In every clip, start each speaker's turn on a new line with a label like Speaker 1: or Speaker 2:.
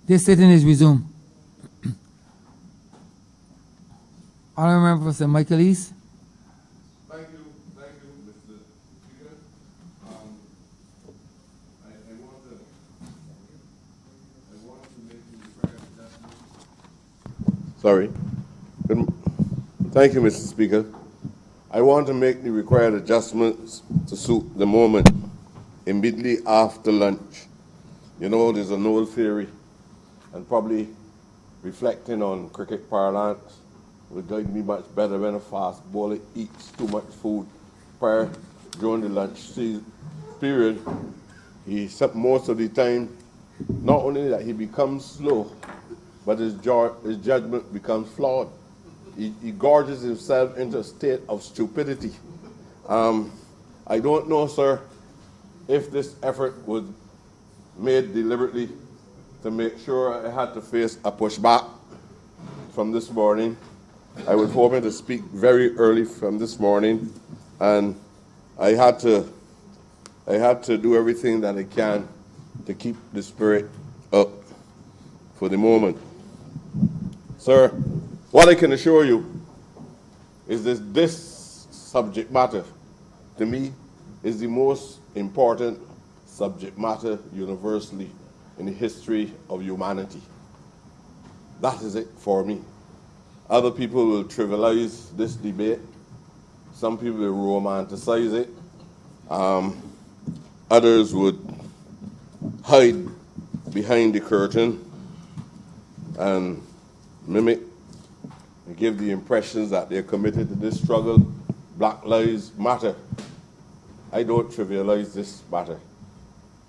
Speaker 1: This sitting is resumed. Honorable Member for St. Michaelis.
Speaker 2: Thank you, Mr. Speaker. I want to make the required adjustments. Sorry. Thank you, Mr. Speaker. I want to make the required adjustments to suit the moment immediately after lunch. You know, there's an old theory, and probably reflecting on cricket parlance would guide me much better when a fast bowler eats too much food prior during the lunch period. Most of the time, not only that he becomes slow, but his judgment becomes flawed. He gorges himself into a state of stupidity. I don't know, sir, if this effort was made deliberately to make sure I had to face a pushback from this morning. I was hoping to speak very early from this morning, and I had to do everything that I can to keep the spirit up for the moment. Sir, what I can assure you is that this subject matter, to me, is the most important subject matter universally in the history of humanity. That is it for me. Other people will trivialize this debate. Some people will romanticize it. Others would hide behind the curtain and mimic and give the impressions that they're committed to this struggle. Black Lives Matter. I don't trivialize this matter.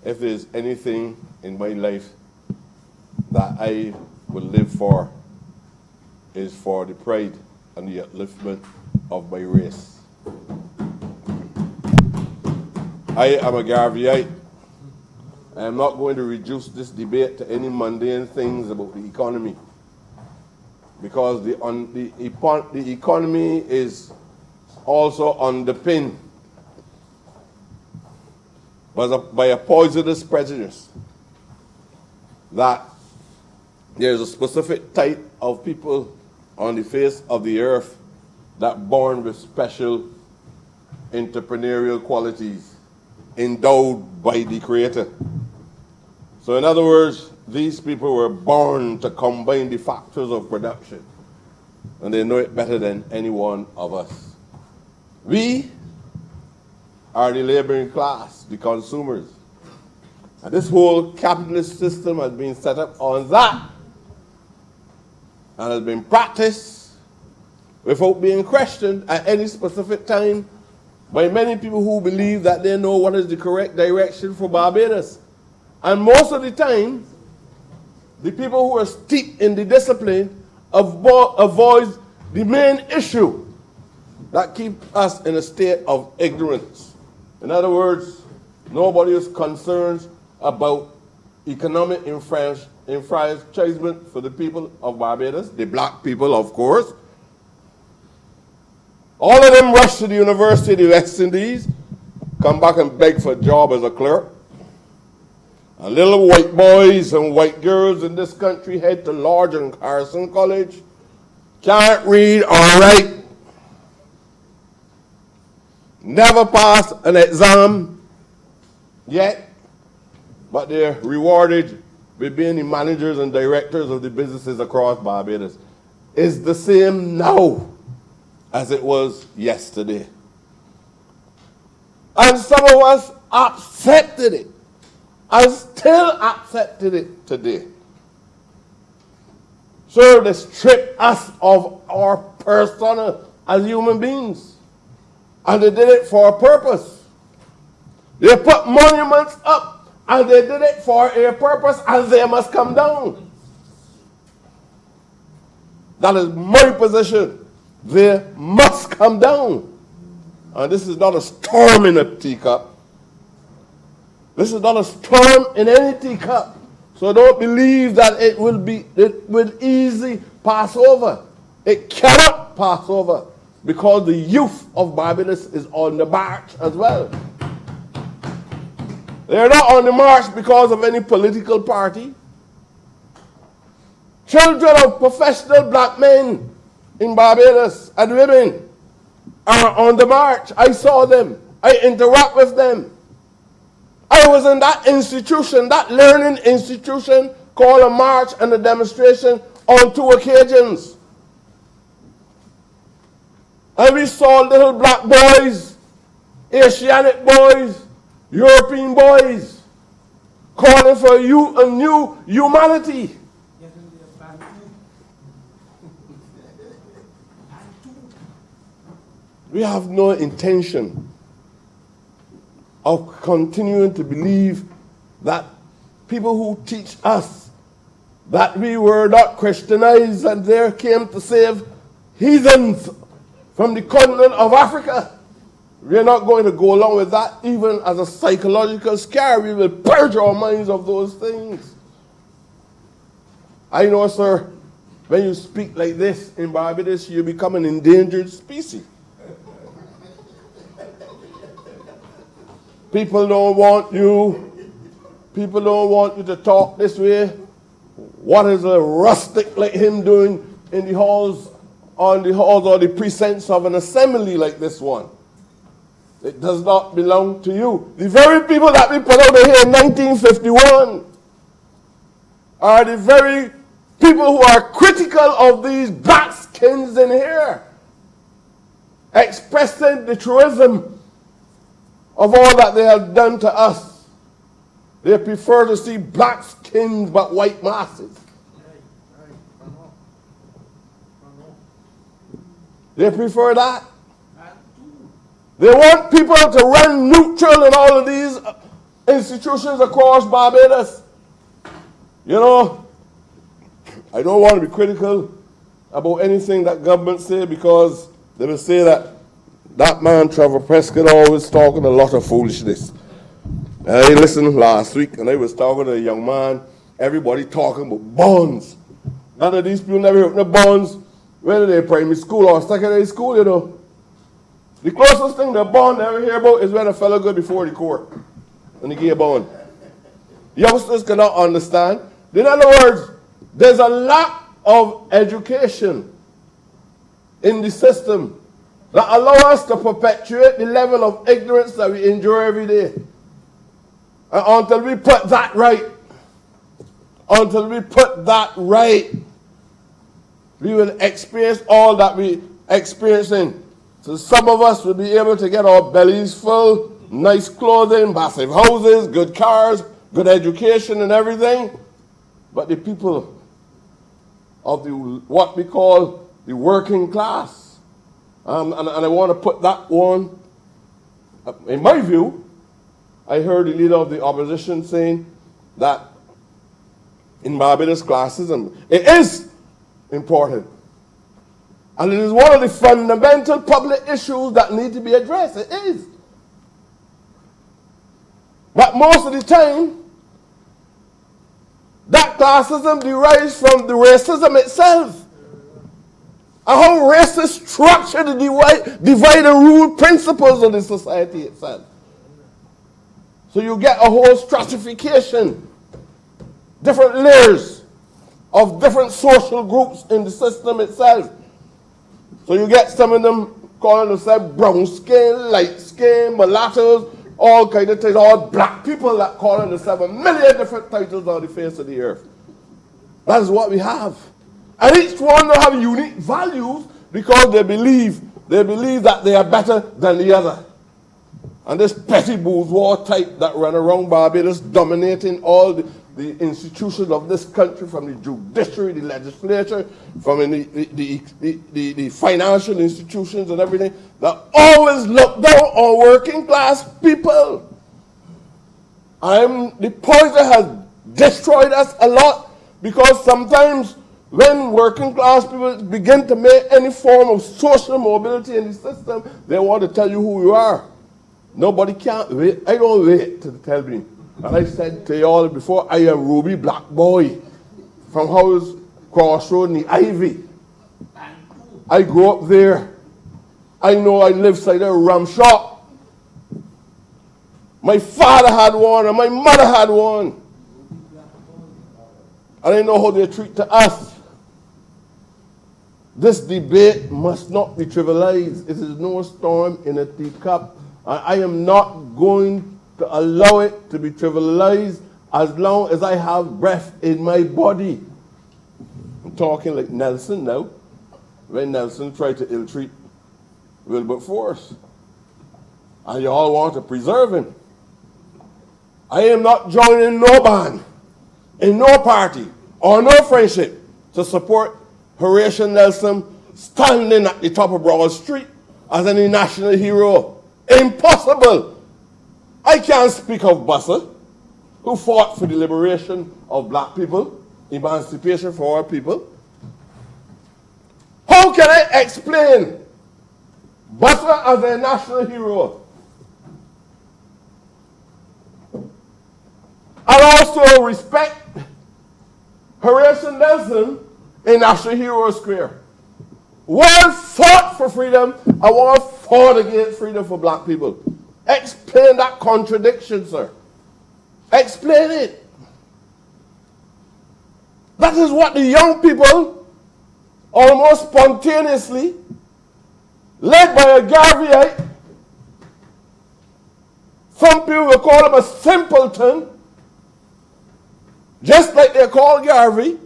Speaker 2: If there's anything in my life that I will live for, is for the pride and the upliftment of my race. I am a Garveyite. I am not going to reduce this debate to any mundane things about the economy, because the economy is also underpinned by a poisonous prejudice that there's a specific type of people on the face of the earth that born with special entrepreneurial qualities endowed by the Creator. So in other words, these people were born to combine the factors of production, and they know it better than any one of us. We are the laboring class, the consumers. And this whole capitalist system has been set up on that and has been practiced without being questioned at any specific time by many people who believe that they know what is the correct direction for Barbados. And most of the time, the people who are steeped in the discipline avoid the main issue that keeps us in a state of ignorance. In other words, nobody is concerned about economic enfranchisement for the people of Barbados, the black people, of course. All of them rush to the University of the West Indies, come back and beg for a job as a clerk. And little white boys and white girls in this country head to Lodge and Carson College, can't read or write, never passed an exam yet, but they're rewarded with being the managers and directors of the businesses across Barbados. It's the same now as it was yesterday. And some of us accepted it and still accepted it today. So they strip us of our persona as human beings. And they did it for a purpose. They put monuments up, and they did it for a purpose, and they must come down. That is my position. They must come down. And this is not a storm in a teacup. This is not a storm in any teacup. So don't believe that it will easily pass over. It cannot pass over, because the youth of Barbados is on the march as well. They're not on the march because of any political party. Children of professional black men in Barbados and women are on the march. I saw them. I interact with them. I was in that institution, that learning institution, called a march and a demonstration on 2 occasions. And we saw little black boys, Asiatic boys, European boys, calling for a new humanity. We have no intention of continuing to believe that people who teach us that we were not Christianized and there came to save heathens from the continent of Africa. We're not going to go along with that. Even as a psychological scare, we will purge our minds of those things. I know, sir, when you speak like this in Barbados, you become an endangered species. People don't want you. People don't want you to talk this way. What is a rustic like him doing in the halls, on the halls or the precincts of an assembly like this one? It does not belong to you. The very people that we put out of here in 1951 are the very people who are critical of these black skins in here, expressing the truism of all that they have done to us. They prefer to see black skins but white masses. They prefer that. They want people to run neutral in all of these institutions across Barbados. You know, I don't want to be critical about anything that government say, because they will say that man, Trevor Prescott, always talking a lot of foolishness. I listened last week and I was talking to a young man, everybody talking about bonds. None of these people never heard of bonds, whether they're primary school or secondary school, you know. The closest thing to a bond they ever hear about is when a fellow go before the court and he get a bond. Youngsters cannot understand. In other words, there's a lack of education in the system that allow us to perpetuate the level of ignorance that we enjoy every day. And until we put that right, we will experience all that we experiencing. So some of us will be able to get our bellies full, nice clothing, massive houses, good cars, good education and everything. But the people of what we call the working class, and I want to put that one, in my view, I heard the leader of the opposition saying that in Barbados classism, it is important. And it is one of the fundamental public issues that need to be addressed. It is. But most of the time, that classism derives from the racism itself. And how racists structure the divide and rule principles of the society itself. So you get a whole stratification, different layers of different social groups in the system itself. So you get some of them calling themselves brown skin, light skin, mulattoes, all kind of things, all black people that calling themselves a million different titles on the face of the earth. That is what we have. And each one will have unique values because they believe that they are better than the other. And this petty bourgeois type that run around Barbados dominating all the institutions of this country, from the judiciary, the legislature, from the financial institutions and everything, that always look down on working class people. The poison has destroyed us a lot, because sometimes when working class people begin to make any form of social mobility in the system, they want to tell you who you are. Nobody can't wait. I don't wait to tell me. And I said to you all before, I am Ruby Black Boy from House Crossroad in the Ivy. I grew up there. I know I lived side a rum shop. My father had one and my mother had one. And I know how they treat to us. This debate must not be trivialized. It is no storm in a teacup. I am not going to allow it to be trivialized as long as I have breath in my body. I'm talking like Nelson now, when Nelson tried to ill-treat Wilberforce. And you all want to preserve him. I am not joining no band, in no party, or no friendship to support Horatio Nelson standing at the top of Broad Street as any national hero. Impossible. I can't speak of Buster, who fought for the liberation of black people, emancipation for all people. How can I explain Buster as a national hero? I also respect Horatio Nelson in National Hero Square. One fought for freedom and one fought against freedom for black people. Explain that contradiction, sir. Explain it. That is what the young people, almost spontaneously, led by a Garveyite, some people will call him a simpleton, just like they call Garvey,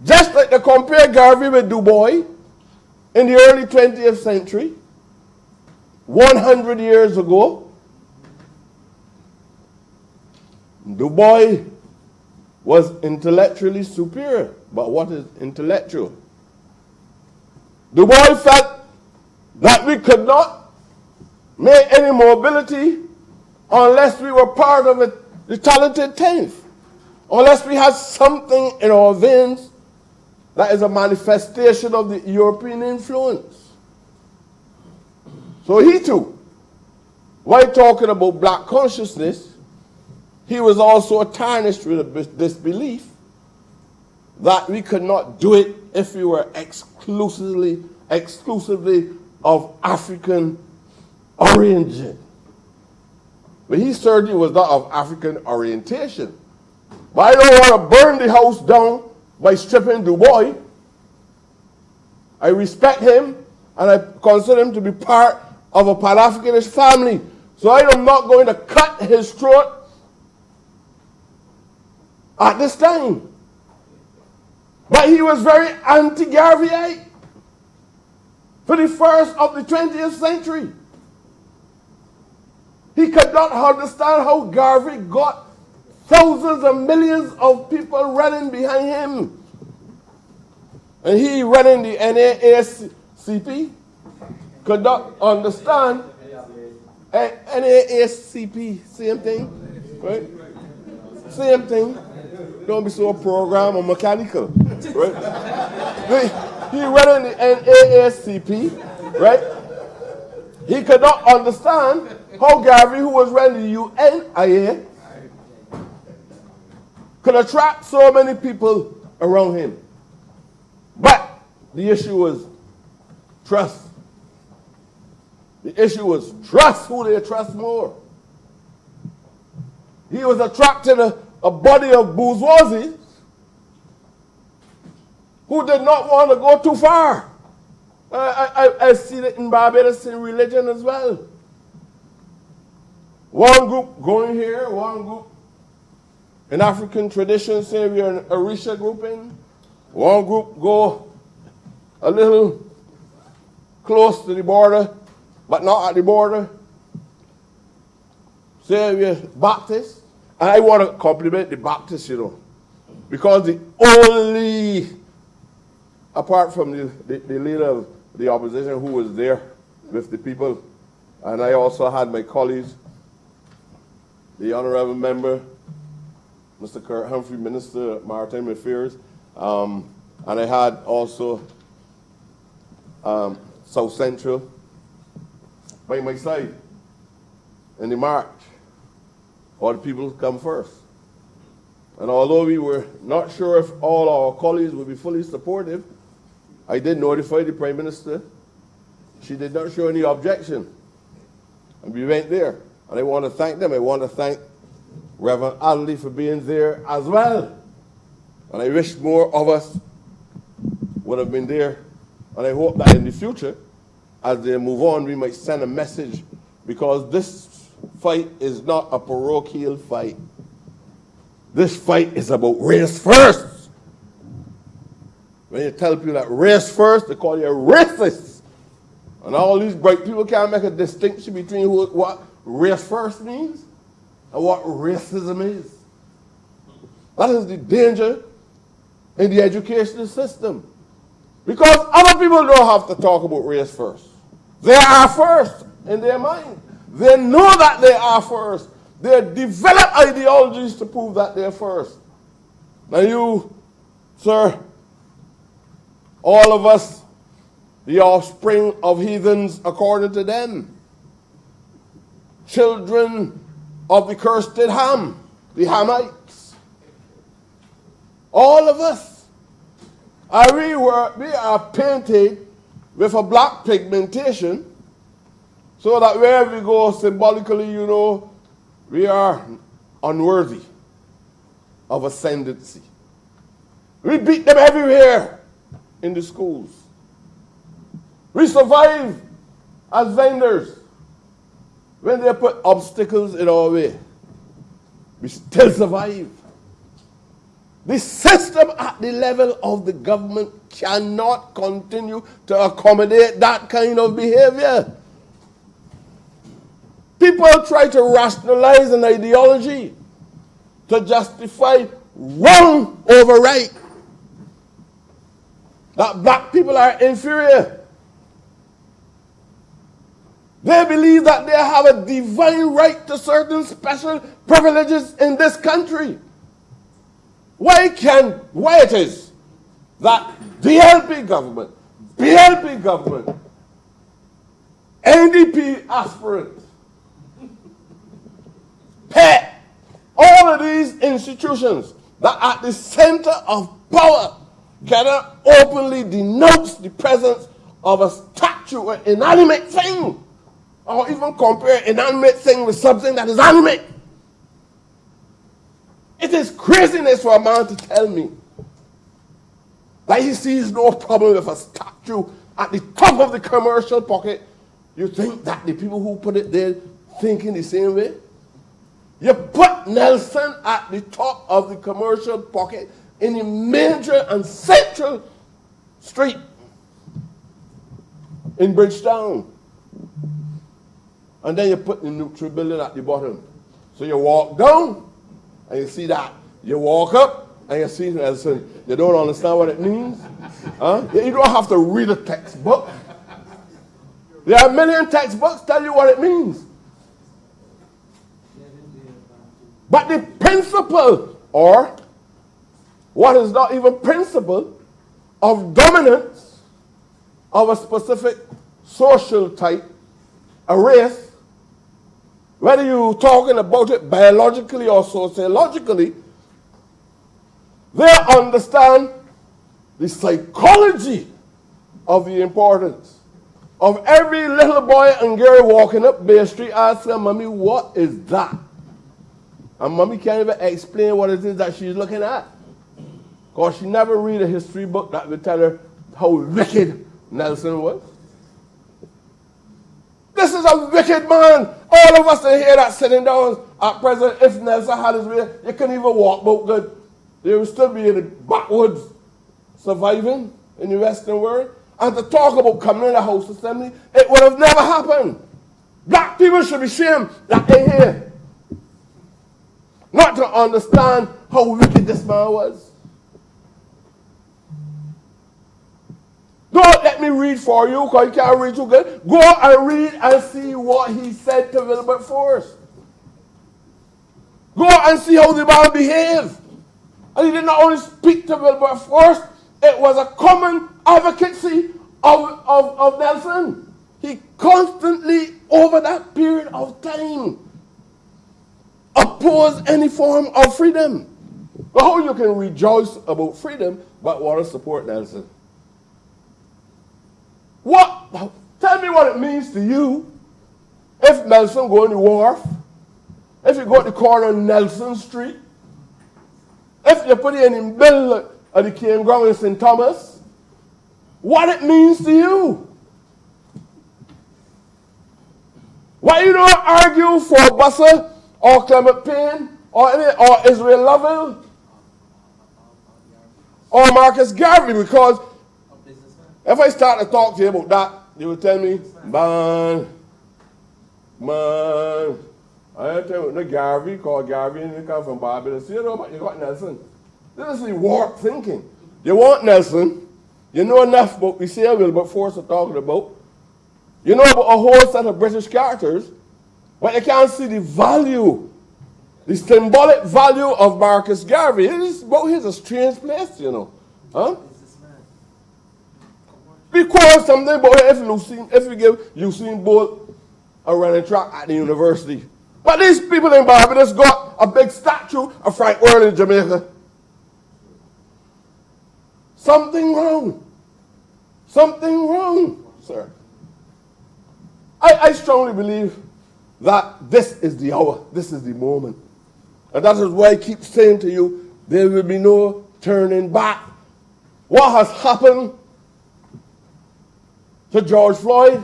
Speaker 2: just like they compare Garvey with Du Bois in the early 20th century, 100 years ago. Du Bois was intellectually superior, but what is intellectual? Du Bois felt that we could not make any mobility unless we were part of it. The talented 10th, unless we have something in our veins that is a manifestation of the European influence. So he too, while talking about black consciousness, he was also tarnished with this belief that we could not do it if we were exclusively of African origin. But he certainly was not of African orientation. But I don't want to burn the house down by stripping Du Bois. I respect him, and I consider him to be part of a Pan-Africanist family. So I am not going to cut his throat at this time. But he was very anti-Garveyite for the first of the 20th century. He could not understand how Garvey got thousands and millions of people running behind him. And he running the NAACP could not understand. NAACP, same thing, right? Same thing. Don't be so program or mechanical, right? He running the NAACP, right? He could not understand how Garvey, who was running the UNIA, could attract so many people around him. But the issue was trust. The issue was trust. Who they trust more? He was attracting a body of bourgeoisie who did not want to go too far. I see it in Barbados in religion as well. One group going here, one group in African tradition, say we are an Orisha grouping. One group go a little close to the border, but not at the border. Say we are Baptist. And I want to compliment the Baptists, because the only, apart from the leader of the opposition who was there with the people, and I also had my colleagues, the honorable member, Mr. Kurt Humphrey, Minister of Maritime Affairs, and I had also South Central by my side in the march. All the people come first. And although we were not sure if all our colleagues would be fully supportive, I did notify the Prime Minister. She did not show any objection. And we went there. And I want to thank them. I want to thank Reverend Adderley for being there as well. And I wish more of us would have been there. And I hope that in the future, as they move on, we might send a message, because this fight is not a parochial fight. This fight is about race first. When you tell people that race first, they call you a racist. And all these bright people can't make a distinction between what race first means and what racism is. That is the danger in the educational system. Because other people don't have to talk about race first. They are first in their mind. They know that they are first. They develop ideologies to prove that they're first. Now you, sir, all of us, the offspring of heathens according to them, children of the cursed Ham, the Hamites, all of us, we are painted with a black pigmentation, so that wherever we go symbolically, we are unworthy of ascendancy. We beat them everywhere in the schools. We survive as vendors when they put obstacles in our way. We still survive. The system at the level of the government cannot continue to accommodate that kind of behavior. People try to rationalize an ideology to justify wrong over right. That black people are inferior. They believe that they have a divine right to certain special privileges in this country. Why it is that DLP government, BLP government, NDP aspirants, PET, all of these institutions that at the center of power cannot openly denounce the presence of a statue, an inanimate thing, or even compare inanimate thing with something that is animate. It is craziness for a man to tell me that he sees no problem with a statue at the top of the commercial pocket. You think that the people who put it there think in the same way? You put Nelson at the top of the commercial pocket in the major and central street in Bridgetown. And then you put the neutral building at the bottom. So you walk down and you see that. You walk up and you see Nelson. You don't understand what it means? Huh? You don't have to read a textbook. There are a million textbooks tell you what it means. But the principle, or what is not even principle, of dominance of a specific social type, a race, whether you're talking about it biologically or sociologically, they understand the psychology of the importance of every little boy and girl walking up Bay Street asking, "Mommy, what is that?" And mommy can't even explain what it is that she's looking at, because she never read a history book that would tell her how wicked Nelson was. This is a wicked man. All of us in here that sitting down at present, if Nelson had his way, you couldn't even walk about good. They would still be in the backwoods surviving in the Western world. And to talk about coming in the House Assembly, it would have never happened. Black people should be ashamed that they're here. Not to understand how wicked this man was. Don't let me read for you, because you can't read too good. Go and read and see what he said to Wilberforce. Go and see how the man behaved. And he did not only speak to Wilberforce, it was a common advocacy of Nelson. He constantly, over that period of time, opposed any form of freedom. But how you can rejoice about freedom but want to support Nelson? What? Tell me what it means to you if Nelson go on the wharf, if you go to the corner of Nelson Street, if you put it in the middle of the campground in St. Thomas, what it means to you. Why you don't argue for Bussa or Clement Payne or Israel Lovell or Marcus Garvey? Because if I start to talk to you about that, you will tell me, man, I tell you, the Garvey, called Garvey, and he come from Barbados. You know, but you got Nelson. This is warped thinking. You want Nelson, you know enough about the Samuel, but Force are talking about. You know about a whole set of British characters, but you can't see the value, the symbolic value of Marcus Garvey. He's a strange place, you know. Huh? Because something about if you give Usain Bolt a running track at the university. But these people in Barbados got a big statue of Frank Earl in Jamaica. Something wrong. Something wrong, sir. I strongly believe that this is the hour, this is the moment. And that is why I keep saying to you, there will be no turning back. What has happened to George Floyd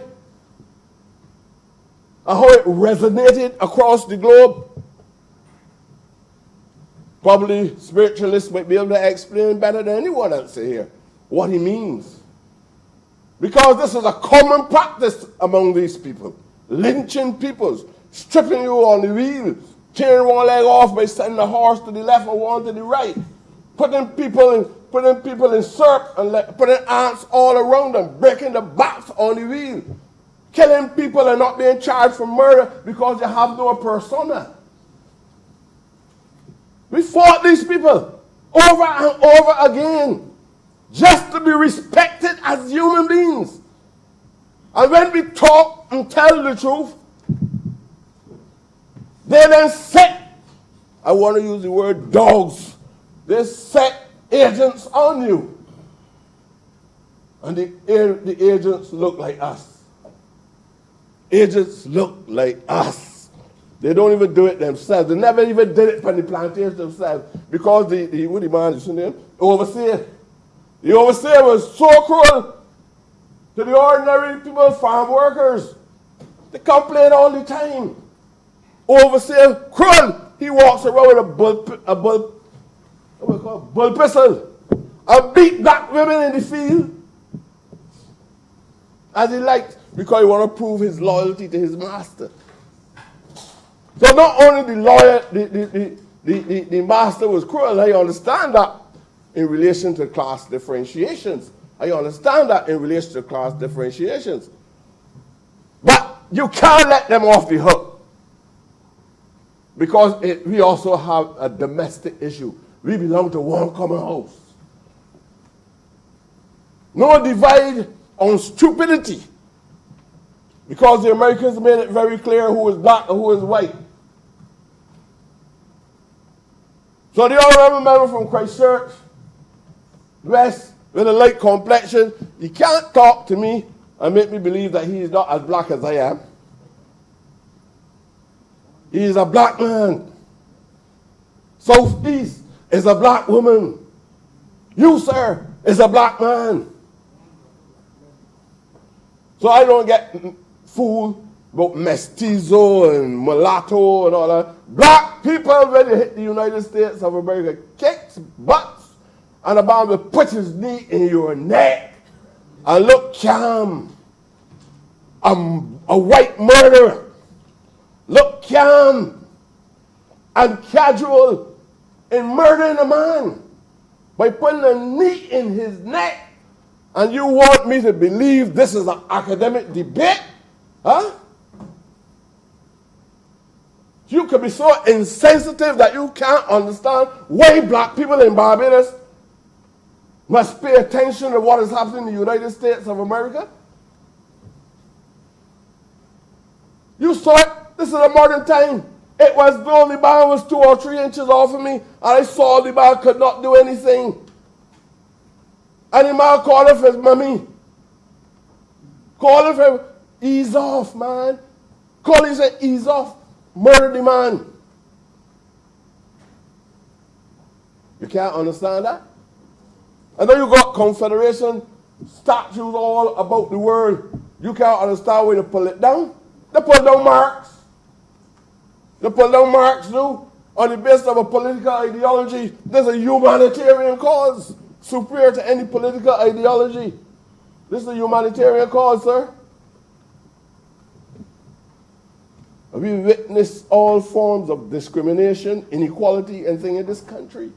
Speaker 2: and how it resonated across the globe, probably spiritualists might be able to explain better than anyone else here what he means. Because this is a common practice among these people. Lynching people, stripping you on the wheel, tearing one leg off by sending a horse to the left or one to the right, putting people in syrup and putting ants all around them, breaking the backs on the wheel, killing people and not being charged for murder because you have no persona. We fought these people over and over again just to be respected as human beings. And when we talk and tell the truth, they then set, I want to use the word dogs, they set agents on you. And the agents look like us. Agents look like us. They don't even do it themselves. They never even did it from the plantation themselves. Because the man, you see him, overseer. The overseer was so cruel to the ordinary people, farm workers. They complain all the time. Overseer cruel. He walks around with a bull pistol and beat black women in the field as he liked, because he want to prove his loyalty to his master. So not only the master was cruel, I understand that in relation to class differentiations. I understand that in relation to class differentiations. But you can't let them off the hook. Because we also have a domestic issue. We belong to one common house. No divide on stupidity. Because the Americans made it very clear who is black and who is white. So the honorable member from Christchurch West with a light complexion, he can't talk to me and make me believe that he is not as black as I am. He is a black man. Southeast is a black woman. You, sir, is a black man. So I don't get fooled about mestizo and mulatto and all that. Black people, when they hit the United States of America, kicks butts and about to put his knee in your neck and look calm. A white murderer. Look calm and casual in murdering a man by putting a knee in his neck. And you want me to believe this is an academic debate? Huh? You could be so insensitive that you can't understand why black people in Barbados must pay attention to what is happening in the United States of America? You saw it. This is a modern time. It was the only man was 2 or 3 inches off of me, and I saw the man could not do anything. And the man called him for his mommy. Called him for him. Ease off, man. Call him, said, ease off. Murder the man. You can't understand that? And then you got Confederation statues all about the world. You can't understand where they pull it down. They pull down Marx. They pull down Marx, too, on the basis of a political ideology. There's a humanitarian cause superior to any political ideology. This is a humanitarian cause, sir. We witness all forms of discrimination, inequality, and things in this country.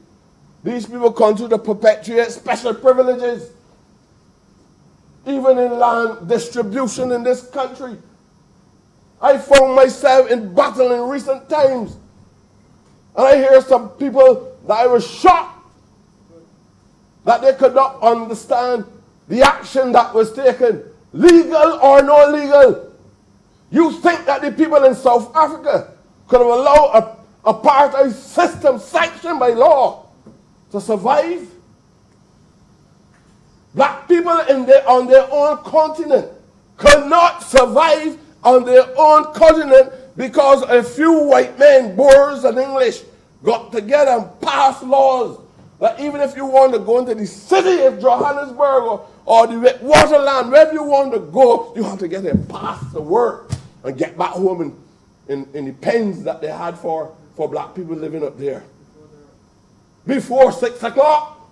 Speaker 2: These people continue to perpetuate special privileges, even in land distribution in this country. I found myself in battle in recent times, and I hear some people that I was shocked that they could not understand the action that was taken, legal or no legal. You think that the people in South Africa could have allowed a apartheid system sanctioned by law to survive? Black people on their own continent could not survive on their own continent because a few white men, Boers and English, got together and passed laws that even if you want to go into the city of Johannesburg or the Waterland, wherever you want to go, you have to get there past the work and get back home in the pens that they had for black people living up there. Before 6 o'clock.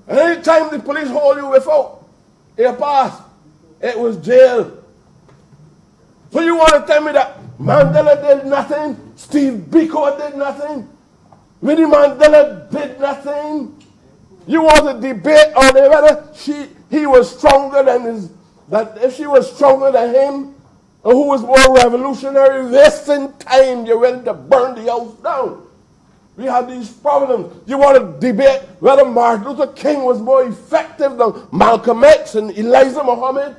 Speaker 2: And any time the police hold you without a pass, it was jail. So you want to tell me that Mandela did nothing, Steve Biko did nothing, Winnie Mandela did nothing? You want to debate on whether he was stronger than that if she was stronger than him, and who was more revolutionary, wasting time, you're ready to burn the house down. We have these problems. You want to debate whether Martin Luther King was more effective than Malcolm X and Elijah Muhammad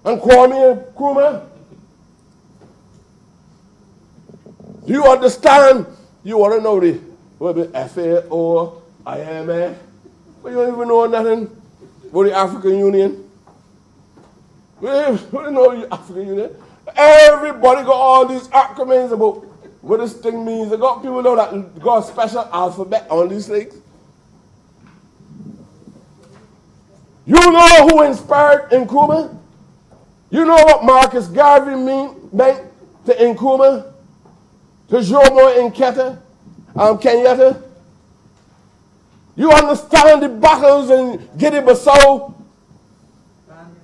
Speaker 2: and Kwame Nkrumah. Do you understand? You want to know the FAO, IMF, but you don't even know nothing about the African Union. We don't know the African Union. Everybody got all these acronyms about what this thing means. They got people know that got a special alphabet on these things. You know who inspired Nkrumah? You know what Marcus Garvey meant to Nkrumah? To Jomo Kenyatta? You understand the battles in Guinea-Bissau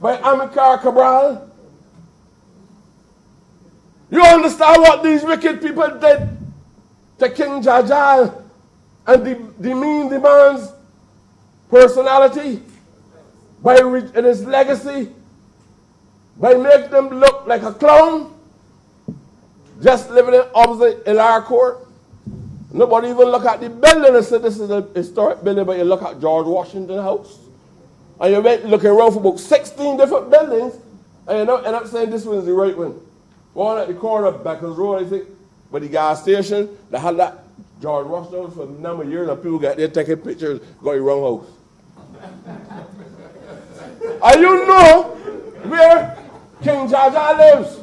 Speaker 2: by Amilcar Cabral? You understand what these wicked people did to King Jaja and demean the man's personality and his legacy by making them look like a clown, just living in opposite Hilar Court? Nobody even look at the building and said this is a historic building, but you look at George Washington House. And you went looking around for about 16 different buildings, and you end up saying this one is the right one. One at the corner of Beckers Road, I think, by the gas station, they had that George Washington for a number of years, and people got there taking pictures, got the wrong house. And you know where King Jaja lives.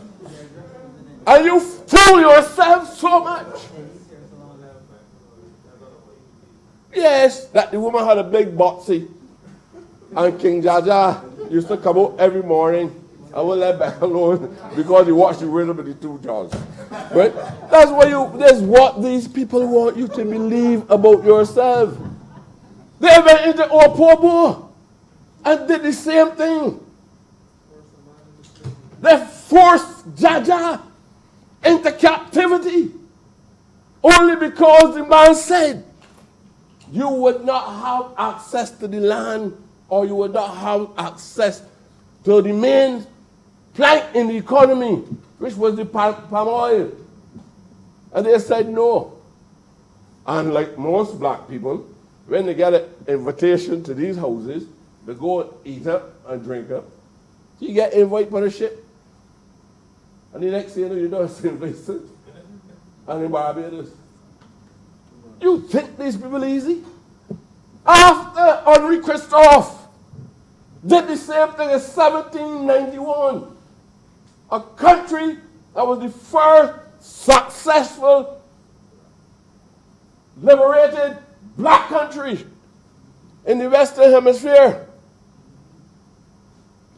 Speaker 2: And you fool yourself so much. Yes, that the woman had a big botsy. And King Jaja used to come out every morning. I will let back alone because he watched the rhythm of the two jars. Right? That's what these people want you to believe about yourself. They went into Opobo and did the same thing. They forced Jaja into captivity only because the man said you would not have access to the land, or you would not have access to the main plank in the economy, which was the palm oil. And they said no. And like most black people, when they get an invitation to these houses, they go and eat up and drink up. You get invited for the ship. And the next thing you know, you're doing St. Vincent and in Barbados. You think these people easy? After Henri Christophe did the same thing in 1791, a country that was the first successful liberated black country. in the Western Hemisphere.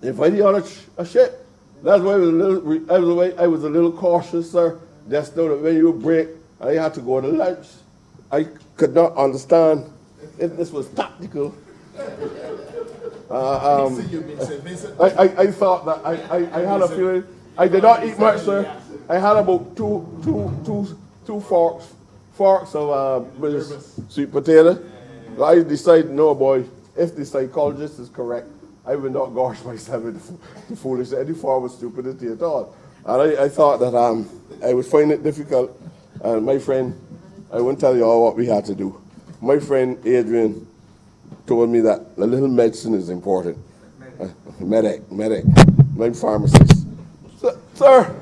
Speaker 2: If I on a ship, that's why I was a little cautious, sir. Just know that when you break, I had to go to lunch. I could not understand if this was tactical. I thought that I had a feeling. I did not eat much, sir. I had about two forks of sweet potato. I decided, no, boy, if the psychologist is correct, I would not gosh myself into foolish any form of stupidity at all. And I thought that I would find it difficult. And my friend, I won't tell you all what we had to do. My friend Adrian told me that a little medicine is important. Medic, my pharmacist. Sir,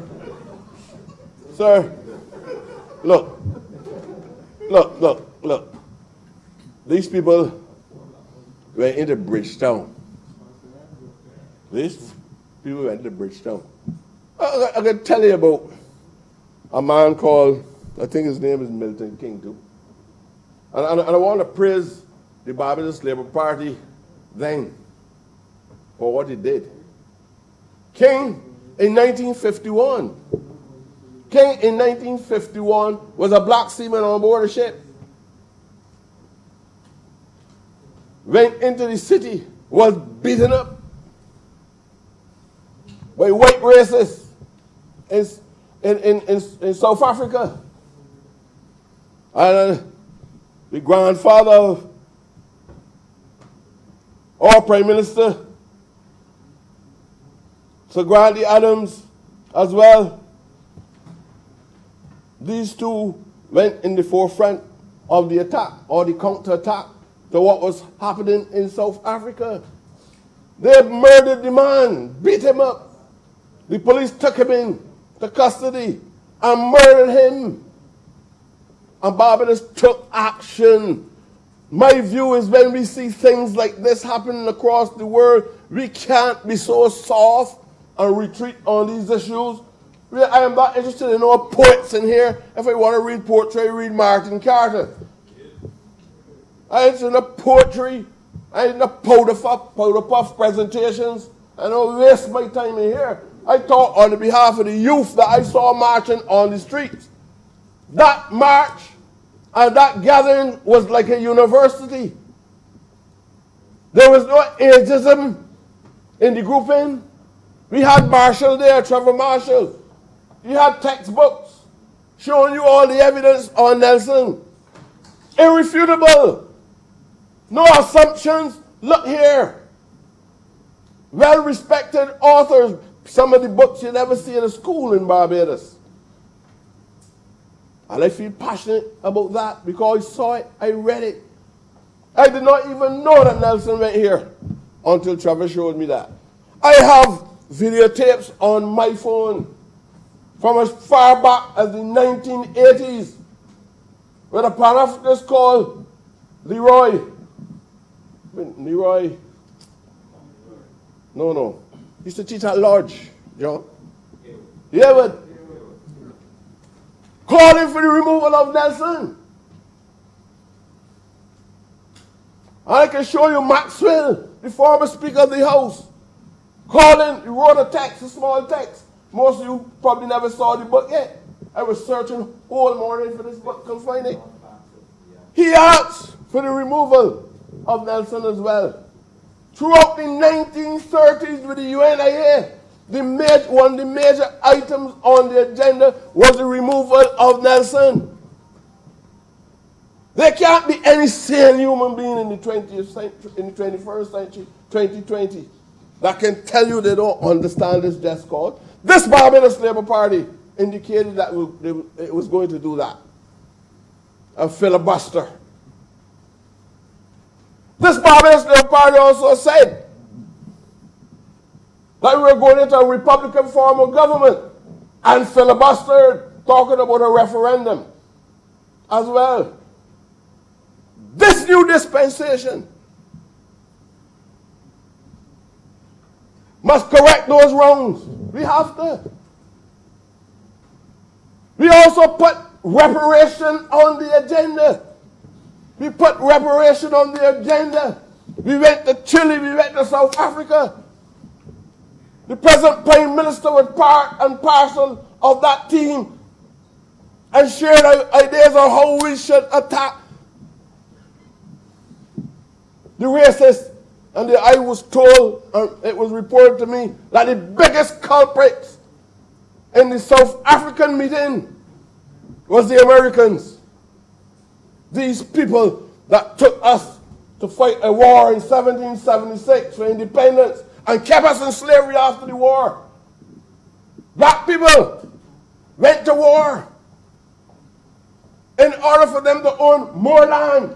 Speaker 2: look. These people went into Bridgetown. These people went to Bridgetown. I can tell you about a man called, I think his name is Milton King too. And I want to praise the Barbados Labour Party then for what he did. King in 1951 was a black seaman on board a ship. Went into the city, was beaten up by white racists in South Africa. And the grandfather of our Prime Minister, Sir Grandy Adams, as well. These two went in the forefront of the attack or the counter-attack to what was happening in South Africa. They murdered the man, beat him up. The police took him into custody and murdered him. And Barbados took action. My view is when we see things like this happening across the world, we can't be so soft and retreat on these issues. I am not interested in all poets in here. If I want to read poetry, I read Martin Carter. I'm interested in the poetry. I'm in the powder puff presentations. I don't waste my time in here. I talk on behalf of the youth that I saw marching on the streets. That march and that gathering was like a university. There was no ageism in the grouping. We had Marshall there, Trevor Marshall. You had textbooks showing you all the evidence on Nelson. Irrefutable. No assumptions. Look here. Well-respected authors. Some of the books you never see in a school in Barbados. And I feel passionate about that because I saw it, I read it. I did not even know that Nelson went here until Trevor showed me that. I have videotapes on my phone from as far back as the 1980s with a Pan-Africanist called Leroy. No. He used to teach at Lodge, John. Yeah, but calling for the removal of Nelson. And I can show you Maxwell, the former Speaker of the House, calling, he wrote a text, a small text. Most of you probably never saw the book yet. I was searching all morning for this book, couldn't find it. He asked for the removal of Nelson as well. Throughout the 1930s with the UNIA, one of the major items on the agenda was the removal of Nelson. There can't be any sane human being in the 20th century, in the 21st century, 2020, that can tell you they don't understand this just cause. This Barbados Labour Party indicated that it was going to do that. A filibuster. This Barbados Labour Party also said that we were going into a Republican form of government and filibustered, talking about a referendum as well. This new dispensation must correct those wrongs. We have to. We also put reparation on the agenda. We put reparation on the agenda We went to Chile, we went to South Africa. The present Prime Minister was part and parcel of that team and shared ideas on how we should attack the racists. And I was told, it was reported to me, that the biggest culprits in the South African meeting was the Americans. These people that took us to fight a war in 1776 for independence and kept us in slavery after the war. Black people went to war in order for them to own more land.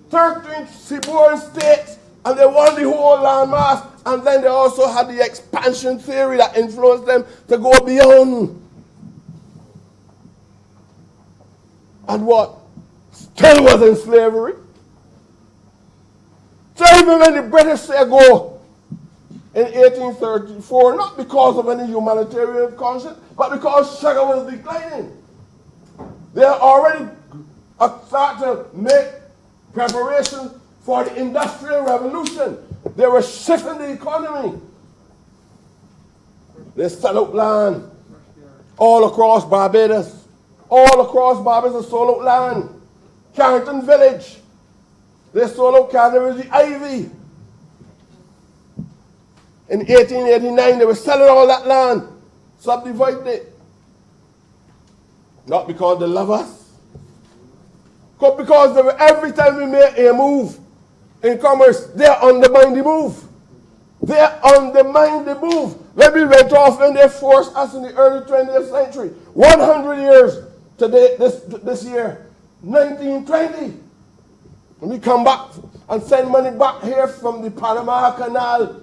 Speaker 2: 13 seaboard states, and they won the whole land mass. And then they also had the expansion theory that influenced them to go beyond. And what? Still was in slavery. So even when the British say go in 1834, not because of any humanitarian conscience, but because sugar was declining, they had already started to make preparations for the Industrial Revolution. They were shifting the economy. They set up land all across Barbados. All across Barbados, they sold out land. Carrington Village, they sold out Carrington Ivy. In 1889, they were selling all that land, subdividing it. Not because they love us, but because they were, every time we make a move in commerce, they undermine the move. They undermine the move. When we went off and they forced us in the early 20th century, 100 years today, this year, 1920. When we come back and send money back here from the Panama Canal,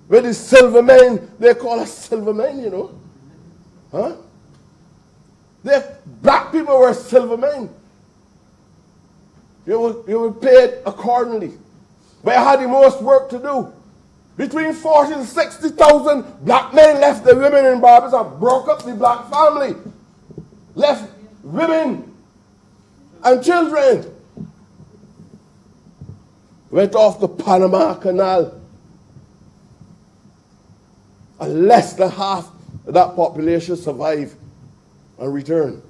Speaker 2: where the silver men, they call us silver men, you know. Huh? Black people were silver men. You were paid accordingly. But I had the most work to do. Between 40 and 60,000 black men left the women in Barbados and broke up the black family. Left women and children. Went off the Panama Canal. And less than half of that population survived and returned.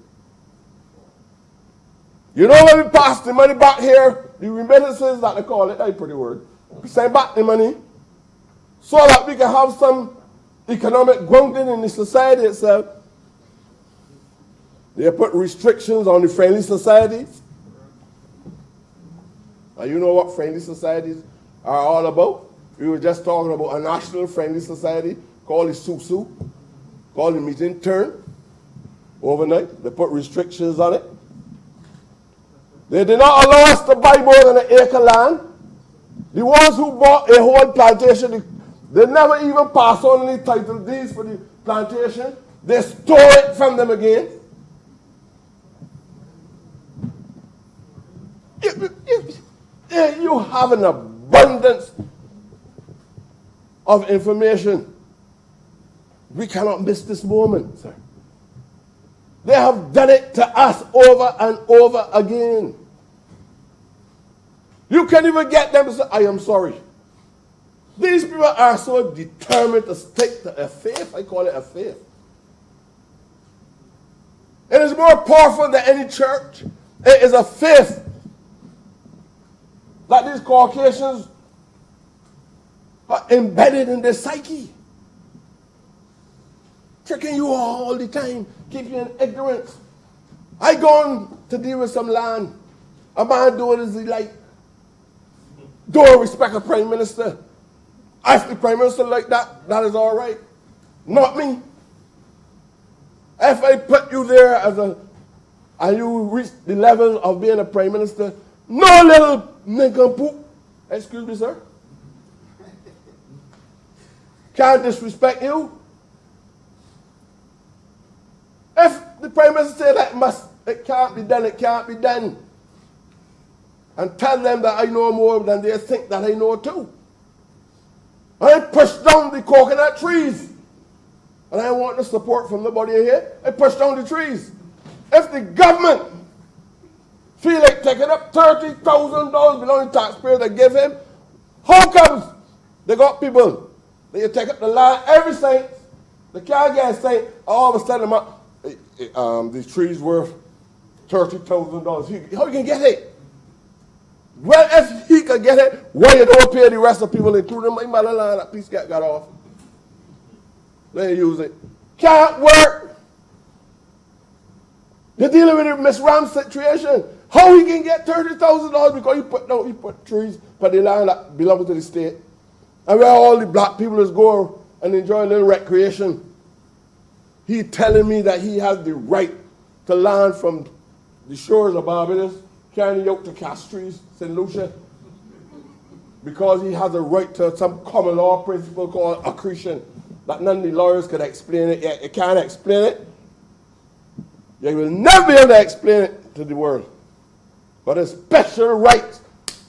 Speaker 2: You know when we pass the money back here, the remittances that they call it, that's a pretty word. We send back the money so that we can have some economic grounding in the society itself. They put restrictions on the friendly societies. Now you know what friendly societies are all about. We were just talking about a national friendly society called the SUSU, called the Meeting Turn. Overnight, they put restrictions on it. They did not allow us to buy more than an acre land. The ones who bought a whole plantation, they never even passed on any title deeds for the plantation. They stole it from them again. You have an abundance of information. We cannot miss this moment, sir. They have done it to us over and over again. You can't even get them to say, I am sorry. These people are so determined to stick to a faith. I call it a faith. It is more powerful than any church. It is a faith that these Caucasians are embedded in their psyche. Tricking you all the time, keep you in ignorance. I gone to deal with some land. A man doing as he like. Don't respect a prime minister. If the prime minister like that, that is all right. Not me. If I put you there and you reach the level of being a prime minister, no little nincompoop, excuse me, sir, can't disrespect you. If the prime minister say that it can't be done, it can't be done. And tell them that I know more than they think that I know too. I push down the coconut trees. And I want the support from nobody here. I push down the trees. If the government feel like taking up $30,000 belonging to taxpayers to give him How comes they got people, they take up the land every cent, they can't get a cent, all of a sudden these trees worth $30,000. How you can get it? Well, if he can get it, why you don't pay the rest of the people, including my mother-in-law, that piece got off? They use it. Can't work. You're dealing with a Miss Ram situation. How he can get $30,000 because he put trees for the land that belongs to the state. And where all the black people is going and enjoying little recreation. He telling me that he has the right to land from the shores of Barbados, carrying out to Castries, St. Lucia, because he has a right to some common law principle called accretion, that none of the lawyers could explain it yet. You can't explain it. You will never be able to explain it to the world. But a special rights,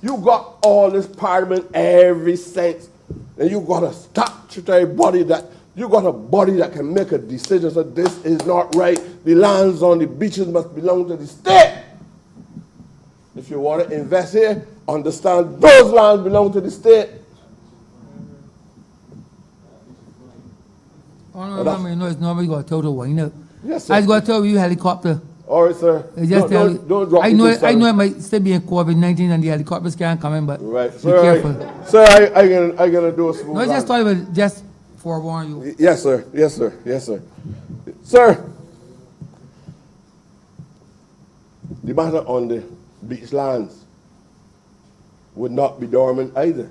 Speaker 2: you got all this parliament every sense, and you got a statutory body that, you got a body that can make a decision, so this is not right. The lands on the beaches must belong to the state. If you want to invest here, understand those lands belong to the state.
Speaker 1: Honorable, you know it's nobody got to tell the wind up.
Speaker 2: Yes, sir.
Speaker 1: I was going to tell you helicopter.
Speaker 2: All right, sir.
Speaker 1: I just tell you.
Speaker 2: Don't drop
Speaker 1: I
Speaker 2: me
Speaker 1: know
Speaker 2: too
Speaker 1: it
Speaker 2: sudden.
Speaker 1: might still be in COVID-19 and the helicopters can't come in, but
Speaker 2: Right,
Speaker 1: be
Speaker 2: sir.
Speaker 1: careful.
Speaker 2: Sir, I gonna do a smooth.
Speaker 1: No, I just thought it was just forewarn you.
Speaker 2: Yes, sir. Yes, sir. Yes, sir. Sir, the matter on the beach lands would not be dormant either.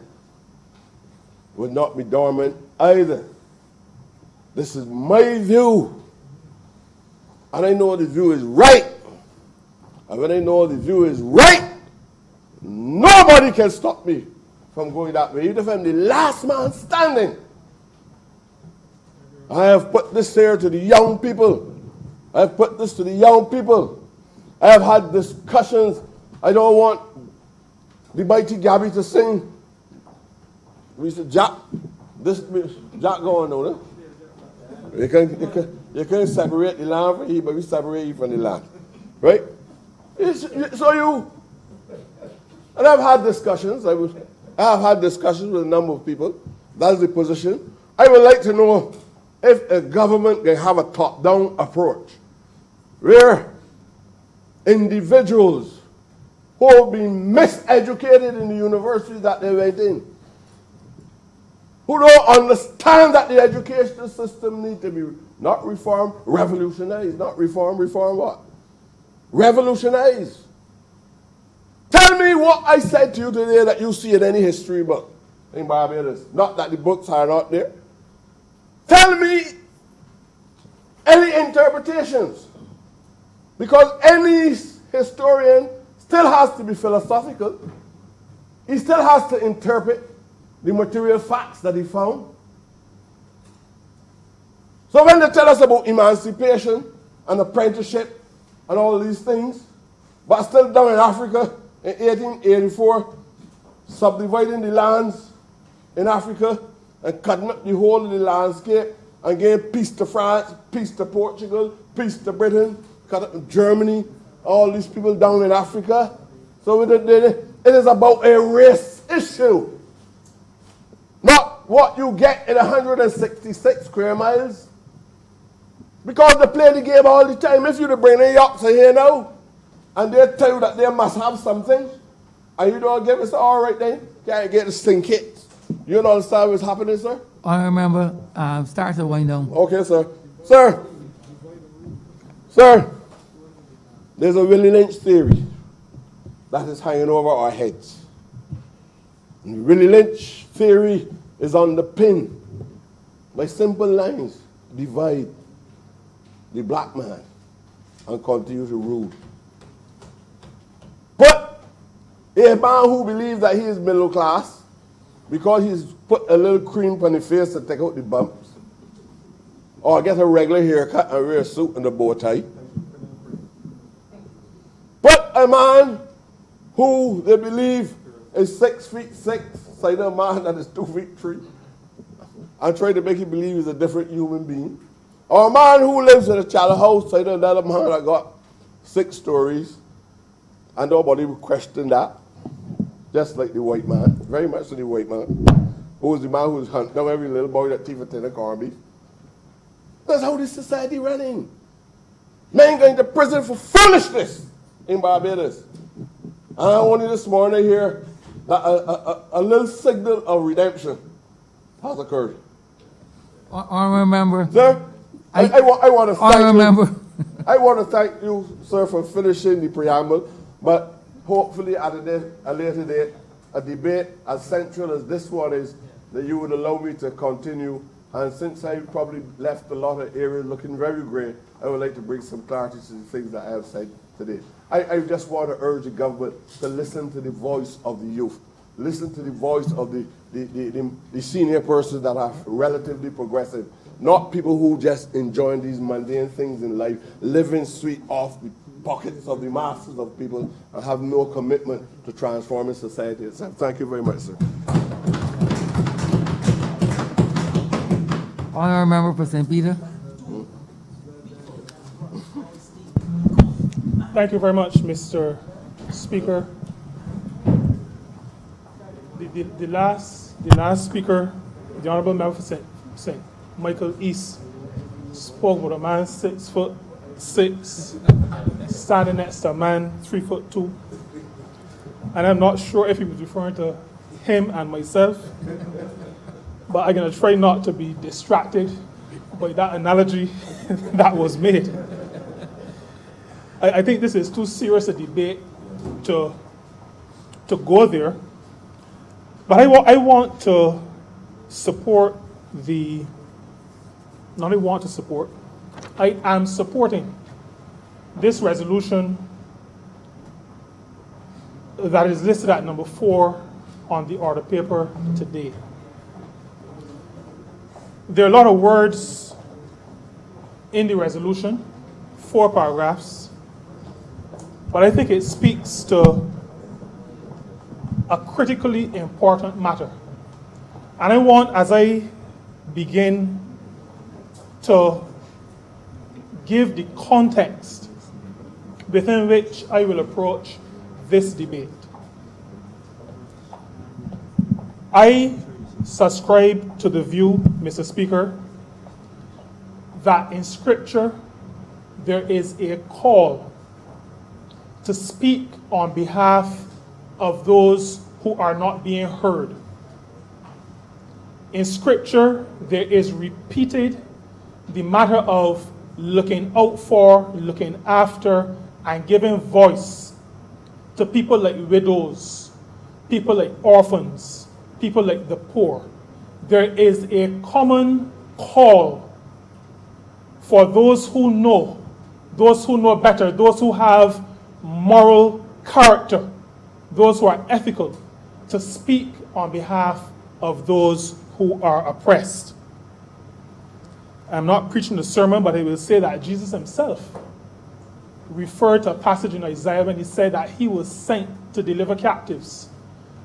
Speaker 2: Would not be dormant either. This is my view. And I know the view is right. And when I know the view is right, nobody can stop me from going that way, even if I'm the last man standing. I have put this here to the young people. I have put this to the young people. I have had discussions. I don't want the mighty Gabby to sing. We said, Jack going on, huh? You can separate the land from you, but we separate you from the land. Right? And I've had discussions. I have had discussions with a number of people. That's the position. I would like to know if a government can have a top-down approach where individuals who have been miseducated in the universities that they went in, who don't understand that the educational system needs to be not reformed, revolutionized. Not reform what? Revolutionized. Tell me what I said to you today that you see in any history book in Barbados. Not that the books are not there. Tell me any interpretations. Because any historian still has to be philosophical. He still has to interpret the material facts that he found. So when they tell us about emancipation and apprenticeship and all these things, but still down in Africa in 1884, subdividing the lands in Africa and cutting up the whole of the landscape and giving peace to France, peace to Portugal, peace to Britain, cut up Germany, all these people down in Africa. So it is about a race issue. Not what you get in 166 square miles. Because they play the game all the time. If you to bring the Yorks here now, and they tell you that they must have something, and you don't give us all right then, can't get the stink kits. You don't understand what's happening, sir?
Speaker 1: I remember, start to wind down.
Speaker 2: Okay, sir. Sir, there's a Willie Lynch theory that is hanging over our heads. And the Willie Lynch theory is underpinned by simple lines: divide the black man and continue to rule. But a man who believes that he is middle class because he's put a little cream on his face to take out the bumps, or get a regular haircut and wear a suit and a bow tie. But a man who they believe is 6'6", side of a man that is 2'3", and try to make him believe he's a different human being. Or a man who lives in a shallow house, side of another man that got 6 stories, and nobody would question that. just like the white man, very much like the white man, who was the man who was hunting down every little boy that thief a tin of corned beef. That's how this society running. Men going to prison for foolishness in Barbados. And only this morning I hear that a little signal of redemption has occurred.
Speaker 1: Honorable member.
Speaker 2: Sir, I want to thank
Speaker 1: Honorable member.
Speaker 2: I want to thank you, sir, for finishing the preamble, but hopefully at a later date, a debate as central as this one is, that you would allow me to continue. And since I probably left a lot of areas looking very grey, I would like to bring some clarity to the things that I have said today. I just want to urge the government to listen to the voice of the youth. Listen to the voice of the senior persons that are relatively progressive. Not people who just enjoy these mundane things in life, living sweet off the pockets of the masses of people and have no commitment to transforming society itself. Thank you very much, sir.
Speaker 1: Honorable member for St. Peter.
Speaker 3: Thank you very much, Mr. Speaker. The last speaker, the Honorable Member for St. Michael East, spoke about a man 6'6", standing next to a man 3'2". And I'm not sure if he was referring to him and myself, but I'm going to try not to be distracted by that analogy that was made. I think this is too serious a debate to go there. But I want to support I am supporting this resolution that is listed at number 4 on the order paper today. There are a lot of words in the resolution, 4 paragraphs, but I think it speaks to a critically important matter. And I want, as I begin to give the context within which I will approach this debate. I subscribe to the view, Mr. Speaker, that in Scripture there is a call to speak on behalf of those who are not being heard. In Scripture, there is repeated the matter of looking out for, looking after, and giving voice to people like widows, people like orphans, people like the poor. There is a common call for those who know better, those who have moral character, those who are ethical, to speak on behalf of those who are oppressed. I'm not preaching the sermon, but I will say that Jesus himself referred to a passage in Isaiah when he said that he was sent to deliver captives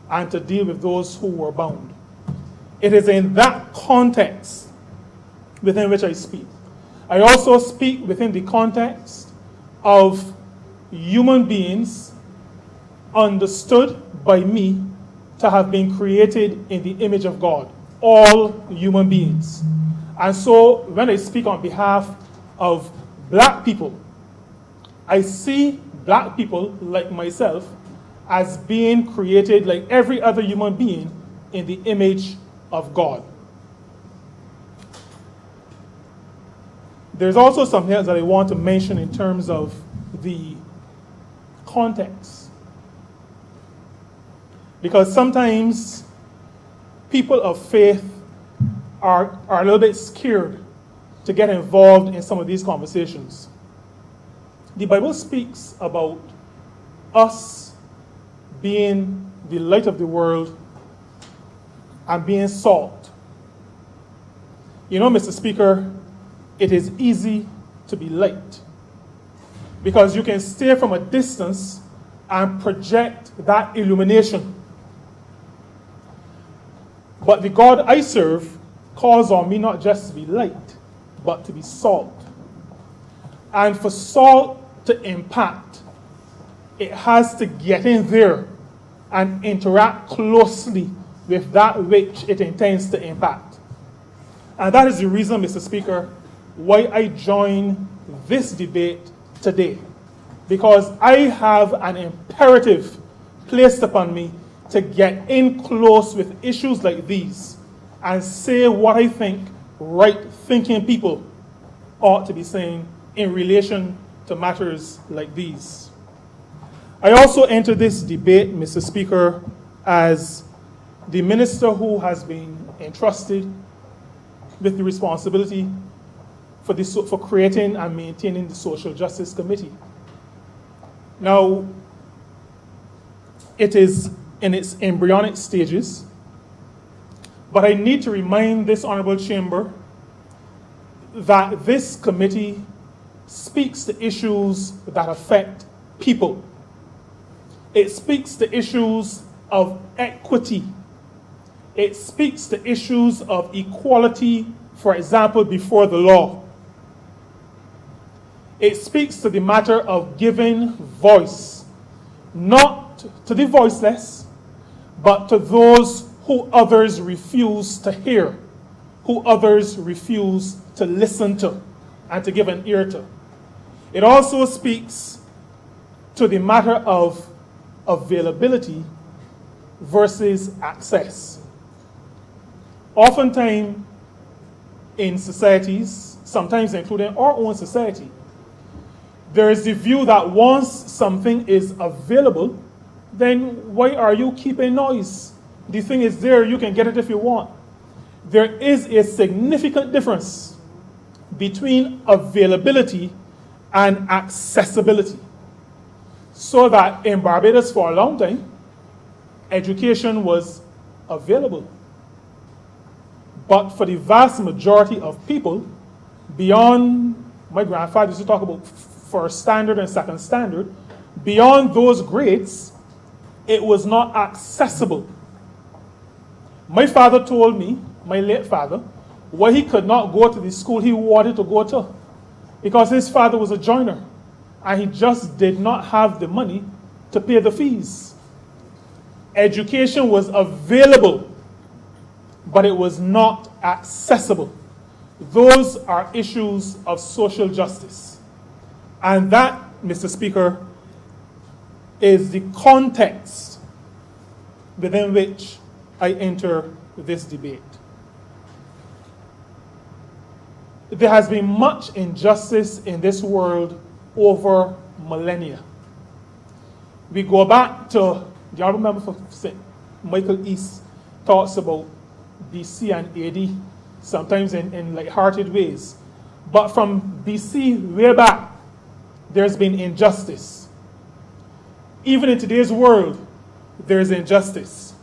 Speaker 3: and to deal with those who were bound. It is in that context within which I speak. I also speak within the context of human beings understood by me to have been created in the image of God, all human beings. And so when I speak on behalf of black people, I see black people like myself as being created like every other human being in the image of God. There's also something else that I want to mention in terms of the context. Because sometimes people of faith are a little bit scared to get involved in some of these conversations. The Bible speaks about us being the light of the world and being salt. You know, Mr. Speaker, it is easy to be light because you can stay from a distance and project that illumination. But the God I serve calls on me not just to be light, but to be salt. And for salt to impact, it has to get in there and interact closely with that which it intends to impact. And that is the reason, Mr. Speaker, why I join this debate today. Because I have an imperative placed upon me to get in close with issues like these and say what I think right-thinking people ought to be saying in relation to matters like these. I also enter this debate, Mr. Speaker, as the minister who has been entrusted with the responsibility for creating and maintaining the Social Justice Committee. Now, it is in its embryonic stages, but I need to remind this honorable chamber that this committee speaks to issues that affect people. It speaks to issues of equity. It speaks to issues of equality, for example, before the law. It speaks to the matter of giving voice, not to the voiceless, but to those who others refuse to hear, who others refuse to listen to and to give an ear to. It also speaks to the matter of availability versus access. Oftentimes in societies, sometimes including our own society, there is the view that once something is available, then why are you keeping noise? The thing is there, you can get it if you want. There is a significant difference between availability and accessibility. So that in Barbados for a long time, education was available. But for the vast majority of people, beyond, my grandfather used to talk about first standard and second standard, beyond those grades, it was not accessible. My father told me, my late father, why he could not go to the school he wanted to go to, because his father was a joiner, and he just did not have the money to pay the fees. Education was available, but it was not accessible. Those are issues of social justice. And that, Mr. Speaker, is the context within which I enter this debate. There has been much injustice in this world over millennia. We go back to, do y'all remember for Michael East talks about BC and AD, sometimes in light-hearted ways. But from BC way back, there's been injustice. Even in today's world, there's injustice.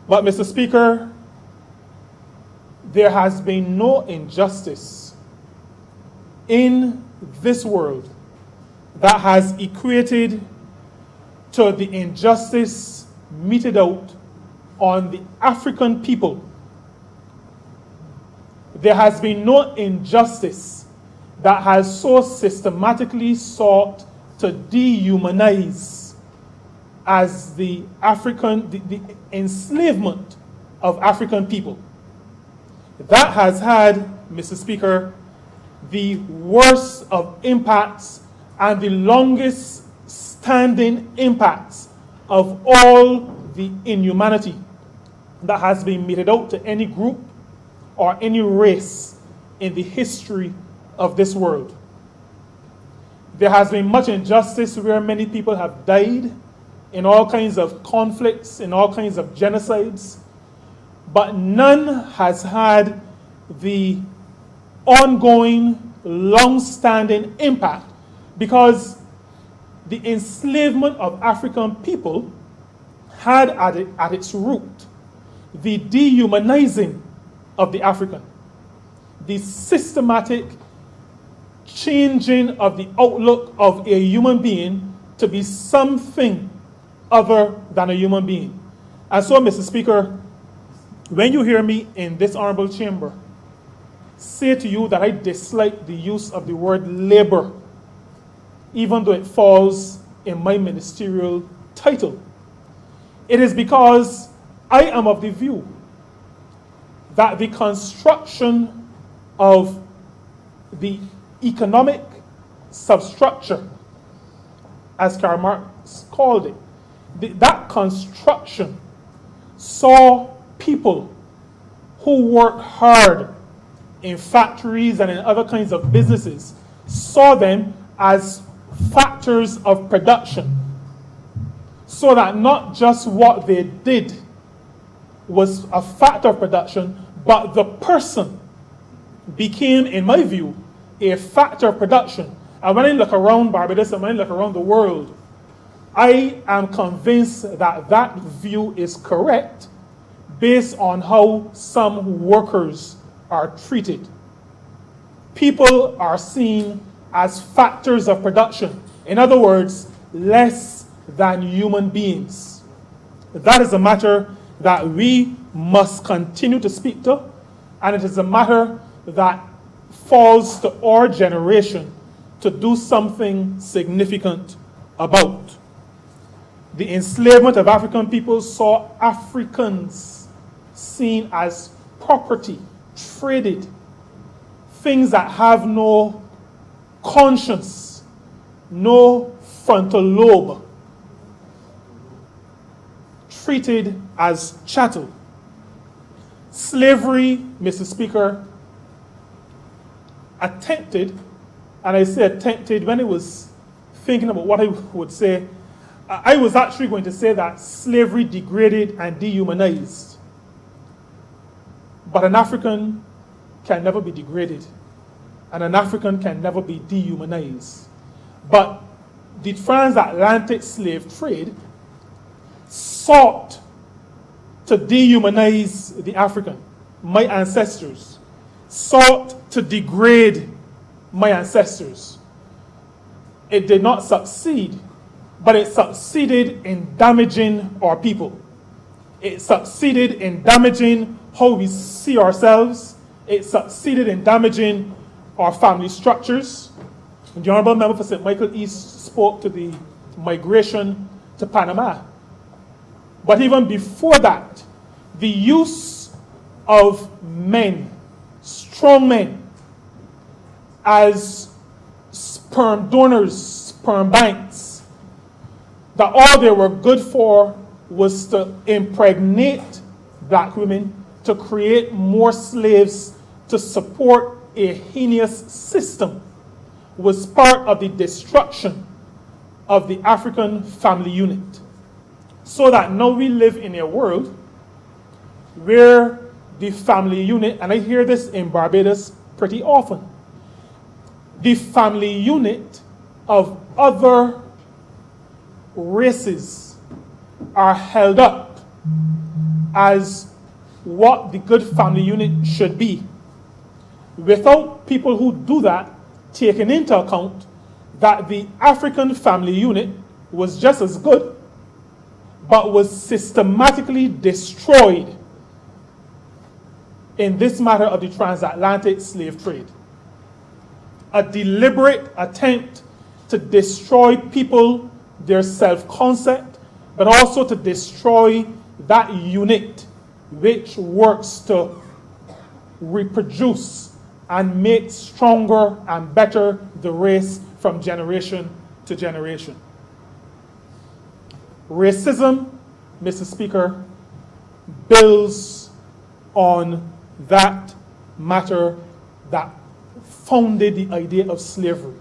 Speaker 3: But Mr. Speaker, there has been no injustice in this world that has equated to the injustice meted out on the African people. There has been no injustice that has so systematically sought to dehumanize as the enslavement of African people. That has had, Mr. Speaker, the worst of impacts and the longest standing impacts of all the inhumanity that has been meted out to any group or any race in the history of this world. There has been much injustice where many people have died in all kinds of conflicts, in all kinds of genocides, but none has had the ongoing, long-standing impact because the enslavement of African people had at its root the dehumanizing of the African, the systematic changing of the outlook of a human being to be something other than a human being. And so, Mr. Speaker, when you hear me in this honorable chamber say to you that I dislike the use of the word labor, even though it falls in my ministerial title, it is because I am of the view that the construction of the economic substructure, as Karl Marx called it, that construction saw people who work hard in factories and in other kinds of businesses, saw them as factors of production, so that not just what they did was a factor of production, but the person became, in my view, a factor of production. And when I look around Barbados and when I look around the world, I am convinced that that view is correct based on how some workers are treated. People are seen as factors of production. In other words, less than human beings. That is a matter that we must continue to speak to, and it is a matter that falls to our generation to do something significant about. The enslavement of African people saw Africans seen as property, traded, things that have no conscience, no frontal lobe, treated as chattel. Slavery, Mr. Speaker, attempted, and I say attempted when I was thinking about what I would say, I was actually going to say that slavery degraded and dehumanized. But an African can never be degraded, and an African can never be dehumanized. But the transatlantic slave trade sought to dehumanize the African, my ancestors, sought to degrade my ancestors. It did not succeed, but it succeeded in damaging our people. It succeeded in damaging how we see ourselves. It succeeded in damaging our family structures. The Honorable Member for St. Michael East spoke to the migration to Panama. But even before that, the use of men, strong men, as sperm donors, sperm banks, that all they were good for was to impregnate black women, to create more slaves, to support a heinous system, was part of the destruction of the African family unit. So that now we live in a world where the family unit, and I hear this in Barbados pretty often, the family unit of other races are held up as what the good family unit should be, without people who do that taking into account that the African family unit was just as good, but was systematically destroyed in this matter of the transatlantic slave trade. A deliberate attempt to destroy people, their self-concept, but also to destroy that unit which works to reproduce and make stronger and better the race from generation to generation. Racism, Mr. Speaker, builds on that matter that founded the idea of slavery.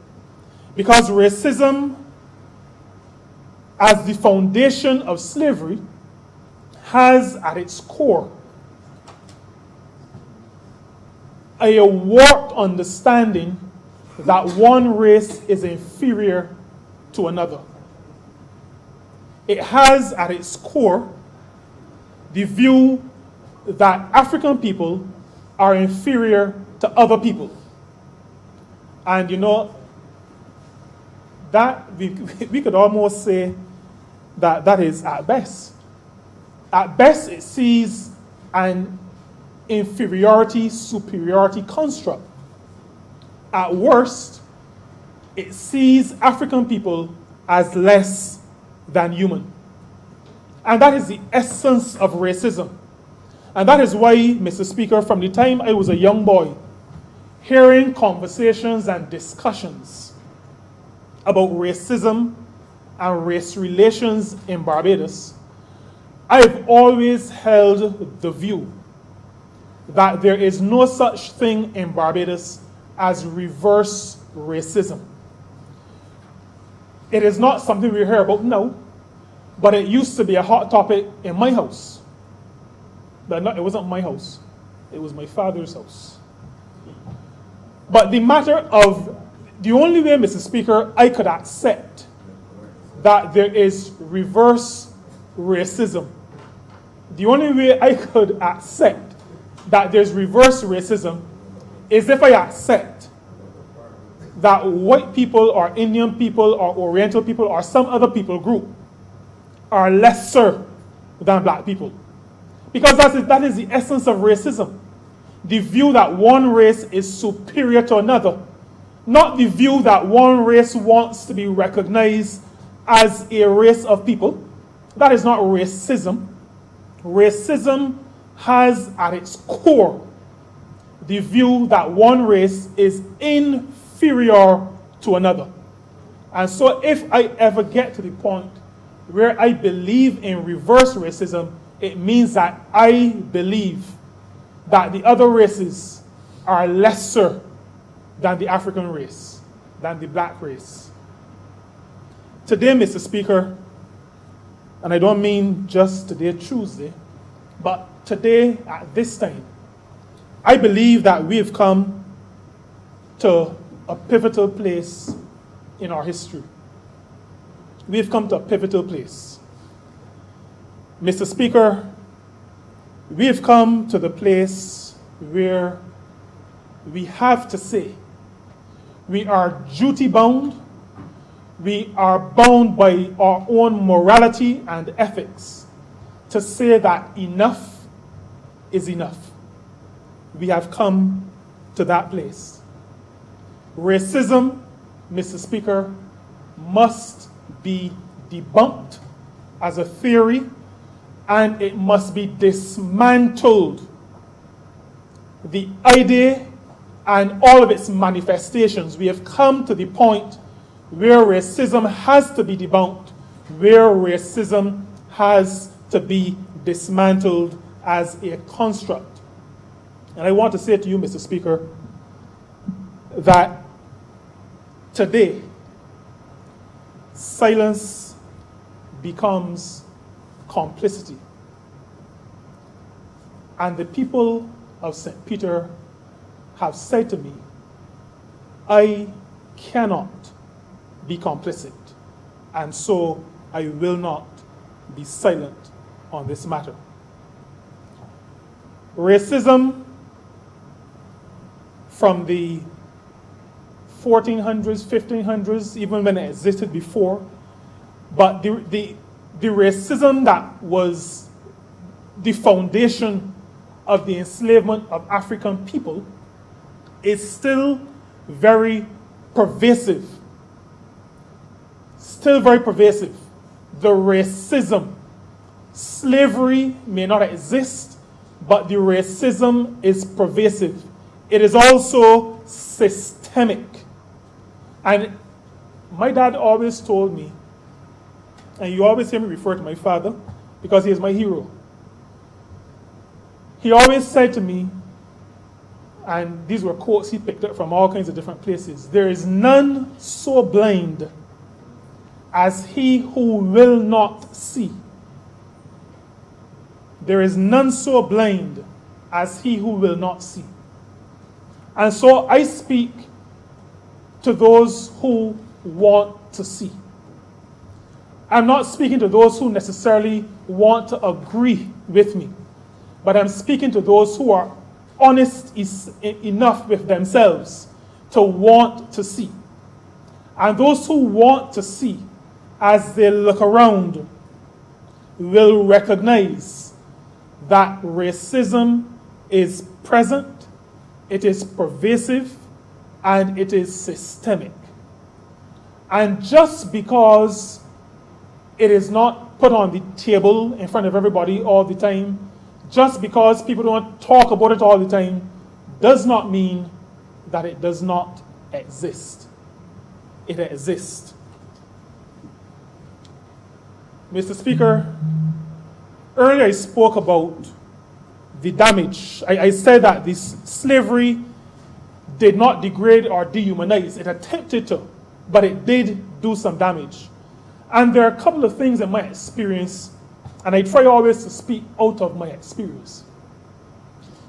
Speaker 3: Because racism, as the foundation of slavery, has at its core a warped understanding that one race is inferior to another. It has at its core the view that African people are inferior to other people. And you know, that we could almost say that that is at best. At best, it sees an inferiority-superiority construct. At worst, it sees African people as less than human. And that is the essence of racism. And that is why, Mr. Speaker, from the time I was a young boy, hearing conversations and discussions about racism and race relations in Barbados, I've always held the view that there is no such thing in Barbados as reverse racism. It is not something we hear about now, but it used to be a hot topic in my house. But it wasn't my house, it was my father's house. But the only way, Mr. Speaker, I could accept that there is reverse racism, the only way I could accept that there's reverse racism is if I accept that white people or Indian people or Oriental people or some other people group are lesser than black people. Because that is the essence of racism. The view that one race is superior to another. Not the view that one race wants to be recognized as a race of people. That is not racism. Racism has at its core the view that one race is inferior to another. And so if I ever get to the point where I believe in reverse racism, it means that I believe that the other races are lesser than the African race, than the black race. Today, Mr. Speaker, and I don't mean just today, Tuesday, but today, at this time, I believe that we have come to a pivotal place in our history. We have come to a pivotal place. Mr. Speaker, we have come to the place where we have to say we are duty bound, we are bound by our own morality and ethics to say that enough is enough. We have come to that place. Racism, Mr. Speaker, must be debunked as a theory, and it must be dismantled. The idea and all of its manifestations, we have come to the point where racism has to be debunked, where racism has to be dismantled as a construct. And I want to say to you, Mr. Speaker, that today, silence becomes complicity. And the people of St. Peter have said to me, I cannot be complicit, and so I will not be silent on this matter. Racism from the 1400s, 1500s, even when it existed before, but the racism that was the foundation of the enslavement of African people is still very pervasive. Still very pervasive. The racism, slavery may not exist, but the racism is pervasive. It is also systemic. And my dad always told me, and you always hear me refer to my father because he is my hero. He always said to me, and these were quotes he picked up from all kinds of different places, there is none so blind as he who will not see. There is none so blind as he who will not see. And so I speak to those who want to see. I'm not speaking to those who necessarily want to agree with me, but I'm speaking to those who are honest enough with themselves to want to see. And those who want to see, as they look around, will recognize that racism is present, it is pervasive, and it is systemic. And just because it is not put on the table in front of everybody all the time. Just because people don't talk about it all the time does not mean that it does not exist. It exists. Mr. Speaker, earlier I spoke about the damage. I said that this slavery did not degrade or dehumanize. It attempted to, but it did do some damage. And there are a couple of things in my experience, and I try always to speak out of my experience.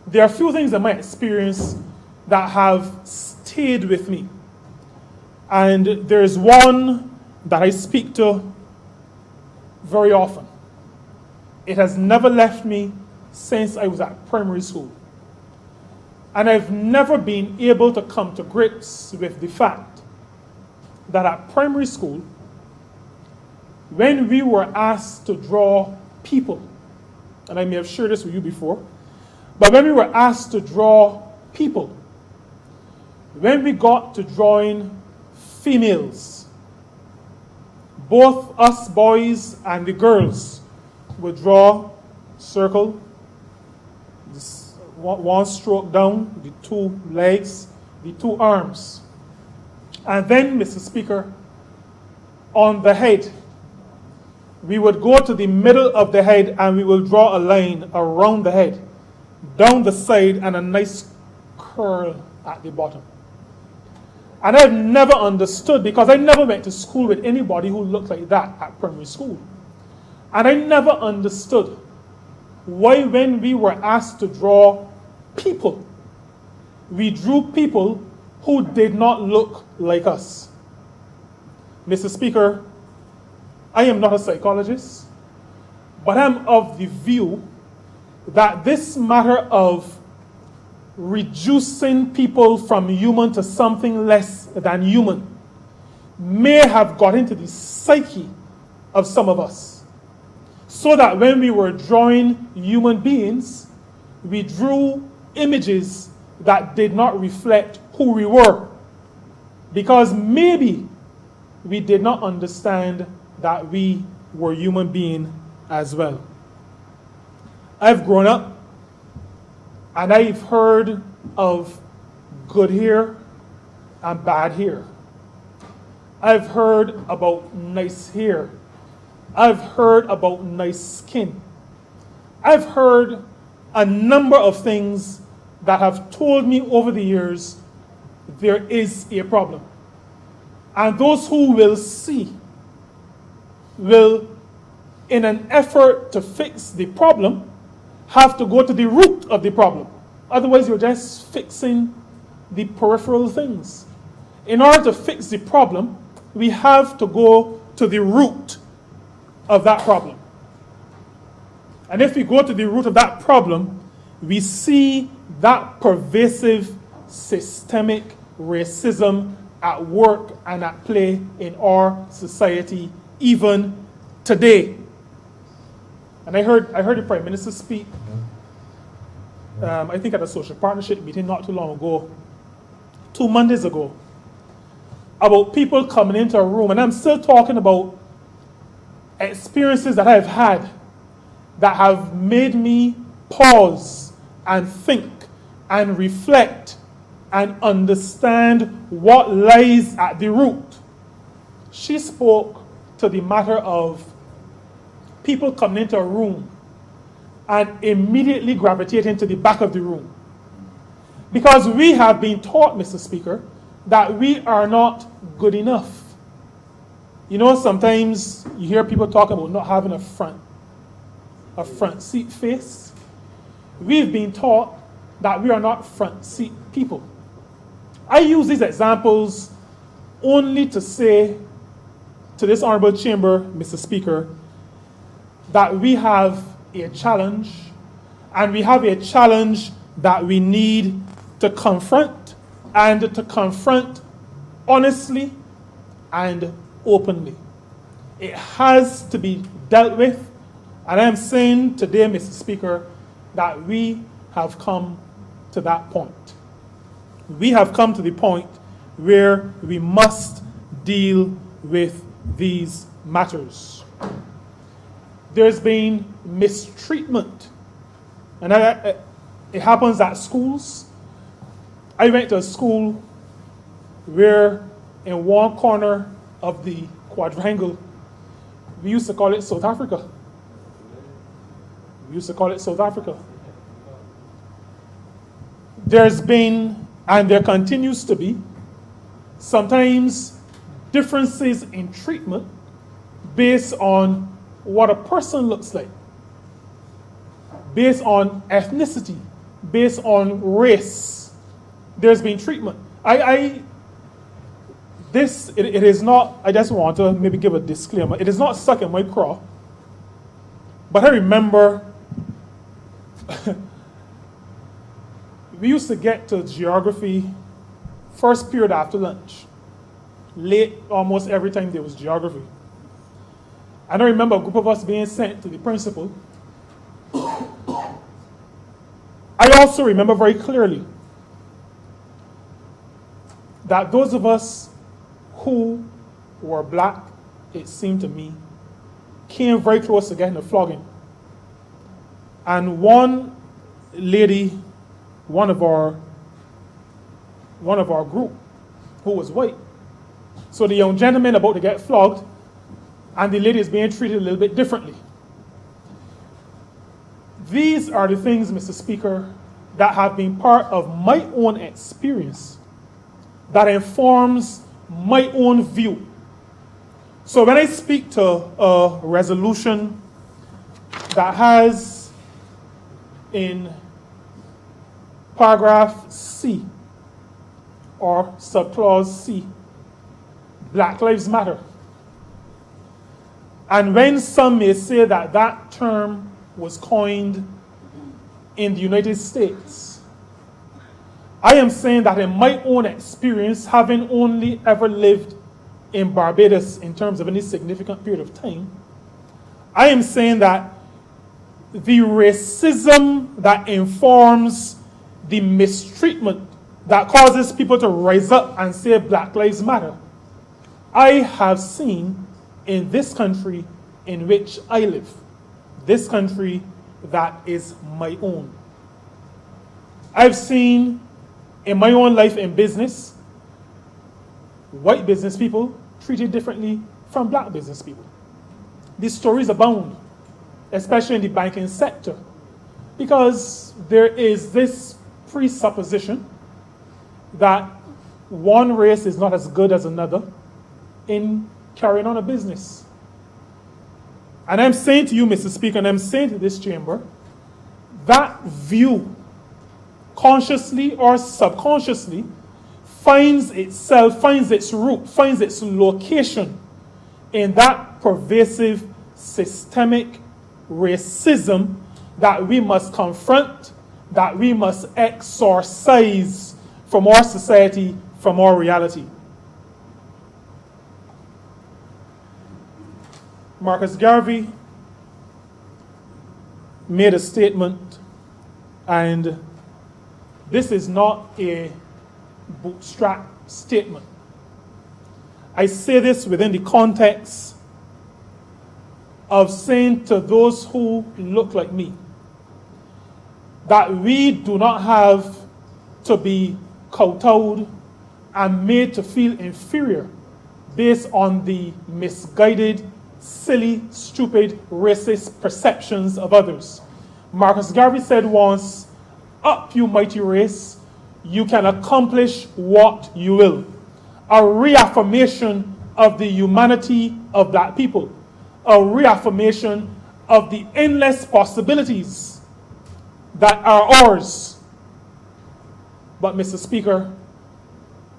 Speaker 3: There are a few things in my experience that have stayed with me. And there's one that I speak to very often. It has never left me since I was at primary school. And I've never been able to come to grips with the fact that at primary school, when we were asked to draw people, and I may have shared this with you before, but when we were asked to draw people, when we got to drawing females, both us boys and the girls would draw circle, this one stroke down, the two legs, the two arms. And then, Mr. Speaker, on the head, we would go to the middle of the head and we will draw a line around the head, down the side, and a nice curl at the bottom. And I've never understood, because I never went to school with anybody who looked like that at primary school. And I never understood why, when we were asked to draw people, we drew people who did not look like us. Mr. Speaker, I am not a psychologist, but I'm of the view that this matter of reducing people from human to something less than human may have got into the psyche of some of us, so that when we were drawing human beings, we drew images that did not reflect who we were, because maybe we did not understand that we were human beings as well. I've grown up and I've heard of good hair and bad hair. I've heard about nice hair. I've heard about nice skin. I've heard a number of things that have told me over the years there is a problem. And those who will see will, in an effort to fix the problem, have to go to the root of the problem. Otherwise, you're just fixing the peripheral things. In order to fix the problem, we have to go to the root of that problem. And if we go to the root of that problem, we see that pervasive systemic racism at work and at play in our society even today. And I heard the Prime Minister speak, I think at a social partnership meeting not too long ago, 2 Mondays ago, about people coming into a room, and I'm still talking about experiences that I've had that have made me pause and think and reflect and understand what lies at the root. She spoke to the matter of people coming into a room and immediately gravitating to the back of the room. Because we have been taught, Mr. Speaker, that we are not good enough. You know, sometimes you hear people talk about not having a front seat face. We've been taught that we are not front seat people. I use these examples only to say to this honorable chamber, Mr. Speaker, that we have a challenge, and we have a challenge that we need to confront, and to confront honestly and openly. It has to be dealt with, and I am saying today, Mr. Speaker, that we have come to that point. We have come to the point where we must deal with these matters. there's been mistreatment. And it happens at schools. I went to a school where in one corner of the quadrangle, we used to call it South Africa. We used to call it South Africa. There's been, and there continues to be, sometimes differences in treatment based on what a person looks like, based on ethnicity, based on race. There's been treatment. It is not, I just want to maybe give a disclaimer. It is not stuck in my craw. But I remember we used to get to geography first period after lunch. Late almost every time there was geography. And I remember a group of us being sent to the principal. I also remember very clearly that those of us who were black, it seemed to me, came very close to getting a flogging. And one lady, one of our group, who was white. So the young gentleman about to get flogged, and the lady is being treated a little bit differently. These are the things, Mr. Speaker, that have been part of my own experience, that informs my own view. So when I speak to a resolution that has in paragraph C or subclause C, Black Lives Matter, and when some may say that that term was coined in the United States, I am saying that in my own experience, having only ever lived in Barbados in terms of any significant period of time, I am saying that the racism that informs the mistreatment that causes people to rise up and say Black Lives Matter, I have seen in this country in which I live, this country that is my own. I've seen in my own life in business, white business people treated differently from black business people. These stories abound, especially in the banking sector, because there is this presupposition that one race is not as good as another in carrying on a business. And I'm saying to you, Mr. Speaker, and I'm saying to this chamber, that view, consciously or subconsciously, finds its root, finds its location in that pervasive systemic racism that we must confront, that we must exorcise from our society, from our reality. Marcus Garvey made a statement, and this is not a bootstrap statement. I say this within the context of saying to those who look like me that we do not have to be kowtowed and made to feel inferior based on the misguided, silly, stupid, racist perceptions of others. Marcus Garvey said once, "Up, you mighty race, you can accomplish what you will." A reaffirmation of the humanity of black people, a reaffirmation of the endless possibilities that are ours. But, Mr. Speaker,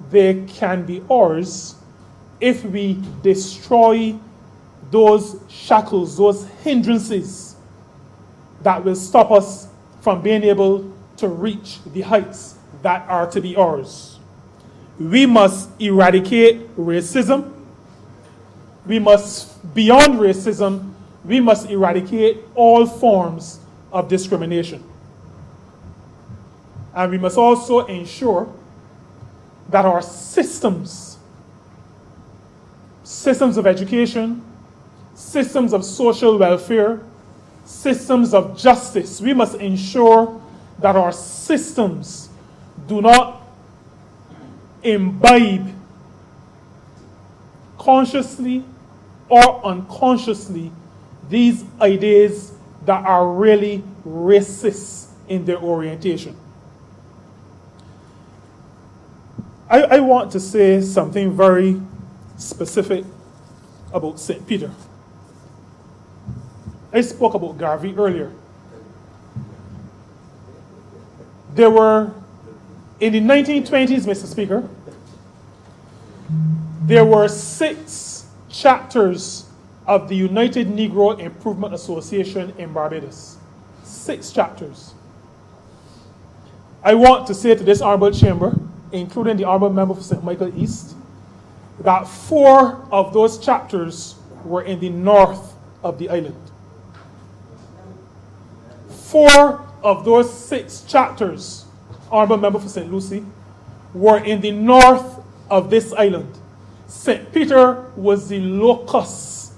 Speaker 3: they can be ours if we destroy those shackles, those hindrances that will stop us from being able to reach the heights that are to be ours. We must eradicate racism. We must, beyond racism, we must eradicate all forms of discrimination. And we must also ensure that our systems of education, systems of social welfare, systems of justice. We must ensure that our systems do not imbibe consciously or unconsciously these ideas that are really racist in their orientation. I want to say something very specific about St. Peter. I spoke about Garvey earlier. There were, in the 1920s, Mr. Speaker, there were 6 chapters of the United Negro Improvement Association in Barbados. 6 chapters. I want to say to this honorable chamber, including the honorable member for St. Michael East, that 4 of those chapters were in the north of the island. 4 of those 6 chapters, honorable member for St. Lucie, were in the north of this island. St. Peter was the locus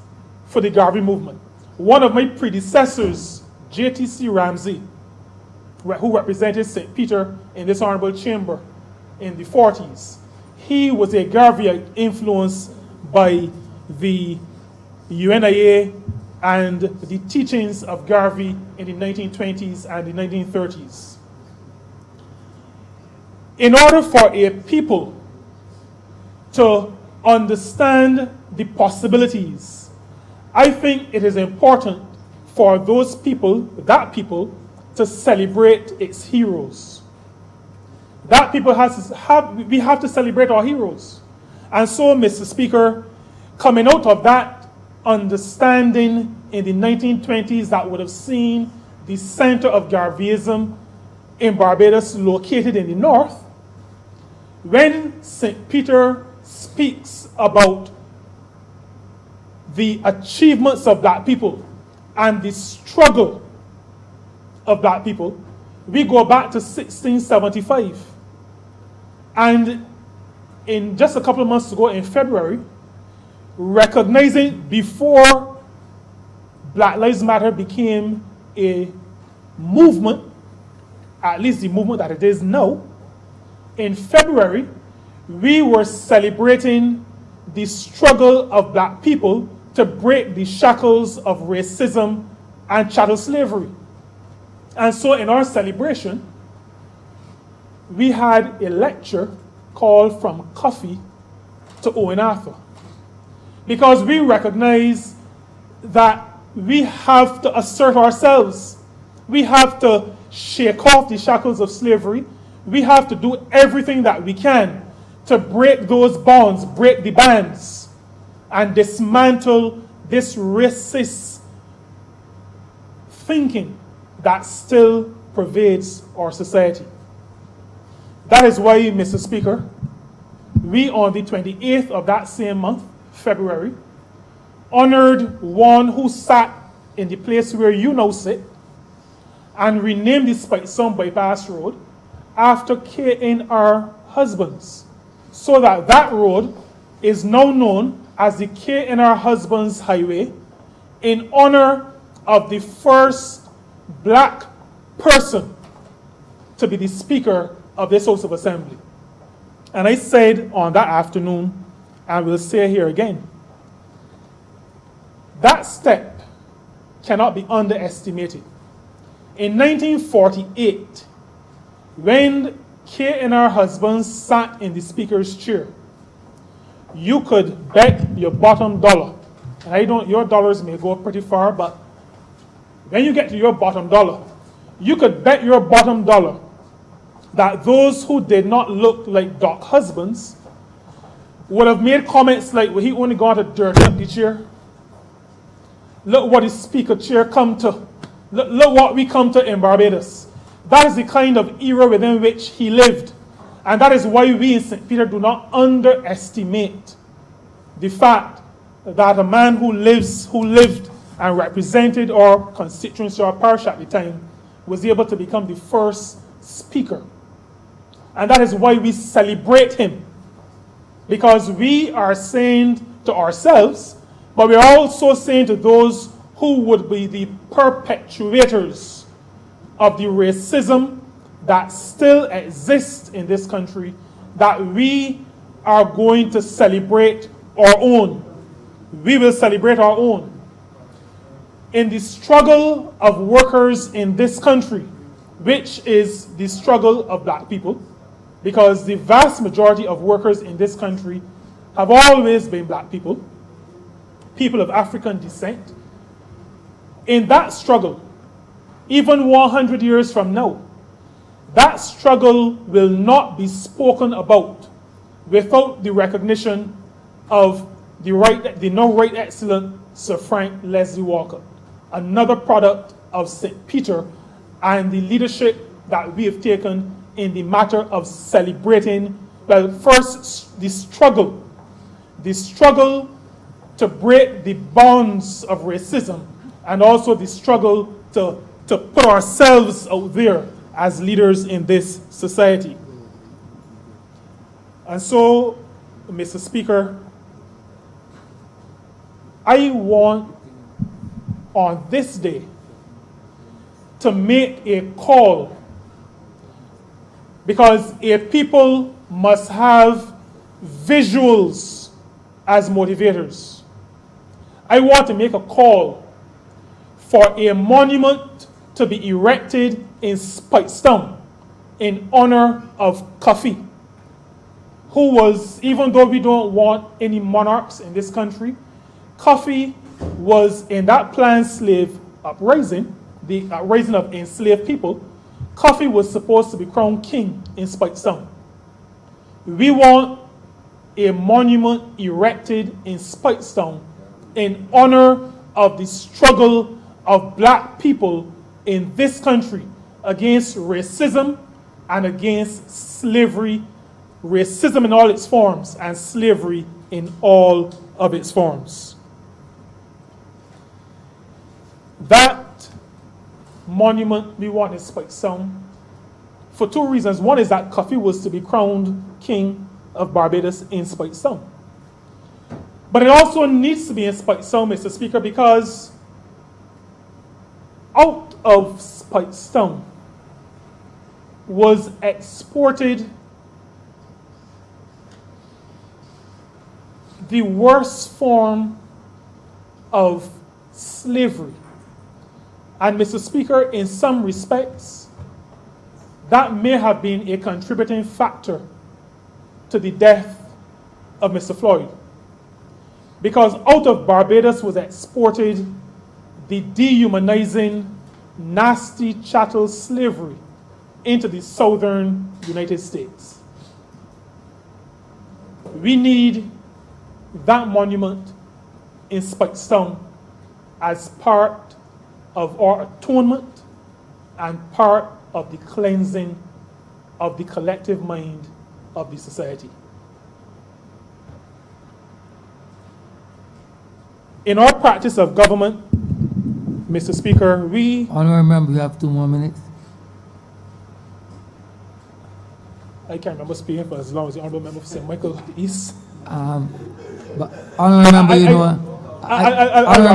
Speaker 3: for the Garvey movement. One of my predecessors, J.T.C. Ramsey, who represented St. Peter in this honorable chamber in the 40s, he was a Garveyite influenced by the UNIA and the teachings of Garvey in the 1920s and the 1930s. In order for a people to understand the possibilities, I think it is important for those people, that people, to celebrate its heroes. That people we have to celebrate our heroes. And so, Mr. Speaker, coming out of that understanding in the 1920s that would have seen the center of Garveyism in Barbados located in the north, when St. Peter speaks about the achievements of black people and the struggle of black people, we go back to 1675. And in just a couple of months ago, in February, recognizing before Black Lives Matter became a movement, at least the movement that it is now, in February, we were celebrating the struggle of black people to break the shackles of racism and chattel slavery. And so in our celebration, we had a lecture called From Coffee to Owen Arthur. Because we recognize that we have to assert ourselves. We have to shake off the shackles of slavery. We have to do everything that we can to break those bonds, break the bands, and dismantle this racist thinking that still pervades our society. That is why, Mr. Speaker, we on the 28th of that same month, February, honored one who sat in the place where you now sit and renamed the Spitesong Bypass Road after KNR Husbands, so that that road is now known as the KNR Husbands Highway in honor of the first black person to be the Speaker of this House of Assembly. And I said on that afternoon, and will say here again, that step cannot be underestimated. In 1948, when KNR Husbands sat in the Speaker's chair, you could bet your bottom dollar, and your dollars may go pretty far, but when you get to your bottom dollar, you could bet your bottom dollar that those who did not look like Doc Husbands would have made comments like, well, he only got to dirty up the chair. Look what his Speaker chair come to. Look what we come to in Barbados. That is the kind of era within which he lived. And that is why we in St. Peter do not underestimate the fact that a man who lived and represented our constituency, our parish at the time, was able to become the first Speaker. And that is why we celebrate him. Because we are saying to ourselves, But we're also saying to those who would be the perpetuators of the racism that still exists in this country, that we are going to celebrate our own. We will celebrate our own. In the struggle of workers in this country, which is the struggle of black people, because the vast majority of workers in this country have always been black people, people of African descent. In that struggle, even 100 years from now, that struggle will not be spoken about without the recognition of the now Right Excellent Sir Frank Leslie Walker, another product of St. Peter, and the leadership that we have taken in the matter of celebrating, well, first the struggle to break the bonds of racism, and also the struggle to put ourselves out there as leaders in this society. And so, Mr. Speaker, I want on this day to make a call, because a people must have visuals as motivators. I want to make a call for a monument to be erected in Speightstown in honor of Kofi, who was, even though we don't want any monarchs in this country, Kofi was in that planned slave uprising, the uprising of enslaved people. Kofi was supposed to be crowned king in Speightstown. We want a monument erected in Speightstown in honor of the struggle of black people in this country against racism and against slavery, racism in all its forms and slavery in all of its forms. That monument we want in Speightstown for two reasons. One is that Kofi was to be crowned king of Barbados in Speightstown. But it also needs to be in Speightstown, Mr. Speaker, because out of Speightstown was exported the worst form of slavery. And Mr. Speaker, in some respects, that may have been a contributing factor to the death of Mr. Floyd. Because out of Barbados was exported the dehumanizing, nasty chattel slavery into the southern United States. We need that monument in Speightstown as part of our atonement and part of the cleansing of the collective mind of the society. In our practice of government, Mr. Speaker, we...
Speaker 1: Honourable member, you have 2 more minutes.
Speaker 3: I can't remember speaking for as long as the Honourable Member for St. Michael East.
Speaker 1: But honourable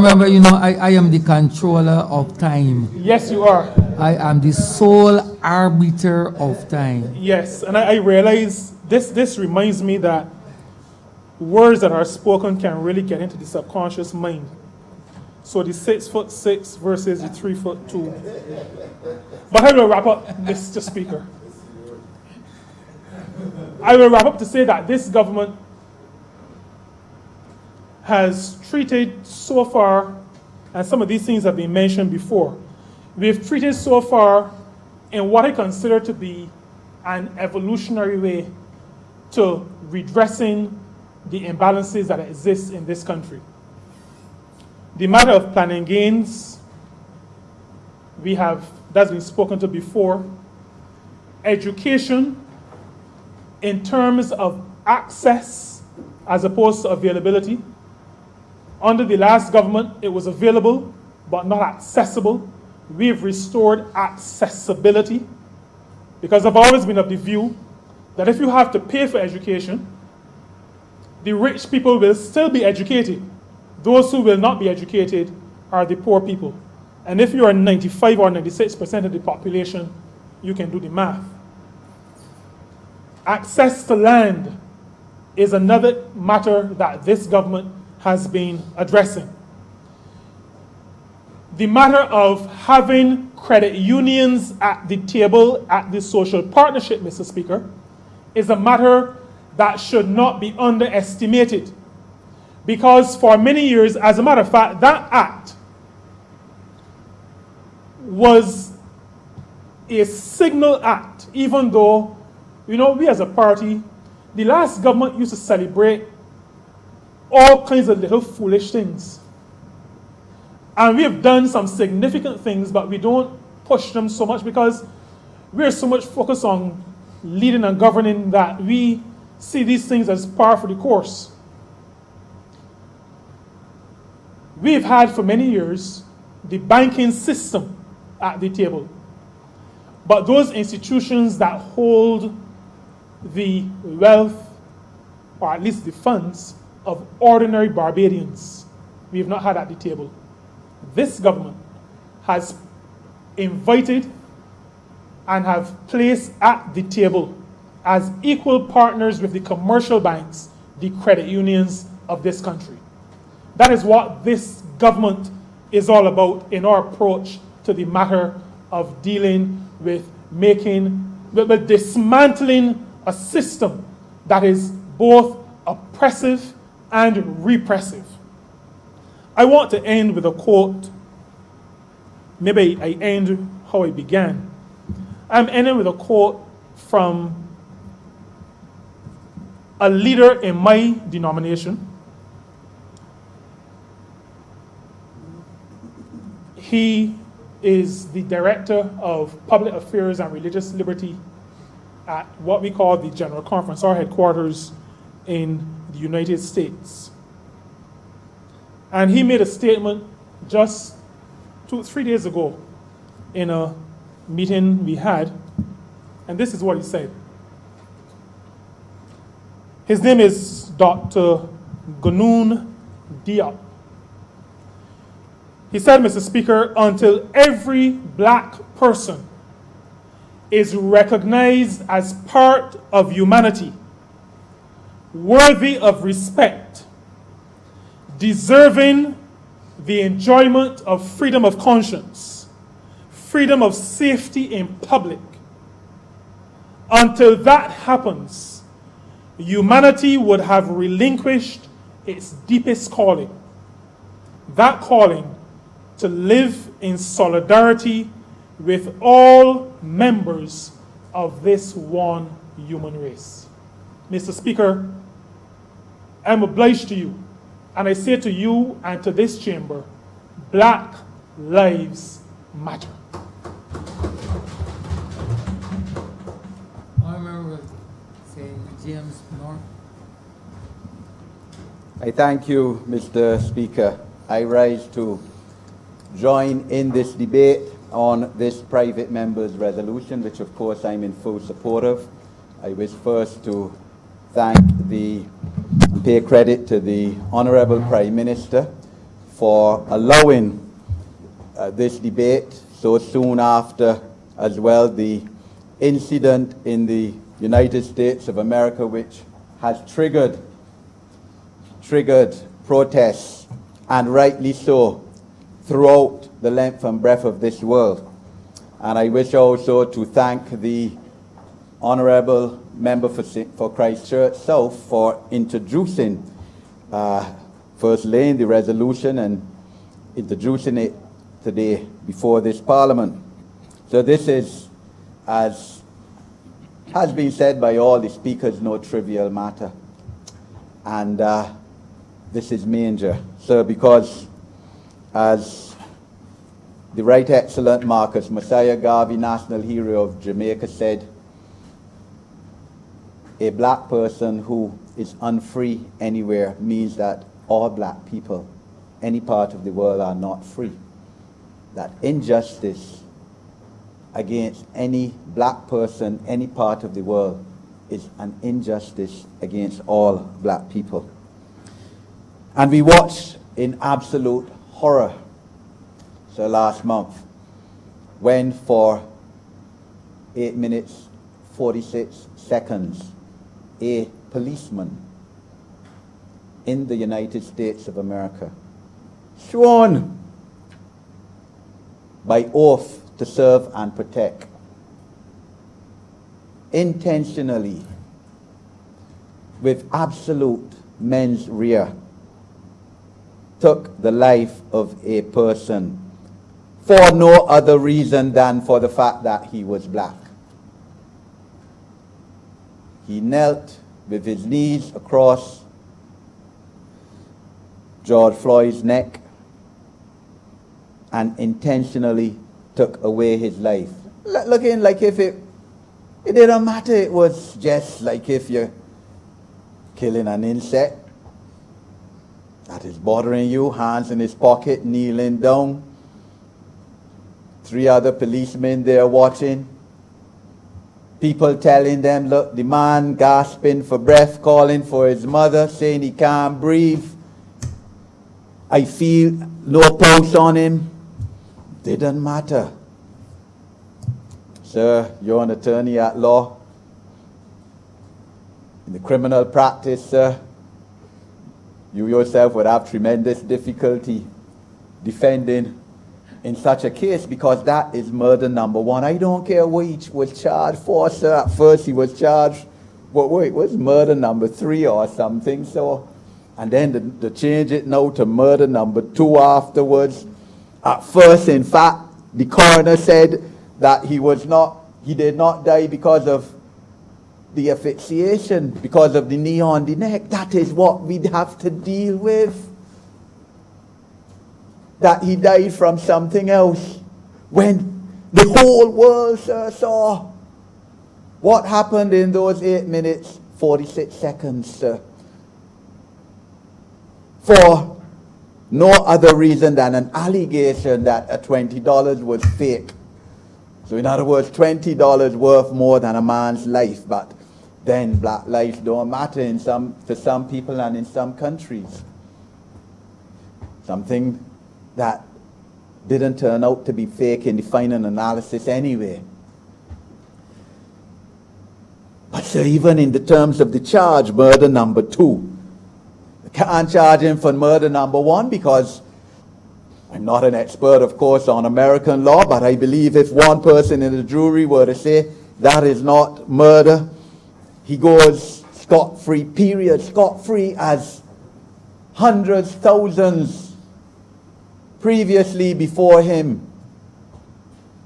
Speaker 1: member, I am the controller of time.
Speaker 3: Yes, you are.
Speaker 1: I am the sole arbiter of time.
Speaker 3: Yes, and I realize this reminds me that words that are spoken can really get into the subconscious mind. So the 6'6" versus the 3'2". But I will wrap up, Mr. Speaker. I will wrap up to say that this government has treated so far, and some of these things have been mentioned before, we've treated so far in what I consider to be an evolutionary way to redressing the imbalances that exist in this country. The matter of planning gains, that's been spoken to before. Education, in terms of access as opposed to availability. Under the last government, it was available but not accessible. We've restored accessibility, because I've always been of the view that if you have to pay for education, the rich people will still be educated. those who will not be educated are the poor people. And if you are 95 or 96% of the population, you can do the math. Access to land is another matter that this government has been addressing. The matter of having credit unions at the table at the social partnership, Mr. Speaker, is a matter that should not be underestimated. Because for many years, as a matter of fact, that act was a signal act, even though, we as a party, the last government used to celebrate all kinds of little foolish things. And we have done some significant things, but we don't push them so much because we're so much focused on leading and governing that we see these things as par for the course. We've had for many years the banking system at the table. But those institutions that hold the wealth, or at least the funds, of ordinary Barbadians, we have not had at the table. This government has invited and have placed at the table as equal partners with the commercial banks, the credit unions of this country. That is what this government is all about in our approach to the matter of dealing with dismantling a system that is both oppressive and repressive. I want to end with a quote. Maybe I end how I began. I'm ending with a quote from a leader in my denomination. He is the Director of Public Affairs and Religious Liberty at what we call the General Conference, our headquarters in the United States. And he made a statement just 2-3 days ago in a meeting we had, and this is what he said. His name is Dr. Ganoon Diop. He said, Mr. Speaker, until every black person is recognized as part of humanity, worthy of respect, deserving the enjoyment of freedom of conscience, freedom of safety in public, until that happens, humanity would have relinquished its deepest calling. That calling to live in solidarity with all members of this one human race. Mr. Speaker, I'm obliged to you, and I say to you and to this chamber, Black Lives Matter.
Speaker 1: Honorable James North.
Speaker 4: I thank you, Mr. Speaker. I rise to join in this debate on this private member's resolution, which of course I'm in full support of. I wish first to pay credit to the Honorable Prime Minister for allowing this debate so soon after, as well, the incident in the United States of America, which has triggered protests, and rightly so, throughout the length and breadth of this world. And I wish also to thank the Honourable Member for Christchurch South for introducing, first laying the resolution and introducing it today before this Parliament. So this is, as has been said by all the speakers, no trivial matter. And this is major, sir, because as the Right Excellent Marcus Mosiah Garvey, National Hero of Jamaica, said, a black person who is unfree anywhere means that all black people, any part of the world, are not free. That injustice against any black person, any part of the world, is an injustice against all black people. And we watched in absolute horror. So last month, when for 8 minutes, 46 seconds, a policeman in the United States of America, sworn by oath to serve and protect, intentionally, with absolute mens rea, took the life of a person for no other reason than for the fact that he was black. He knelt with his knees across George Floyd's neck and intentionally took away his life. Looking like if it didn't matter, it was just like if you're killing an insect that is bothering you, hands in his pocket, kneeling down. 3 other policemen there watching. People telling them, look, the man gasping for breath, calling for his mother, saying he can't breathe. I feel no pulse on him. Didn't matter. Sir, you're an attorney at law. In the criminal practice, sir, you yourself would have tremendous difficulty defending in such a case, because that is murder number 1. I don't care what he was charged for, sir. At first he was charged, but wait, it was murder number 3 or something. So, and then to change it now to murder number 2 afterwards. At first, in fact, the coroner said that he did not die because of the asphyxiation, because of the knee on the neck. That is what we'd have to deal with. That he died from something else, when the whole world, sir, saw what happened in those 8 minutes, 46 seconds, sir. For no other reason than an allegation that a $20 was fake. So in other words, $20 worth more than a man's life, but then black lives don't matter to some people and in some countries. Something that didn't turn out to be fake in the final analysis anyway. But so even in the terms of the charge, murder number 2, I can't charge him for murder number 1 because I'm not an expert, of course, on American law, but I believe if one person in the jury were to say that is not murder, he goes scot-free, period. Scot-free, as hundreds, thousands previously before him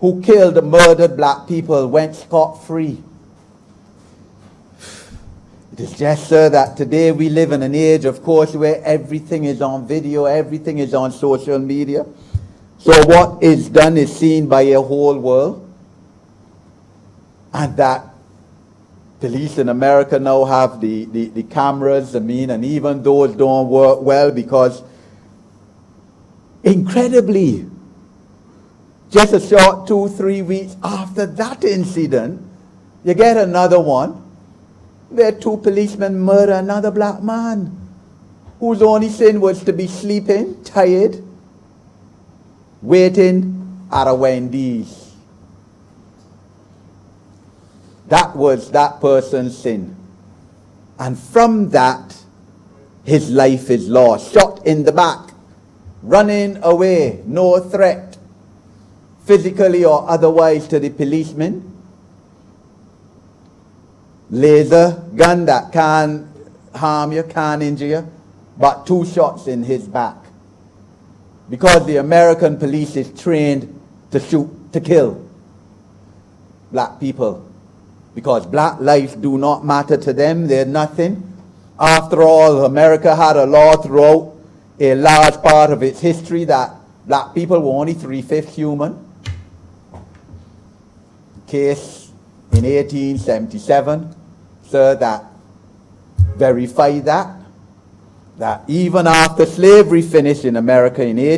Speaker 4: who killed and murdered black people went scot-free. It is just, sir, that today we live in an age, of course, where everything is on video, everything is on social media. So what is done is seen by a whole world. And that police in America now have the cameras, and even those don't work well because incredibly, just a short 2-3 weeks after that incident, you get another one where 2 policemen murder another black man whose only sin was to be sleeping, tired, waiting at a Wendy's. That was that person's sin. And from that, his life is lost. Shot in the back, running away, no threat, physically or otherwise, to the policeman. Laser gun that can't harm you, can't injure you, but 2 shots in his back. Because the American police is trained to shoot, to kill black people. Because black lives do not matter to them, they're nothing. After all, America had a law throughout a large part of its history that black people were only 3/5 human. Case in 1877, sir, that verified that even after slavery finished in America in the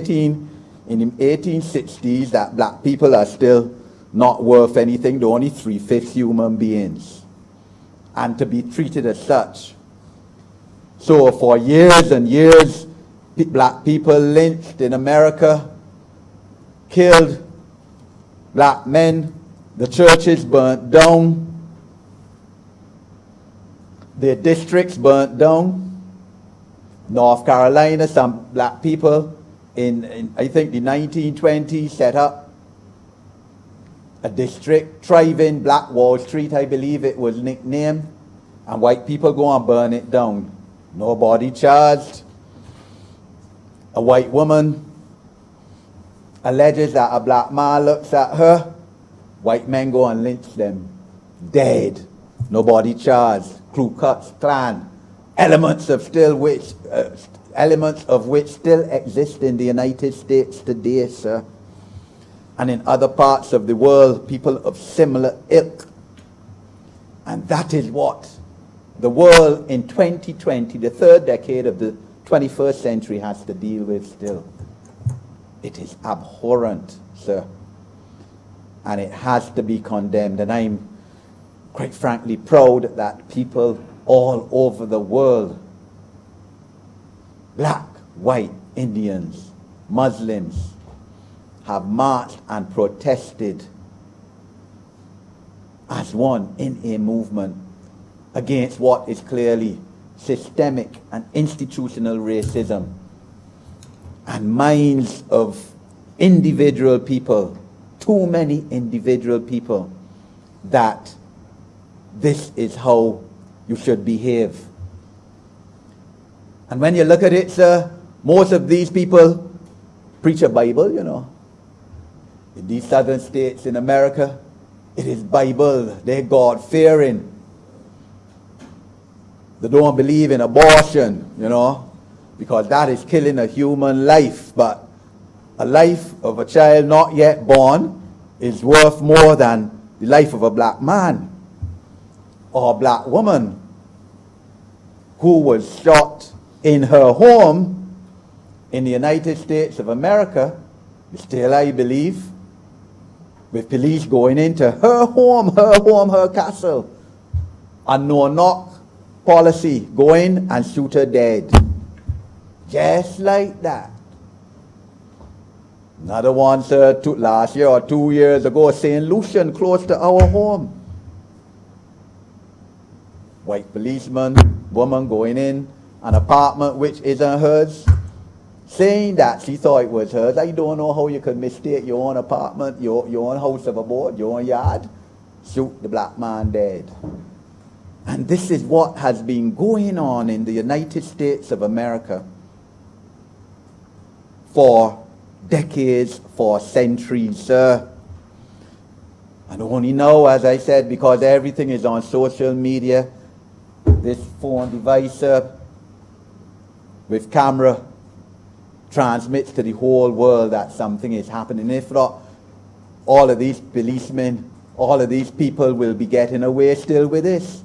Speaker 4: 1860s, that black people are still not worth anything. They're only 3/5 human beings, and to be treated as such. So for years and years, black people lynched in America, killed black men, the churches burnt down, their districts burnt down. North Carolina, some black people in I think the 1920s set up a district, thriving Black Wall Street, I believe it was nicknamed, and white people go and burn it down. Nobody charged. A white woman alleges that a black man looks at her, white men go and lynch them. Dead. Nobody charged. Ku Klux Klan. Elements of which still exist in the United States today, sir. And in other parts of the world, people of similar ilk. And that is what the world in 2020, the third decade of the 21st century, has to deal with still. It is abhorrent, sir. And it has to be condemned. And I'm quite frankly proud that people all over the world, black, white, Indians, Muslims, have marched and protested as one in a movement against what is clearly systemic and institutional racism and minds of individual people, too many individual people, that this is how you should behave. And when you look at it, sir, most of these people preach a Bible, you know. In these southern states in America, it is Bible. They're God-fearing. They don't believe in abortion, you know, because that is killing a human life. But a life of a child not yet born is worth more than the life of a black man or a black woman who was shot in her home in the United States of America, still I believe, with police going into her home, her castle, and no knock policy, go in and shoot her dead. Just like that. Another one, sir, last year or 2 years ago, St. Lucian, close to our home. White policeman, woman going in an apartment which isn't hers, saying that she thought it was hers. I don't know how you could mistake your own apartment, your own house of abode, your own yard, shoot the black man dead. And this is what has been going on in the United States of America for decades, for centuries, sir. And only now, as I said, because everything is on social media, this phone device with camera transmits to the whole world that something is happening. If not, all of these policemen, all of these people will be getting away still with this.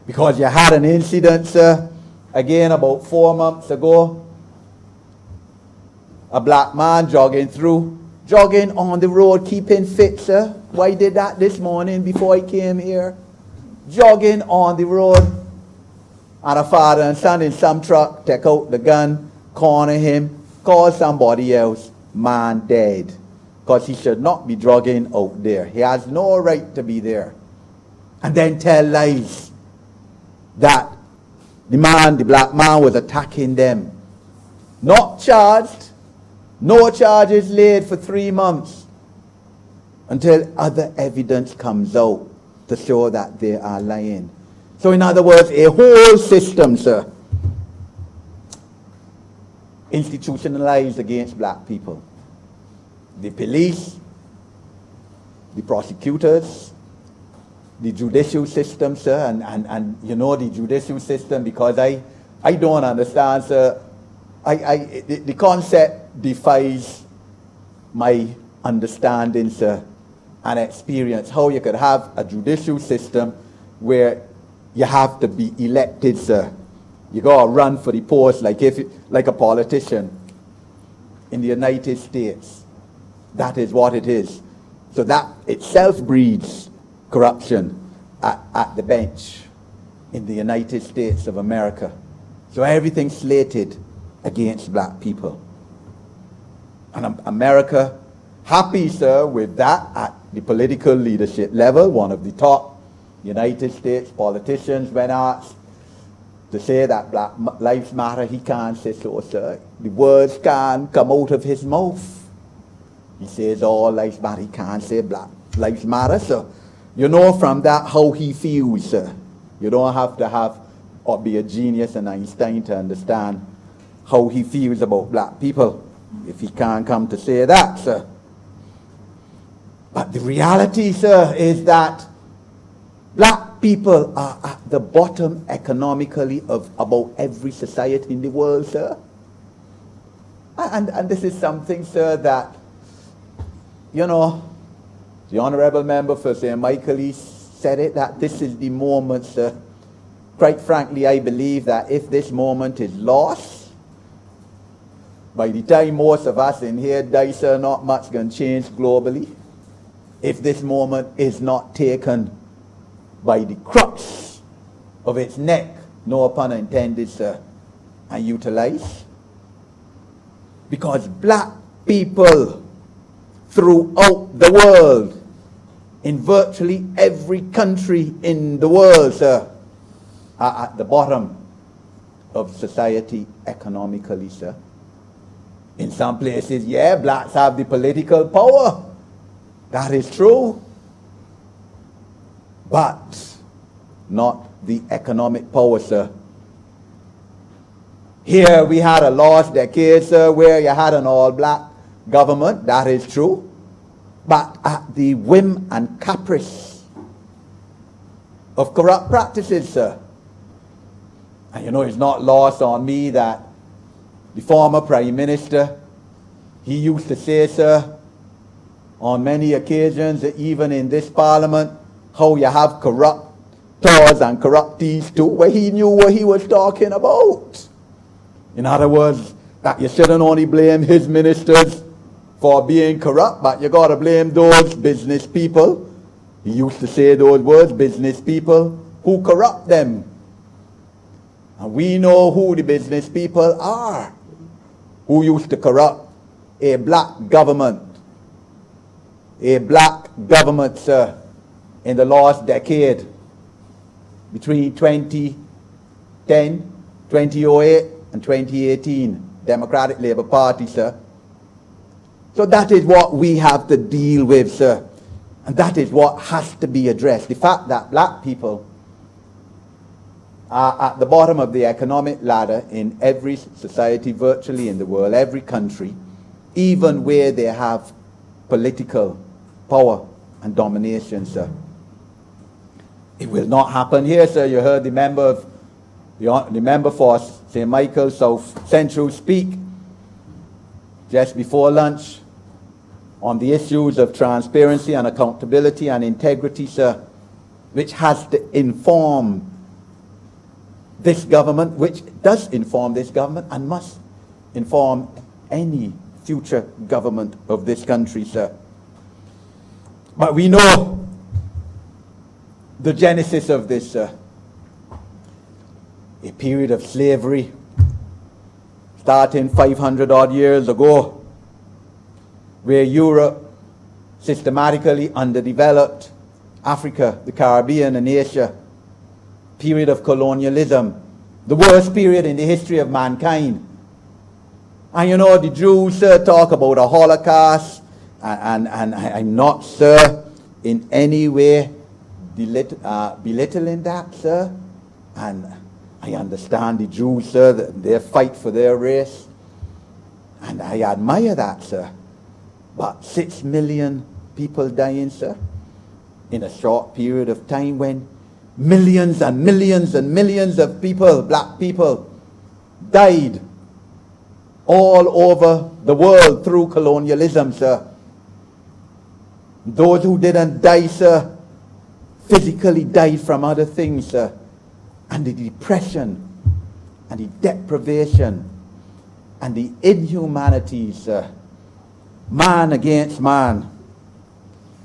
Speaker 4: Because you had an incident, sir, again about 4 months ago. A black man jogging on the road, keeping fit, sir. Why did that this morning before I came here? Jogging on the road. And a father and son in some truck take out the gun, corner him, call somebody else, man dead. Because he should not be jogging out there. He has no right to be there. And then tell lies that the black man was attacking them. Not charged, no charges laid for 3 months until other evidence comes out to show that they are lying. So in other words, a whole system, sir, institutionalized against black people. The police, the prosecutors, the judicial system, sir, and you know the judicial system, because I don't understand, sir. The concept defies my understanding, sir, and experience. How you could have a judicial system where you have to be elected, sir. You gotta run for the post like a politician in the United States. That is what it is. So that itself breeds corruption at the bench in the United States of America. So everything slated against black people. And America, happy, sir, with that at the political leadership level. One of the top United States politicians, when asked to say that Black Lives Matter, he can't say so, sir. The words can't come out of his mouth. He says all lives matter. He can't say Black Lives Matter, sir. You know from that how he feels, sir. You don't have to have or be a genius and Einstein to understand how he feels about black people if he can't come to say that, sir. But the reality, sir, is that black people are at the bottom economically of about every society in the world, sir. And this is something, sir, that, you know, the Honorable Member for St. Michael, he said it, that this is the moment, sir. Quite frankly, I believe that if this moment is lost, by the time most of us in here die, sir, not much can change globally. If this moment is not taken by the crux of its neck, no pun intended, sir, and utilized. Because black people throughout the world, in virtually every country in the world, sir, are at the bottom of society economically, sir. In some places, yeah, blacks have the political power. That is true. But not the economic power, sir. Here we had a last decade, sir, where you had an all-black government. That is true. But at the whim and caprice of corrupt practices, sir. And you know, it's not lost on me that the former Prime Minister, he used to say, sir, on many occasions, even in this Parliament, how you have corruptors and corruptees too, where he knew what he was talking about. In other words, that you shouldn't only blame his ministers for being corrupt, but you got to blame those business people. He used to say those words, business people, who corrupt them. And we know who the business people are, who used to corrupt a black government. A black government, sir, in the last decade, between 2010, 2008, and 2018, Democratic Labour Party, sir. So that is what we have to deal with, sir. And that is what has to be addressed. The fact that black people are at the bottom of the economic ladder in every society virtually in the world, every country, even where they have political power and domination, sir. It will not happen here, sir. You heard the member for St. Michael South Central speak just before lunch on the issues of transparency and accountability and integrity, sir, which has to inform this government, which does inform this government and must inform any future government of this country, sir. But we know the genesis of this, sir. A period of slavery starting 500 odd years ago, where Europe systematically underdeveloped Africa, the Caribbean, and Asia. Period of colonialism, the worst period in the history of mankind. And you know, the Jews, sir, talk about a Holocaust, and I'm not, sir, in any way belittling that, sir. And I understand the Jews, sir, their fight for their race, and I admire that, sir. But 6 million people dying, sir, in a short period of time when millions and millions and millions of people, black people, died all over the world through colonialism, sir. Those who didn't die, sir, physically died from other things, sir. And the depression and the deprivation and the inhumanity, sir. Man against man.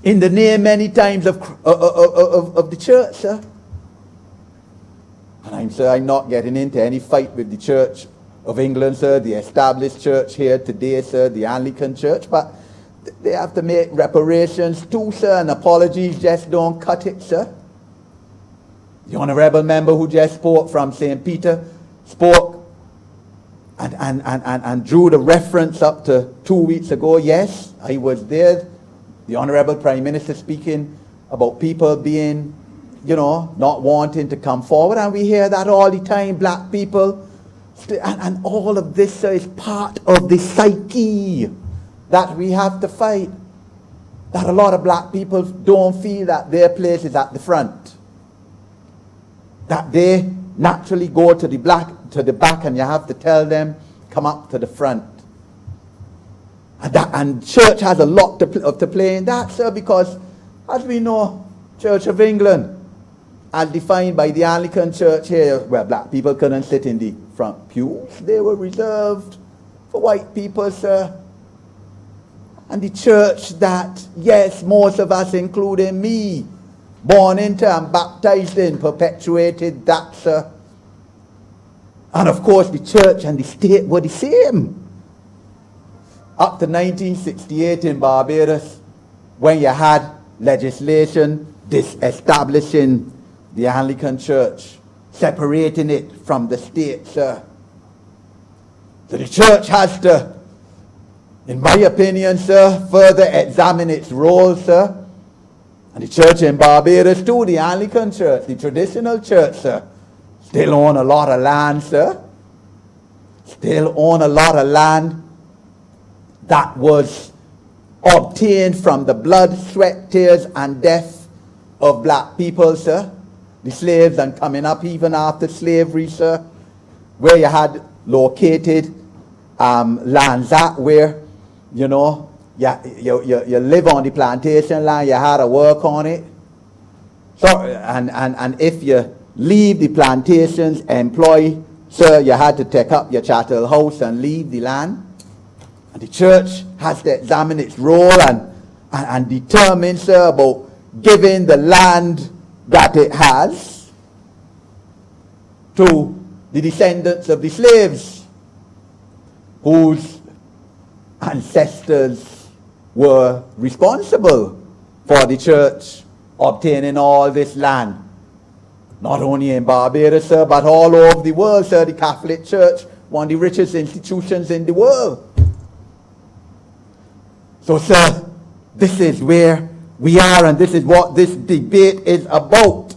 Speaker 4: In the name many times of the church, sir. And I'm not getting into any fight with the church of England, sir, the established church here today, sir, the Anglican church, but they have to make reparations too, sir, and apologies just don't cut it, sir. The honourable member who just spoke from St. Peter spoke and drew the reference up to 2 weeks ago. Yes, I was there. The Honourable Prime Minister speaking about people being, not wanting to come forward. And we hear that all the time, black people. And all of this is part of the psyche that we have to fight. That a lot of black people don't feel that their place is at the front. That they naturally go to the back, and you have to tell them, come up to the front. And church has a lot to play in that, sir, because as we know, Church of England, as defined by the Anglican Church here, where black people couldn't sit in the front pews, they were reserved for white people, sir. And the church that, yes, most of us, including me, born into and baptized in, perpetuated that, sir. And of course, the church and the state were the same. Up to 1968 in Barbados, when you had legislation disestablishing the Anglican Church, separating it from the state, sir. So the church has to, in my opinion, sir, further examine its role, sir. And the church in Barbados too, the Anglican Church, the traditional church, sir, still own a lot of land, sir. Still own a lot of land that was obtained from the blood, sweat, tears, and death of black people, sir. The slaves, and coming up even after slavery, sir, where you had located lands at where, you live on the plantation land, you had to work on it. So, and if you leave the plantations, employ, sir, you had to take up your chattel house and leave the land. And the church has to examine its role and determine, sir, about giving the land that it has to the descendants of the slaves whose ancestors were responsible for the church obtaining all this land. Not only in Barbados, sir, but all over the world, sir. The Catholic Church, one of the richest institutions in the world. So, sir, this is where we are, and this is what this debate is about.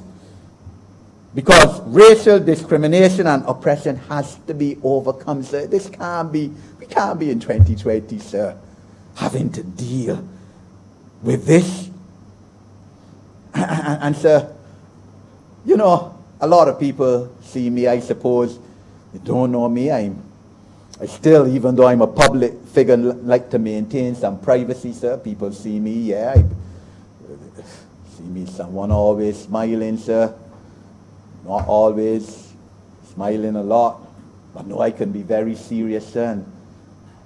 Speaker 4: Because racial discrimination and oppression has to be overcome, sir. We can't be in 2020, sir, having to deal with this. And sir, a lot of people see me, I suppose, they don't know me. I still, even though I'm a public figure, like to maintain some privacy, sir. People see me, see me someone always smiling, sir. Not always smiling a lot, but no, I can be very serious, sir. And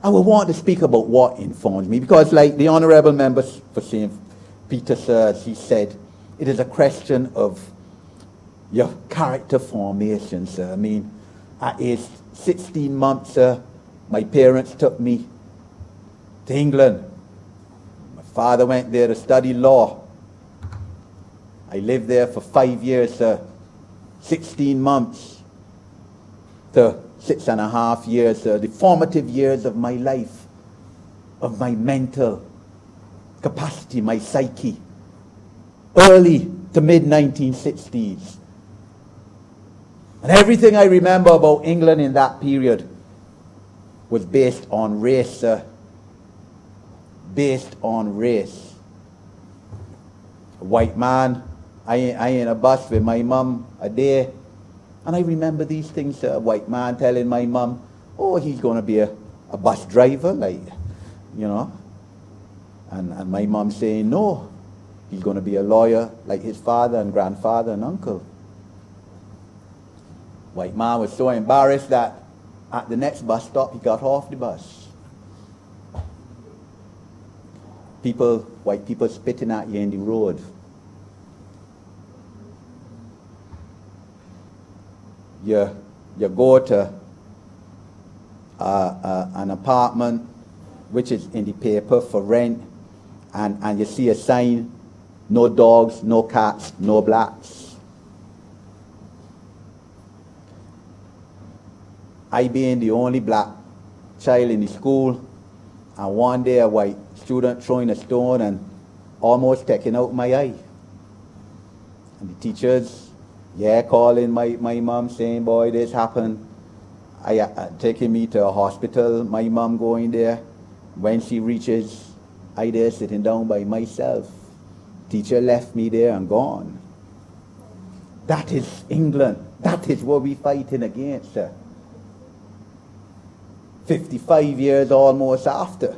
Speaker 4: I would want to speak about what informs me, because like the honourable member for St. Peter, sir, as he said, it is a question of your character formation, sir. I mean, at age 16 months, sir, my parents took me to England. My father went there to study law. I lived there for 5 years, sir. 16 months to 6.5 years, sir. The formative years of my life, of my mental capacity, my psyche. Early to mid-1960s. And everything I remember about England in that period was based on race, sir. Based on race. A white man, I in a bus with my mum a day, and I remember these things, sir. A white man telling my mum, oh, he's going to be a bus driver, and my mum saying, no, he's going to be a lawyer like his father and grandfather and uncle. White man was so embarrassed that at the next bus stop he got off the bus. White people spitting at you in the road. You go to an apartment which is in the paper for rent, and you see a sign, no dogs, no cats, no blacks. I being the only black child in the school, and one day a white student throwing a stone and almost taking out my eye. And the teachers, calling my mom saying, boy, this happened. Taking me to a hospital, my mom going there. When she reaches, I there sitting down by myself. Teacher left me there and gone. That is England. That is what we're fighting against, sir. 55 years almost after.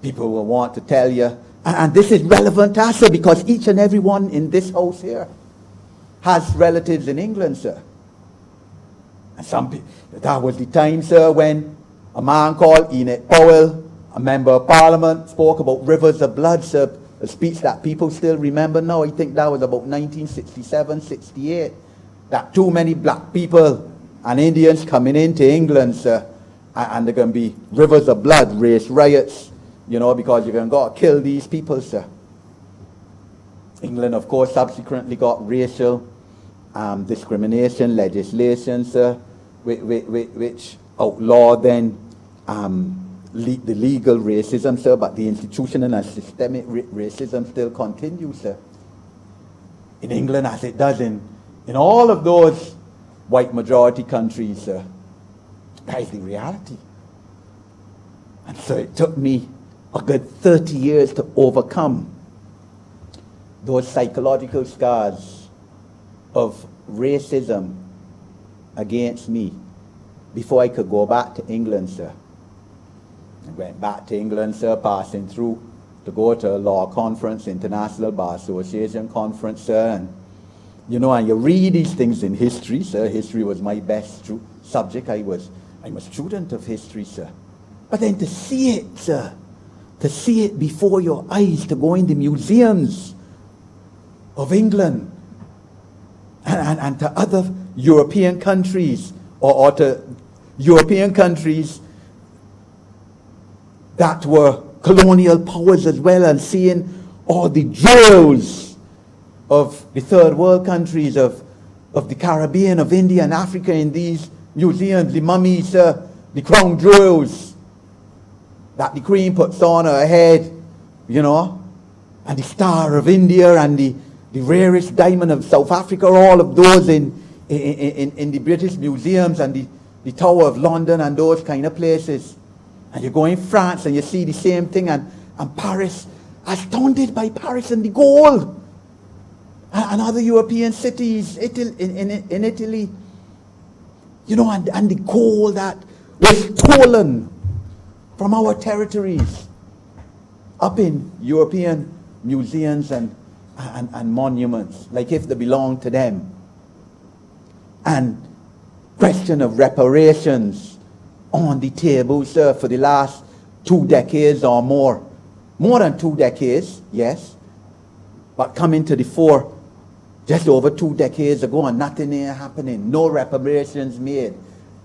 Speaker 4: People will want to tell you, and this is relevant to us, sir, because each and every one in this house here has relatives in England, sir. And some people, that was the time, sir, when a man called Enoch Powell, a member of Parliament, spoke about rivers of blood, sir, a speech that people still remember now. I think that was about 1967, 68. That too many black people and Indians coming into England, sir, and there can be rivers of blood, race riots, because you're going to kill these people, sir. England, of course, subsequently got racial discrimination legislation, sir, which outlawed then the legal racism, sir, but the institutional and systemic racism still continues, sir. In England, as it does in all of those white majority countries, sir. That is the reality. And so it took me a good 30 years to overcome those psychological scars of racism against me before I could go back to England, sir. I went back to England, sir, passing through to go to a law conference, International Bar Association conference, sir, and and you read these things in history, sir. History was my best subject. I'm a student of history, sir. But then to see it, sir, to see it before your eyes, to go in the museums of England and to other European countries, or to European countries that were colonial powers as well, and seeing all the jewels of the third world countries, of the Caribbean, of India and Africa in these museums, the mummies, the crown jewels that the Queen puts on her head, and the Star of India and the rarest diamond of South Africa, all of those in the British museums, and the Tower of London and those kind of places. And you go in France and you see the same thing, and Paris, astounded by Paris and the gold. And other European cities, in Italy, and the gold that was stolen from our territories up in European museums and monuments, like if they belong to them. And question of reparations on the table, sir, for the last 2 decades or more. More than 2 decades, yes, but coming to the fore just over 2 decades ago, and nothing ain't happening. No reparations made.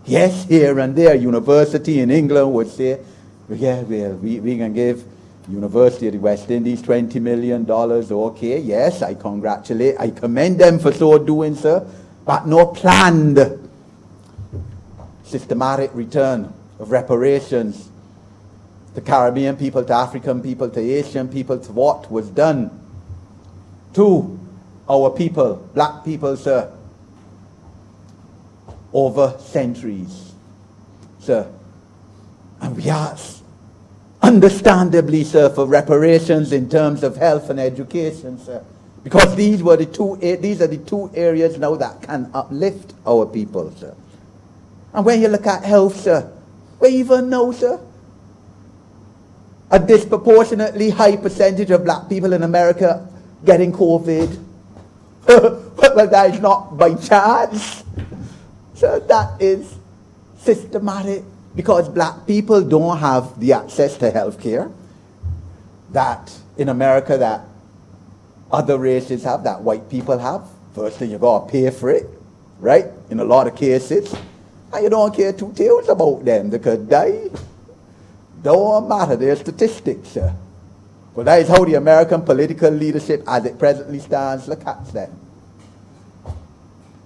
Speaker 4: Yes, here and there, university in England would say, we can give University of the West Indies $20 million. Okay, yes, I commend them for so doing, sir. But no planned systematic return of reparations to Caribbean people, to African people, to Asian people, to what was done to our people, black people, sir, over centuries, sir. And we ask, understandably, sir, for reparations in terms of health and education, sir, because these are the two areas now that can uplift our people, sir. And when you look at health, sir, we even know, sir, a disproportionately high percentage of black people in America getting COVID. Well, that is not by chance. So that is systematic, because black people don't have the access to health care that in America that other races have, that white people have. First thing, you got to pay for it, right? In a lot of cases. And you don't care two tails about them. They could die. Don't matter. They're statistics, sir. But that is how the American political leadership as it presently stands look at them.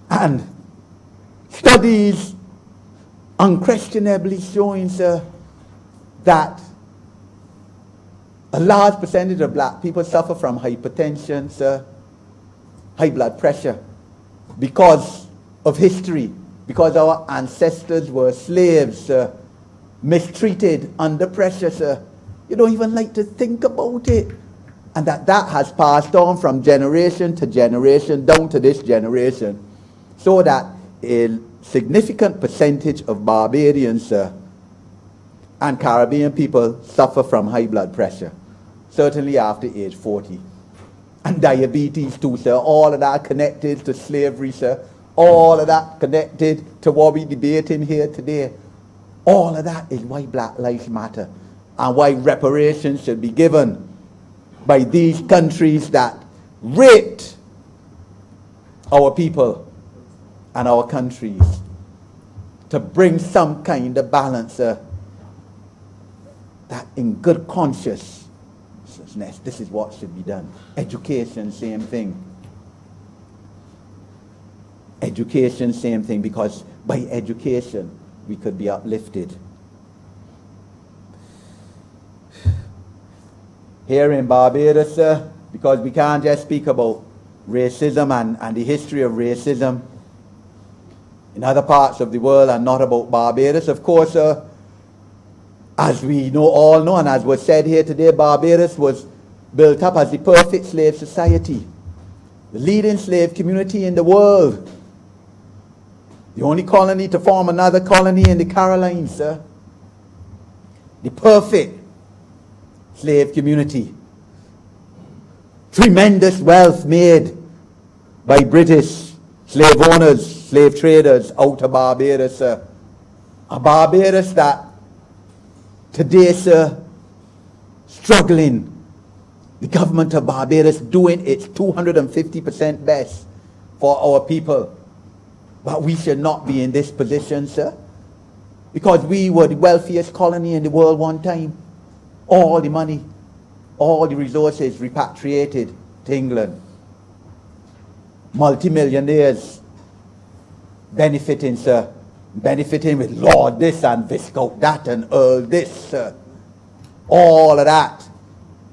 Speaker 4: And studies unquestionably showing, sir, that a large percentage of black people suffer from hypertension, sir, high blood pressure, because of history, because our ancestors were slaves, mistreated, under pressure, sir. You don't even like to think about it. And that has passed on from generation to generation, down to this generation, so that a significant percentage of Barbadians and Caribbean people suffer from high blood pressure, certainly after age 40. And diabetes too, sir. All of that connected to slavery, sir. All of that connected to what we're debating here today. All of that is why Black Lives Matter and why reparations should be given by these countries that raped our people and our countries, to bring some kind of balance, that in good conscience, this is what should be done. Education, same thing. Education, same thing, because by education we could be uplifted. Here in Barbados, because we can't just speak about racism and the history of racism in other parts of the world and not about Barbados. Of course, as we all know, and as was said here today, Barbados was built up as the perfect slave society, the leading slave community in the world, the only colony to form another colony in the Carolines, the perfect slave community. Tremendous wealth made by British slave owners, slave traders out of Barbados. A Barbados that today, sir, struggling. The government of Barbados doing its 250% best for our people. But we should not be in this position, sir, because we were the wealthiest colony in the world one time. All the money, all the resources repatriated to England. Multimillionaires benefiting, sir. Benefiting with Lord this and Viscount that and Earl this, sir. All of that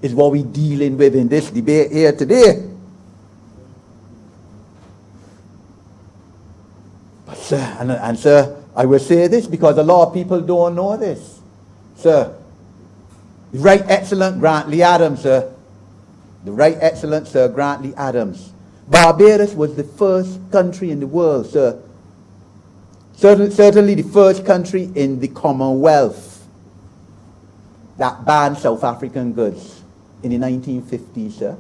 Speaker 4: is what we're dealing with in this debate here today. But sir, and sir, I will say this because a lot of people don't know this. Sir, the Right Excellent Grantley Adams, sir. The Right Excellent Sir Grantley Adams. Barbados was the first country in the world, sir. Certainly the first country in the Commonwealth that banned South African goods in the 1950s, sir.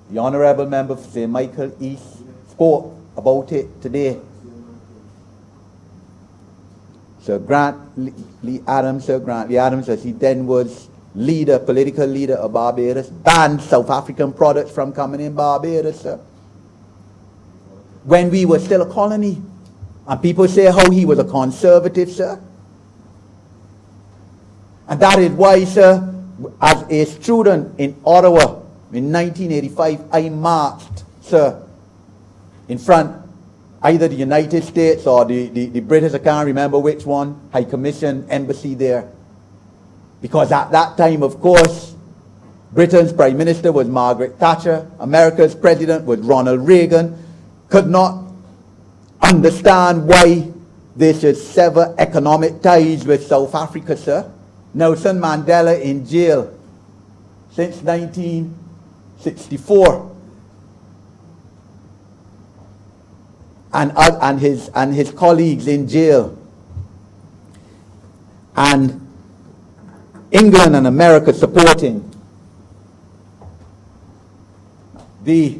Speaker 4: The Honourable Member for St. Michael East spoke about it today. Sir Grantley Adams, as he then was political leader of Barbados, banned South African products from coming in Barbados, sir. When we were still a colony. And people say how he was a conservative, sir. And that is why, sir, as a student in Ottawa in 1985, I marched, sir, in front either the United States or the British, I can't remember which one, High Commission embassy there. Because at that time, of course, Britain's Prime Minister was Margaret Thatcher, America's President was Ronald Reagan, could not understand why they should sever economic ties with South Africa, sir. Nelson Mandela in jail since 1964. And his colleagues in jail. And England and America supporting the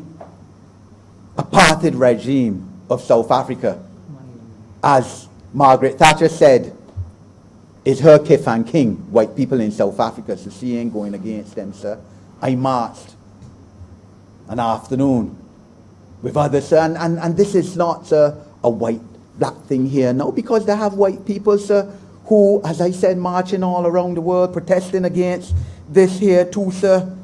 Speaker 4: apartheid regime of South Africa, as Margaret Thatcher said, is her kith and king, white people in South Africa, so she ain't going against them, sir. I marched an afternoon with others, sir, and this is not, sir, a white black thing here now, because they have white people, sir, who, as I said, marching all around the world, protesting against this here too, sir.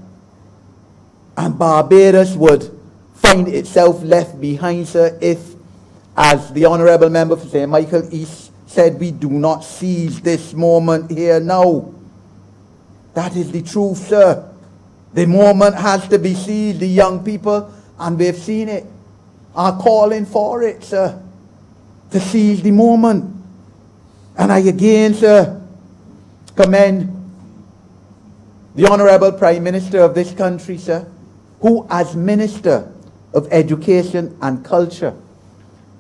Speaker 4: And Barbados would find itself left behind, sir, if, as the Honourable Member for St. Michael East said, we do not seize this moment here now. That is the truth, sir. The moment has to be seized. The young people, and we've seen it, are calling for it, sir, to seize the moment. And I again, sir, commend the Honourable Prime Minister of this country, sir, who as Minister of Education and Culture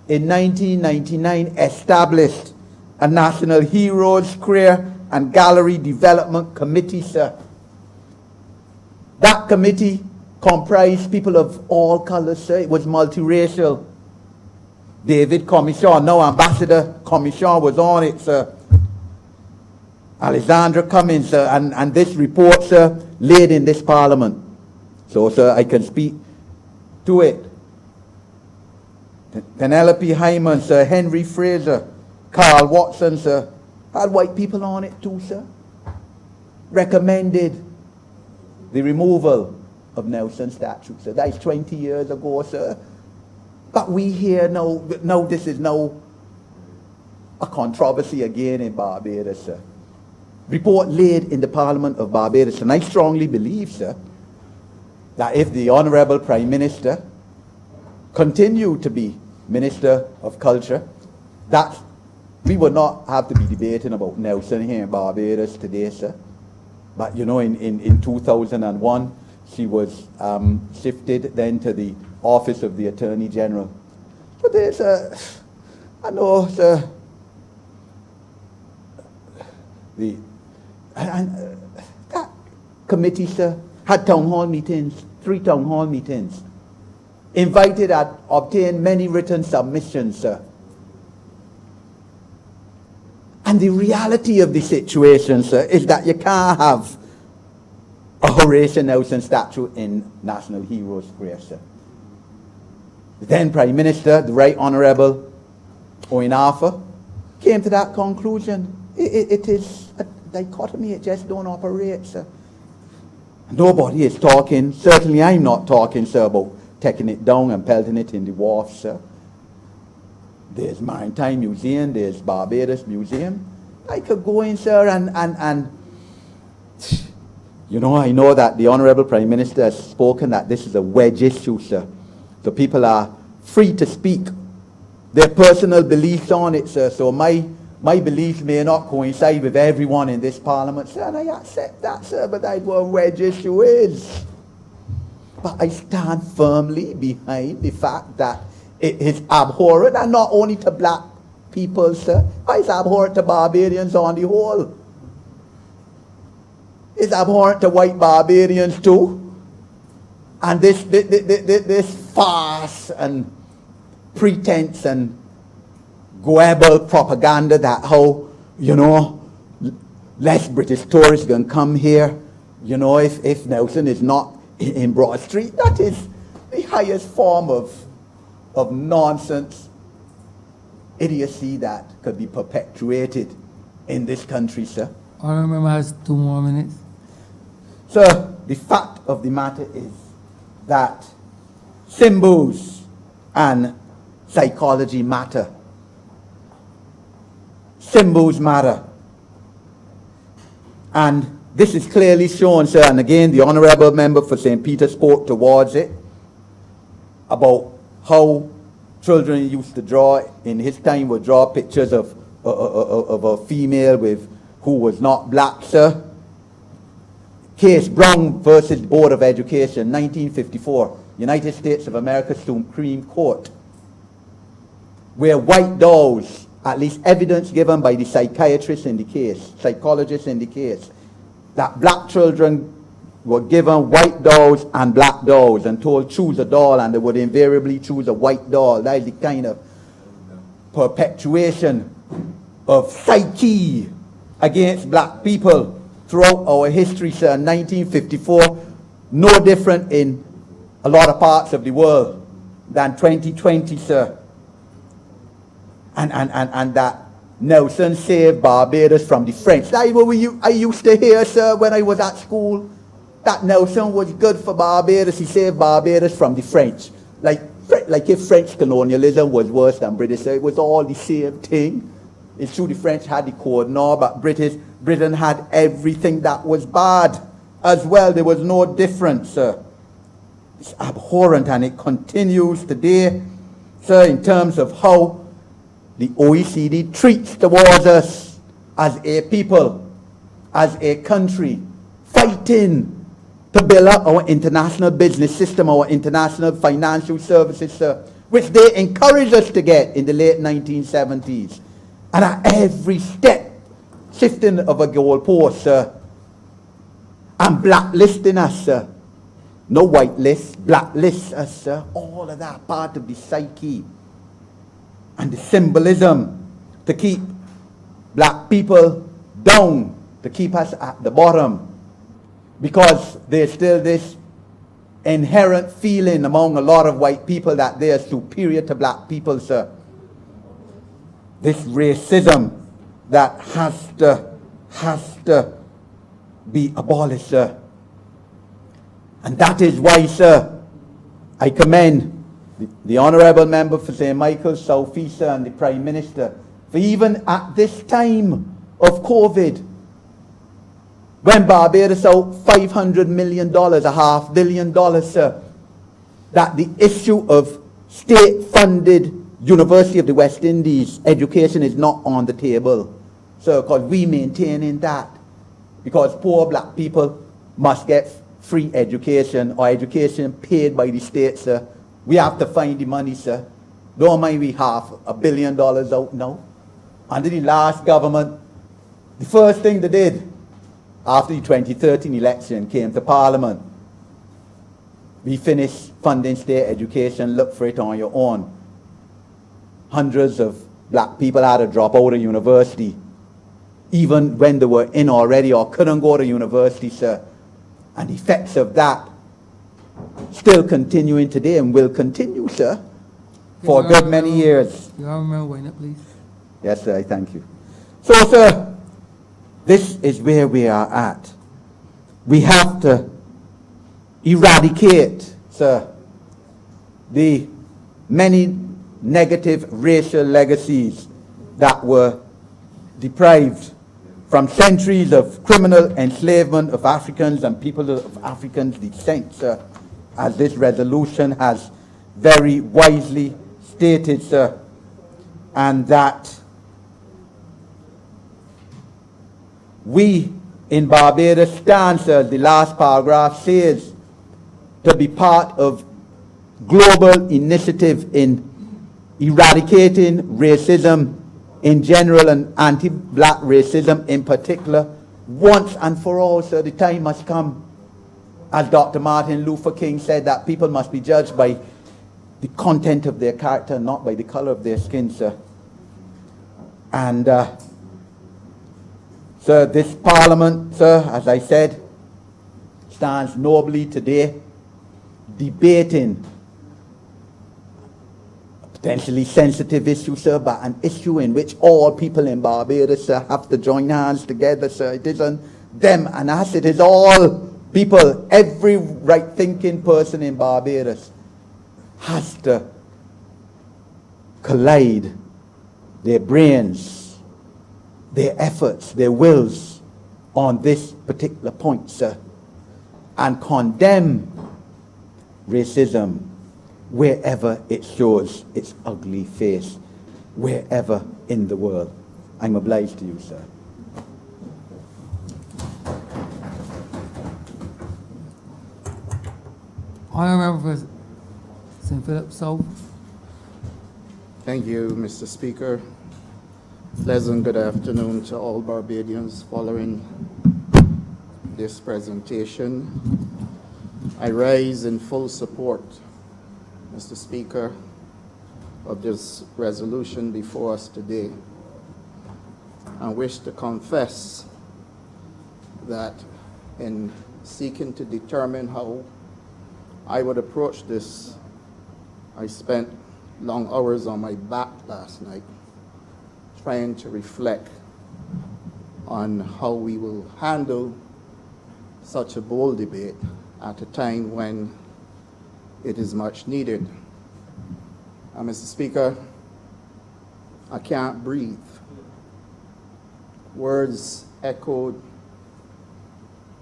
Speaker 4: in 1999 established a National Heroes Career and Gallery Development Committee, sir. That committee comprised people of all colours, sir. It was multiracial. David Commission, now Ambassador Commission, was on it, sir. Alexandra Cummins, sir, and this report, sir, laid in this Parliament. So, sir, I can speak to it. Penelope Hyman, sir, Henry Fraser, Carl Watson, sir, had white people on it too, sir. Recommended the removal of Nelson's statue, sir. That is 20 years ago, sir. But we hear now this is now a controversy again in Barbados, sir. Report laid in the Parliament of Barbados, and I strongly believe, sir, that if the Honourable Prime Minister continued to be Minister of Culture, that we would not have to be debating about Nelson here in Barbados today, sir. But you know, in 2001, she was shifted then to the Office of the Attorney General. But there's I know, sir, that committee, sir, had town hall meetings, 3 town hall meetings, invited and obtained many written submissions, sir. And the reality of the situation, sir, is that you can't have a Horatio Nelson statue in National Heroes Square, sir. The then Prime Minister, the Right Honourable Owen Arthur, came to that conclusion. It is a dichotomy, it just don't operate, sir. Nobody is talking, certainly I'm not talking, sir, about taking it down and pelting it in the wharf, sir. There's Maritime Museum, there's Barbados Museum. I could go in, sir, and you know, I know that the Honourable Prime Minister has spoken that this is a wedge issue, sir. So people are free to speak their personal beliefs on it, sir. So my beliefs may not coincide with everyone in this Parliament, sir, and I accept that, sir, but that's what a wedge issue is. But I stand firmly behind the fact that it is abhorrent, and not only to black people, sir, but it's abhorrent to Barbadians on the whole. It's abhorrent to white Barbadians too. And this farce and pretense and goebbel propaganda that how, you know, less British tourists can come here, you know, if Nelson is not in Broad Street, that is the highest form of nonsense, idiocy that could be perpetuated in this country, sir.
Speaker 1: Honourable Member has 2 more minutes.
Speaker 4: Sir, the fact of the matter is that symbols and psychology matter. Symbols matter. And this is clearly shown, sir, and again, the Honourable Member for St. Peter spoke towards it, about how children used to draw, in his time, would draw pictures of a female who was not black, sir. Case Brown versus Board of Education, 1954, United States of America Supreme Court, where white dolls, at least evidence given by the psychiatrist in the case, psychologist in the case, that black children were given white dolls and black dolls and told choose a doll, and they would invariably choose a white doll. That is the kind of perpetuation of psyche against black people throughout our history, sir. 1954, no different in a lot of parts of the world than 2020, sir. and that Nelson saved Barbados from the French. Like what I used to hear, sir, when I was at school, that Nelson was good for Barbados. He saved Barbados from the French. Like if French colonialism was worse than British, it was all the same thing. It's true the French had the Code Nord, but Britain had everything that was bad as well. There was no difference, sir. It's abhorrent, and it continues today, sir, in terms of how the OECD treats towards us as a people, as a country, fighting to build up our international business system, our international financial services, sir, which they encouraged us to get in the late 1970s. And at every step, shifting of a goalpost, sir, and blacklisting us, sir. No whitelist, blacklist us, sir. All of that part of the psyche and the symbolism to keep black people down, to keep us at the bottom. Because there's still this inherent feeling among a lot of white people that they are superior to black people, sir. This racism that has to be abolished, sir. And that is why, sir, I commend the Honourable Member for St. Michael's, South East, sir, and the Prime Minister for even at this time of COVID, when Barbados out $500 million, $500 million, sir, that the issue of state-funded University of the West Indies education is not on the table, sir, because we maintaining that. Because poor black people must get free education or education paid by the state, sir. We have to find the money, sir. Don't mind we $500 million out now. Under the last government, the first thing they did after the 2013 election came to Parliament, we finished funding state education, look for it on your own. Hundreds of black people had to drop out of university, even when they were in already or couldn't go to university, sir. And the effects of that still continuing today and will continue, sir, for a good many years.
Speaker 1: You all remember waiting up, please.
Speaker 4: Yes, sir, I thank you. So, sir, this is where we are at. We have to eradicate, sir, the many negative racial legacies that were deprived from centuries of criminal enslavement of Africans and people of African descent, sir, as this resolution has very wisely stated, sir, and that we in Barbados stand, sir, the last paragraph says, to be part of global initiative in eradicating racism in general and anti-black racism in particular, once and for all, sir. The time must come, as Dr. Martin Luther King said, that people must be judged by the content of their character, not by the color of their skin, sir. And, sir, this Parliament, sir, as I said, stands nobly today, debating potentially sensitive issue, sir, but an issue in which all people in Barbados, sir, have to join hands together, sir. It isn't them and us, it is all people. Every right-thinking person in Barbados has to collide their brains, their efforts, their wills on this particular point, sir, and condemn racism wherever it shows its ugly face, wherever in the world. I'm obliged to you, sir.
Speaker 1: Honourable Member for St. Philip South.
Speaker 5: Thank you, Mr. Speaker. Pleasant good afternoon to all Barbadians following this presentation. I rise in full support, Mr. Speaker, of this resolution before us today, and wish to confess that in seeking to determine how I would approach this, I spent long hours on my back last night trying to reflect on how we will handle such a bold debate at a time when it is much needed. Mr. Speaker, I can't breathe. Words echoed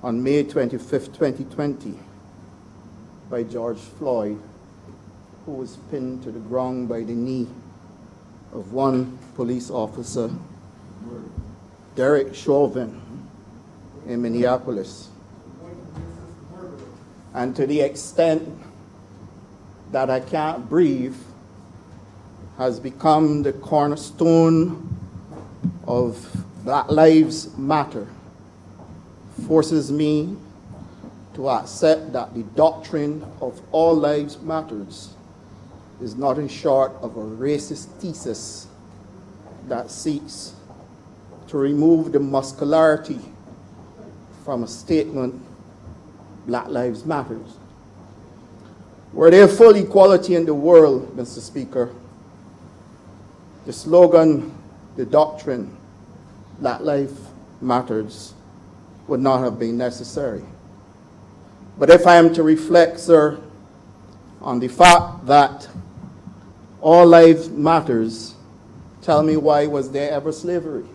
Speaker 5: on May 25th, 2020 by George Floyd, who was pinned to the ground by the knee of one police officer, Derek Chauvin, in Minneapolis. And to the extent that I can't breathe has become the cornerstone of Black Lives Matter, forces me to accept that the doctrine of all lives matters is nothing short of a racist thesis that seeks to remove the muscularity from a statement, Black Lives Matters. Were there full equality in the world, Mr. Speaker, the slogan, the doctrine, Black Lives Matters, would not have been necessary. But if I am to reflect, sir, on the fact that all lives matters, tell me, why was there ever slavery?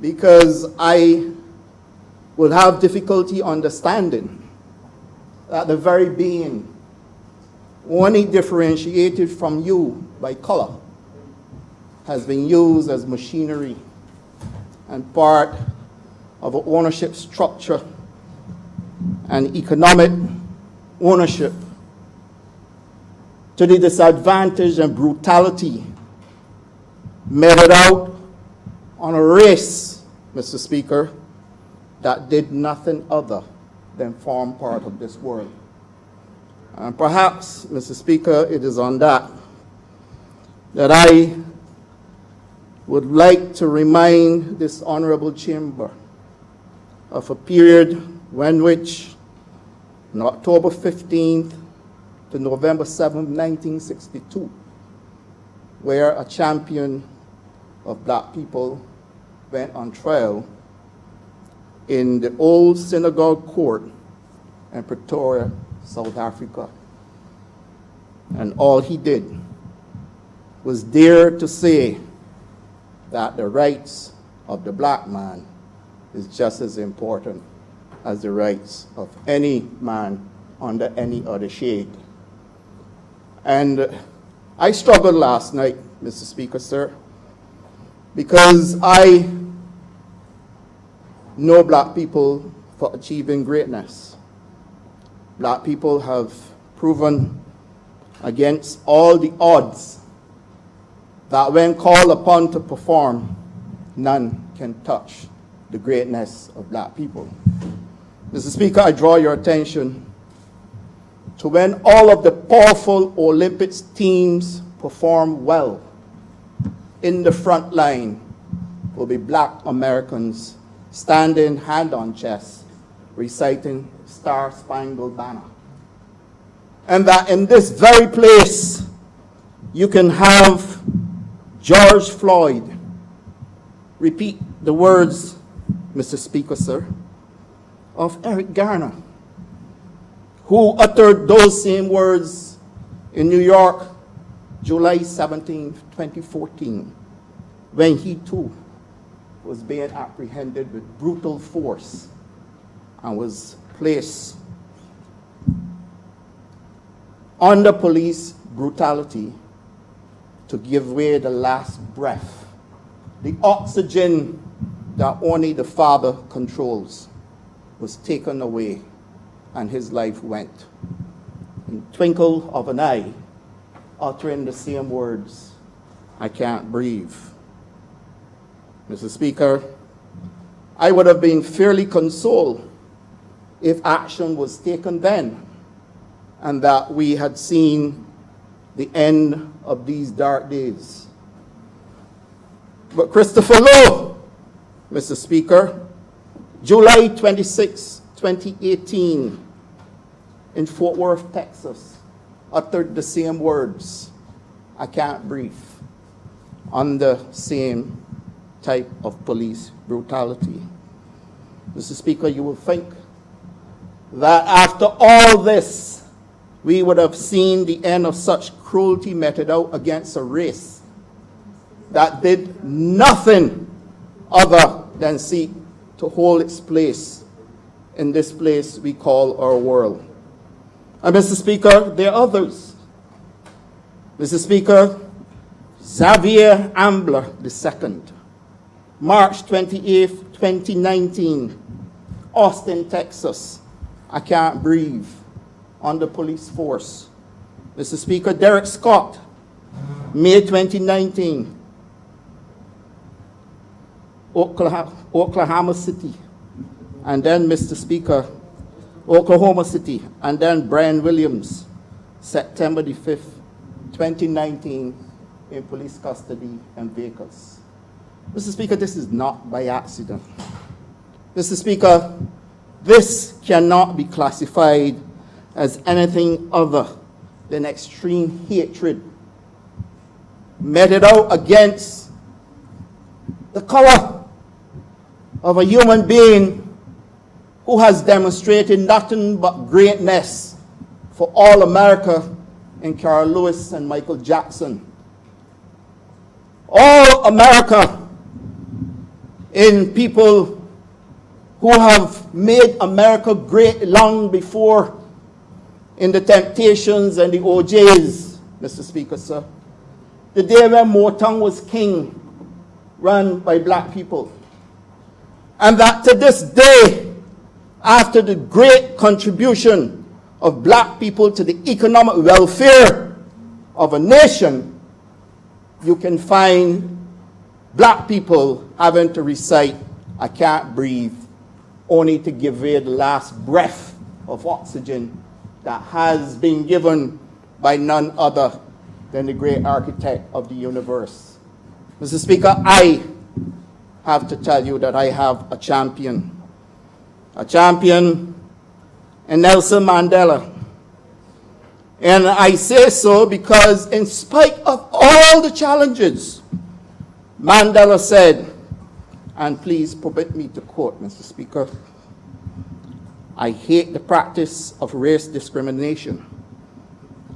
Speaker 5: Because I would have difficulty understanding that the very being only differentiated from you by color has been used as machinery and part of an ownership structure and economic ownership to the disadvantage and brutality meted out on a race, Mr. Speaker, that did nothing other than form part of this world. And perhaps, Mr. Speaker, it is on that I would like to remind this honorable chamber of a period when which, on October 15th to November 7th, 1962, where a champion of black people went on trial in the old synagogue court in Pretoria, South Africa. And all he did was dare to say that the rights of the black man is just as important as the rights of any man under any other shade. And I struggled last night, Mr. Speaker, sir, because I know black people for achieving greatness. Black people have proven against all the odds that when called upon to perform, none can touch the greatness of black people. Mr. Speaker, I draw your attention to when all of the powerful Olympics teams perform well, in the front line will be black Americans standing hand on chest, reciting Star Spangled Banner. And that in this very place, you can have George Floyd repeat the words, Mr. Speaker, sir, of Eric Garner, who uttered those same words in New York, July 17, 2014, when he too was being apprehended with brutal force and was placed under police brutality to give away the last breath, the oxygen that only the Father controls, was taken away and his life went. In the twinkle of an eye, uttering the same words, I can't breathe. Mr. Speaker, I would have been fairly consoled if action was taken then and that we had seen the end of these dark days. But Christopher Lowe, Mr. Speaker, July 26, 2018, in Fort Worth, Texas, uttered the same words, I can't breathe. on the same type of police brutality. Mr. Speaker, you will think that after all this, we would have seen the end of such cruelty meted out against a race that did nothing other than seek to hold its place in this place we call our world. And Mr. Speaker, there are others. Mr. Speaker, Xavier Ambler II, March 28, 2019, Austin, Texas. I can't breathe. On the police force. Mr. Speaker, Derek Scott, May 2019, Oklahoma City. And then, Mr. Speaker, Oklahoma City. And then Brian Williams, September the 5th, 2019, in police custody in Vegas. Mr. Speaker, this is not by accident. Mr. Speaker, this cannot be classified as anything other than extreme hatred meted out against the color of a human being who has demonstrated nothing but greatness for all America in Carl Lewis and Michael Jackson. All America in people who have made America great long before in the Temptations and the OJs, Mr. Speaker, sir. The day when Motown was king, run by black people. And that to this day, after the great contribution of black people to the economic welfare of a nation, you can find black people having to recite, "I can't breathe," only to give away the last breath of oxygen that has been given by none other than the great architect of the universe. Mr. Speaker, I have to tell you that I have a champion in Nelson Mandela. And I say so because in spite of all the challenges, Mandela said, and please permit me to quote, Mr. Speaker, "I hate the practice of race discrimination,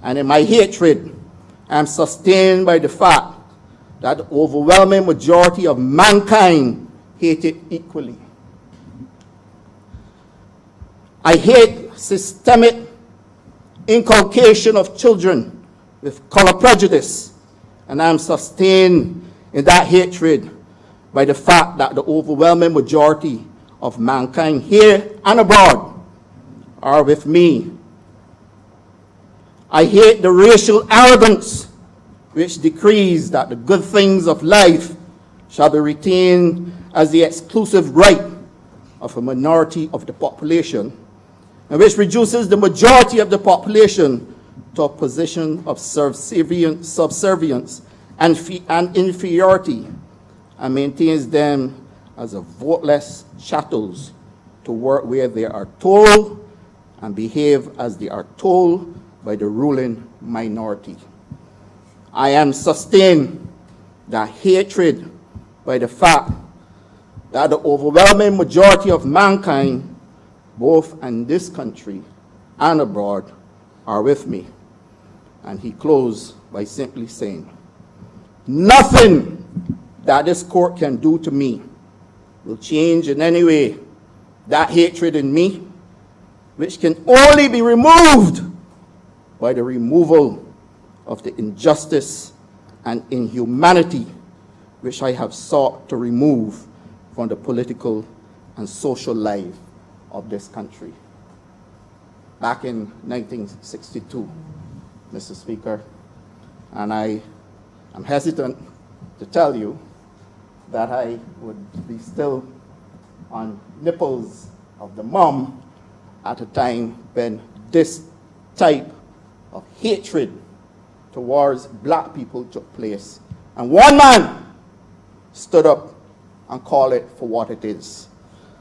Speaker 5: and in my hatred, I am sustained by the fact that the overwhelming majority of mankind hate it equally. I hate systemic inculcation of children with color prejudice, and I am sustained in that hatred by the fact that the overwhelming majority of mankind here and abroad are with me. I hate the racial arrogance which decrees that the good things of life shall be retained as the exclusive right of a minority of the population, and which reduces the majority of the population to a position of subservience and inferiority, and maintains them as a voteless chattels to work where they are told and behave as they are told by the ruling minority. I am sustained that hatred by the fact that the overwhelming majority of mankind, both in this country and abroad, are with me." And he closed by simply saying, "Nothing that this court can do to me will change in any way that hatred in me, which can only be removed by the removal of the injustice and inhumanity which I have sought to remove from the political and social life of this country." Back in 1962, Mr. Speaker, and I am hesitant to tell you that I would be still on nipples of the mom at a time when this type of hatred towards black people took place. And one man stood up and called it for what it is.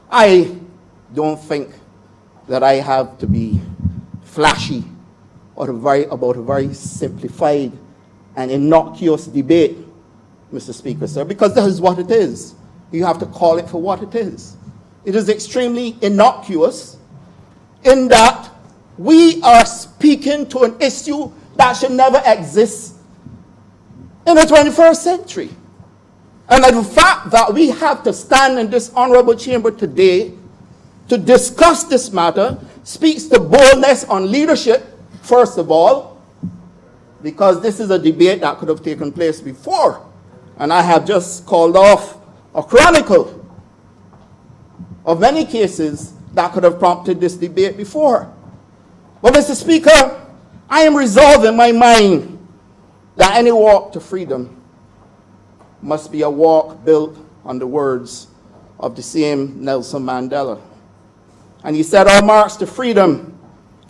Speaker 5: I don't think that I have to be flashy or about a very simplified and innocuous debate Mr. Speaker, sir, because that is what it is. You have to call it for what it is. It is extremely innocuous in that we are speaking to an issue that should never exist in the 21st century. And the fact that we have to stand in this honorable chamber today to discuss this matter speaks to boldness on leadership, first of all, because this is a debate that could have taken place before. And I have just called off a chronicle of many cases that could have prompted this debate before. But Mr. Speaker, I am resolved in my mind that any walk to freedom must be a walk built on the words of the same Nelson Mandela. And he said, our march to freedom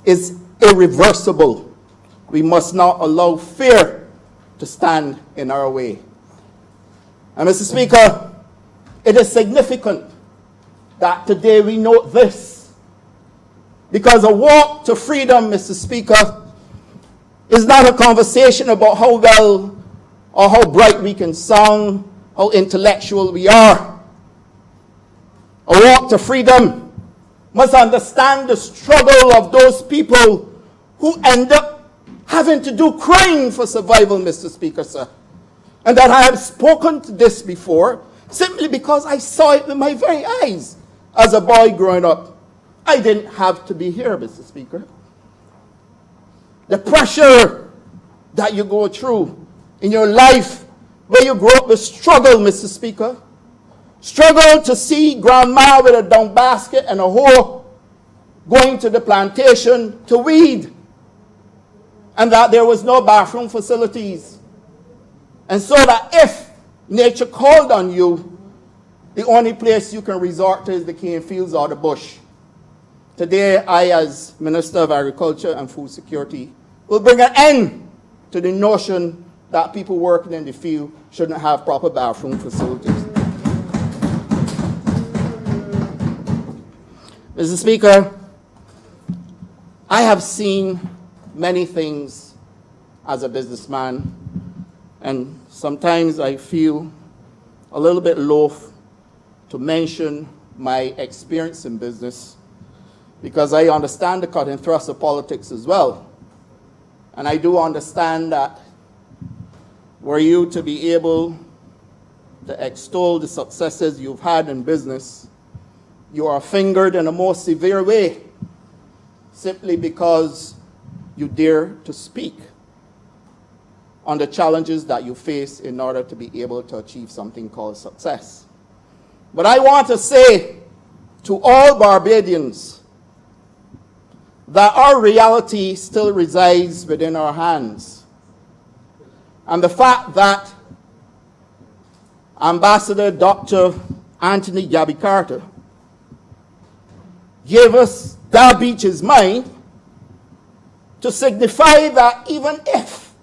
Speaker 5: is irreversible. We must not allow fear to stand in our way. And Mr. Speaker, it is significant that today we note this, because a walk to freedom, Mr. Speaker, is not a conversation about how well or how bright we can sound, how intellectual we are. A walk to freedom must understand the struggle of those people who end up having to do crime for survival, Mr. Speaker, sir. And that I have spoken to this before simply because I saw it with my very eyes as a boy growing up. I didn't have to be here, Mr. Speaker. The pressure that you go through in your life, where you grow up with struggle, Mr. Speaker. Struggle to see grandma with a down basket and a hoe going to the plantation to weed, and that there was no bathroom facilities. And so that if nature called on you, the only place you can resort to is the cane fields or the bush. Today, I, as Minister of Agriculture and Food Security, will bring an end to the notion that people working in the field shouldn't have proper bathroom facilities. Mr. Speaker, I have seen many things as a businessman, and sometimes I feel a little bit loath to mention my experience in business, because I understand the cut and thrust of politics as well. And I do understand that were you to be able to extol the successes you've had in business, you are fingered in a more severe way simply because you dare to speak on the challenges that you face in order to be able to achieve something called success. But I want to say to all Barbadians that our reality still resides within our hands. And the fact that Ambassador Dr. Anthony Gabby Carter gave us that beach's mind to signify that even if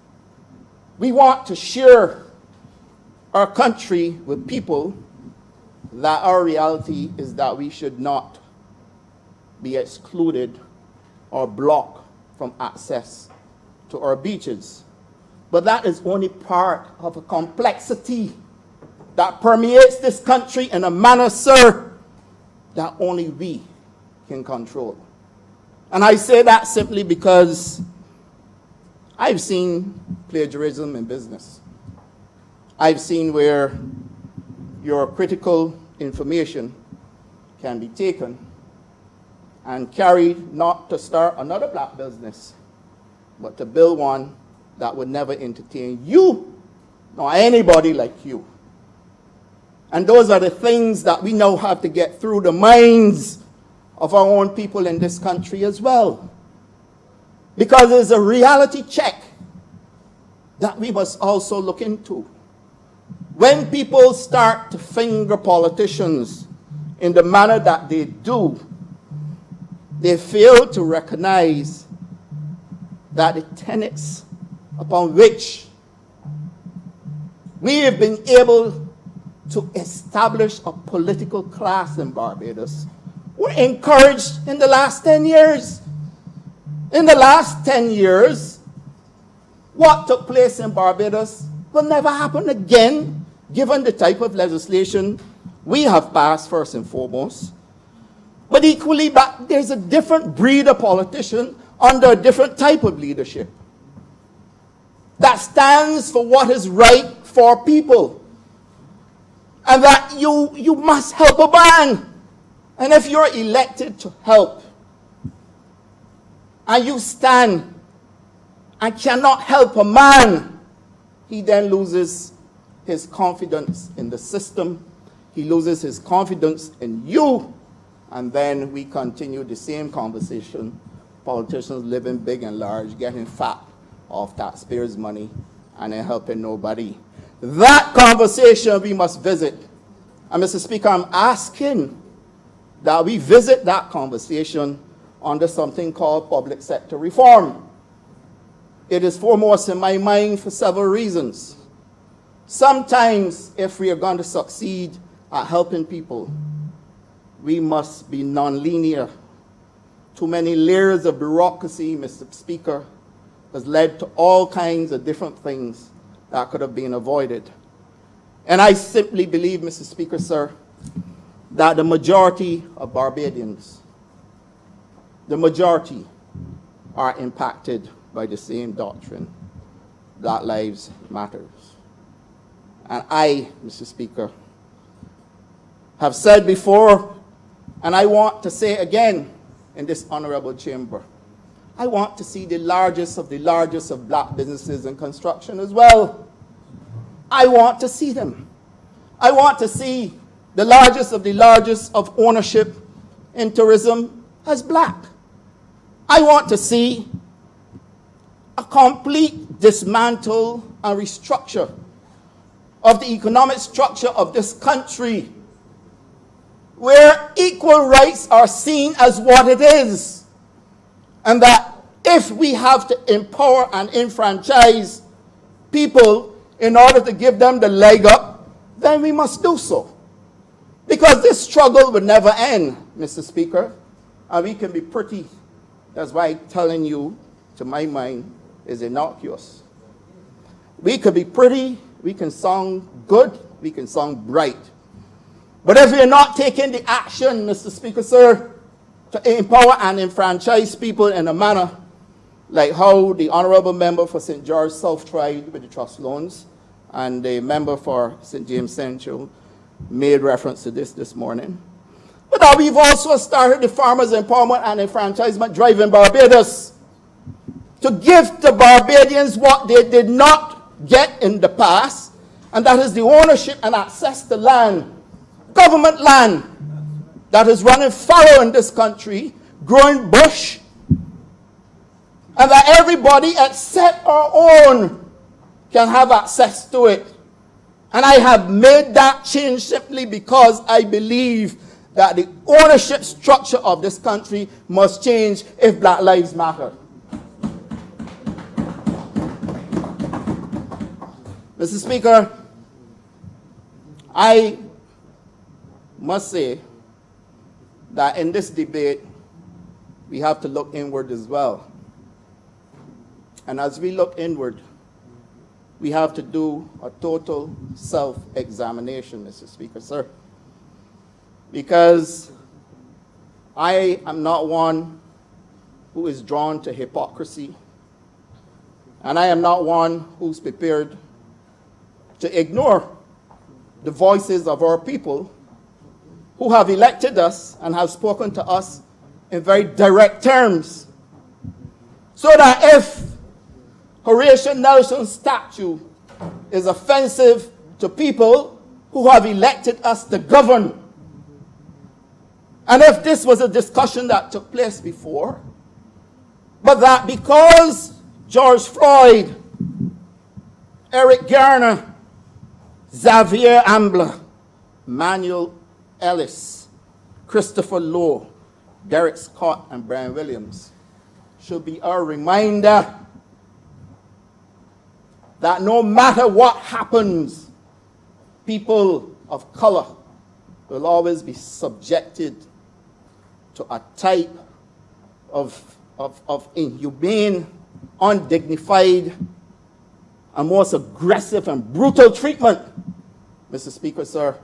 Speaker 5: we want to share our country with people, that our reality is that we should not be excluded or blocked from access to our beaches. But that is only part of a complexity that permeates this country in a manner, sir, that only we can control. And I say that simply because I've seen plagiarism in business. I've seen where your critical information can be taken and carried not to start another black business, but to build one that would never entertain you nor anybody like you. And those are the things that we now have to get through the minds of our own people in this country as well. Because there's a reality check that we must also look into. When people start to finger politicians in the manner that they do, they fail to recognize that the tenets upon which we have been able to establish a political class in Barbados were encouraged in the last 10 years. In the last 10 years, what took place in Barbados will never happen again given the type of legislation we have passed, first and foremost. But equally, there's a different breed of politician under a different type of leadership that stands for what is right for people. And that you must help a man. And if you're elected to help, and you stand and cannot help a man, he then loses his confidence in the system. He loses his confidence in you. And then we continue the same conversation. Politicians living big and large, getting fat off taxpayers' money, and then helping nobody. That conversation we must visit. And Mr. Speaker, I'm asking that we visit that conversation under something called public sector reform. It is foremost in my mind for several reasons. Sometimes, if we are going to succeed at helping people, we must be non-linear. Too many layers of bureaucracy, Mr. Speaker, has led to all kinds of different things that could have been avoided. And I simply believe, Mr. Speaker, sir, that the majority of Barbadians, the majority, are impacted by the same doctrine, Black Lives Matters. And I, Mr. Speaker, have said before, and I want to say again in this honorable chamber, I want to see the largest of black businesses in construction as well. I want to see them. I want to see the largest of ownership in tourism as black. I want to see a complete dismantle and restructure of the economic structure of this country, where equal rights are seen as what it is. And that if we have to empower and enfranchise people in order to give them the leg up, then we must do so. Because this struggle will never end, Mr. Speaker. And we can be pretty. That's why telling you, to my mind, is innocuous. We could be pretty, we can sound good, we can sound bright. But if we're not taking the action, Mr. Speaker, sir, to empower and enfranchise people in a manner like how the honorable member for St. George South tried with the trust loans, and the member for St. James Central made reference to this morning. But now we've also started the Farmers Empowerment and Enfranchisement Drive in Barbados to give to Barbadians what they did not get in the past, and that is the ownership and access to land, government land, that is running fallow in this country, growing bush, and that everybody except our own can have access to it. And I have made that change simply because I believe that the ownership structure of this country must change if Black Lives Matter. Mr. Speaker, I must say that in this debate, we have to look inward as well. And as we look inward, we have to do a total self-examination, Mr. Speaker, sir. Because I am not one who is drawn to hypocrisy, and I am not one who's prepared to ignore the voices of our people who have elected us and have spoken to us in very direct terms. So that if Horatio Nelson's statue is offensive to people who have elected us to govern, and if this was a discussion that took place before, but that because George Floyd, Eric Garner, Xavier Ambler, Manuel Ellis, Christopher Lowe, Derek Scott, and Brian Williams should be a reminder that no matter what happens, people of color will always be subjected to a type of inhumane, undignified, and most aggressive and brutal treatment Mr. Speaker, sir,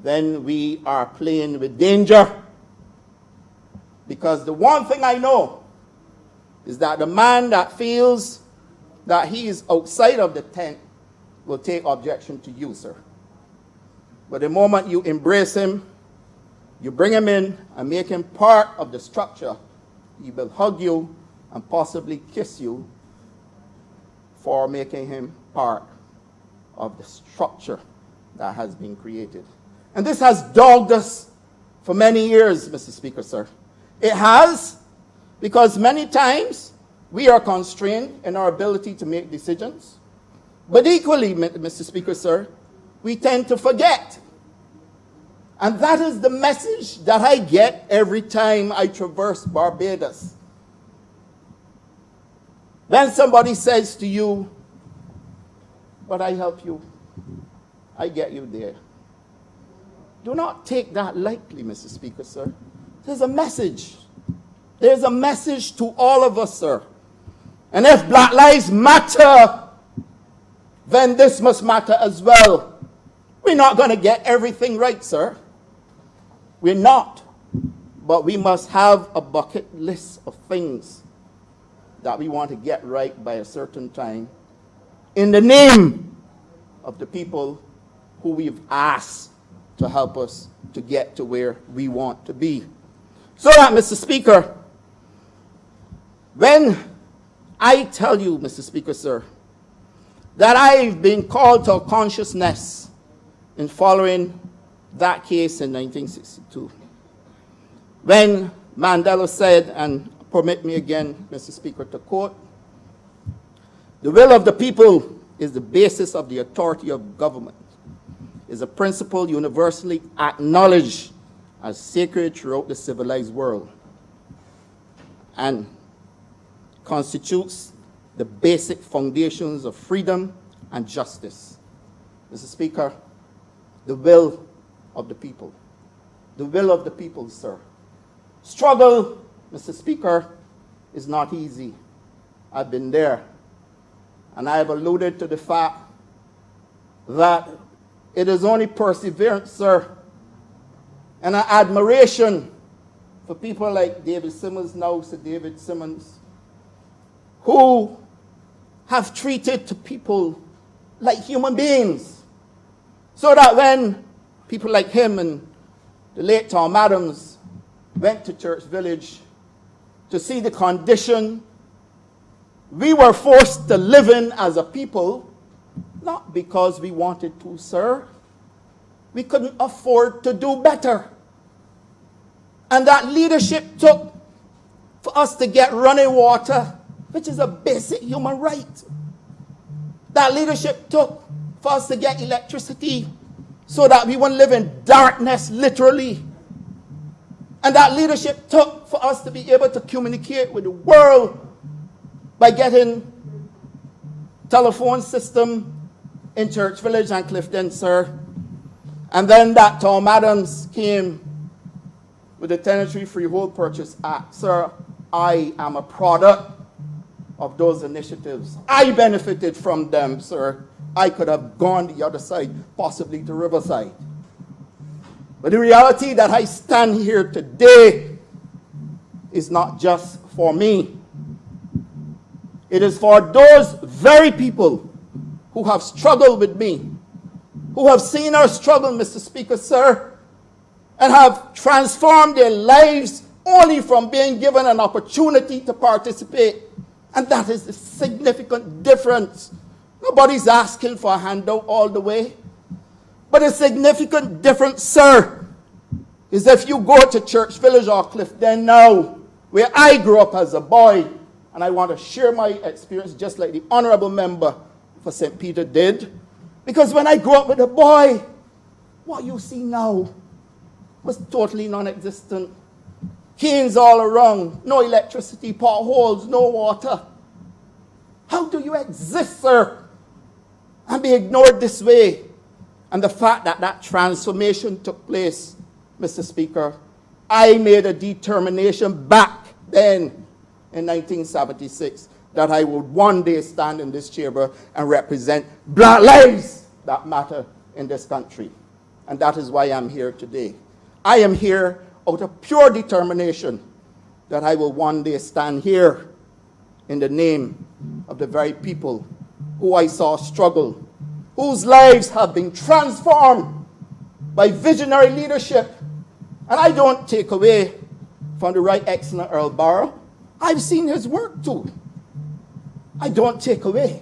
Speaker 5: then we are playing with danger. Because the one thing I know is that the man that feels that he is outside of the tent will take objection to you, sir. But the moment you embrace him, you bring him in and make him part of the structure, he will hug you and possibly kiss you for making him part of the structure that has been created. And this has dogged us for many years, Mr. Speaker, sir. It has, because many times we are constrained in our ability to make decisions. But equally, Mr. Speaker, sir, we tend to forget. And that is the message that I get every time I traverse Barbados. Then somebody says to you, but I help you. I get you there. Do not take that lightly, Mr. Speaker, sir. There's a message. There's a message to all of us, sir. And if Black Lives Matter, then this must matter as well. We're not going to get everything right, sir. We're not. But we must have a bucket list of things that we want to get right by a certain time in the name of the people who we've asked to help us to get to where we want to be. So that, Mr. Speaker, when I tell you, Mr. Speaker, sir, that I've been called to a consciousness in following that case in 1962, when Mandela said, and permit me again, Mr. Speaker, to quote, "The will of the people is the basis of the authority of government, is a principle universally acknowledged as sacred throughout the civilized world, and constitutes the basic foundations of freedom and justice." Mr. Speaker, the will of the people. The will of the people, sir. Struggle, Mr. Speaker, is not easy. I've been there. And I have alluded to the fact that it is only perseverance, sir, and an admiration for people like David Simmons, now Sir David Simmons, who have treated people like human beings. So that when people like him and the late Tom Adams went to Church Village to see the condition we were forced to live in as a people, not because we wanted to, sir. We couldn't afford to do better. And that leadership took for us to get running water, which is a basic human right. That leadership took for us to get electricity so that we wouldn't live in darkness, literally. And that leadership took for us to be able to communicate with the world by getting telephone system in Church Village and Clifton, sir. And then that Tom Adams came with the Tenantry Freehold Purchase Act. Sir, I am a product of those initiatives. I benefited from them, sir. I could have gone the other side, possibly to Riverside. But the reality that I stand here today is not just for me. It is for those very people who have struggled with me, who have seen our struggle, Mr. Speaker, sir, and have transformed their lives only from being given an opportunity to participate. And that is the significant difference. Nobody's asking for a handout all the way. But the significant difference, sir, is if you go to Church Village or Clifton now, where I grew up as a boy, and I want to share my experience just like the honorable member for St. Peter did. Because when I grew up with a boy, what you see now was totally non-existent. Canes all around, no electricity, potholes, no water. How do you exist, sir, and be ignored this way? And the fact that that transformation took place, Mr. Speaker, I made a determination back then in 1976 that I would one day stand in this chamber and represent Black lives that matter in this country. And that is why I'm here today. I am here out of pure determination that I will one day stand here in the name of the very people who I saw struggle, whose lives have been transformed by visionary leadership. And I don't take away from the Right Excellent Earl Barrow. I've seen his work too. I don't take away.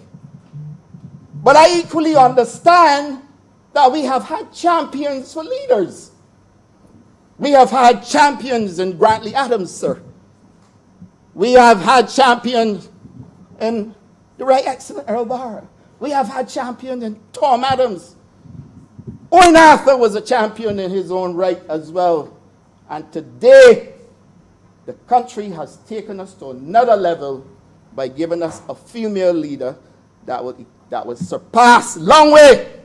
Speaker 5: But I equally understand that we have had champions for leaders. We have had champions in Grantley Adams, sir. We have had champions in the Right Excellent Earl Barrow. We have had champions in Tom Adams. Owen Arthur was a champion in his own right as well. And today, the country has taken us to another level by giving us a female leader that would surpass long way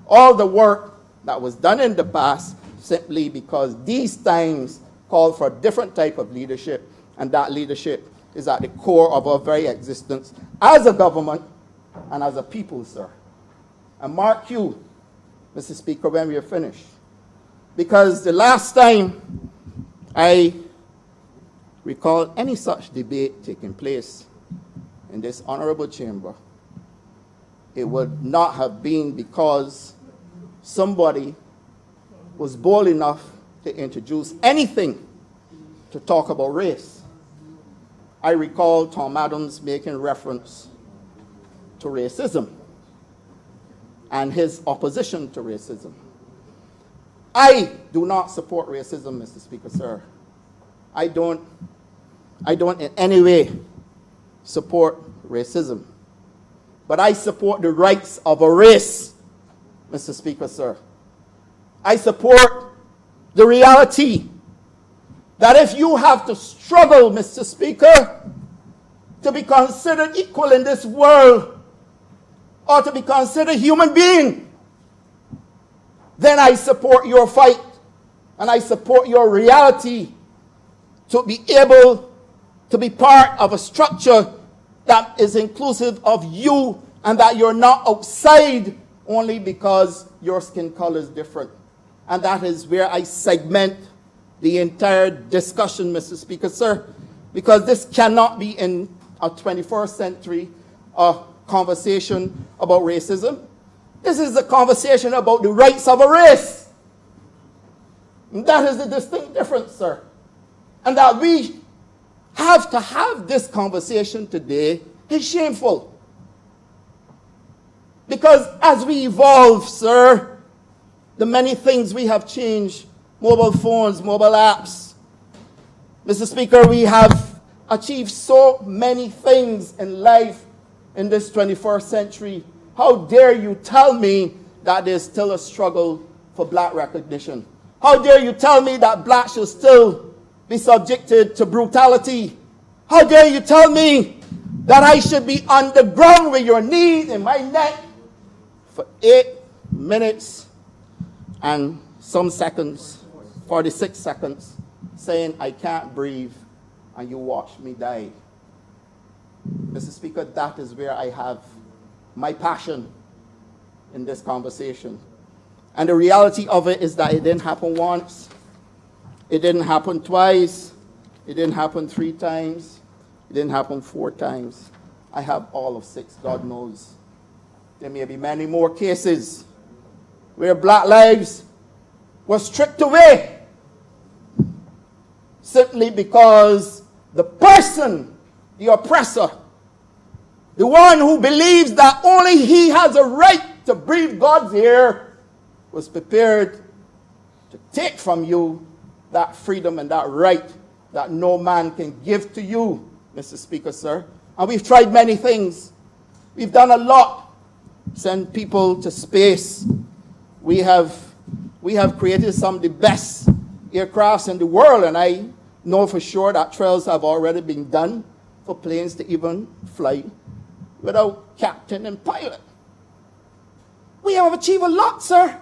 Speaker 5: all the work that was done in the past, simply because these times call for a different type of leadership, and that leadership is at the core of our very existence as a government and as a people, sir. And mark you, Mr. Speaker, when we are finished, because the last time I recall any such debate taking place in this honorable chamber, it would not have been because somebody was bold enough to introduce anything to talk about race. I recall Tom Adams making reference to racism and his opposition to racism. I do not support racism, Mr. Speaker, sir. I don't in any way support racism. But I support the rights of a race, Mr. Speaker, sir. I support the reality that if you have to struggle, Mr. Speaker, to be considered equal in this world, or to be considered human being, then I support your fight, and I support your reality to be able to be part of a structure that is inclusive of you, and that you're not outside only because your skin color is different. And that is where I segment the entire discussion, Mr. Speaker, sir, because this cannot be in a 21st century conversation about racism. This is a conversation about the rights of a race. And that is the distinct difference, sir. And that we have to have this conversation today is shameful. Because as we evolve, sir, the many things we have changed, mobile phones, mobile apps. Mr. Speaker, we have achieved so many things in life in this 21st century. How dare you tell me that there's still a struggle for black recognition? How dare you tell me that blacks should still be subjected to brutality? How dare you tell me that I should be on the ground with your knees in my neck for 8 minutes and some seconds, 46 seconds, saying I can't breathe, and you watch me die? Mr. Speaker, that is where I have my passion in this conversation. And the reality of it is that it didn't happen once, it didn't happen twice, it didn't happen 3 times, it didn't happen 4 times. I have all of 6, God knows. There may be many more cases where black lives were stripped away simply because the person, the oppressor, the one who believes that only he has a right to breathe God's air, was prepared to take from you that freedom and that right that no man can give to you, Mr. Speaker, sir. And we've tried many things. We've done a lot. Send people to space. We have created some of the best aircrafts in the world, and I know for sure that trials have already been done for planes to even fly without captain and pilot. We have achieved a lot, sir.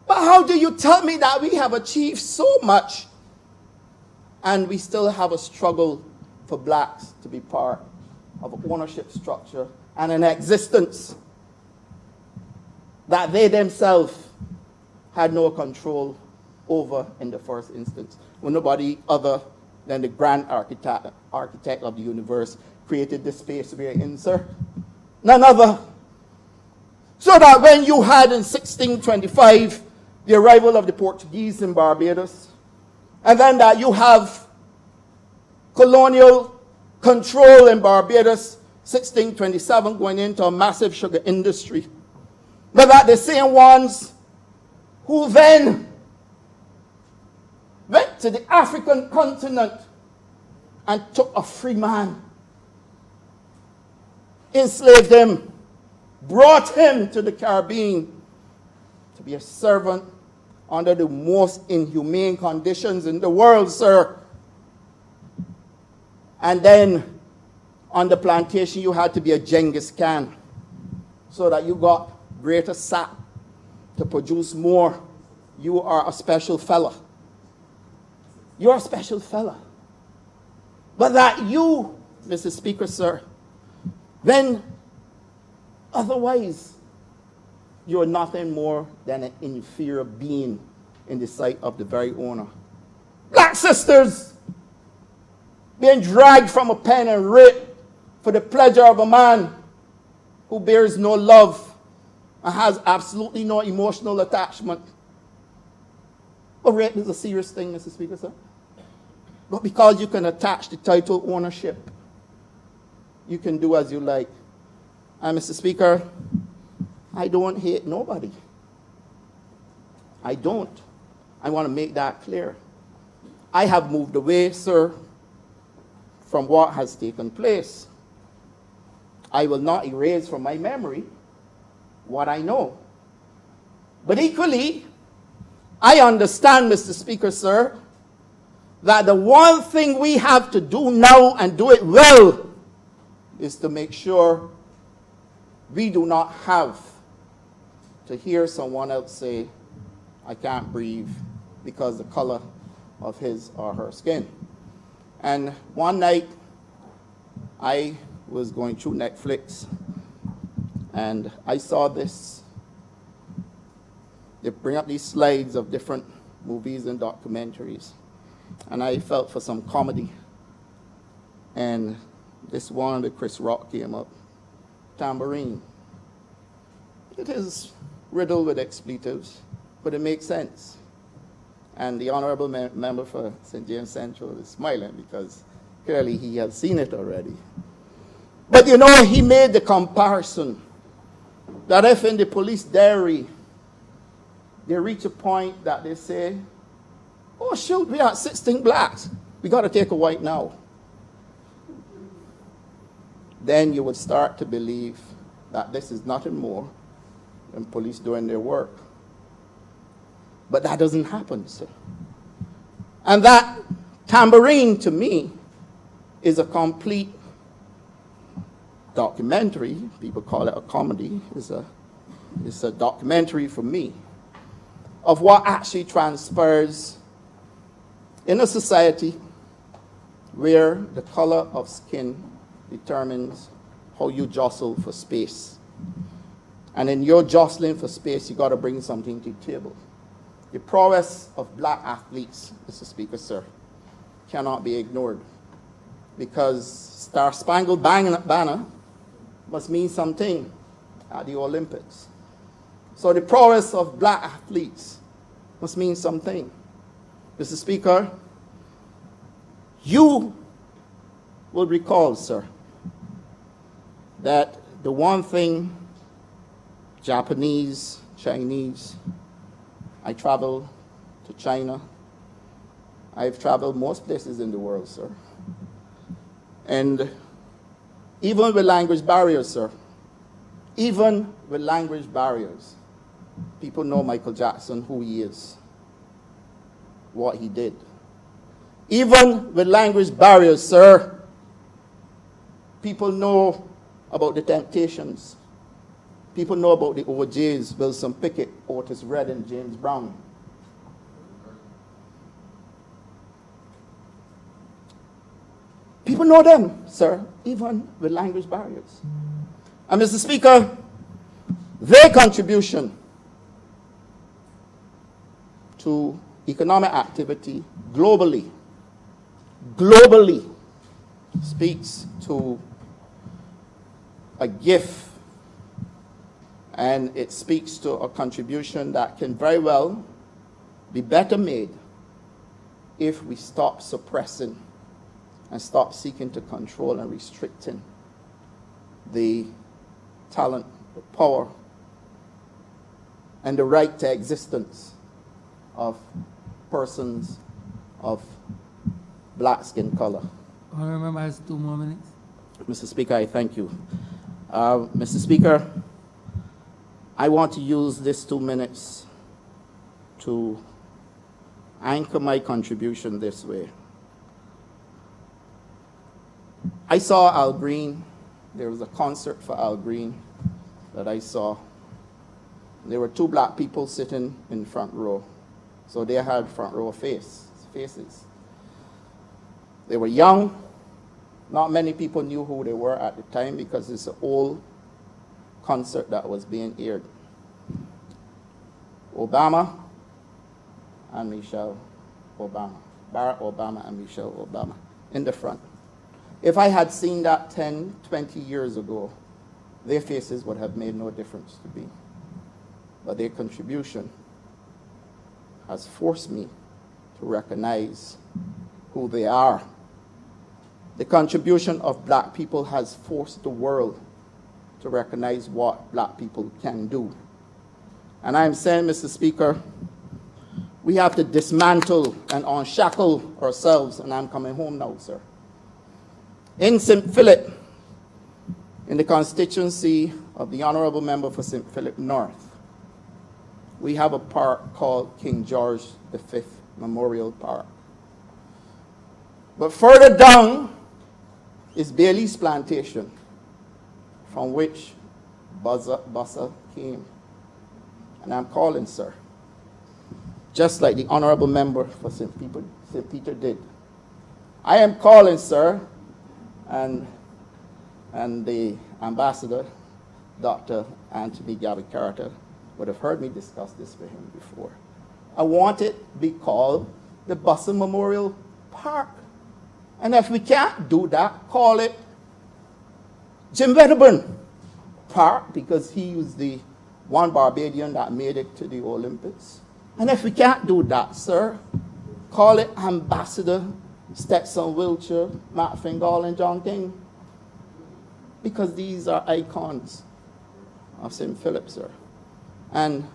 Speaker 5: But how do you tell me that we have achieved so much and we still have a struggle for blacks to be part of an ownership structure and an existence? that they themselves had no control over in the first instance, when nobody other than the grand architect of the universe created the space we're in, sir. None other. So that when you had in 1625 the arrival of the Portuguese in Barbados, and then that you have colonial control in Barbados, 1627, going into a massive sugar industry. But that the same ones who then went to the African continent and took a free man, enslaved him, brought him to the Caribbean to be a servant under the most inhumane conditions in the world, sir. And then on the plantation, you had to be a Genghis Khan so that you got greater sap to produce more. You are a special fella. You're a special fella. But that you, Mr. Speaker, sir, then otherwise you're nothing more than an inferior being in the sight of the very owner. Black sisters being dragged from a pen and raped for the pleasure of a man who bears no love and has absolutely no emotional attachment. But rape is a serious thing, Mr. Speaker, sir. But because you can attach the title ownership, you can do as you like. And Mr. Speaker, I don't hate nobody. I don't. I want to make that clear. I have moved away, sir, from what has taken place. I will not erase from my memory what I know. But equally, I understand, Mr. Speaker, sir, that the one thing we have to do now and do it well is to make sure we do not have to hear someone else say, I can't breathe because the color of his or her skin. And one night, I was going through Netflix, and I saw this. They bring up these slides of different movies and documentaries, and I felt for some comedy. And this one that Chris Rock came up, Tambourine. It is riddled with expletives, but it makes sense. And the honorable member for St. James Central is smiling because clearly he has seen it already. But you know, he made the comparison that if in the police diary they reach a point that they say, oh shoot, we are 16 blacks, we got to take a white now. Then you would start to believe that this is nothing more than police doing their work. But that doesn't happen, sir. And that Tambourine, to me, is a complete documentary. People call it a comedy. It's a documentary for me of what actually transpires in a society where the color of skin determines how you jostle for space. And in your jostling for space, you got to bring something to the table. The prowess of black athletes, Mr. Speaker, sir, cannot be ignored, because Star Spangled Banner must mean something at the Olympics. So the prowess of black athletes must mean something. Mr. Speaker, you will recall, sir, that the one thing Japanese, Chinese, I travel to China. I've traveled most places in the world, sir. And even with language barriers, sir, even with language barriers, people know Michael Jackson, who he is, what he did. Even with language barriers, sir, people know about the Temptations. People know about the OJs, Wilson Pickett, Otis Redding, James Brown. People know them, sir, even with language barriers. And Mr. Speaker, their contribution to economic activity globally. Globally speaks to a gift, and it speaks to a contribution that can very well be better made if we stop suppressing and stop seeking to control and restricting the talent, the power, and the right to existence of persons of black skin color.
Speaker 1: Honorable member has 2 more minutes.
Speaker 5: Mr. Speaker, I thank you. Mr. Speaker, I want to use this 2 minutes to anchor my contribution this way. I saw Al Green. There was a concert for Al Green that I saw. There were 2 black people sitting in front row. So they had front row faces. They were young. Not many people knew who they were at the time because it's an old concert that was being aired. Obama and Michelle Obama. Barack Obama and Michelle Obama in the front. If I had seen that 10, 20 years ago, their faces would have made no difference to me. But their contribution has forced me to recognize who they are. The contribution of black people has forced the world to recognize what black people can do. And I'm saying, Mr. Speaker, we have to dismantle and unshackle ourselves, and I'm coming home now, sir. In St. Philip, in the constituency of the Honorable Member for St. Philip North, we have a park called King George V Memorial Park. But further down is Bailey's Plantation, from which Bussa came. And I'm calling, sir, just like the Honorable Member for St. Peter did. I am calling, sir, and the Ambassador, Dr. Anthony Gabby Carter, would have heard me discuss this with him before. I want it to be called the Bussa Memorial Park. And if we can't do that, call it Jim Wedderburn Park, because he was the one Barbadian that made it to the Olympics. And if we can't do that, sir, call it Ambassador Stetson Wiltshire, Matt Fingal, and John King, because these are icons of St. Philip, sir. And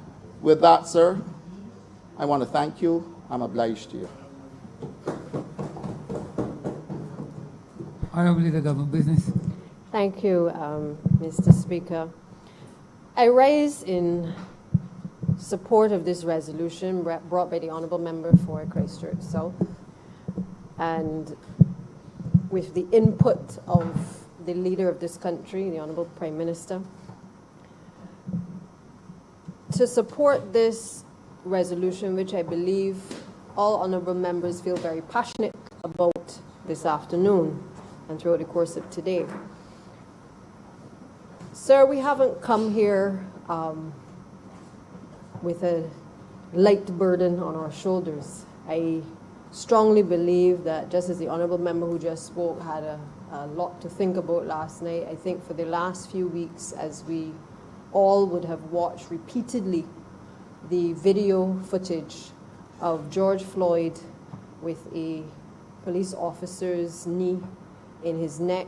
Speaker 5: with that, sir, I want to thank you. I'm obliged to you.
Speaker 1: Honorable Leader Government Business.
Speaker 6: Thank you, Mr. Speaker. I rise in support of this resolution brought by the Honourable Member for Christchurch South, and with the input of the leader of this country, the Honourable Prime Minister, to support this resolution, which I believe all honourable members feel very passionate about this afternoon and throughout the course of today. Sir, we haven't come here with a light burden on our shoulders. I strongly believe that, just as the honourable member who just spoke had a lot to think about last night, I think for the last few weeks, as we all would have watched repeatedly the video footage of George Floyd with a police officer's knee in his neck,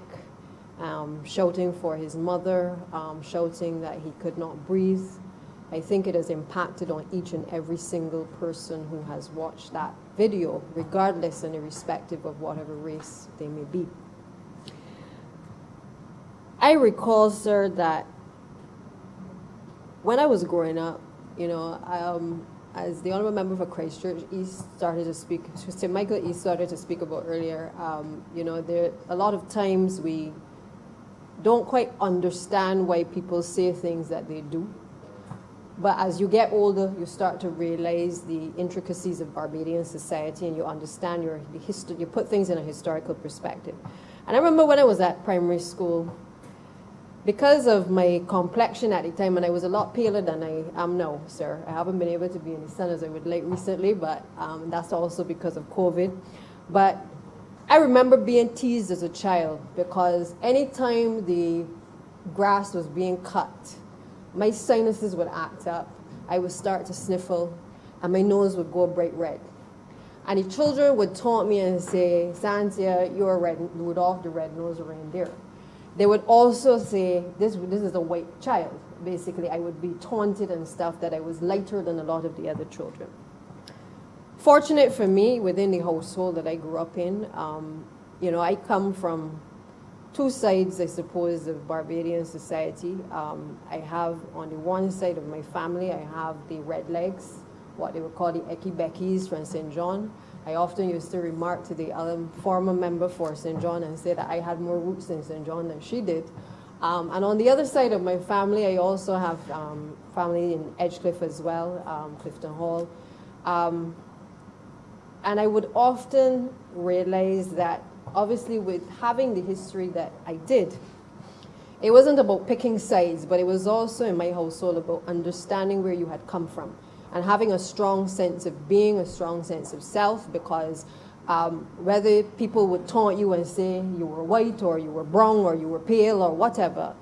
Speaker 6: shouting for his mother, shouting that he could not breathe. I think it has impacted on each and every single person who has watched that video, regardless and irrespective of whatever race they may be. I recall, sir, that when I was growing up, you know, as the Honourable Member for Christchurch East started to speak, St. Michael East started to speak about earlier, you know, there a lot of times we don't quite understand why people say things that they do. But as you get older, you start to realize the intricacies of Barbadian society, and you understand you put things in a historical perspective. And I remember when I was at primary school, Because of my complexion at the time, and I was a lot paler than I am now, sir. I haven't been able to be in the sun as I would like recently, but that's also because of COVID. But I remember being teased as a child because anytime the grass was being cut, my sinuses would act up, I would start to sniffle, and my nose would go bright red. And the children would taunt me and say, Santia, you're Rudolph the red-nosed reindeer. They would also say, this is a white child. Basically, I would be taunted and stuff that I was lighter than a lot of the other children. Fortunate for me, within the household that I grew up in, I come from two sides, I suppose, of Barbadian society. I have, on the one side of my family, I have the Redlegs, what they would call the Eki Beckys from St. John. I often used to remark to the former member for St. John and say that I had more roots in St. John than she did. And on the other side of my family, I also have family in Edgecliff as well, Clifton Hall. And I would often realize that, obviously, with having the history that I did, it wasn't about picking sides, but it was also in my household about understanding where you had come from and having a strong sense of being, a strong sense of self, because whether people would taunt you and say you were white or you were brown or you were pale or whatever,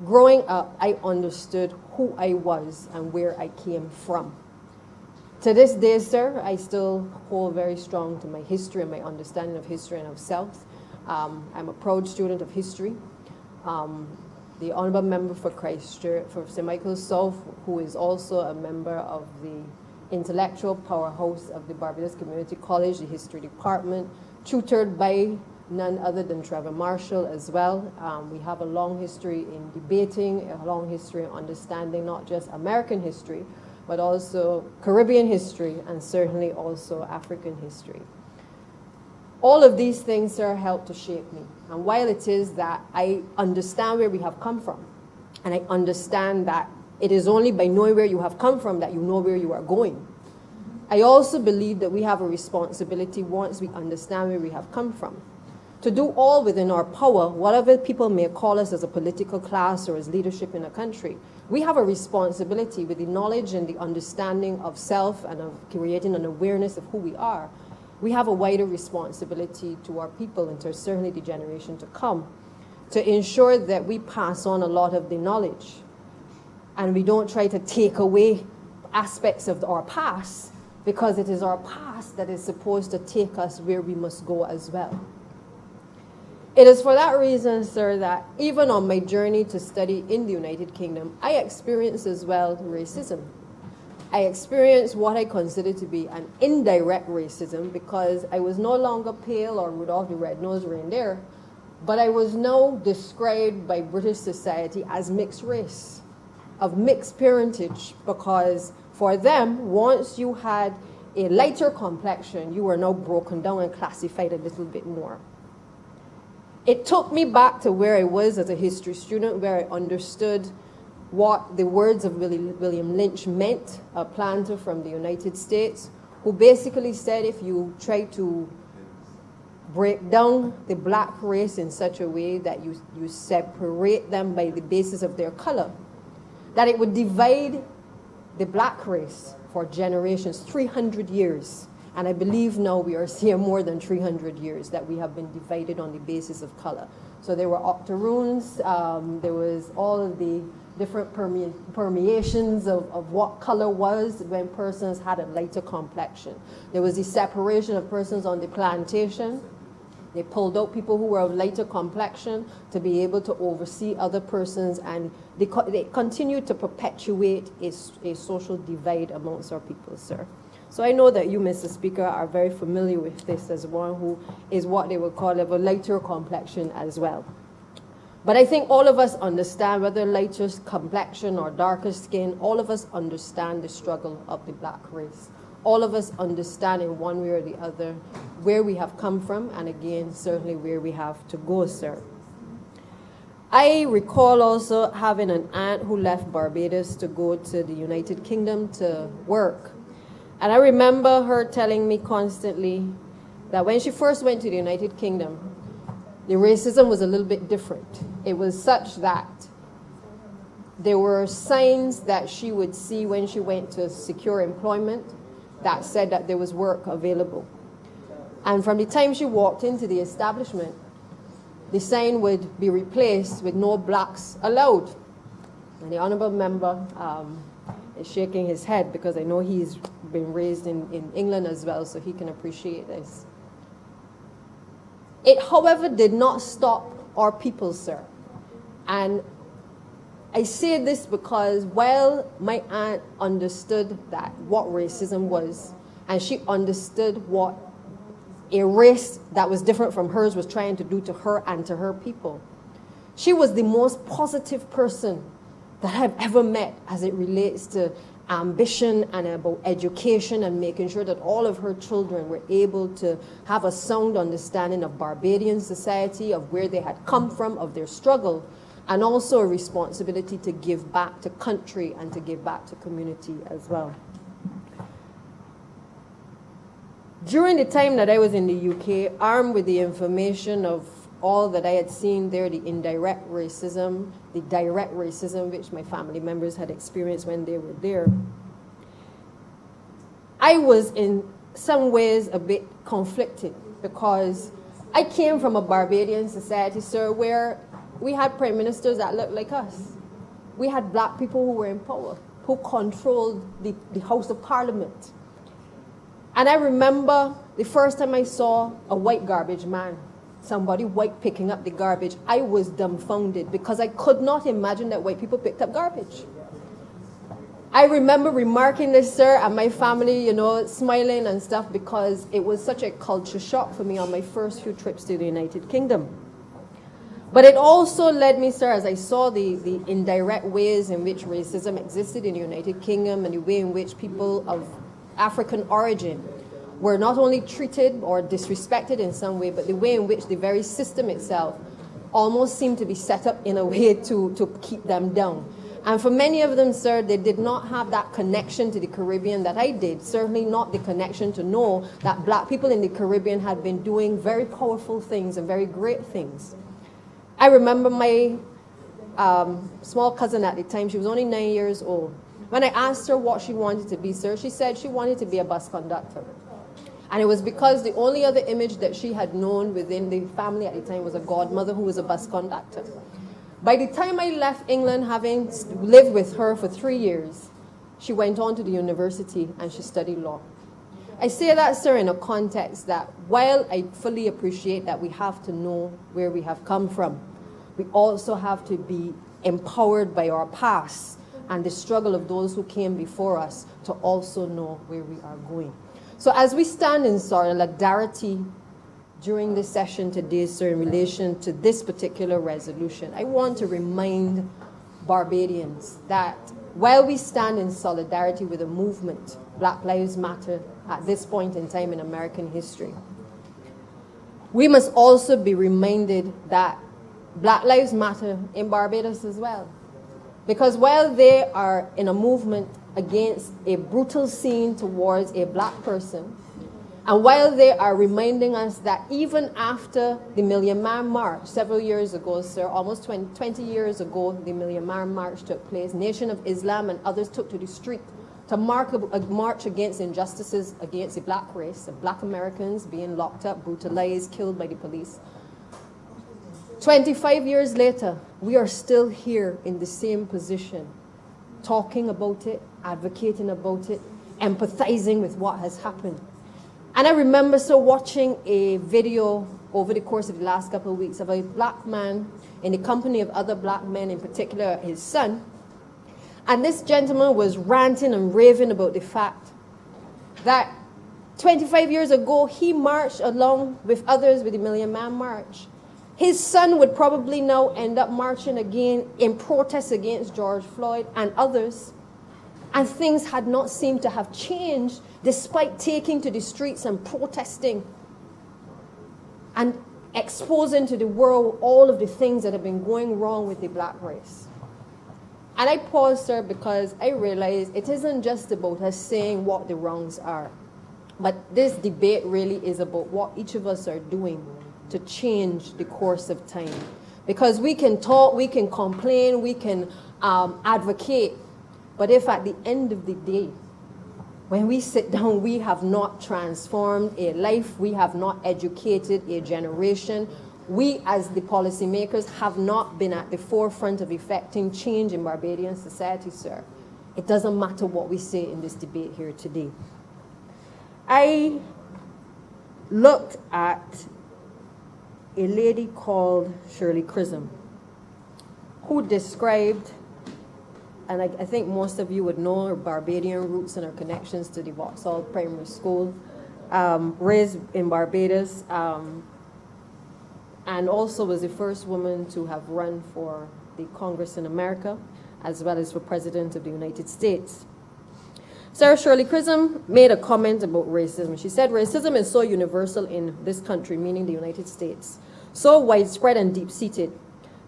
Speaker 6: growing up, I understood who I was and where I came from. To this day, sir, I still hold very strong to my history and my understanding of history and of self. I'm a proud student of history. The honorable member for Christchurch, for St. Michael's South, who is also a member of the intellectual powerhouse of the Barbados Community College, the history department, tutored by none other than Trevor Marshall as well. We have a long history in debating, a long history in understanding not just American history, but also Caribbean history and certainly also African history. All of these things, sir, help to shape me. And while it is that I understand where we have come from, and I understand that it is only by knowing where you have come from that you know where you are going, I also believe that we have a responsibility once we understand where we have come from to do all within our power, whatever people may call us as a political class or as leadership in a country. We have a responsibility with the knowledge and the understanding of self and of creating an awareness of who we are. We have a wider responsibility to our people and to certainly the generation to come to ensure that we pass on a lot of the knowledge and we don't try to take away aspects of our past, because it is our past that is supposed to take us where we must go as well. It is for that reason, sir, that even on my journey to study in the United Kingdom, I experienced as well racism. I experienced what I consider to be an indirect racism because I was no longer pale or Rudolph the red-nosed reindeer, but I was now described by British society as mixed race, of mixed parentage, because for them, once you had a lighter complexion, you were now broken down and classified a little bit more. It took me back to where I was as a history student, where I understood what the words of William Lynch meant, a planter from the United States, who basically said if you try to break down the black race in such a way that you separate them by the basis of their color, that it would divide the black race for generations, 300 years. And I believe now we are seeing more than 300 years that we have been divided on the basis of color. So there were octoroons, there was all of the different permeations of what color was when persons had a lighter complexion. There was the separation of persons on the plantation. They pulled out people who were of lighter complexion to be able to oversee other persons, and they continued to perpetuate a social divide amongst our people, sir. So I know that you, Mr. Speaker, are very familiar with this as one who is what they would call of a lighter complexion as well. But I think all of us understand, whether lighter complexion or darker skin, all of us understand the struggle of the black race. All of us understand in one way or the other where we have come from, and again, certainly where we have to go, sir. I recall also having an aunt who left Barbados to go to the United Kingdom to work. And I remember her telling me constantly that when she first went to the United Kingdom, the racism was a little bit different. It was such that there were signs that she would see when she went to secure employment that said that there was work available. And from the time she walked into the establishment, the sign would be replaced with no blacks allowed. And the honorable member is shaking his head because I know he's been raised in England as well, so he can appreciate this. It, however, did not stop our people, sir. And I say this because while my aunt understood that what racism was, and she understood what a race that was different from hers was trying to do to her and to her people, she was the most positive person that I've ever met as it relates to ambition and about education and making sure that all of her children were able to have a sound understanding of Barbadian society, of where they had come from, of their struggle, and also a responsibility to give back to country and to give back to community as well. During the time that I was in the UK, armed with the information of all that I had seen there, the indirect racism, the direct racism which my family members had experienced when they were there, I was in some ways a bit conflicted because I came from a Barbadian society, sir, where we had prime ministers that looked like us. We had black people who were in power, who controlled the House of Parliament. And I remember the first time I saw a white garbage man, somebody white picking up the garbage, I was dumbfounded because I could not imagine that white people picked up garbage. I remember remarking this, sir, and my family, smiling and stuff because it was such a culture shock for me on my first few trips to the United Kingdom. But it also led me, sir, as I saw the indirect ways in which racism existed in the United Kingdom and the way in which people of African origin were not only treated or disrespected in some way, but the way in which the very system itself almost seemed to be set up in a way to keep them down. And for many of them, sir, they did not have that connection to the Caribbean that I did, certainly not the connection to know that black people in the Caribbean had been doing very powerful things and very great things. I remember my small cousin at the time, she was only 9 years old. When I asked her what she wanted to be, sir, she said she wanted to be a bus conductor. And it was because the only other image that she had known within the family at the time was a godmother who was a bus conductor. By the time I left England, having lived with her for 3 years, she went on to the university and she studied law. I say that, sir, in a context that while I fully appreciate that we have to know where we have come from, we also have to be empowered by our past and the struggle of those who came before us to also know where we are going. So as we stand in solidarity during this session today, sir, in relation to this particular resolution, I want to remind Barbadians that while we stand in solidarity with the movement, Black Lives Matter, at this point in time in American history, we must also be reminded that Black Lives Matter in Barbados as well. Because while they are in a movement against a brutal scene towards a black person, and while they are reminding us that even after the Million Man March, several years ago, sir, almost 20 years ago, the Million Man March took place, Nation of Islam and others took to the street to mark a march against injustices against the black race, the black Americans being locked up, brutalized, killed by the police. 25 years later, we are still here in the same position, talking about it, advocating about it, empathizing with what has happened. And I remember watching a video over the course of the last couple of weeks of a black man in the company of other black men, in particular his son. And this gentleman was ranting and raving about the fact that 25 years ago, he marched along with others with the Million Man March. His son would probably now end up marching again in protest against George Floyd and others. And things had not seemed to have changed despite taking to the streets and protesting and exposing to the world all of the things that have been going wrong with the black race. And I pause, sir, because I realize it isn't just about us saying what the wrongs are, but this debate really is about what each of us are doing to change the course of time. Because we can talk, we can complain, we can advocate, but if at the end of the day, when we sit down, we have not transformed a life, we have not educated a generation, we as the policymakers have not been at the forefront of effecting change in Barbadian society, sir, it doesn't matter what we say in this debate here today. I looked at a lady called Shirley Chisholm, who described, and I think most of you would know her Barbadian roots and her connections to the Vauxhall Primary School, raised in Barbados, and also was the first woman to have run for the Congress in America, as well as for President of the United States. Sarah Shirley Chisholm made a comment about racism. She said, racism is so universal in this country, meaning the United States, so widespread and deep-seated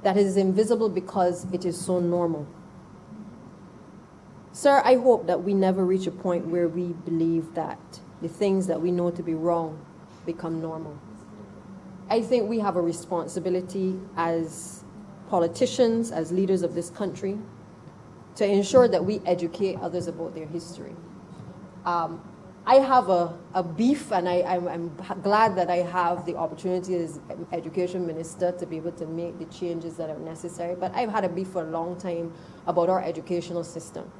Speaker 6: that it is invisible because it is so normal. Sir, I hope that we never reach a point where we believe that the things that we know to be wrong become normal. I think we have a responsibility as politicians, as leaders of this country, to ensure that we educate others about their history. I have a beef, and I'm glad that I have the opportunity as education minister to be able to make the changes that are necessary, but I've had a beef for a long time about our educational system.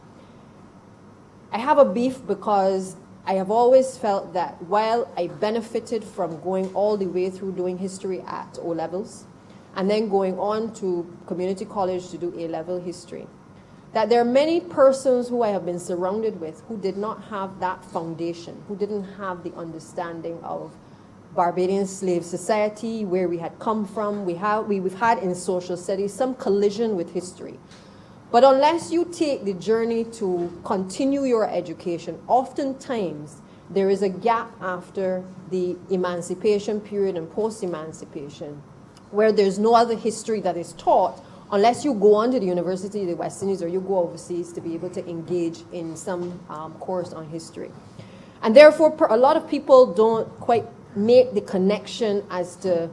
Speaker 6: I have a beef because I have always felt that while I benefited from going all the way through doing history at O levels, and then going on to community college to do A-level history, that there are many persons who I have been surrounded with who did not have that foundation, who didn't have the understanding of Barbadian slave society, where we had come from. We've had in social studies some collision with history. But unless you take the journey to continue your education, oftentimes there is a gap after the emancipation period and post-emancipation, where there's no other history that is taught unless you go on to the University of the West Indies or you go overseas to be able to engage in some course on history. And therefore, a lot of people don't quite make the connection as to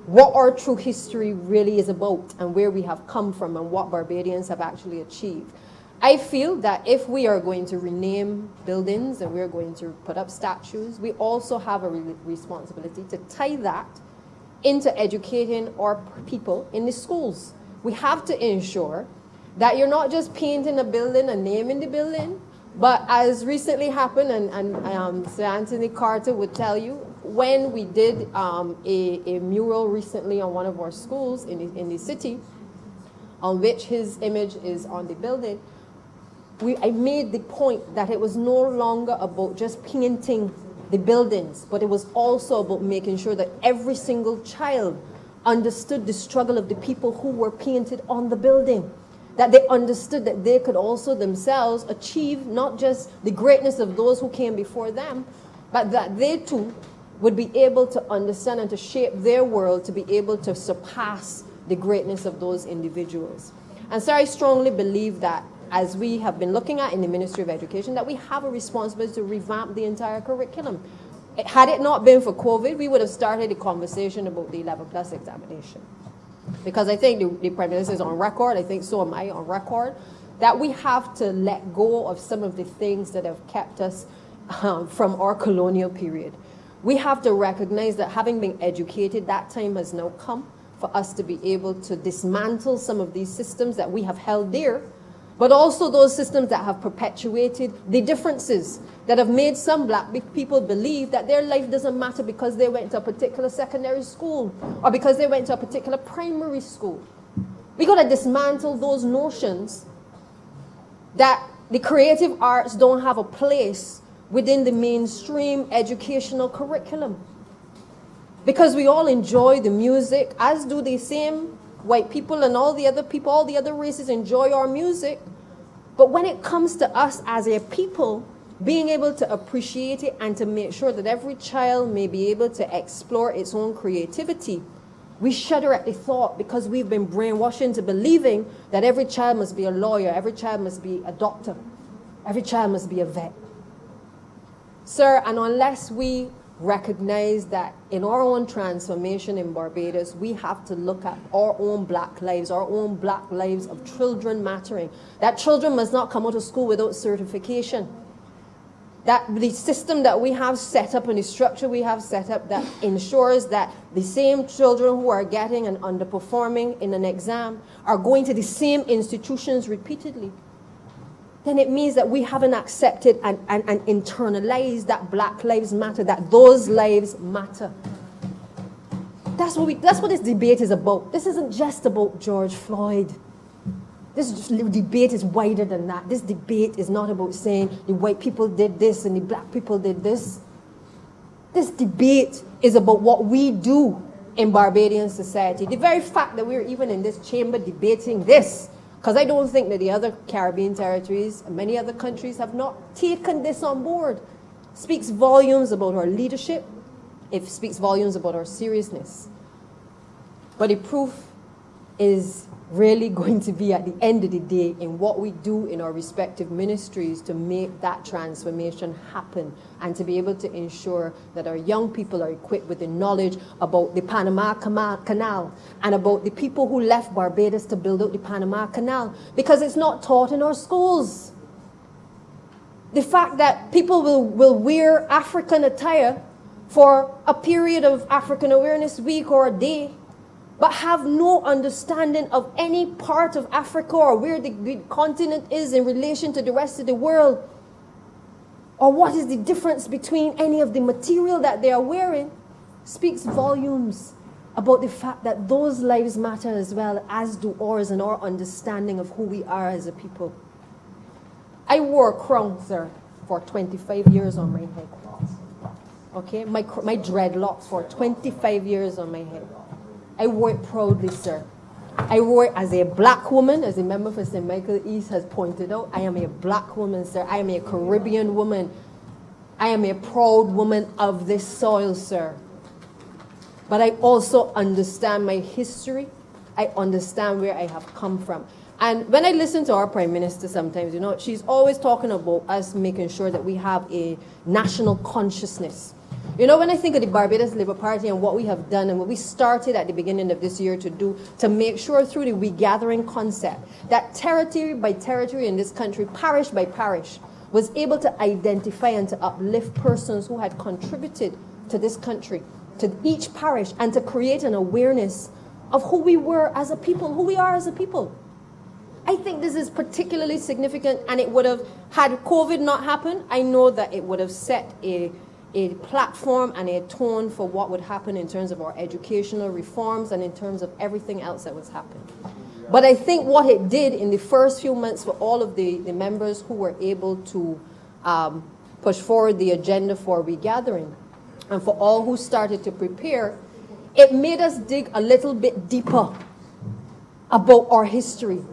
Speaker 6: what our true history really is about and where we have come from and what Barbadians have actually achieved. I feel that if we are going to rename buildings and we're going to put up statues, we also have a responsibility to tie that into educating our people in the schools. We have to ensure that you're not just painting a building and naming the building, but as recently happened, and Sir Anthony Carter would tell you, when we did a mural recently on one of our schools in the city, on which his image is on the building, I made the point that it was no longer about just painting the buildings, but it was also about making sure that every single child understood the struggle of the people who were painted on the building, that they understood that they could also themselves achieve not just the greatness of those who came before them, but that they too would be able to understand and to shape their world to be able to surpass the greatness of those individuals. And so I strongly believe that, as we have been looking at in the Ministry of Education, that we have a responsibility to revamp the entire curriculum. Had it not been for COVID, we would have started a conversation about the 11+ examination. Because I think the Prime Minister is on record, I think so am I on record, that we have to let go of some of the things that have kept us from our colonial period. We have to recognize that having been educated, that time has now come for us to be able to dismantle some of these systems that we have held dear, but also those systems that have perpetuated the differences, that have made some black people believe that their life doesn't matter because they went to a particular secondary school or because they went to a particular primary school. We got to dismantle those notions that the creative arts don't have a place within the mainstream educational curriculum. Because we all enjoy the music, as do the same white people and all the other people, all the other races enjoy our music. But when it comes to us as a people, being able to appreciate it and to make sure that every child may be able to explore its own creativity, we shudder at the thought because we've been brainwashed into believing that every child must be a lawyer, every child must be a doctor, every child must be a vet. Sir, and unless we recognize that in our own transformation in Barbados, we have to look at our own black lives of children mattering. That children must not come out of school without certification. That the system that we have set up and the structure we have set up that ensures that the same children who are getting and underperforming in an exam are going to the same institutions repeatedly, then it means that we haven't accepted and internalized that black lives matter, that those lives matter. That's what this debate is about. This isn't just about George Floyd. This debate is wider than that. This debate is not about saying the white people did this and the black people did this. This debate is about what we do in Barbadian society. The very fact that we're even in this chamber debating this, because I don't think that the other Caribbean territories and many other countries have not taken this on board, speaks volumes about our leadership. It speaks volumes about our seriousness. But the proof is really going to be at the end of the day in what we do in our respective ministries to make that transformation happen and to be able to ensure that our young people are equipped with the knowledge about the Panama Canal and about the people who left Barbados to build out the Panama Canal, because it's not taught in our schools. The fact that people will wear African attire for a period of African Awareness Week or a day, but have no understanding of any part of Africa or where the continent is in relation to the rest of the world, or what is the difference between any of the material that they are wearing, speaks volumes about the fact that those lives matter as well, as do ours and our understanding of who we are as a people. I wore a crown, sir, for 25 years on my head. Okay, my dreadlocks for 25 years on my head. I wore it proudly, sir. I wore it as a black woman, as a member for St. Michael East has pointed out. I am a black woman, sir. I am a Caribbean woman. I am a proud woman of this soil, sir. But I also understand my history. I understand where I have come from. And when I listen to our Prime Minister sometimes, you know, she's always talking about us making sure that we have a national consciousness. You know, when I think of the Barbados Labour Party and what we have done and what we started at the beginning of this year to do to make sure through the regathering concept that territory by territory in this country, parish by parish, was able to identify and to uplift persons who had contributed to this country, to each parish, and to create an awareness of who we were as a people, who we are as a people. I think this is particularly significant, and it would have, had COVID not happened, I know that it would have set a platform and a tone for what would happen in terms of our educational reforms and in terms of everything else that was happening. But I think what it did in the first few months for all of the members who were able to push forward the agenda for regathering, and for all who started to prepare, it made us dig a little bit deeper about our history,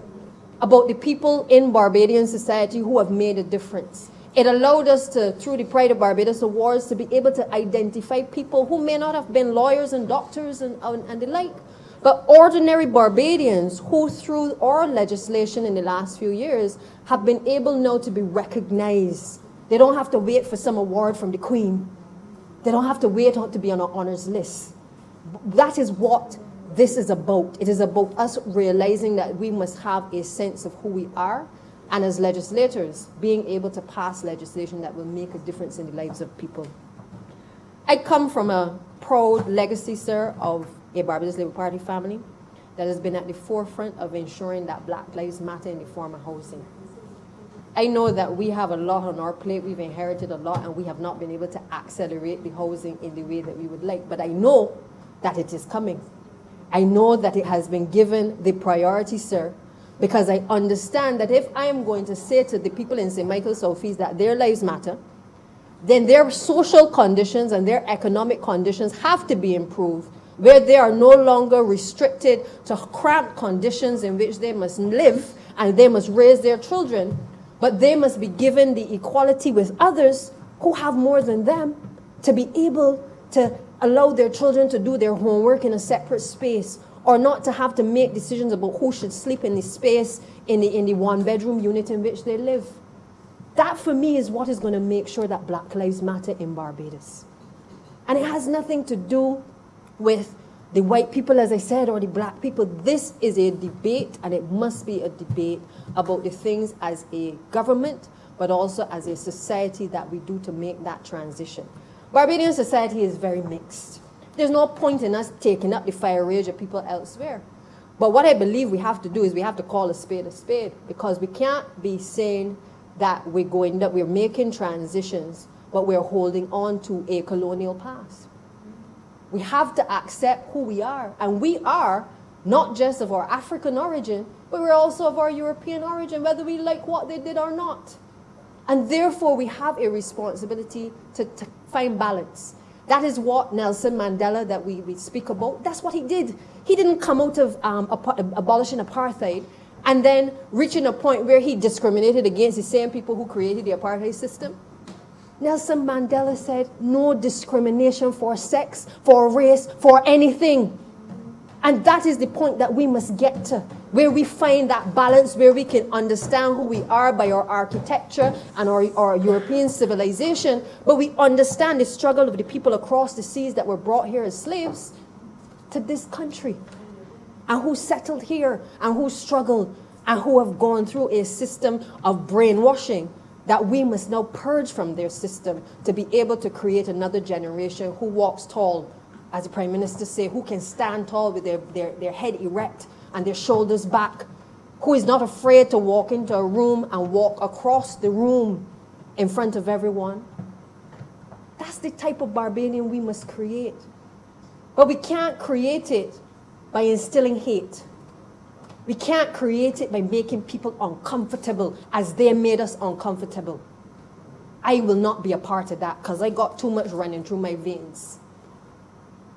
Speaker 6: about the people in Barbadian society who have made a difference. It allowed us to, through the Pride of Barbados Awards, to be able to identify people who may not have been lawyers and doctors and the like, but ordinary Barbadians who, through our legislation in the last few years, have been able now to be recognized. They don't have to wait for some award from the Queen. They don't have to wait to be on an honors list. That is what this is about. It is about us realizing that we must have a sense of who we are, and as legislators, being able to pass legislation that will make a difference in the lives of people. I come from a proud legacy, sir, of a Barbados Labour Party family that has been at the forefront of ensuring that Black Lives Matter in the form of housing. I know that we have a lot on our plate, we've inherited a lot, and we have not been able to accelerate the housing in the way that we would like, but I know that it is coming. I know that it has been given the priority, sir, because I understand that if I am going to say to the people in St. Michael Southeast that their lives matter, then their social conditions and their economic conditions have to be improved, where they are no longer restricted to cramped conditions in which they must live and they must raise their children, but they must be given the equality with others who have more than them to be able to allow their children to do their homework in a separate space, or not to have to make decisions about who should sleep in the space in the one-bedroom unit in which they live. That, for me, is what is going to make sure that Black Lives Matter in Barbados. And it has nothing to do with the white people, as I said, or the black people. This is a debate, and it must be a debate about the things as a government, but also as a society that we do to make that transition. Barbadian society is very mixed. There's no point in us taking up the fire rage of people elsewhere. But what I believe we have to do is we have to call a spade, because we can't be saying that we're making transitions, but we're holding on to a colonial past. We have to accept who we are, and we are not just of our African origin, but we're also of our European origin, whether we like what they did or not. And therefore, we have a responsibility to find balance. That is what Nelson Mandela, that we speak about, that's what he did. He didn't come out of abolishing apartheid and then reaching a point where he discriminated against the same people who created the apartheid system. Nelson Mandela said, no discrimination for sex, for race, for anything. And that is the point that we must get to, where we find that balance, where we can understand who we are by our architecture and our European civilization, but we understand the struggle of the people across the seas that were brought here as slaves to this country, and who settled here, and who struggled, and who have gone through a system of brainwashing that we must now purge from their system to be able to create another generation who walks tall, as the Prime Minister say, who can stand tall with their head erect and their shoulders back, who is not afraid to walk into a room and walk across the room in front of everyone. That's the type of Barbadian we must create. But we can't create it by instilling hate. We can't create it by making people uncomfortable as they made us uncomfortable. I will not be a part of that because I got too much running through my veins.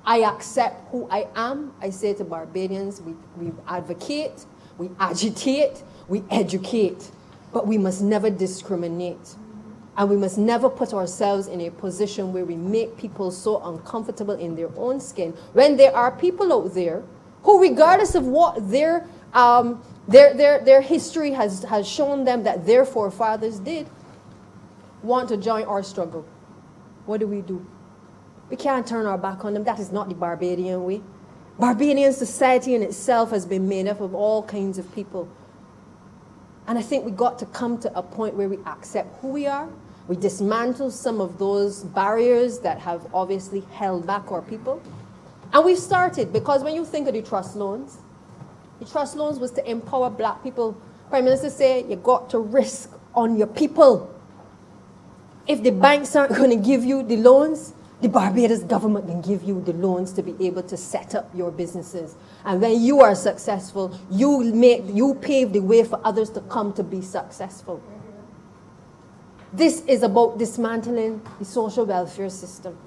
Speaker 6: I accept who I am. I say to Barbadians, we advocate, we agitate, we educate, but we must never discriminate. And we must never put ourselves in a position where we make people so uncomfortable in their own skin when there are people out there who, regardless of what their history has shown them that their forefathers did, want to join our struggle. What do? We can't turn our back on them. That is not the Barbadian way. Barbadian society in itself has been made up of all kinds of people. And I think we got to come to a point where we accept who we are. We dismantle some of those barriers that have obviously held back our people. And we've started, because when you think of the trust loans was to empower black people. Prime Minister said, you got to risk on your people. If the banks aren't going to give you the loans, the Barbados government can give you the loans to be able to set up your businesses. And when you are successful, you pave the way for others to come to be successful. This is about dismantling the social welfare system.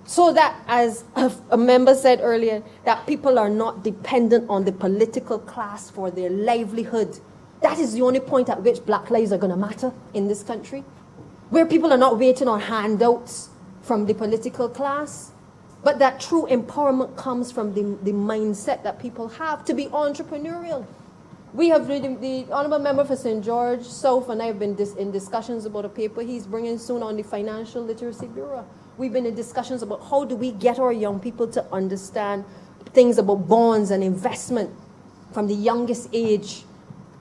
Speaker 6: So that, as a member said earlier, that people are not dependent on the political class for their livelihood. That is the only point at which black lives are going to matter in this country. Where people are not waiting on handouts from the political class, but that true empowerment comes from the mindset that people have to be entrepreneurial. We have, the Honourable Member for St. George South and I have been in discussions about a paper he's bringing soon on the Financial Literacy Bureau. We've been in discussions about how do we get our young people to understand things about bonds and investment from the youngest age,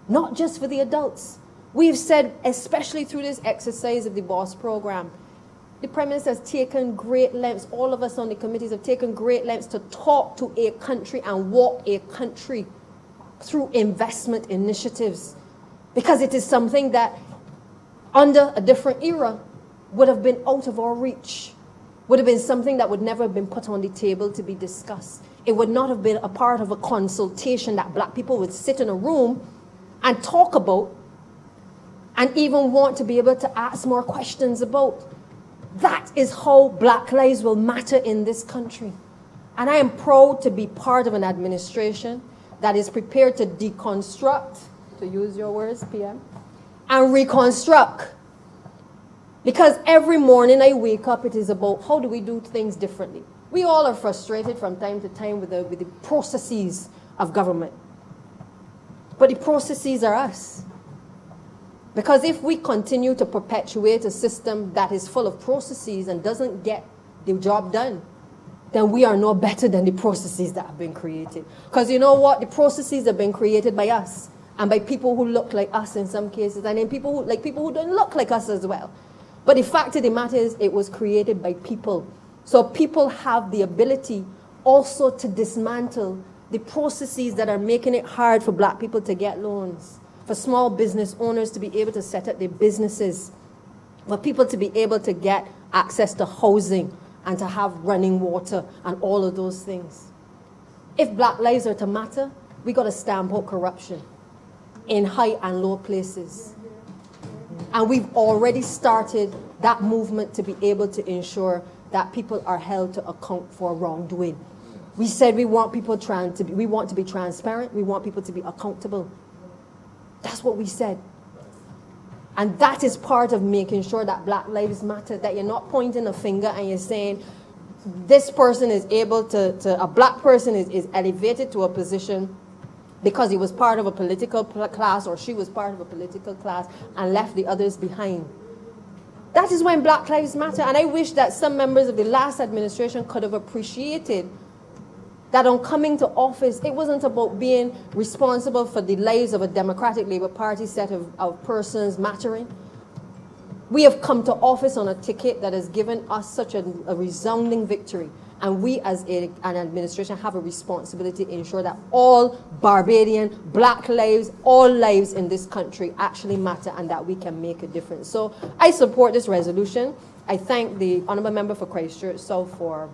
Speaker 6: not just for the adults. We've said, especially through this exercise of the BOSS program, the Prime Minister has taken great lengths, all of us on the committees have taken great lengths to talk to a country and walk a country through investment initiatives. Because it is something that, under a different era, would have been out of our reach, would have been something that would never have been put on the table to be discussed. It would not have been a part of a consultation that black people would sit in a room and talk about and even want to be able to ask more questions about. That is how black lives will matter in this country. And I am proud to be part of an administration that is prepared to deconstruct, to use your words, PM, and reconstruct. Because every morning I wake up, it is about how do we do things differently. We all are frustrated from time to time with the processes of government. But the processes are us. Because if we continue to perpetuate a system that is full of processes and doesn't get the job done, then we are no better than the processes that have been created. Because you know what? The processes have been created by us and by people who look like us in some cases, and then people who don't look like us as well. But the fact of the matter is, it was created by people. So people have the ability also to dismantle the processes that are making it hard for black people to get loans, for small business owners to be able to set up their businesses, for people to be able to get access to housing and to have running water and all of those things. If black lives are to matter, we got to stamp out corruption in high and low places. And we've already started that movement to be able to ensure that people are held to account for wrongdoing. We said we want people we want to be transparent, we want people to be accountable. That's what we said. And that is part of making sure that black lives matter, that you're not pointing a finger and you're saying, this person is able a black person is elevated to a position because he was part of a political class or she was part of a political class and left the others behind. That is when black lives matter. And I wish that some members of the last administration could have appreciated that on coming to office, it wasn't about being responsible for the lives of a Democratic Labour Party set of persons mattering. We have come to office on a ticket that has given us such a resounding victory. And we as an administration have a responsibility to ensure that all Barbadian, black lives, all lives in this country actually matter and that we can make a difference. So I support this resolution. I thank the Honourable Member for Christchurch South for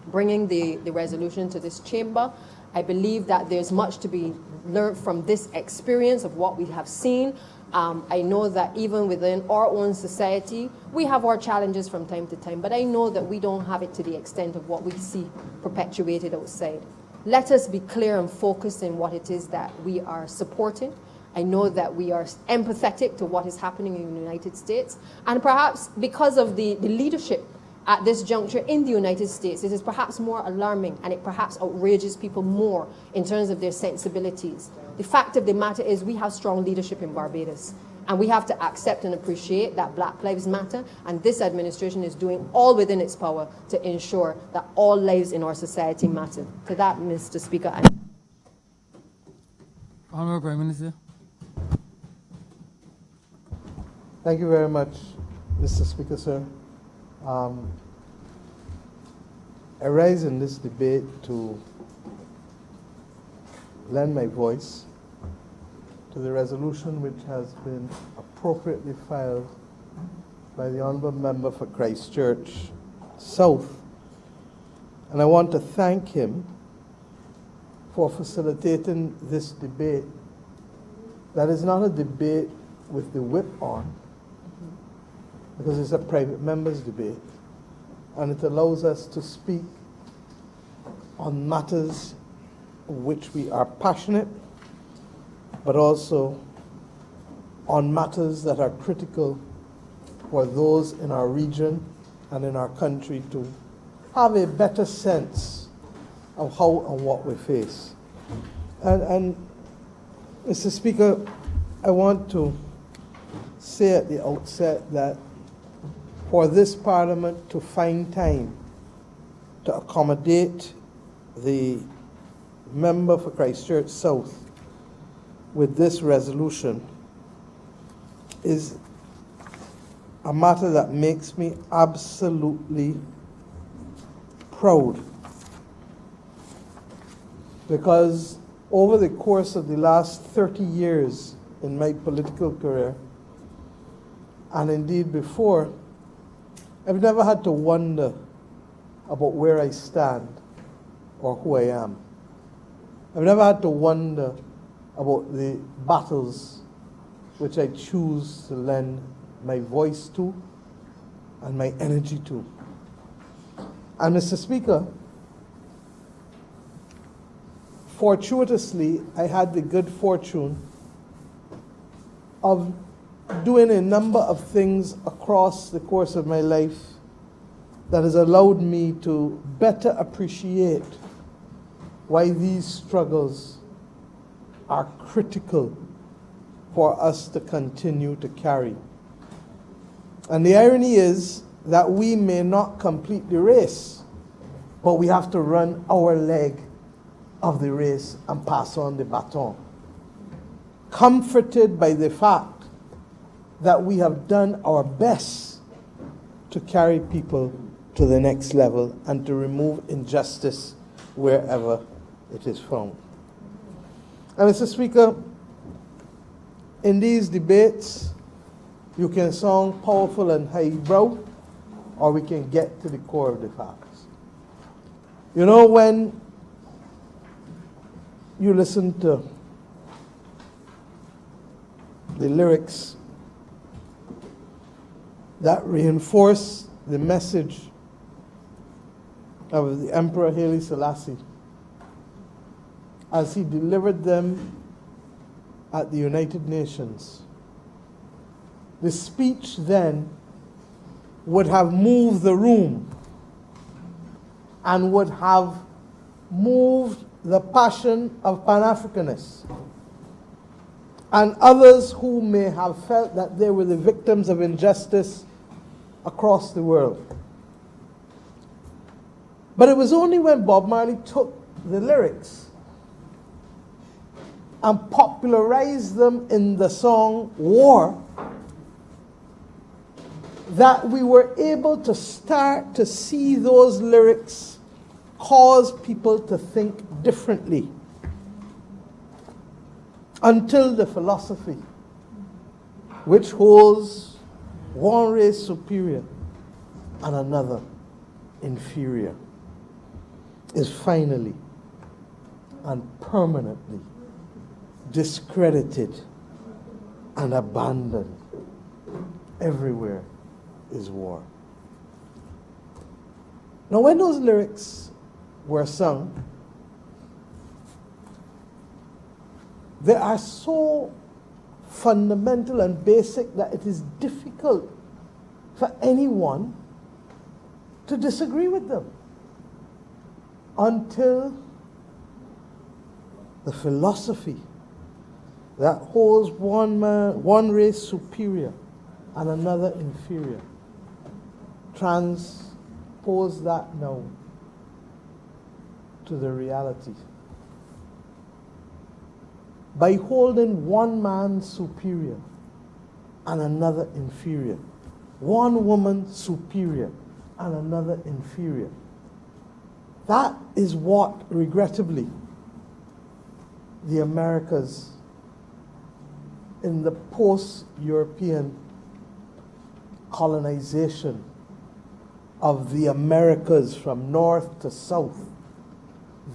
Speaker 6: bringing the resolution to this chamber. I believe that there's much to be learned from this experience of what we have seen. I know that even within our own society, we have our challenges from time to time, but I know that we don't have it to the extent of what we see perpetuated outside. Let us be clear and focused in what it is that we are supporting. I know that we are empathetic to what is happening in the United States, and perhaps because of the leadership at this juncture in the United States, it is perhaps more alarming and it perhaps outrages people more in terms of their sensibilities. The fact of the matter is we have strong leadership in Barbados, and we have to accept and appreciate that black lives matter, and this administration is doing all within its power to ensure that all lives in our society matter. To that, Mr. Speaker,
Speaker 1: Honourable Prime Minister.
Speaker 7: Thank you very much, Mr. Speaker, sir. I rise in this debate to lend my voice to the resolution which has been appropriately filed by the Honourable Member for Christchurch South. And I want to thank him for facilitating this debate. That is not a debate with the whip on, because it's a private members' debate, and it allows us to speak on matters which we are passionate, but also on matters that are critical for those in our region and in our country to have a better sense of how and what we face. And Mr. Speaker, I want to say at the outset that for this Parliament to find time to accommodate the member for Christchurch South with this resolution is a matter that makes me absolutely proud, because over the course of the last 30 years in my political career, and indeed before, I've never had to wonder about where I stand or who I am. I've never had to wonder about the battles which I choose to lend my voice to and my energy to. And Mr. Speaker, fortuitously, I had the good fortune of doing a number of things across the course of my life that has allowed me to better appreciate why these struggles are critical for us to continue to carry. And the irony is that we may not complete the race, but we have to run our leg of the race and pass on the baton. Comforted by the fact that we have done our best to carry people to the next level and to remove injustice wherever it is found. And Mr. Speaker, in these debates, you can sound powerful and highbrow, or we can get to the core of the facts. You know, when you listen to the lyrics that reinforce the message of the Emperor Haile Selassie as he delivered them at the United Nations, the speech then would have moved the room and would have moved the passion of Pan-Africanists and others who may have felt that they were the victims of injustice across the world. But it was only when Bob Marley took the lyrics and popularized them in the song War that we were able to start to see those lyrics cause people to think differently, until the philosophy which holds one race superior and another inferior is finally and permanently discredited and abandoned. Everywhere is war. Now, when those lyrics were sung, they are so fundamental and basic that it is difficult for anyone to disagree with them until the philosophy that holds one race superior and another inferior transpose that now to the reality. By holding one man superior and another inferior, one woman superior and another inferior. That is what, regrettably, the Americas in the post-European colonization of the Americas from north to south,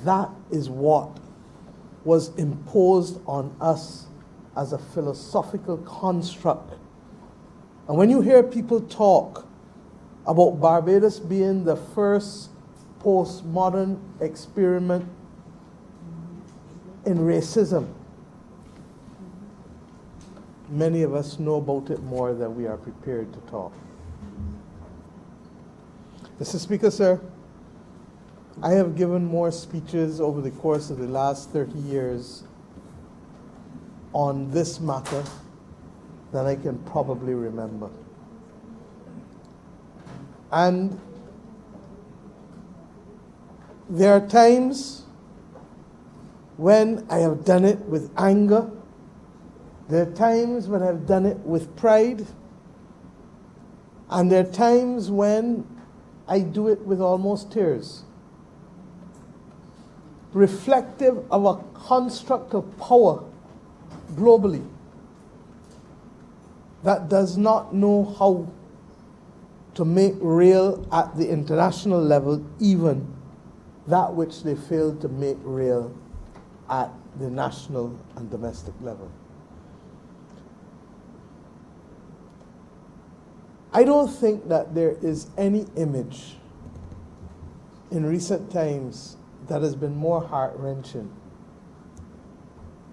Speaker 7: that is what was imposed on us as a philosophical construct. And when you hear people talk about Barbados being the first postmodern experiment in racism, many of us know about it more than we are prepared to talk. Mr. Speaker, sir, I have given more speeches over the course of the last 30 years on this matter than I can probably remember. And there are times when I have done it with anger. There are times when I've done it with pride. And there are times when I do it with almost tears, reflective of a construct of power globally that does not know how to make real at the international level even that which they fail to make real at the national and domestic level. I don't think that there is any image in recent times that has been more heart-wrenching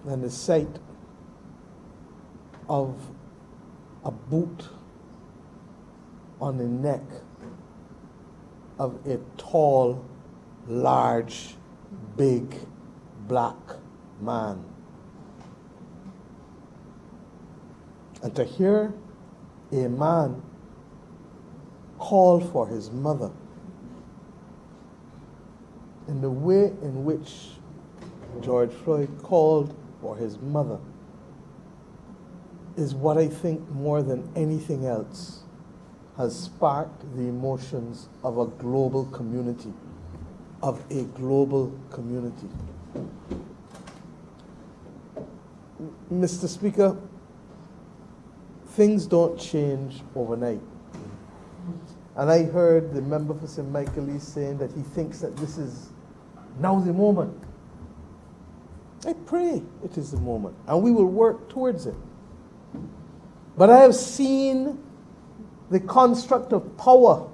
Speaker 7: than the sight of a boot on the neck of a tall, large, big, black man. And to hear a man call for his mother, in the way in which George Floyd called for his mother, is what I think more than anything else has sparked the emotions of a global community, Mr. Speaker, things don't change overnight. And I heard the member for St. Michael saying that he thinks that this is now the moment. I pray it is the moment, and we will work towards it. But I have seen the construct of power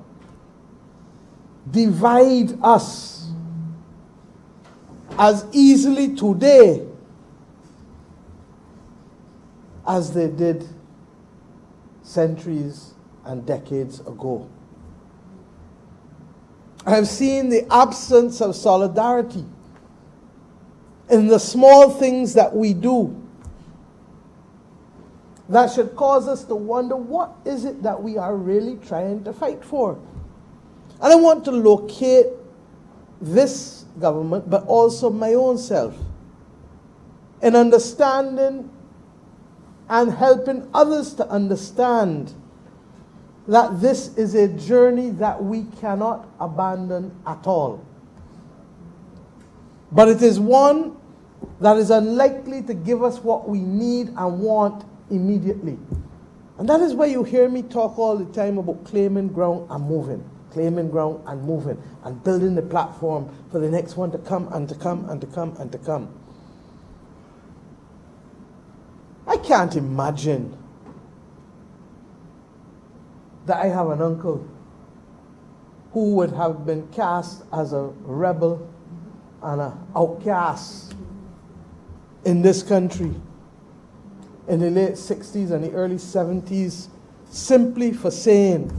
Speaker 7: divide us as easily today as they did centuries and decades ago. I have seen the absence of solidarity in the small things that we do that should cause us to wonder, what is it that we are really trying to fight for? And I want to locate this government, but also my own self, in understanding and helping others to understand that this is a journey that we cannot abandon at all. But it is one that is unlikely to give us what we need and want immediately. And that is why you hear me talk all the time about claiming ground and moving, and building the platform for the next one to come and to come and to come and to come. I can't imagine that I have an uncle who would have been cast as a rebel and an outcast in this country in the late 60s and the early 70s, simply for saying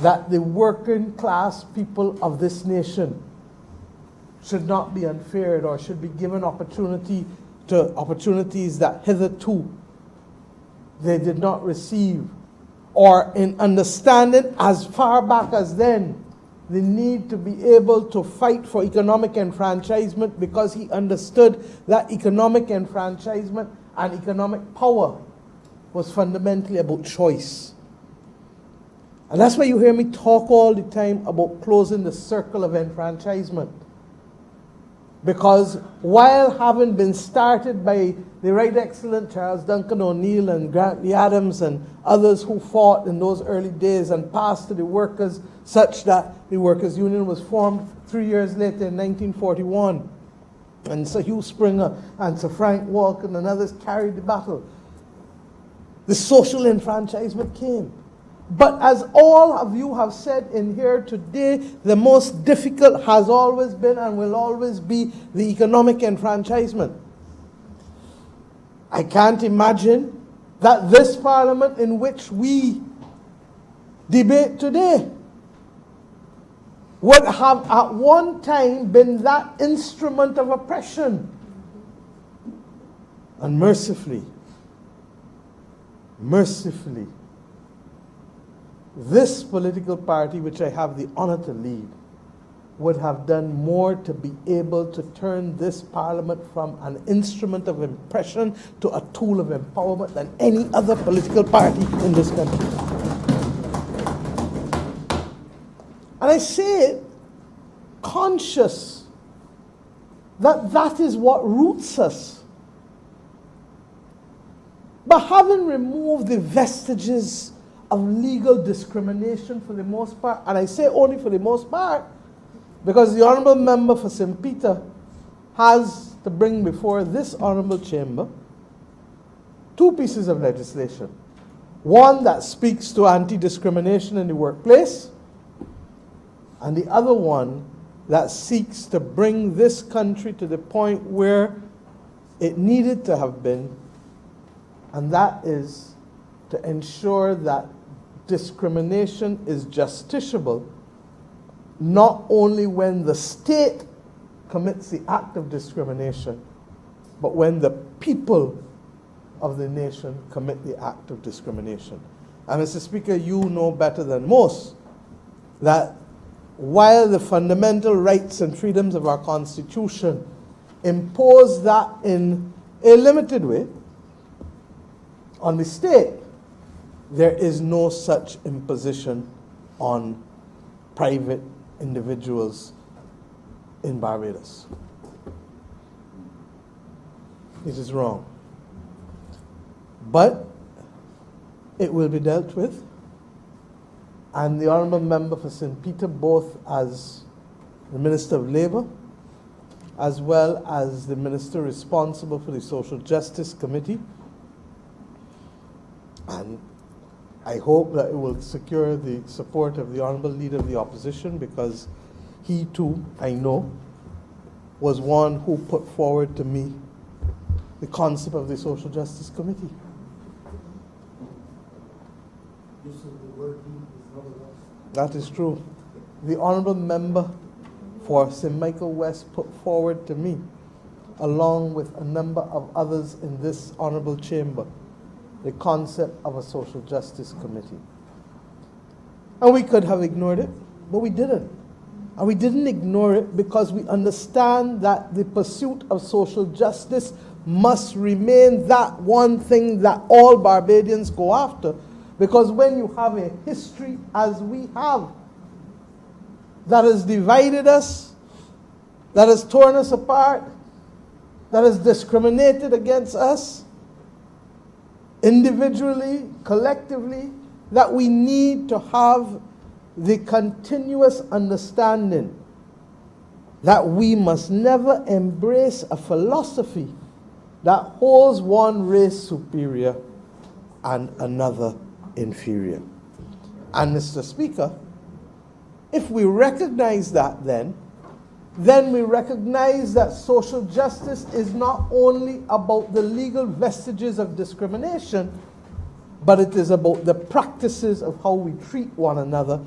Speaker 7: that the working class people of this nation should not be unfaired or should be given opportunities that hitherto they did not receive, or in understanding as far back as then the need to be able to fight for economic enfranchisement, because he understood that economic enfranchisement and economic power was fundamentally about choice. And that's why you hear me talk all the time about closing the circle of enfranchisement. Because while having been started by the Right Excellent Charles Duncan O'Neill and Grant Lee Adams and others who fought in those early days and passed to the workers, such that the Workers' Union was formed 3 years later in 1941. And Sir Hugh Springer and Sir Frank Walken and others carried the battle. The social enfranchisement came. But as all of you have said in here today, the most difficult has always been and will always be the economic enfranchisement. I can't imagine that this parliament in which we debate today would have at one time been that instrument of oppression. And mercifully, this political party, which I have the honor to lead, would have done more to be able to turn this parliament from an instrument of oppression to a tool of empowerment than any other political party in this country. And I say it conscious that that is what roots us. But having removed the vestiges of legal discrimination for the most part, and I say only for the most part, because the Honourable Member for St. Peter has to bring before this Honourable Chamber two pieces of legislation. One that speaks to anti-discrimination in the workplace, and the other one that seeks to bring this country to the point where it needed to have been, and that is to ensure that discrimination is justiciable, not only when the state commits the act of discrimination, but when the people of the nation commit the act of discrimination. And Mr. Speaker, you know better than most that while the fundamental rights and freedoms of our Constitution impose that in a limited way on the state, there is no such imposition on private individuals in Barbados. It is wrong. But it will be dealt with. And the Honourable Member for St. Peter, both as the Minister of Labour, as well as the Minister responsible for the Social Justice Committee, and I hope that it will secure the support of the Honourable Leader of the Opposition, because he too, I know, was one who put forward to me the concept of the Social Justice Committee. That is true. The Honourable Member for St. Michael West put forward to me, along with a number of others in this Honourable Chamber, the concept of a Social Justice Committee. And we could have ignored it, but we didn't. And we didn't ignore it because we understand that the pursuit of social justice must remain that one thing that all Barbadians go after. Because when you have a history as we have, that has divided us, that has torn us apart, that has discriminated against us, individually, collectively, that we need to have the continuous understanding that we must never embrace a philosophy that holds one race superior and another inferior. And Mr. Speaker, if we recognize that then we recognize that social justice is not only about the legal vestiges of discrimination, but it is about the practices of how we treat one another,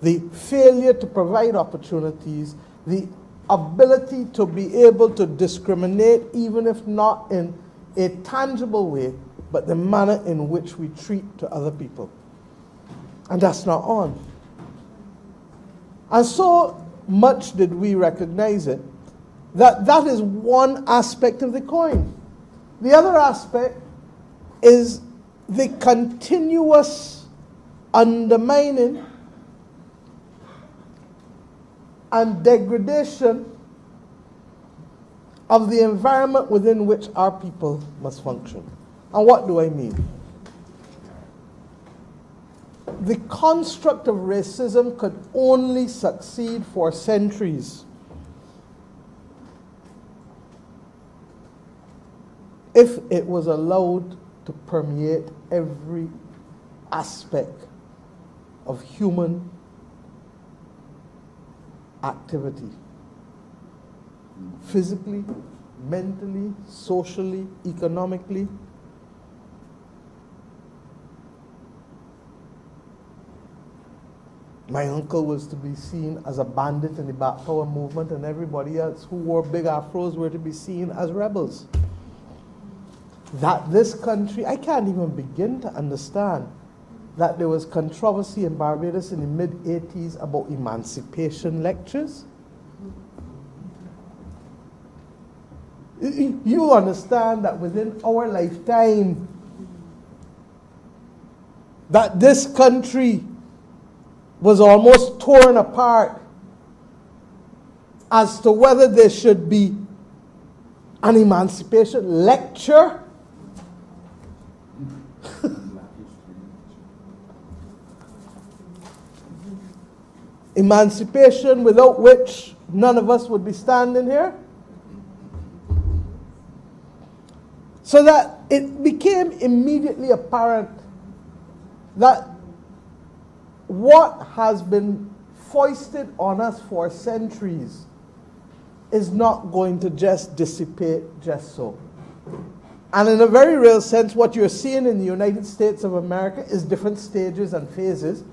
Speaker 7: the failure to provide opportunities, the ability to be able to discriminate, even if not in a tangible way, but the manner in which we treat to other people. And that's not on. And so much did we recognize it, that is one aspect of the coin. The other aspect is the continuous undermining and degradation of the environment within which our people must function. And what do I mean? The construct of racism could only succeed for centuries if it was allowed to permeate every aspect of human activity, physically, mentally, socially, economically. My uncle was to be seen as a bandit in the Black Power movement, and everybody else who wore big afros were to be seen as rebels. That this country, I can't even begin to understand that there was controversy in Barbados in the mid-80s about emancipation lectures. You understand that within our lifetime, that this country was almost torn apart as to whether there should be an emancipation lecture. Emancipation without which none of us would be standing here. So that it became immediately apparent that what has been foisted on us for centuries is not going to just dissipate just so. And in a very real sense, what you're seeing in the United States of America is different stages and phases.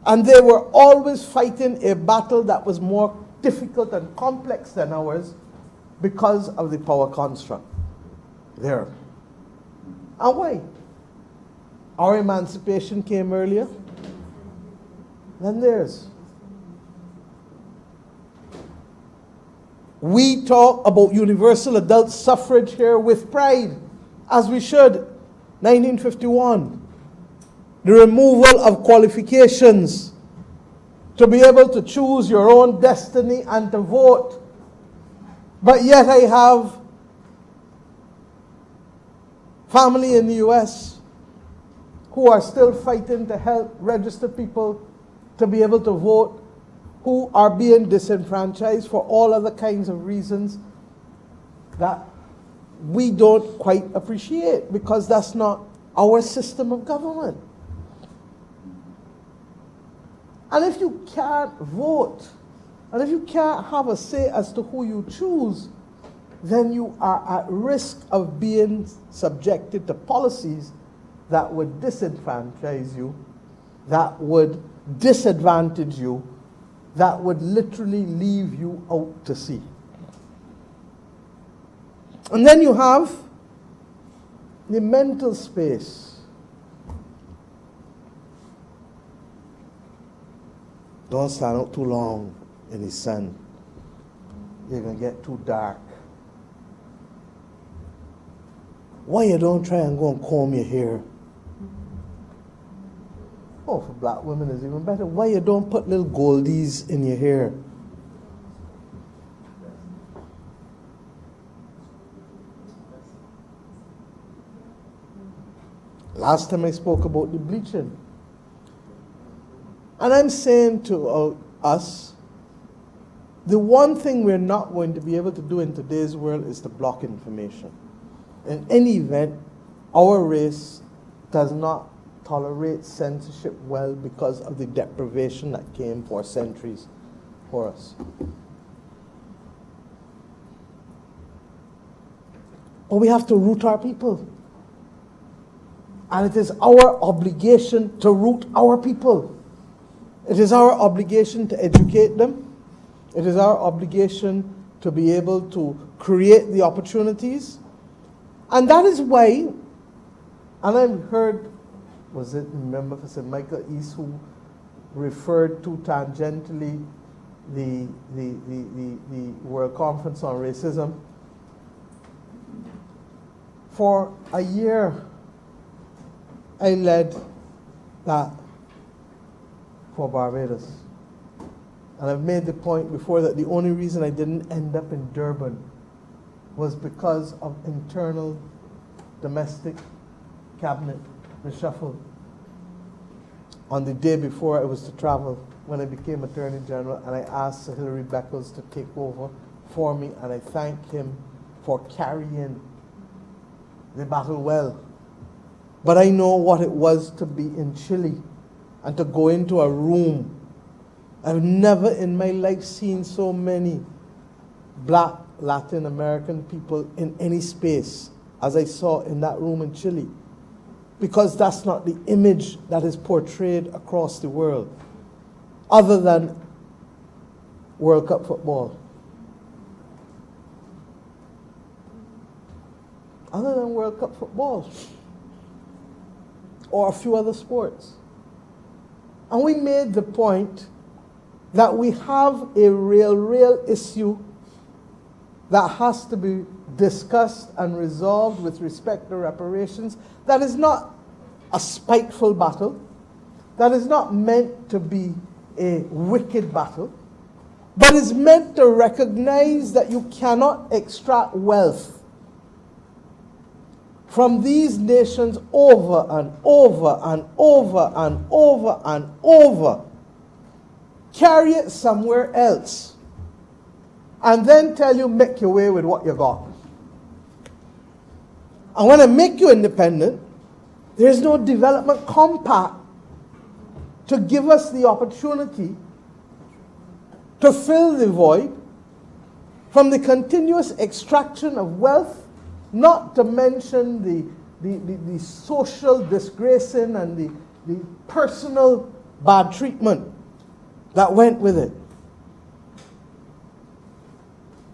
Speaker 7: And they were always fighting a battle that was more difficult and complex than ours because of the power construct there. And why? Our emancipation came earlier than theirs. We talk about universal adult suffrage here with pride, as we should. 1951. The removal of qualifications to be able to choose your own destiny and to vote. But yet I have family in the US who are still fighting to help register people to be able to vote, who are being disenfranchised for all other kinds of reasons that we don't quite appreciate, because that's not our system of government. And if you can't vote, and if you can't have a say as to who you choose, then you are at risk of being subjected to policies that would disenfranchise you, that would disadvantage you, that would literally leave you out to sea. And then you have the mental space. Don't stand out too long in the sun. You're going to get too dark. Why you don't try and go and comb your hair? Oh, for black women is even better. Why you don't put little goldies in your hair? Last time I spoke about the bleaching. And I'm saying to us, the one thing we're not going to be able to do in today's world is to block information. In any event, our race does not tolerate censorship well because of the deprivation that came for centuries for us. But we have to root our people. And it is our obligation to root our people. It is our obligation to educate them. It is our obligation to be able to create the opportunities. And that is why, and I've heard, remember for St. Michael East, who referred to tangentially the World Conference on Racism. For a year, I led that for Barbados. And I've made the point before that the only reason I didn't end up in Durban was because of internal domestic cabinet reshuffle. On the day before I was to travel, when I became Attorney General, and I asked Sir Hilary Beckles to take over for me, and I thank him for carrying the battle well. But I know what it was to be in Chile and to go into a room. I've never in my life seen so many black Latin American people in any space as I saw in that room in Chile. Because that's not the image that is portrayed across the world, other than World Cup football. Other than World Cup football. Or a few other sports. And we made the point that we have a real issue that has to be discussed and resolved with respect to reparations. That is not a spiteful battle. That is not meant to be a wicked battle. But is meant to recognize that you cannot extract wealth from these nations over and over and over and over and over, carry it somewhere else, and then tell you, make your way with what you got. And when I make you independent, there is no development compact to give us the opportunity to fill the void from the continuous extraction of wealth, not to mention the social disgracing and the personal bad treatment that went with it.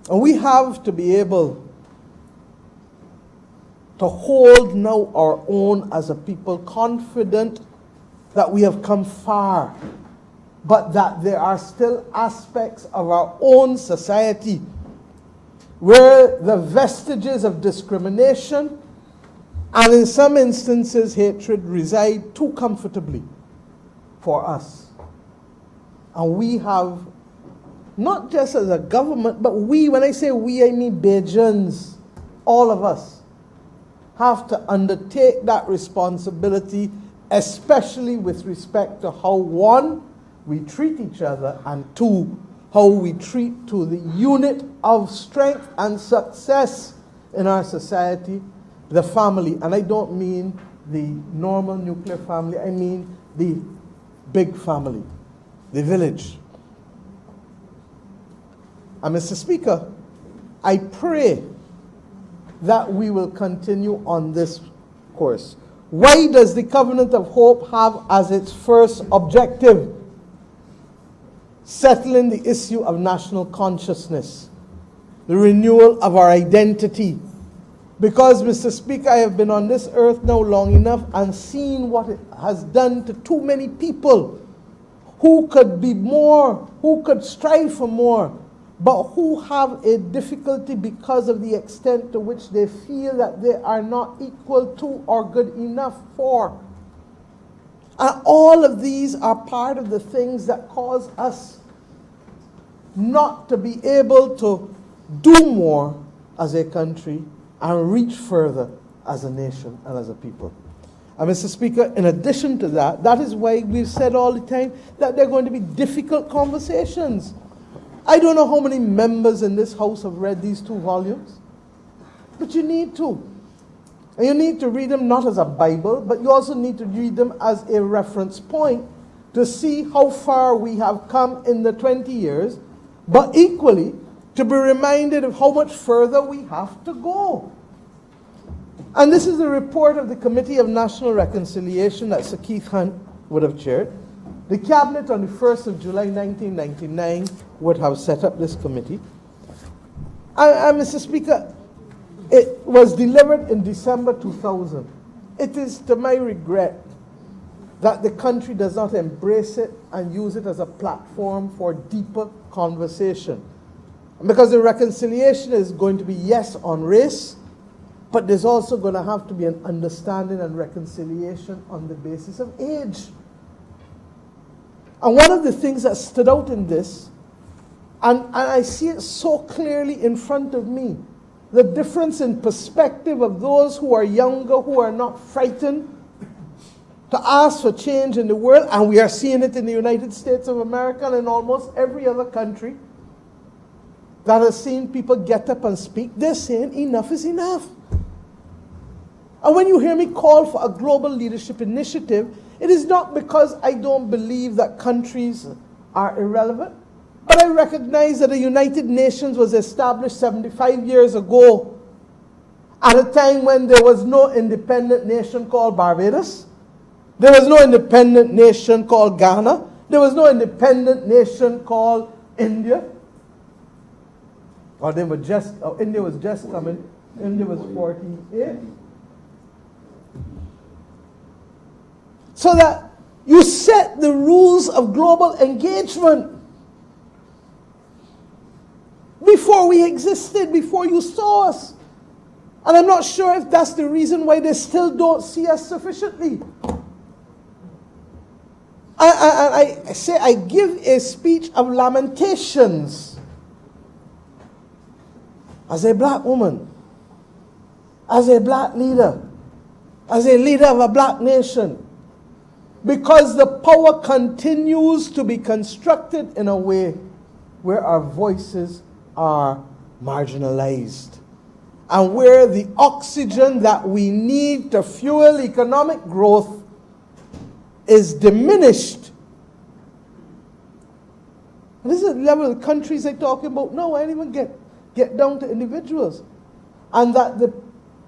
Speaker 7: And we have to be able to hold now our own as a people, confident that we have come far, but that there are still aspects of our own society where the vestiges of discrimination and in some instances hatred reside too comfortably for us. And we have, not just as a government, but we, when I say we, I mean Bajans, all of us, have to undertake that responsibility, especially with respect to how, one, we treat each other, and two, how we treat to the unit of strength and success in our society, the family. And I don't mean the normal nuclear family, I mean the big family, the village. And Mr. Speaker, I pray that we will continue on this course. Why does the Covenant of Hope have as its first objective settling the issue of national consciousness, the renewal of our identity? Because, Mr. Speaker, I have been on this earth now long enough and seen what it has done to too many people who could be more, who could strive for more, but who have a difficulty because of the extent to which they feel that they are not equal to or good enough for. And all of these are part of the things that cause us not to be able to do more as a country and reach further as a nation and as a people. And Mr. Speaker, in addition to that, that is why we've said all the time that they're going to be difficult conversations. I don't know how many members in this House have read these 2 volumes, but you need to. And you need to read them not as a Bible, but you also need to read them as a reference point to see how far we have come in the 20 years, but equally to be reminded of how much further we have to go. And this is the report of the Committee of National Reconciliation that Sir Keith Hunt would have chaired. The Cabinet on the 1st of July 1999 would have set up this committee. And Mr. Speaker, it was delivered in December 2000. It is to my regret that the country does not embrace it and use it as a platform for deeper conversation. Because the reconciliation is going to be, yes, on race, but there's also going to have to be an understanding and reconciliation on the basis of age. And one of the things that stood out in this, and I see it so clearly in front of me, the difference in perspective of those who are younger, who are not frightened to ask for change in the world, and we are seeing it in the United States of America and in almost every other country that has seen people get up and speak. They're saying enough is enough. And when you hear me call for a global leadership initiative, it is not because I don't believe that countries are irrelevant, but I recognize that the United Nations was established 75 years ago at a time when there was no independent nation called Barbados. There was no independent nation called Ghana. There was no independent nation called India. Or they were just, India was just coming. India was 48. So that you set the rules of global engagement before we existed, before you saw us. And I'm not sure if that's the reason why they still don't see us sufficiently. I say I give a speech of lamentations as a black woman, as a black leader, as a leader of a black nation, because the power continues to be constructed in a way where our voices are marginalized, and where the oxygen that we need to fuel economic growth is diminished. And this is the level of countries I'm talking about. No, I didn't even get down to individuals. And that the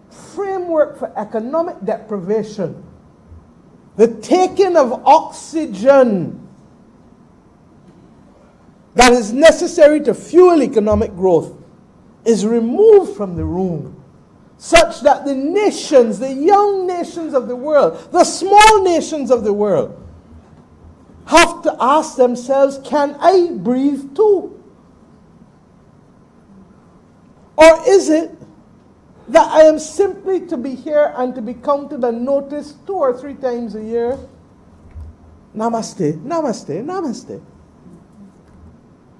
Speaker 7: framework for economic deprivation, the taking of oxygen that is necessary to fuel economic growth, is removed from the room, such that the nations, the young nations of the world, the small nations of the world, have to ask themselves, can I breathe too? Or is it that I am simply to be here and to be counted and noticed 2 or 3 times a year? Namaste, namaste, namaste.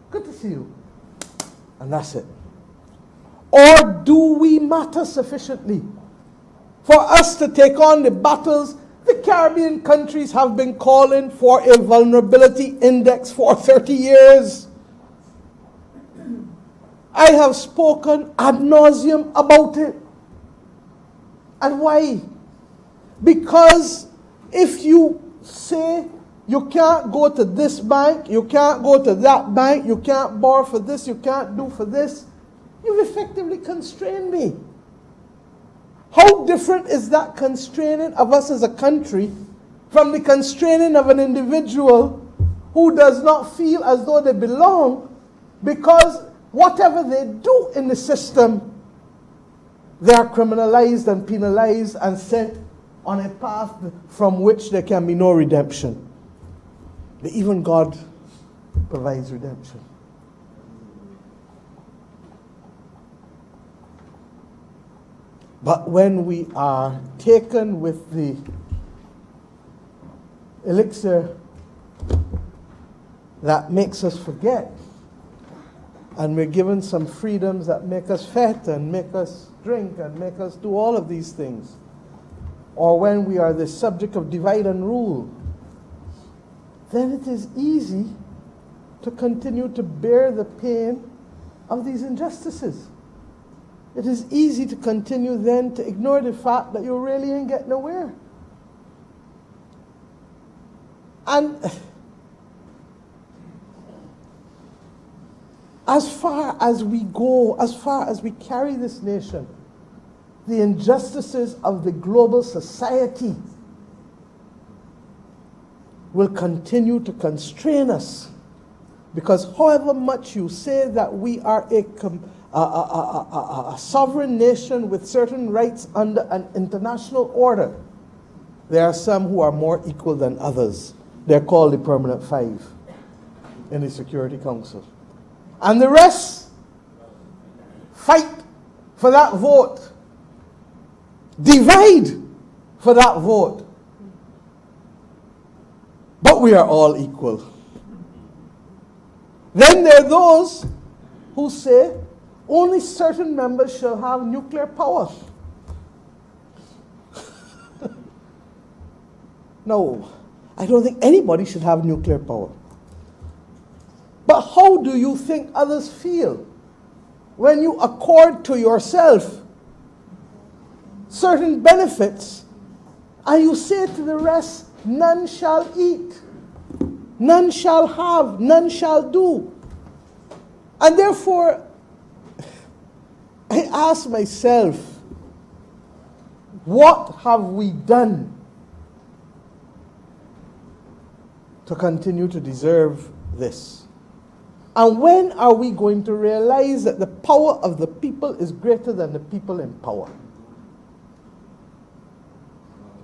Speaker 7: Good to see you. And that's it. Or do we matter sufficiently for us to take on the battles? The Caribbean countries have been calling for a vulnerability index for 30 years. I have spoken ad nauseum about it. And why? Because if you say you can't go to this bank, you can't go to that bank, you can't borrow for this, you can't do for this, you've effectively constrained me. How different is that constraining of us as a country from the constraining of an individual who does not feel as though they belong because whatever they do in the system, they are criminalized and penalized and sent on a path from which there can be no redemption. But even God provides redemption. But when we are taken with the elixir that makes us forget, and we're given some freedoms that make us fat and make us drink and make us do all of these things, or when we are the subject of divide and rule, then it is easy to continue to bear the pain of these injustices. It is easy to continue then to ignore the fact that you really ain't getting nowhere. And as far as we go, as far as we carry this nation, the injustices of the global society will continue to constrain us. Because however much you say that we are a sovereign nation with certain rights under an international order, there are some who are more equal than others. They're called the Permanent Five in the Security Council. And the rest fight for that vote. Divide for that vote. But we are all equal. Then there are those who say only certain members shall have nuclear power. No, I don't think anybody should have nuclear power. But how do you think others feel when you accord to yourself certain benefits and you say to the rest, none shall eat, none shall have, none shall do? And therefore, I ask myself, what have we done to continue to deserve this? And when are we going to realize that the power of the people is greater than the people in power?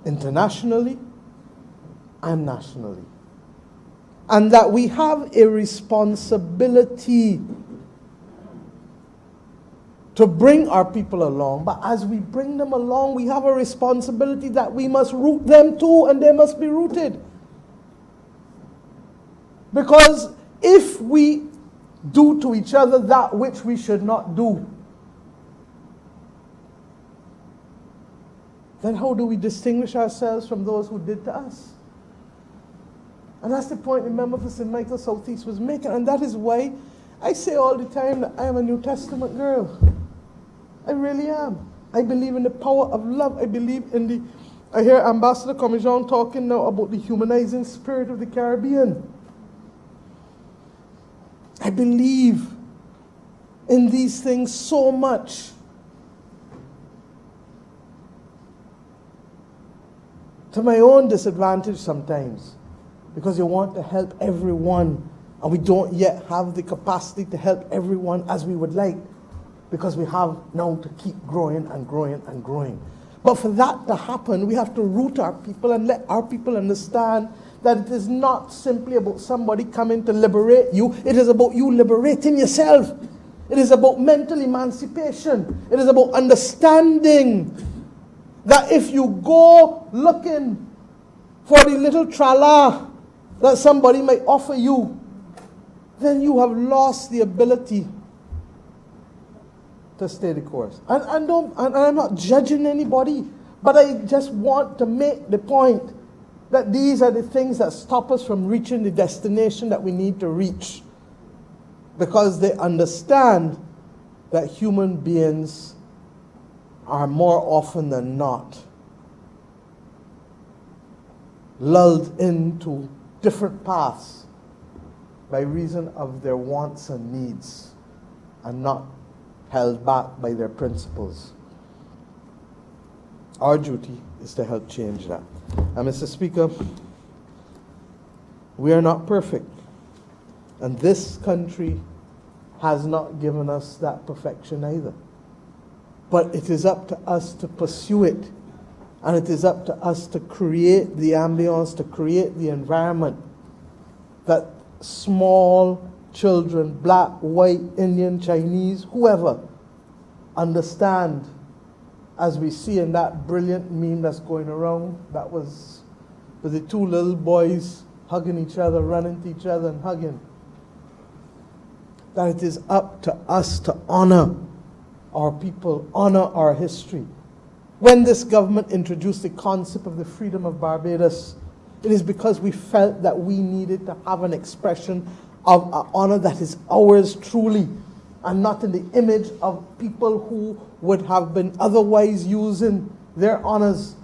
Speaker 7: Internationally and nationally. And that we have a responsibility to bring our people along. But as we bring them along, we have a responsibility that we must root them too, and they must be rooted. Because if we do to each other that which we should not do, then how do we distinguish ourselves from those who did to us? And that's the point the member for St. Michael Southeast was making. And that is why I say all the time that I am a New Testament girl. I really am. I believe in the power of love. I believe in the... I hear Ambassador Commijon talking now about the humanizing spirit of the Caribbean. I believe in these things so much. To my own disadvantage sometimes, because you want to help everyone, and we don't yet have the capacity to help everyone as we would like. because we have now to keep growing and growing and growing. But for that to happen, we have to root our people and let our people understand that it is not simply about somebody coming to liberate you. It is about you liberating yourself. It is about mental emancipation. It is about understanding that if you go looking for the little trala that somebody might offer you, then you have lost the ability to stay the course. And I'm not judging anybody, but I just want to make the point that these are the things that stop us from reaching the destination that we need to reach, because they understand that human beings are more often than not lulled into different paths by reason of their wants and needs, and not held back by their principles. Our duty is to help change that. And Mr. Speaker, we are not perfect. And this country has not given us that perfection either. But it is up to us to pursue it. And it is up to us to create the ambience, to create the environment that small children, black, white, Indian, Chinese, whoever, understand, as we see in that brilliant meme that's going around, that was with the two little boys hugging each other, running to each other and hugging, that it is up to us to honor our people, honor our history. When this government introduced the concept of the freedom of Barbados, it is because we felt that we needed to have an expression of an honor that is ours truly, and not in the image of people who would have been otherwise using their honors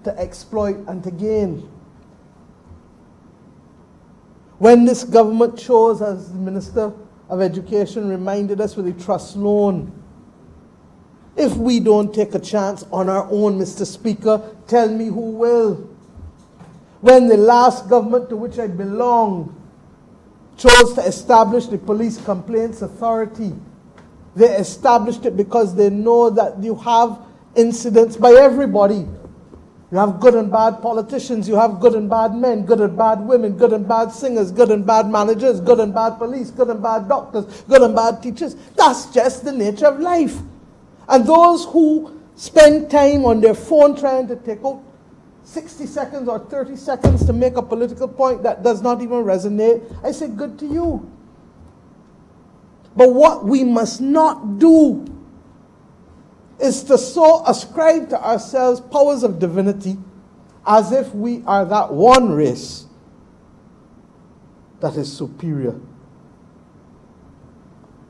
Speaker 7: to exploit and to gain. When this government chose, as the Minister of Education reminded us, with a trust loan, if we don't take a chance on our own, Mr. Speaker, tell me who will. When the last government to which I belong chose to establish the Police Complaints Authority, they established it because they know that you have incidents by everybody. You have good and bad politicians, you have good and bad men, good and bad women, good and bad singers, good and bad managers, good and bad police, good and bad doctors, good and bad teachers. That's just the nature of life. And those who spend time on their phone trying to take out 60 seconds or 30 seconds to make a political point that does not even resonate, I say good to you. But what we must not do is to so ascribe to ourselves powers of divinity as if we are that one race that is superior,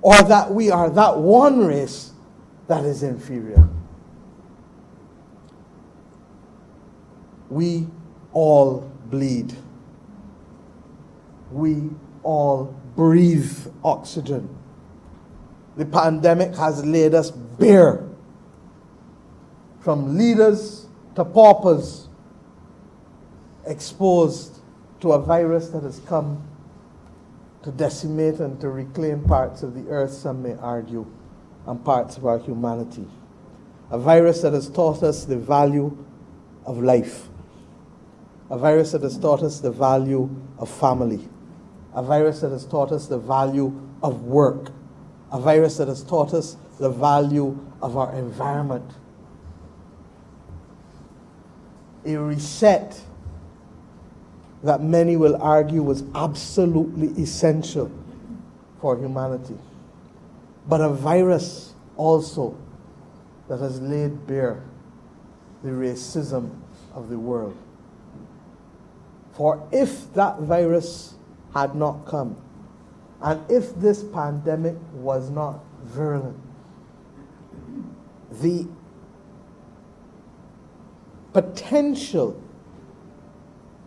Speaker 7: or that we are that one race that is inferior. We all bleed. We all breathe oxygen. The pandemic has laid us bare, from leaders to paupers, exposed to a virus that has come to decimate and to reclaim parts of the earth, some may argue, and parts of our humanity. A virus that has taught us the value of life. A virus that has taught us the value of family. A virus that has taught us the value of work. A virus that has taught us the value of our environment. A reset that many will argue was absolutely essential for humanity. But a virus also that has laid bare the racism of the world. For if that virus had not come, and if this pandemic was not virulent, the potential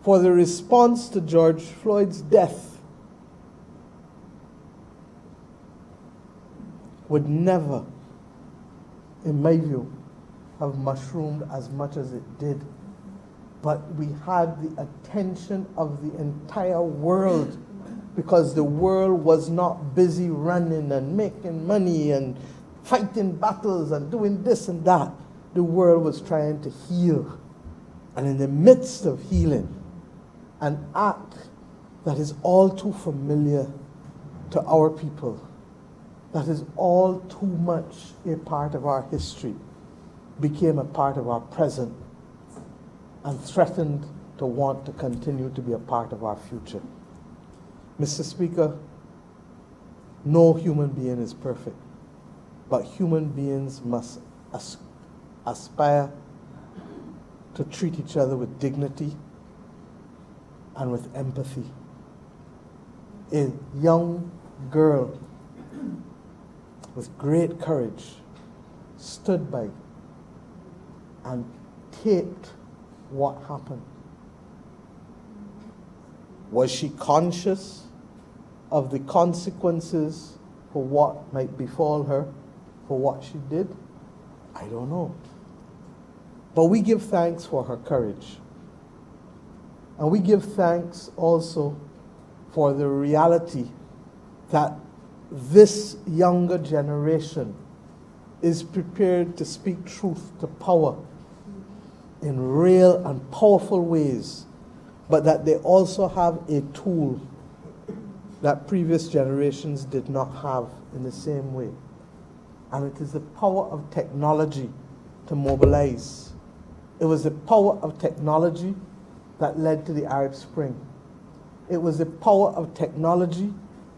Speaker 7: for the response to George Floyd's death would never, in my view, have mushroomed as much as it did. But we had the attention of the entire world, because the world was not busy running and making money and fighting battles and doing this and that. The world was trying to heal. And in the midst of healing, an act that is all too familiar to our people, that is all too much a part of our history, became a part of our present and threatened to want to continue to be a part of our future. Mr. Speaker, no human being is perfect, but human beings must aspire to treat each other with dignity and with empathy. A young girl with great courage stood by and taped what happened. Was she conscious of the consequences for what might befall her for what she did? I don't know. But we give thanks for her courage. And we give thanks also for the reality that this younger generation is prepared to speak truth to power in real and powerful ways, but that they also have a tool that previous generations did not have in the same way. And it is the power of technology to mobilize. It was the power of technology that led to the Arab Spring. It was the power of technology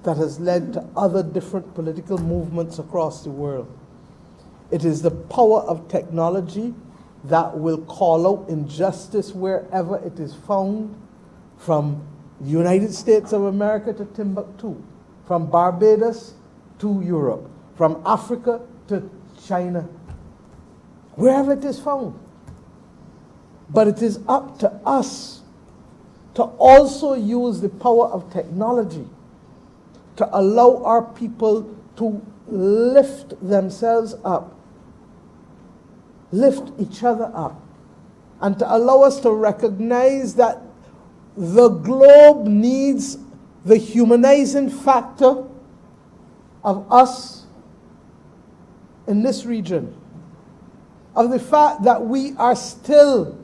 Speaker 7: that has led to other different political movements across the world. It is the power of technology that will call out injustice wherever it is found, from the United States of America to Timbuktu, from Barbados to Europe, from Africa to China, wherever it is found. But it is up to us to also use the power of technology to allow our people to lift themselves up, lift each other up, and to allow us to recognize that the globe needs the humanizing factor of us in this region, of the fact that we are still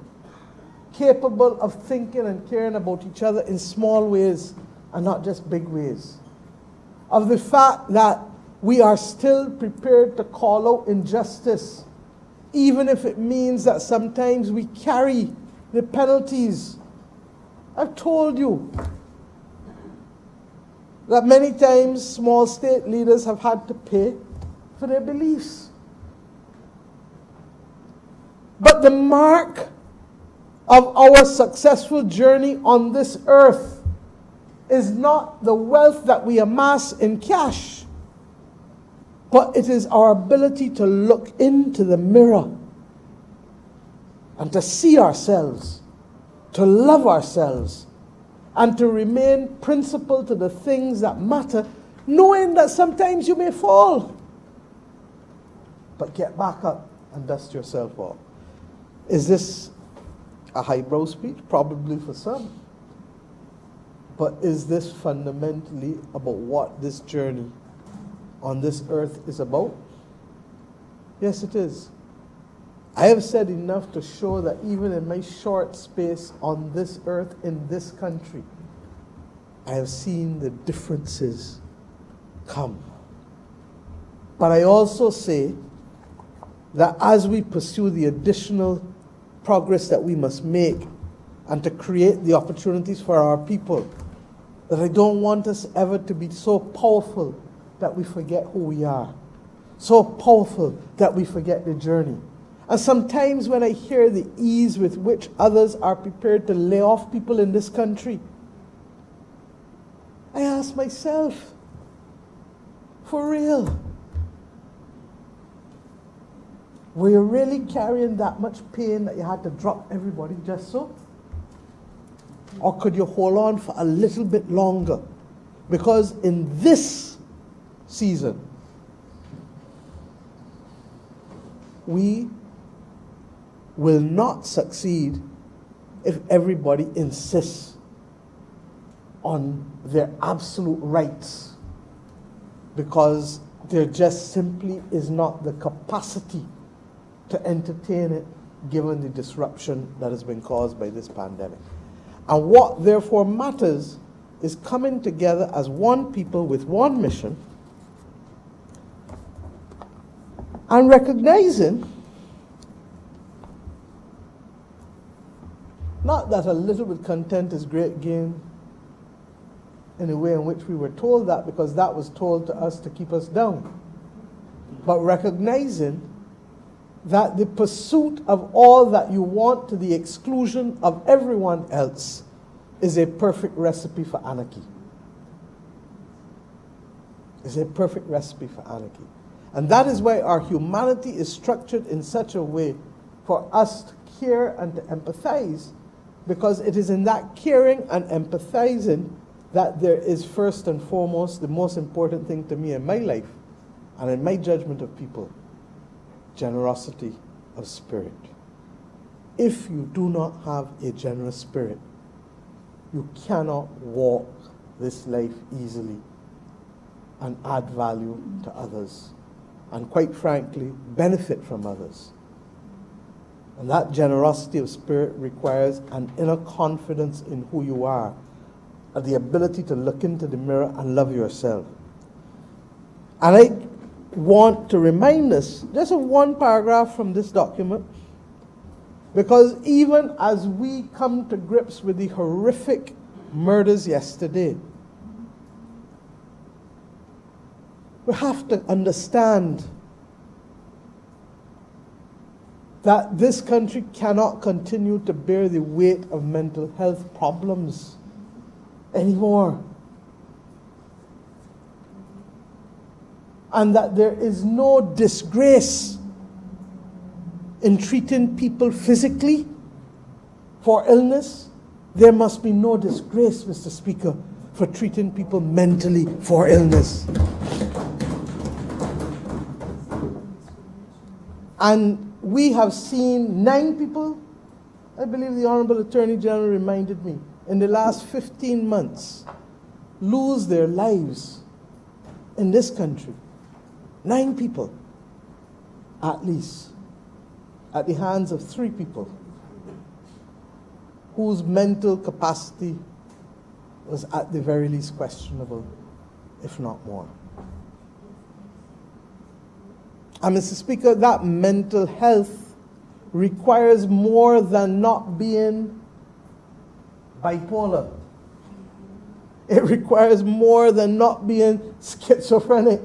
Speaker 7: capable of thinking and caring about each other in small ways and not just big ways, of the fact that we are still prepared to call out injustice, even if it means that sometimes we carry the penalties. I've told you that many times small state leaders have had to pay for their beliefs. But the mark of our successful journey on this earth is not the wealth that we amass in cash, but it is our ability to look into the mirror and to see ourselves, to love ourselves, and to remain principled to the things that matter, knowing that sometimes you may fall, but get back up and dust yourself off. Is this a highbrow speech? Probably for some. But is this fundamentally about what this journey on this earth is about? Yes, it is. I have said enough to show that even in my short space on this earth, in this country, I have seen the differences come. But I also say that as we pursue the additional progress that we must make and to create the opportunities for our people, that I don't want us ever to be so powerful that we forget who we are, so powerful that we forget the journey. And sometimes when I hear the ease with which others are prepared to lay off people in this country, I ask myself, for real, were you really carrying that much pain that you had to drop everybody just so? Or could you hold on for a little bit longer? Because in this season, we will not succeed if everybody insists on their absolute rights. Because there just simply is not the capacity to entertain it given the disruption that has been caused by this pandemic. And what therefore matters is coming together as one people with one mission and recognizing not that a little bit content is great gain in a way in which we were told that, because that was told to us to keep us down, but recognizing that the pursuit of all that you want to the exclusion of everyone else is a perfect recipe for anarchy. Is a perfect recipe for anarchy. And that is why our humanity is structured in such a way for us to care and to empathize, because it is in that caring and empathizing that there is first and foremost the most important thing to me in my life and in my judgment of people: generosity of spirit. If you do not have a generous spirit, you cannot walk this life easily and add value to others, and quite frankly, benefit from others. And that generosity of spirit requires an inner confidence in who you are, and the ability to look into the mirror and love yourself. And I want to remind us just of one paragraph from this document, because even as we come to grips with the horrific murders yesterday, we have to understand that this country cannot continue to bear the weight of mental health problems anymore. And that there is no disgrace in treating people physically for illness. There must be no disgrace, Mr. Speaker, for treating people mentally for illness. And we have seen 9 people, I believe the Honorable Attorney General reminded me, in the last 15 months, lose their lives in this country. 9 people, at least, at the hands of 3 people whose mental capacity was at the very least questionable, if not more. And Mr. Speaker, that mental health requires more than not being bipolar. It requires more than not being schizophrenic.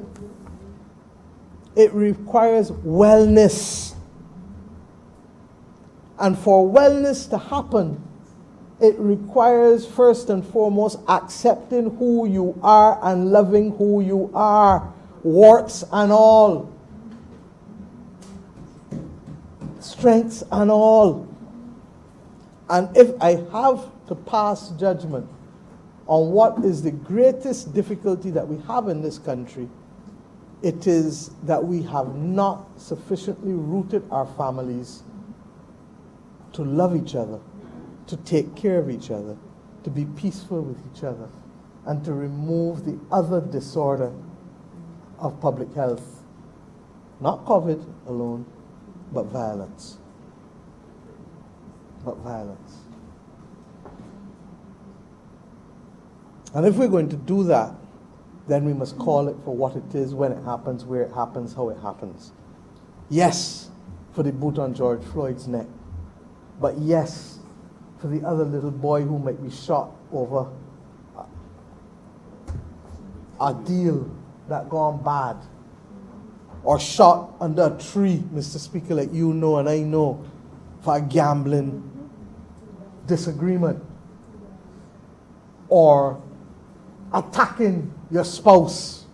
Speaker 7: It requires wellness. And for wellness to happen, it requires first and foremost accepting who you are and loving who you are, warts and all, strengths and all. And if I have to pass judgment on what is the greatest difficulty that we have in this country, it is that we have not sufficiently rooted our families to love each other, to take care of each other, to be peaceful with each other, and to remove the other disorder of public health. Not COVID alone, but violence. But violence. And if we're going to do that, then we must call it for what it is, when it happens, where it happens, how it happens. Yes, for the boot on George Floyd's neck. But yes, for the other little boy who might be shot over a deal that gone bad, or shot under a tree, Mr. Speaker, like you know and I know, for a gambling disagreement, or attacking your spouse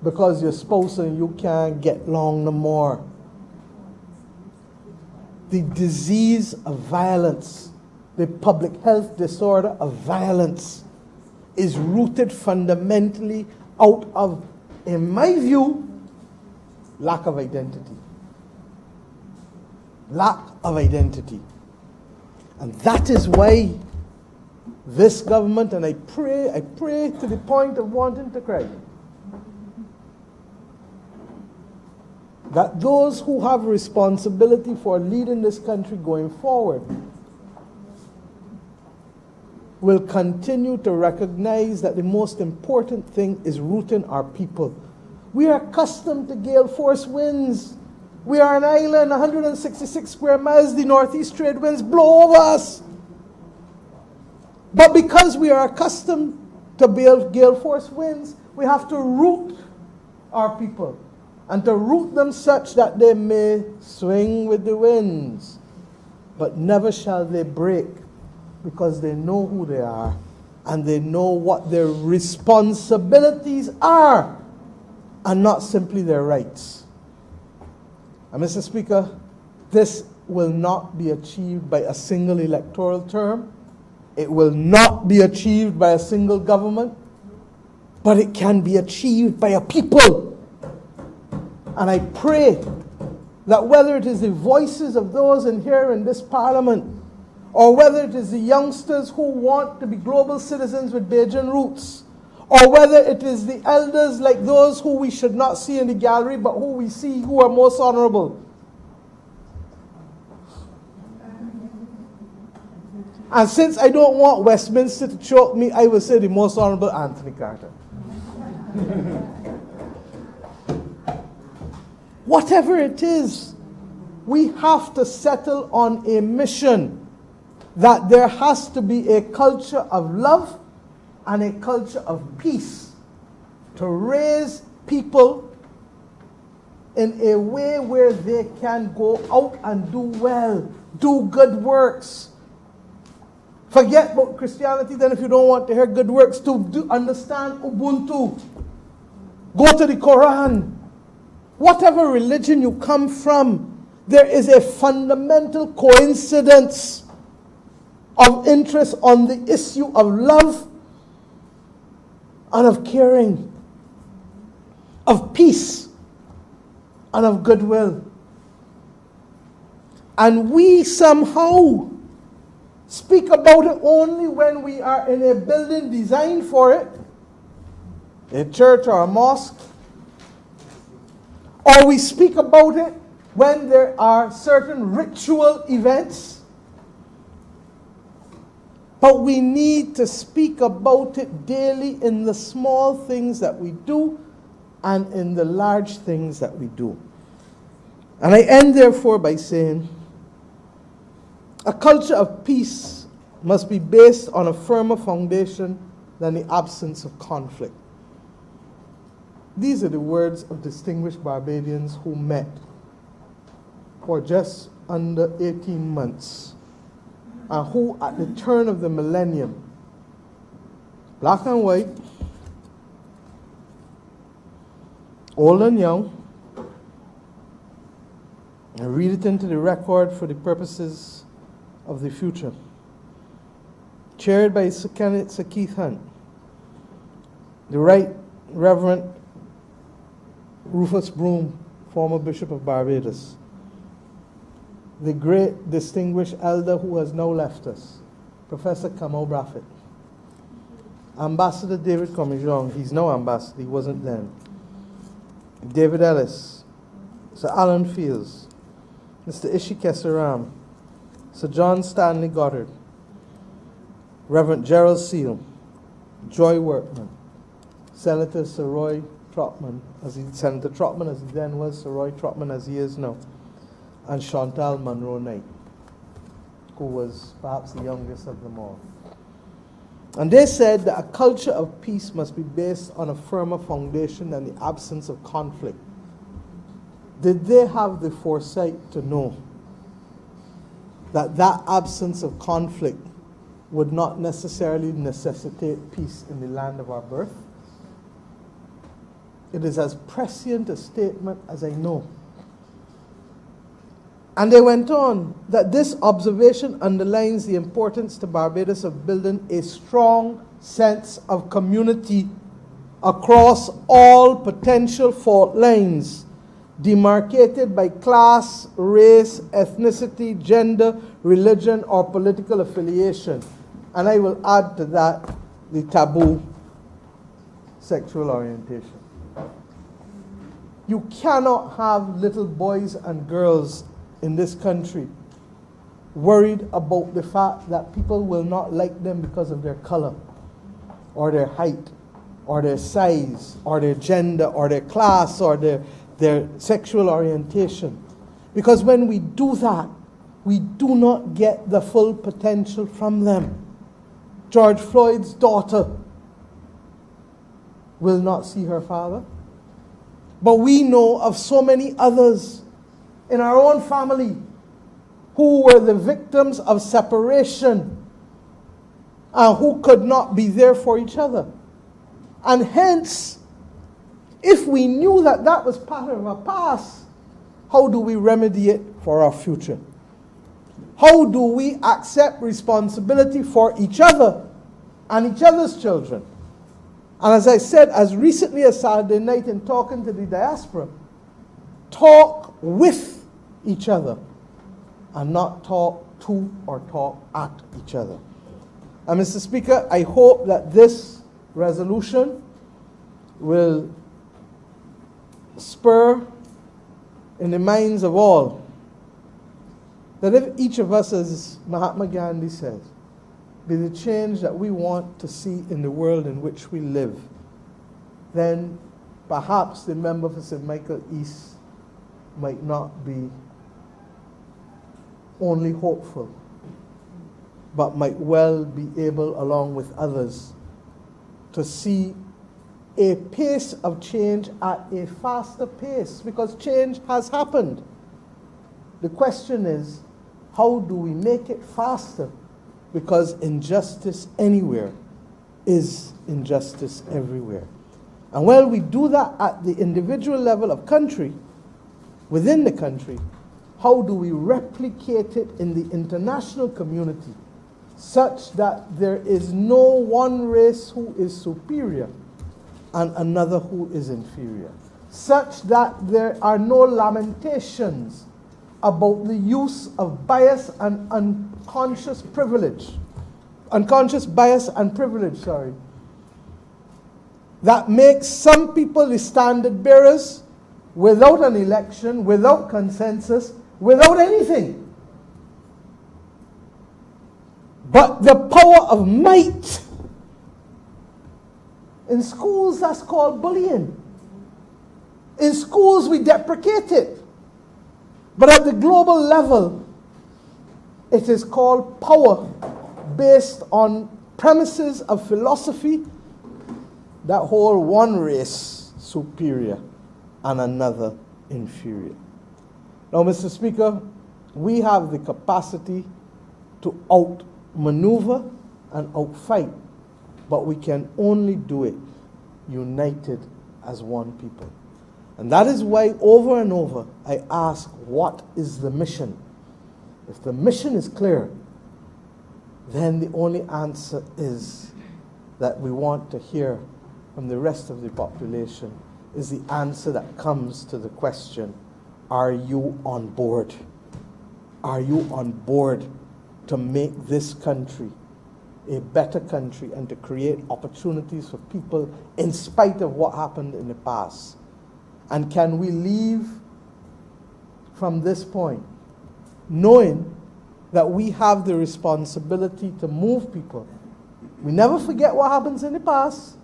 Speaker 7: because your spouse and you can't get along no more. The disease of violence, the public health disorder of violence, is rooted fundamentally out of, in my view, lack of identity. Lack of identity. And that is why this government, and I pray to the point of wanting to cry, that those who have responsibility for leading this country going forward will continue to recognize that the most important thing is rooting our people. We are accustomed to gale force winds. We are an island, 166 square miles, the northeast trade winds blow over us. But because we are accustomed to gale force winds, we have to root our people and to root them such that they may swing with the winds, but never shall they break, because they know who they are and they know what their responsibilities are and not simply their rights. And Mr. Speaker, this will not be achieved by a single electoral term. It will not be achieved by a single government, but it can be achieved by a people. And I pray that whether it is the voices of those in here in this parliament, or whether it is the youngsters who want to be global citizens with Bajan roots, or whether it is the elders like those who we should not see in the gallery, but who we see who are most honorable. And since I don't want Westminster to choke me, I will say the most honorable Anthony Carter. Whatever it is, we have to settle on a mission that there has to be a culture of love and a culture of peace to raise people in a way where they can go out and do well, do good works. Forget about Christianity then if you don't want to hear good works, to understand Ubuntu. Go to the Quran. Whatever religion you come from, there is a fundamental coincidence of interest on the issue of love and of caring, of peace and of goodwill. And we somehow speak about it only when we are in a building designed for it, a church or a mosque, or we speak about it when there are certain ritual events. But we need to speak about it daily in the small things that we do and in the large things that we do. And I end therefore by saying, a culture of peace must be based on a firmer foundation than the absence of conflict. These are the words of distinguished Barbadians who met for just under 18 months and who at the turn of the millennium, black and white, old and young, and read it into the record for the purposes of the future. Chaired by Sir Keith Hunt, the Right Reverend Rufus Broom, former Bishop of Barbados, the great distinguished elder who has now left us, Professor Kamau Braffett, Ambassador David Comijong, he's now ambassador, he wasn't then, David Ellis, Sir Alan Fields, Mr. Ishi Kesaram, Sir John Stanley Goddard, Reverend Gerald Seal, Joy Workman, Senator Sir Roy Trotman, Senator Trotman as he then was, Sir Roy Trotman as he is now, and Chantal Monroe Knight, who was perhaps the youngest of them all. And they said that a culture of peace must be based on a firmer foundation than the absence of conflict. Did they have the foresight to know that that absence of conflict would not necessarily necessitate peace in the land of our birth? It is as prescient a statement as I know. And they went on that this observation underlines the importance to Barbados of building a strong sense of community across all potential fault lines, demarcated by class, race, ethnicity, gender, religion, or political affiliation. And I will add to that the taboo sexual orientation. You cannot have little boys and girls in this country worried about the fact that people will not like them because of their color, or their height, or their size, or their gender, or their class, or their sexual orientation. Because when we do that, we do not get the full potential from them. George Floyd's daughter will not see her father. But we know of so many others in our own family who were the victims of separation and who could not be there for each other. And hence, if we knew that that was part of our past, how do we remedy it for our future? How do we accept responsibility for each other and each other's children? And as I said, as recently as Saturday night in talking to the diaspora, talk with each other and not talk to or talk at each other. And Mr. Speaker, I hope that this resolution will spur in the minds of all that if each of us, as Mahatma Gandhi says, be the change that we want to see in the world in which we live, then perhaps the member for St. Michael East might not be only hopeful, but might well be able, along with others, to see a pace of change at a faster pace, because change has happened. The question is, how do we make it faster? Because injustice anywhere is injustice everywhere. And while we do that at the individual level of country, within the country, how do we replicate it in the international community such that there is no one race who is superior and another who is inferior, such that there are no lamentations about the use of bias and unconscious bias and privilege, that makes some people the standard bearers without an election, without consensus, without anything. But the power of might. In schools, that's called bullying. In schools, we deprecate it. But at the global level, it is called power based on premises of philosophy that hold one race superior and another inferior. Now, Mr. Speaker, we have the capacity to outmaneuver and outfight, but we can only do it united as one people. And that is why over and over I ask, what is the mission? If the mission is clear, then the only answer is that we want to hear from the rest of the population is the answer that comes to the question, are you on board? Are you on board to make this country a better country and to create opportunities for people in spite of what happened in the past? And can we leave from this point knowing that we have the responsibility to move people? We never forget what happens in the past.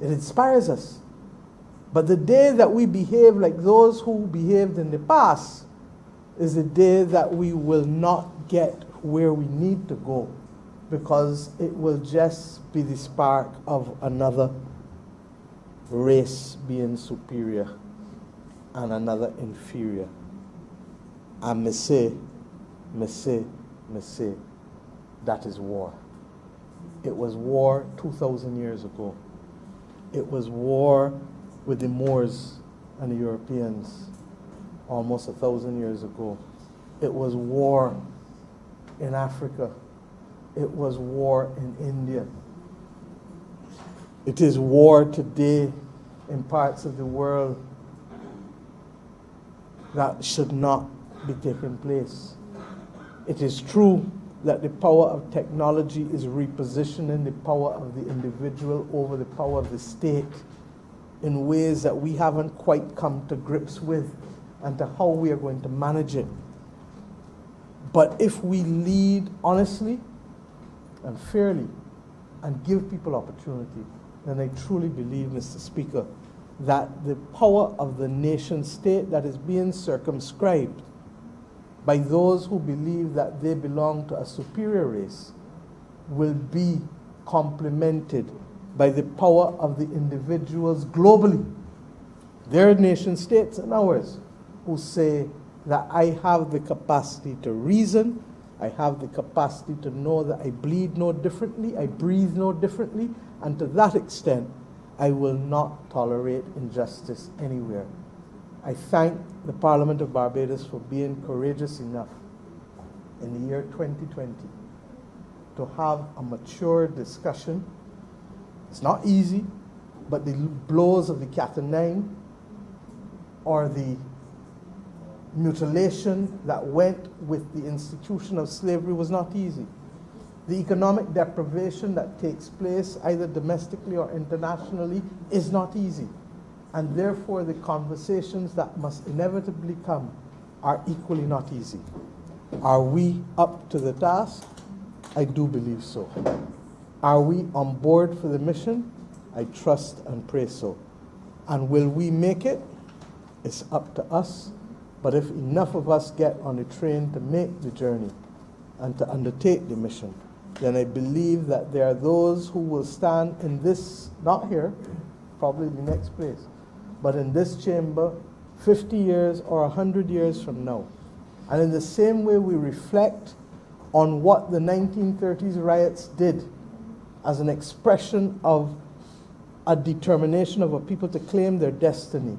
Speaker 7: It inspires us. But the day that we behave like those who behaved in the past is the day that we will not get where we need to go, because it will just be the spark of another race being superior and another inferior. And me say, that is war. It was war 2,000 years ago. It was war with the Moors and the Europeans almost 1,000 years ago. It was war in Africa. It was war in India. It is war today in parts of the world that should not be taking place. It is true that the power of technology is repositioning the power of the individual over the power of the state. in ways that we haven't quite come to grips with and to how we are going to manage it. But if we lead honestly and fairly and give people opportunity, then I truly believe, Mr. Speaker, that the power of the nation state that is being circumscribed by those who believe that they belong to a superior race will be complemented by the power of the individuals globally, their nation states and ours, who say that I have the capacity to reason, I have the capacity to know that I bleed no differently, I breathe no differently, and to that extent, I will not tolerate injustice anywhere. I thank the Parliament of Barbados for being courageous enough in the year 2020 to have a mature discussion. It's not easy, but the blows of the cat o' nine or the mutilation that went with the institution of slavery was not easy. The economic deprivation that takes place either domestically or internationally is not easy. And therefore the conversations that must inevitably come are equally not easy. Are we up to the task? I do believe so. Are we on board for the mission? I trust and pray so. And will we make it? It's up to us. But if enough of us get on the train to make the journey and to undertake the mission, then I believe that there are those who will stand in this, not here, probably the next place, but in this chamber 50 years or 100 years from now. And in the same way we reflect on what the 1930s riots did as an expression of a determination of a people to claim their destiny,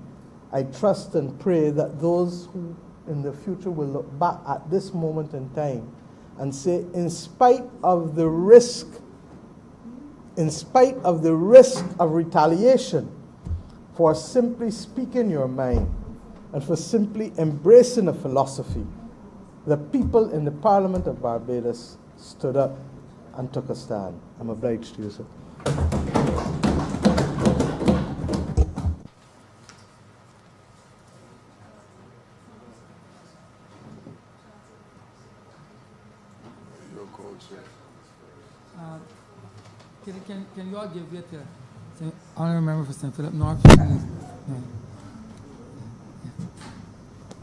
Speaker 7: I trust and pray that those who in the future will look back at this moment in time and say, in spite of the risk of retaliation for simply speaking your mind and for simply embracing a philosophy, the people in the Parliament of Barbados stood up and took a stand. I'm obliged to you, sir.
Speaker 1: Can you all give it to Honorable Member for St. Philip North? Please? Yeah.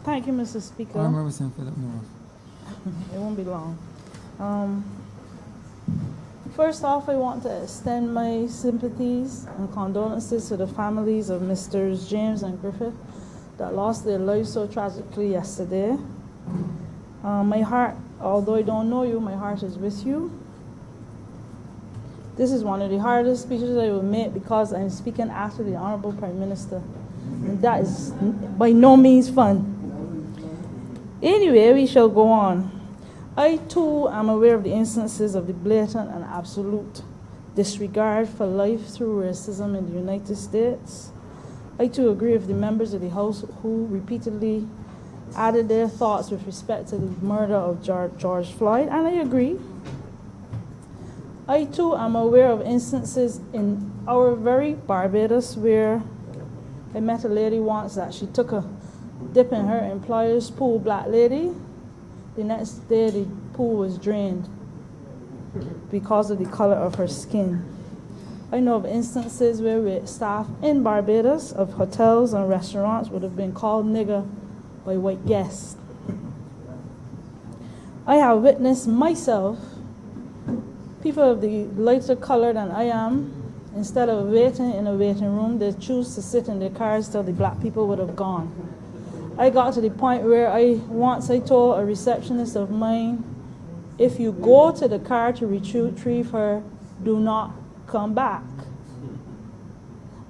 Speaker 8: Thank you, Mr. Speaker.
Speaker 1: Honorable Member for St. Philip North.
Speaker 8: It won't be long. First off, I want to extend my sympathies and condolences to the families of Mr. James and Griffith that lost their lives so tragically yesterday. My heart, although I don't know you, my heart is with you. This is one of the hardest speeches I will make because I'm speaking after the Honorable Prime Minister. And that is by no means fun. Anyway, we shall go on. I too am aware of the instances of the blatant and absolute disregard for life through racism in the United States. I too agree with the members of the House who repeatedly added their thoughts with respect to the murder of George Floyd, and I agree. I too am aware of instances in our very Barbados where I met a lady once that she took a dip in her employer's pool, black lady. The next day the pool was drained because of the color of her skin. I know of instances where staff in Barbados of hotels and restaurants would have been called nigger by white guests. I have witnessed myself people of the lighter color than I am, instead of waiting in a waiting room, they choose to sit in their cars till the black people would have gone. I got to the point where I told a receptionist of mine, if you go to the car to retrieve her, do not come back.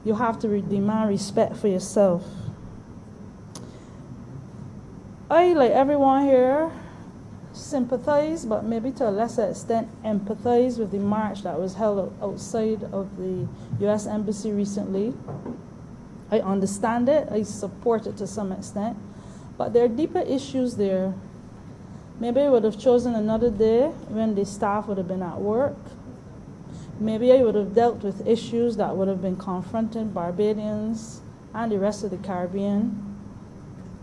Speaker 8: You have to demand respect for yourself. I, like everyone here, sympathize, but maybe to a lesser extent empathize with the march that was held outside of the U.S. Embassy recently. I understand it, I support it to some extent, but there are deeper issues there. Maybe I would have chosen another day when the staff would have been at work. maybe I would have dealt with issues that would have been confronting Barbadians and the rest of the Caribbean.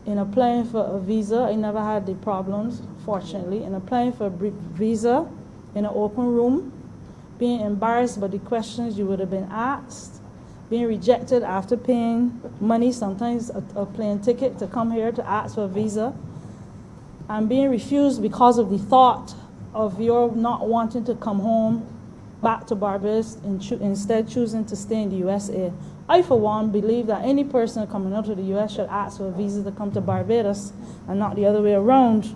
Speaker 8: In applying for a visa, I never had the problems, fortunately. In applying for a visa in an open room, being embarrassed by the questions you would have been asked, being rejected after paying money, sometimes a plane ticket to come here to ask for a visa, and being refused because of the thought of your not wanting to come home back to Barbados and instead choosing to stay in the USA. I, for one, believe that any person coming out of the US should ask for a visa to come to Barbados and not the other way around.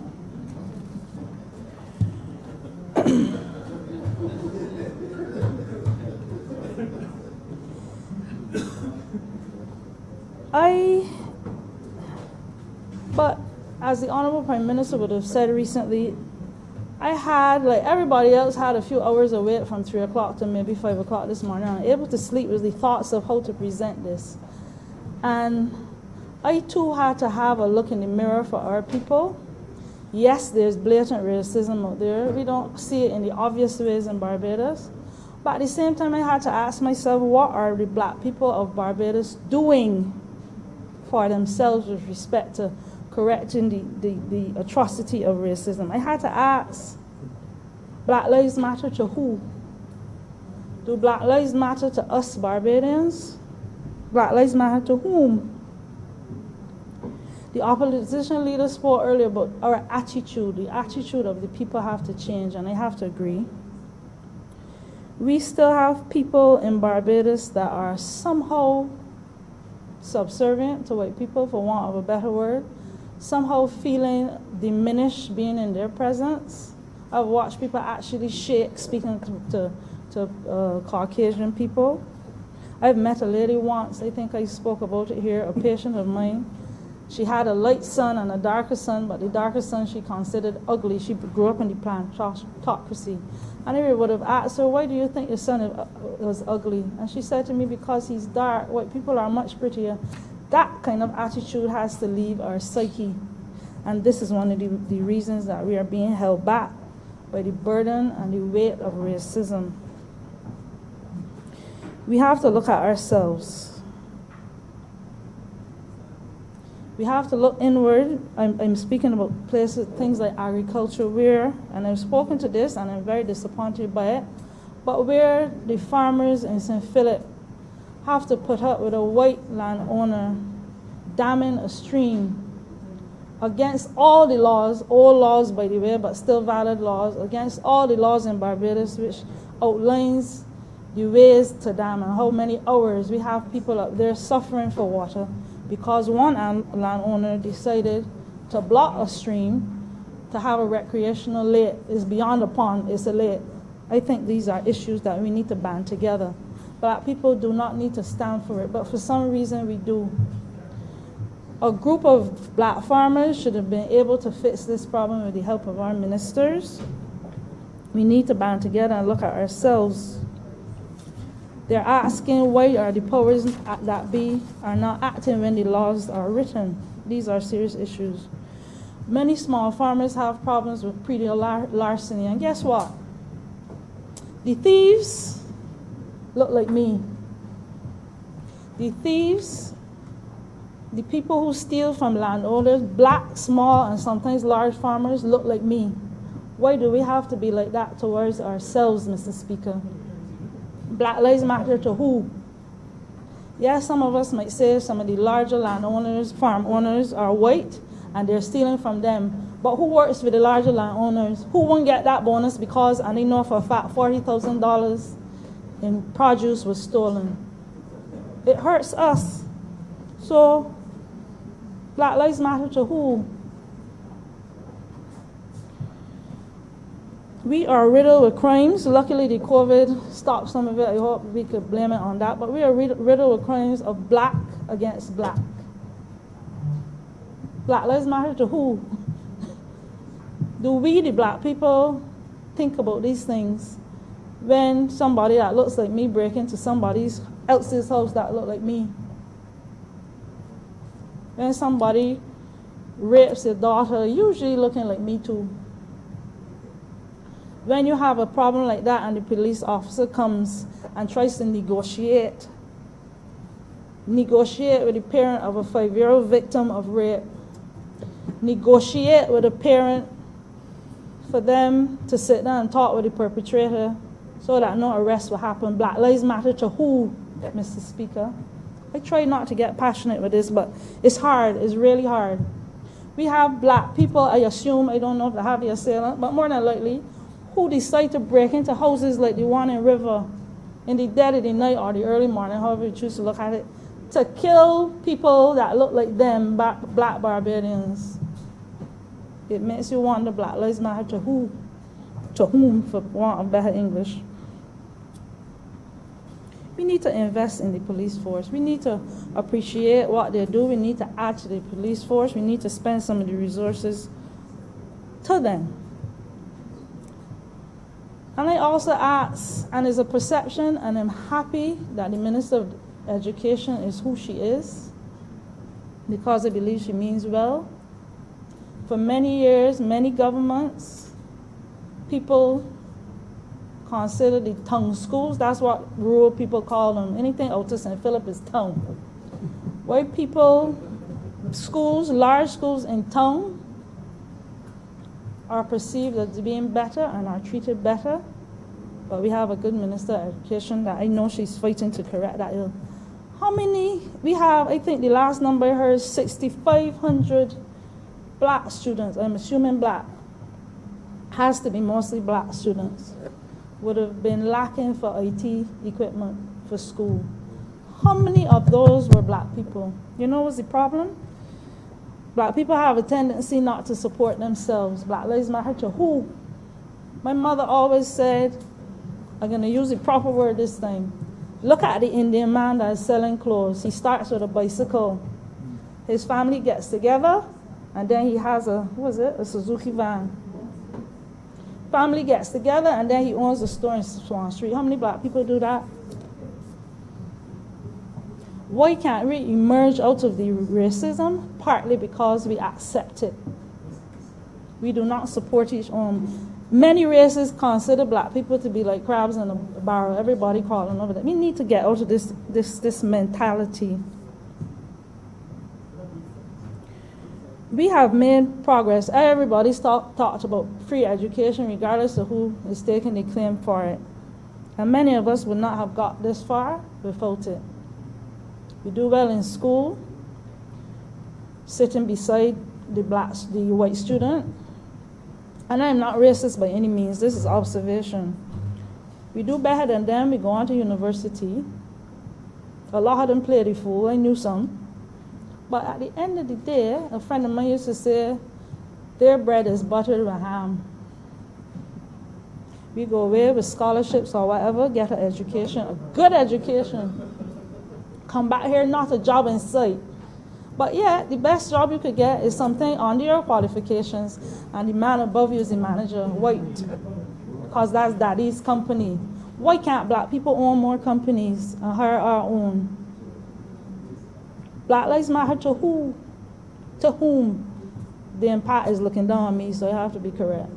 Speaker 8: But as the Honorable Prime Minister would have said recently, I had, like everybody else, had a few hours of wait from 3 o'clock to maybe 5 o'clock this morning. I'm able to sleep with the thoughts of how to present this. And I too had to have a look in the mirror for our people. Yes, there's blatant racism out there. We don't see it in the obvious ways in Barbados. But at the same time, I had to ask myself, what are the black people of Barbados doing for themselves with respect to correcting the atrocity of racism? I had to ask, Black Lives Matter to who? Do Black Lives Matter to us Barbadians? Black Lives Matter to whom? The opposition leader spoke earlier about our attitude. The attitude of the people have to change, and I have to agree. We still have people in Barbados that are somehow subservient to white people, for want of a better word, somehow feeling diminished being in their presence. I've watched people actually shake speaking to Caucasian people. I've met a lady once, I think I spoke about it here, a patient of mine. She had a light son and a darker son, but the darker son she considered ugly. She grew up in the plantocracy. And I would have asked her, why do you think your son was ugly? And she said to me, because he's dark, white people are much prettier. That kind of attitude has to leave our psyche. And this is one of the reasons that we are being held back by the burden and the weight of racism. We have to look at ourselves. We have to look inward. I'm speaking about places, things like agriculture, where, and I've spoken to this and I'm very disappointed by it, but where the farmers in St. Philip have to put up with a white landowner damming a stream against all the laws, old laws by the way, but still valid laws, against all the laws in Barbados which outlines the ways to dam and how many hours we have people up there suffering for water because one landowner decided to block a stream to have a recreational lake. It's beyond a pond, it's a lake. I think these are issues that we need to band together. Black people do not need to stand for it, but for some reason we do. A group of black farmers should have been able to fix this problem with the help of our ministers. We need to band together and look at ourselves. They're asking why are the powers that be are not acting when the laws are written. These are serious issues. Many small farmers have problems with predial larceny, and guess what? The thieves look like me. The thieves, the people who steal from landowners, black, small, and sometimes large farmers look like me. Why do we have to be like that towards ourselves, Mr. Speaker? Black Lives Matter to who? Yes, some of us might say some of the larger landowners, farm owners are white and they're stealing from them. But who works with the larger landowners? Who won't get that bonus because, and they know for a fact, $40,000 in produce was stolen? It hurts us. So, Black Lives Matter to who? We are riddled with crimes. Luckily, the COVID stopped some of it. I hope we could blame it on that. But we are riddled with crimes of black against black. Black Lives Matter to who? Do we, the black people, think about these things when somebody that looks like me break into somebody else's house that look like me? When somebody rapes their daughter, usually looking like me too. when you have a problem like that and the police officer comes and tries to negotiate with the parent of a 5-year-old victim of rape, negotiate with a parent for them to sit down and talk with the perpetrator so that no arrest will happen. Black Lives Matter to who, Mr. Speaker? I try not to get passionate with this, but it's hard. It's really hard. We have black people, I assume, I don't know if they have the assailant, but more than likely, who decide to break into houses like the one in River in the dead of the night or the early morning, however you choose to look at it, to kill people that look like them, black Barbadians. It makes you wonder, Black Lives Matter to who? To whom, for want of better English. We need to invest in the police force. We need to appreciate what they do. We need to add to the police force. We need to spend some of the resources to them. And I also ask, and there's a perception, and I'm happy that the Minister of Education is who she is, because I believe she means well. For many years, many governments, people consider the tongue schools. That's what rural people call them. Anything out to St. Philip is tongue. White people, schools, large schools in tongue, are perceived as being better and are treated better. But we have a good Minister of Education that I know she's fighting to correct that ill. How many? We have, I think the last number I heard is 6,500 black students. I'm assuming black. Has to be mostly black students. Would have been lacking for IT equipment for school. How many of those were black people? You know what's the problem? Black people have a tendency not to support themselves. Black Lives Matter to who? My mother always said, I'm going to use the proper word this time. Look at the Indian man that is selling clothes. He starts with a bicycle. His family gets together, and then he has a Suzuki van. Family gets together, and then he owns a store in Swan Street. How many black people do that? Why can't we emerge out of the racism? Partly because we accept it. We do not support each other. Many races consider black people to be like crabs in a barrel. Everybody crawling over them. We need to get out of this mentality. We have made progress. Everybody's talked about free education, regardless of who is taking the claim for it. And many of us would not have got this far without it. We do well in school, sitting beside the white student. And I'm not racist by any means. This is observation. We do better than them. We go on to university. A lot of them play the fool. I knew some. But at the end of the day, a friend of mine used to say, their bread is buttered with ham. We go away with scholarships or whatever, get an education, a good education. Come back here, not a job in sight. But yeah, the best job you could get is something under your qualifications, and the man above you is the manager, white, because that's daddy's company. Why can't black people own more companies and hire our own? Black Lives Matter to who? To whom? The impact is looking down on me, so I have to be correct.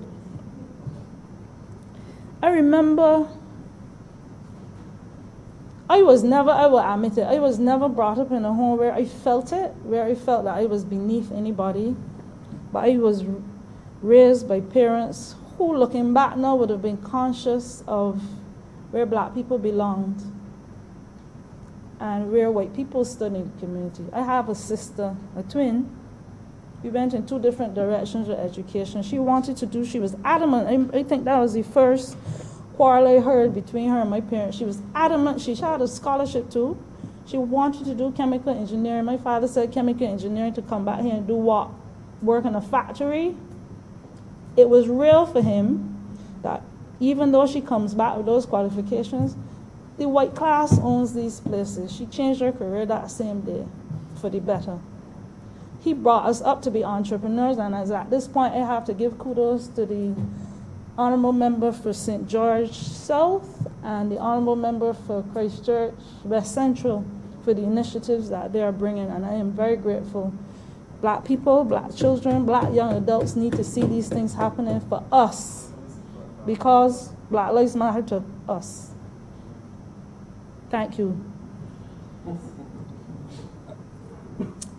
Speaker 8: I remember, I will admit it, I was never brought up in a home where I felt it, where I felt that I was beneath anybody. But I was raised by parents who, looking back now, would have been conscious of where black people belonged and where white people stood in the community. I have a sister, a twin. We went in two different directions with education. She was adamant. I think that was the first quarrel I heard between her and my parents. She was adamant. She had a scholarship too. She wanted to do chemical engineering. My father said chemical engineering to come back here and do what? Work in a factory. It was real for him that even though she comes back with those qualifications, the white class owns these places. She changed her career that same day for the better. He brought us up to be entrepreneurs, and as at this point, I have to give kudos to the Honorable Member for St. George South and the Honorable Member for Christchurch West Central for the initiatives that they are bringing, and I am very grateful. Black people, black children, black young adults need to see these things happening for us. because Black Lives Matter to us. Thank you.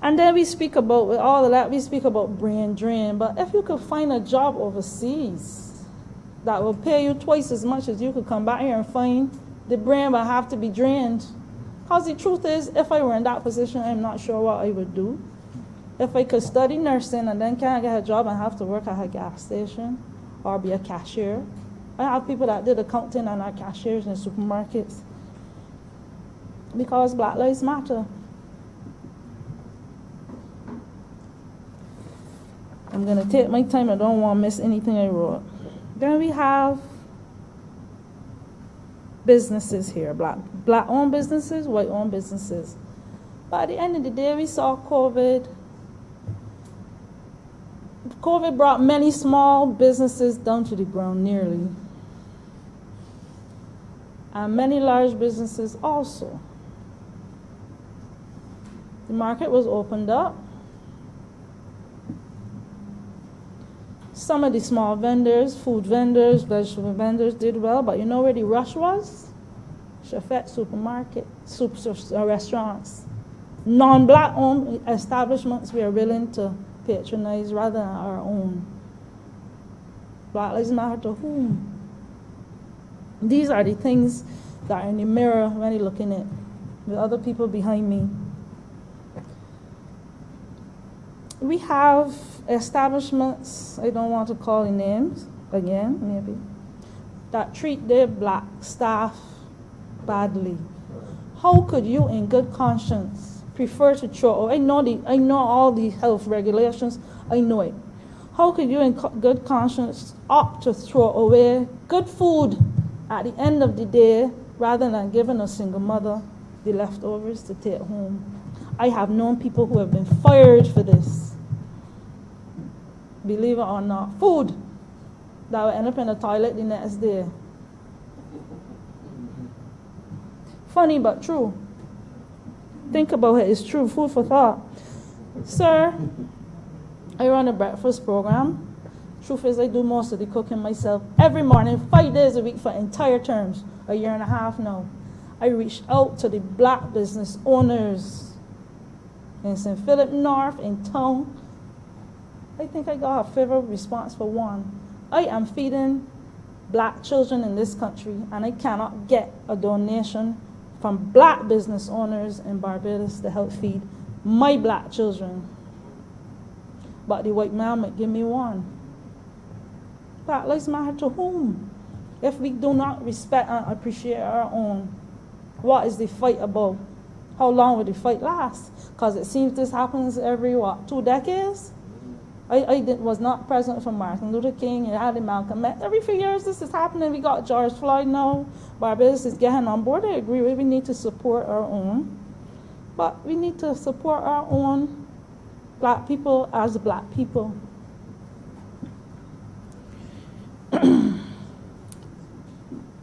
Speaker 8: And then we speak about, with all of that, we speak about brain drain. But if you could find a job overseas that will pay you twice as much as you could come back here and find, the brain will have to be drained. Because the truth is, if I were in that position, I'm not sure what I would do. If I could study nursing and then can't get a job and have to work at a gas station or be a cashier. I have people that did accounting and are cashiers in supermarkets. Because Black Lives Matter. I'm going to take my time. I don't want to miss anything I wrote. Then we have businesses here, black-owned businesses, white-owned businesses. But at the end of the day, we saw COVID. COVID brought many small businesses down to the ground nearly. And many large businesses also. The market was opened up. Some of the small vendors, food vendors, vegetable vendors did well, but you know where the rush was? Chefette supermarket, restaurants. Non-black owned establishments we are willing to patronize rather than our own. Black Lives Matter to whom? These are the things that are in the mirror when you're looking at the other people behind me. We have establishments, I don't want to call the names again, maybe, that treat their black staff badly. How could you, in good conscience, prefer to throw? I know all the health regulations. I know it. How could you, in good conscience, opt to throw away good food at the end of the day rather than giving a single mother the leftovers to take home? I have known people who have been fired for this. Believe it or not, food that will end up in the toilet the next day. Funny but true. Think about it, it's true, food for thought. Sir, I run a breakfast program. Truth is, I do most of the cooking myself every morning, 5 days a week for entire terms, a year and a half now. I reached out to the black business owners in St. Philip North, in town. I think I got a favorable response for one. I am feeding black children in this country, and I cannot get a donation from black business owners in Barbados to help feed my black children. But the white man might give me one. Black Lives Matter to whom? If we do not respect and appreciate our own, what is the fight about? How long will the fight last? Because it seems this happens every, 2 decades? I was not present for Martin Luther King and had Malcolm X. Every few years this is happening. We got George Floyd now. Barbados is getting on board. I agree with we need to support our own. But we need to support our own black people as black people.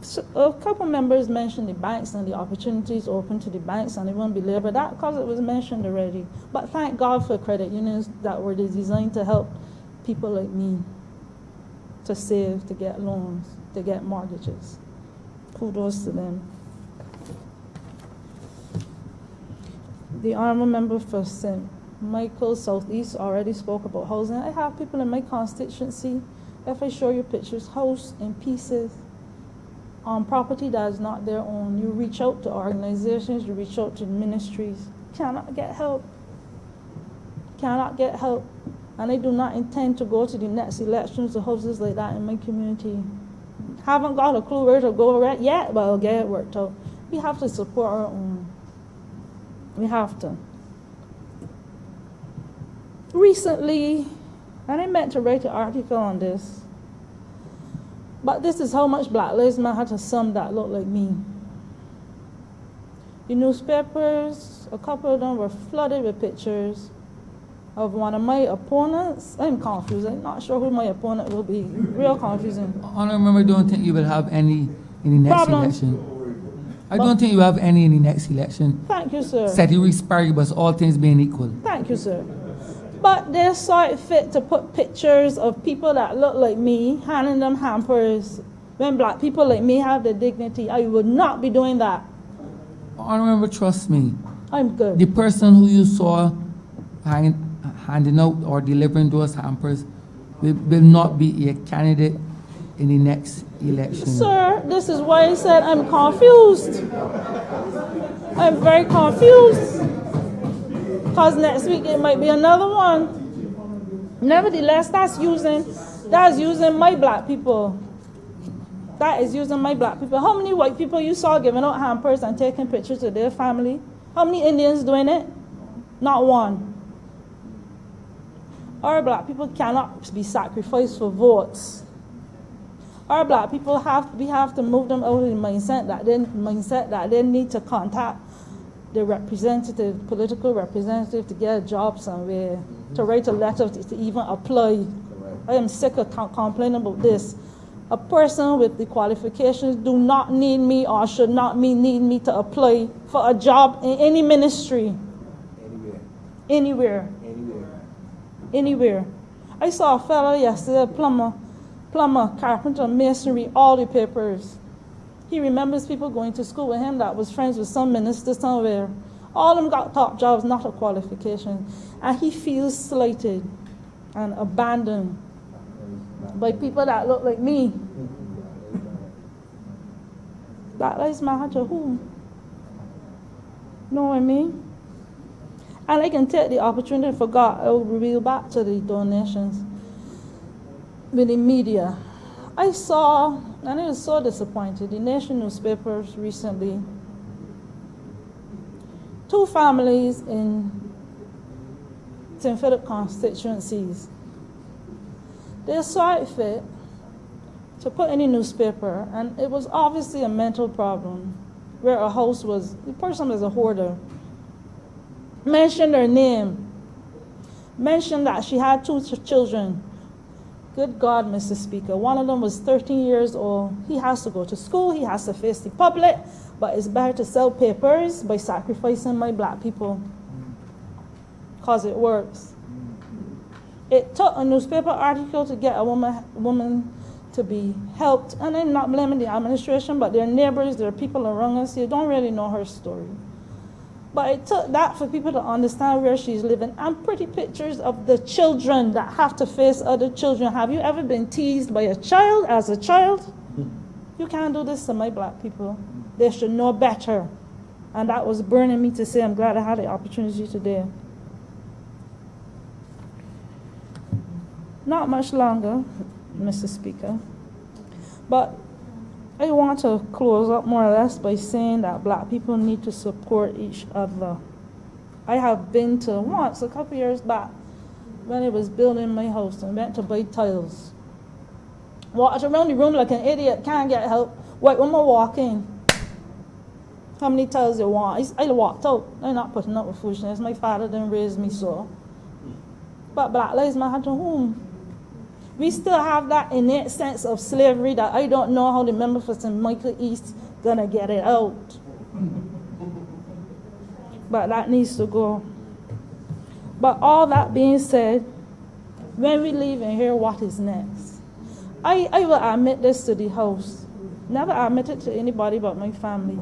Speaker 8: So a couple members mentioned the banks and the opportunities open to the banks, and they won't belabor that because it was mentioned already. But thank God for credit unions that were designed to help people like me to save, to get loans, to get mortgages. Kudos to them. The honorable member for St. Michael Southeast already spoke about housing. I have people in my constituency, if I show you pictures, house in pieces, on property that is not their own. You reach out to organizations, you reach out to ministries, cannot get help. Cannot get help. And I do not intend to go to the next elections to houses like that in my community. Haven't got a clue where to go yet, but I'll get it worked out. We have to support our own. We have to. Recently, and I meant to write an article on this, but this is how much Black Lives Matter to some that look like me. The newspapers, a couple of them were flooded with pictures of one of my opponents. I'm confused. I'm not sure who my opponent will be. Real confusing.
Speaker 1: Honorable member, don't think you will have any in the next
Speaker 8: Problems.
Speaker 1: election. I don't think you have any in the next election.
Speaker 8: Thank you, sir.
Speaker 1: Ceteris paribus, all things being equal.
Speaker 8: Thank you, sir. But they saw it fit to put pictures of people that look like me, handing them hampers When black people like me have their dignity, I would not be doing that.
Speaker 1: Honorable, trust me.
Speaker 8: I'm good.
Speaker 1: The person who you saw handing out or delivering those hampers will not be a candidate in the next election.
Speaker 8: Sir, this is why I said I'm confused. I'm very confused. Because next week it might be another one. Nevertheless, that's using my black people. That is using my black people. How many white people you saw giving out hampers and taking pictures of their family? How many Indians doing it? Not one. Our black people cannot be sacrificed for votes. Our black people we have to move them out of the mindset that they need to contact the representative, political representative, to get a job somewhere, to write a letter to even apply. I am sick of complaining about this. A person with the qualifications do not need me or should not need me to apply for a job in any ministry. Anywhere. I saw a fellow yesterday, plumber, carpenter, masonry, all the papers. He remembers people going to school with him that was friends with some minister somewhere. All of them got top jobs, not a qualification. And he feels slighted and abandoned by people that look like me. Black Lives Matter to whom? Know what I mean? And I can take the opportunity for God, I will reveal back to the donations with the media. I saw, and I was so disappointed, the Nation newspapers recently, 2 families in St. Philip constituencies, they saw it fit to put in a newspaper, and it was obviously a mental problem, where a house was, the person was a hoarder. Mentioned her name. Mentioned that she had 2 children. Good God, Mr. Speaker. One of them was 13 years old. He has to go to school. He has to face the public. But it's better to sell papers by sacrificing my black people. Because it works. It took a newspaper article to get a woman to be helped. And I'm not blaming the administration, but their neighbors, their people around us, you don't really know her story. But it took that for people to understand where she's living. And pretty pictures of the children that have to face other children. Have you ever been teased by a child as a child? You can't do this to my black people. They should know better. And that was burning me to say I'm glad I had the opportunity today. Not much longer, Mr. Speaker. But I want to close up more or less by saying that black people need to support each other. I have been to once, a couple years back, when I was building my house and went to buy tiles. Walked around the room like an idiot, can't get help. White woman walk in. How many tiles you want? I walked out. I'm not putting up with foolishness. My father didn't raise me so. But Black Lives Matter to whom? We still have that innate sense of slavery that I don't know how the member for St. Michael East gonna get it out. But that needs to go. But all that being said, when we leave and hear what is next, I will admit this to the House. Never admit it to anybody but my family.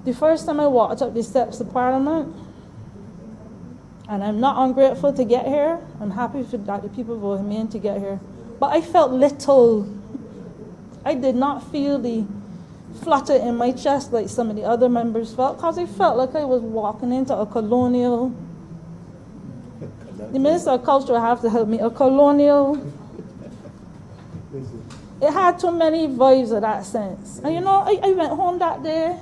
Speaker 8: The first time I walked up the steps of Parliament, and I'm not ungrateful to get here. I'm happy that the people voted me in to get here. But I felt little. I did not feel the flutter in my chest like some of the other members felt, because I felt like I was walking into a colonial. The Minister of Culture will have to help me. A colonial. It had too many vibes of that sense. And you know, I went home that day.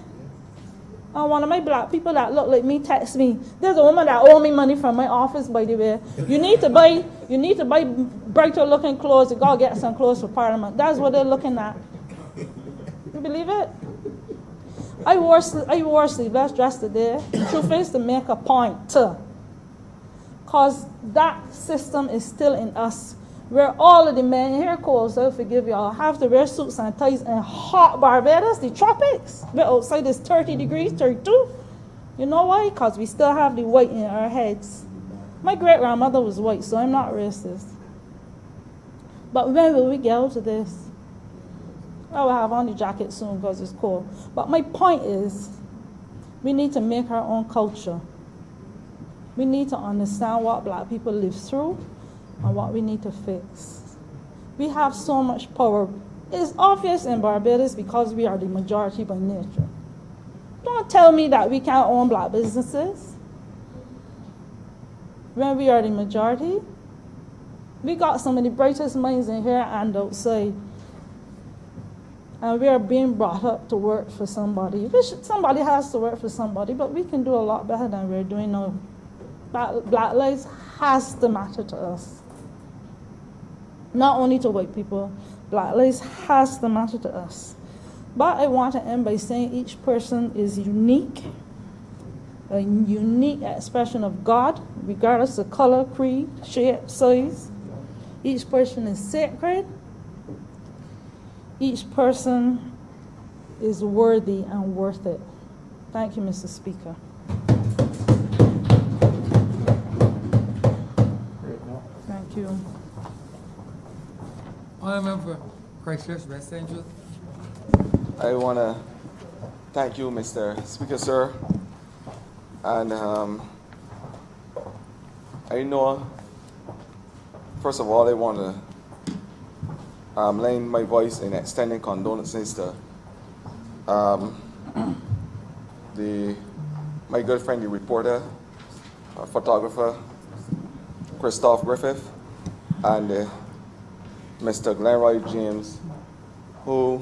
Speaker 8: And one of my black people that look like me text me. There's a woman that owed me money from my office, by the way. You need to buy brighter looking clothes. You gotta get some clothes for Parliament. That's what they're looking at. You believe it? I wore sleeveless dress today. The truth is to make a point. Because that system is still in us. Where all of the men here, Cole, so forgive y'all, have to wear suits and ties in hot Barbados, the tropics. Where outside is 30 degrees, 32. You know why? Because we still have the white in our heads. My great-grandmother was white, so I'm not racist. But when will we get out of this? I will have on the jacket soon because it's cold. But my point is, we need to make our own culture. We need to understand what black people live through and what we need to fix. We have so much power. It's obvious in Barbados because we are the majority by nature. Don't tell me that we can't own black businesses when we are the majority. We got some of the brightest minds in here and outside. And we are being brought up to work for somebody. Somebody has to work for somebody, but we can do a lot better than we're doing now. Black lives has to matter to us. Not only to white people, black lives has to matter to us. But I want to end by saying each person is unique, a unique expression of God, regardless of color, creed, shape, size. Each person is sacred. Each person is worthy and worth it. Thank you, Mr. Speaker. Thank you.
Speaker 1: Honourable Member for Christchurch West Central.
Speaker 9: I want to thank you, Mr. Speaker, sir. And I know, first of all, I want to lend my voice in extending condolences to my good friend, the reporter, photographer, Christoph Griffith, and Mr. Glenroy James, who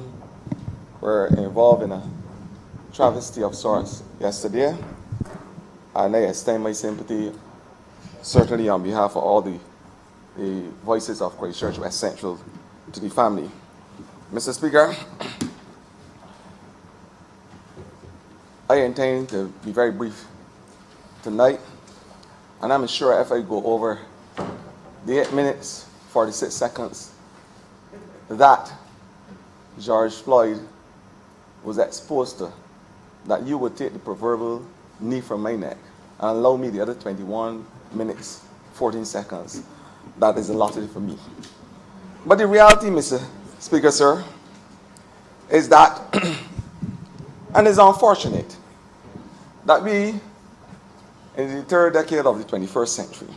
Speaker 9: were involved in a travesty of sorts yesterday. And I extend my sympathy, certainly on behalf of all the voices of Christchurch West Central, to the family. Mr. Speaker, I intend to be very brief tonight, and I'm sure if I go over the 8 minutes, 46 seconds that George Floyd was exposed to, that you would take the proverbial knee from my neck and allow me the other 21 minutes, 14 seconds. That is allotted for me. But the reality, Mr. Speaker, sir, is that, and it's unfortunate, that we, in the third decade of the 21st century,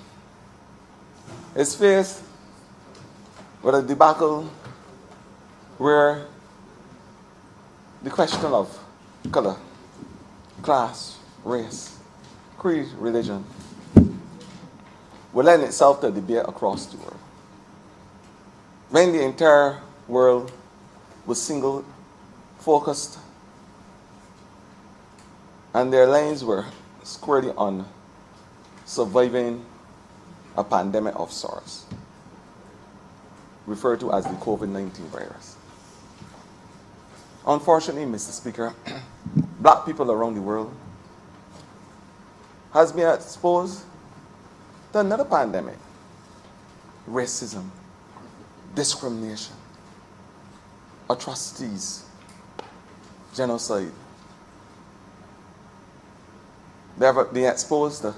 Speaker 9: is faced with a debacle where the question of color, class, race, creed, religion will lend itself to debate across the world. When the entire world was single focused and their lines were squarely on surviving a pandemic of sorts, referred to as the COVID-19 virus. Unfortunately, Mr. Speaker, black people around the world has been exposed to another pandemic: racism, discrimination, atrocities, genocide. They have been exposed to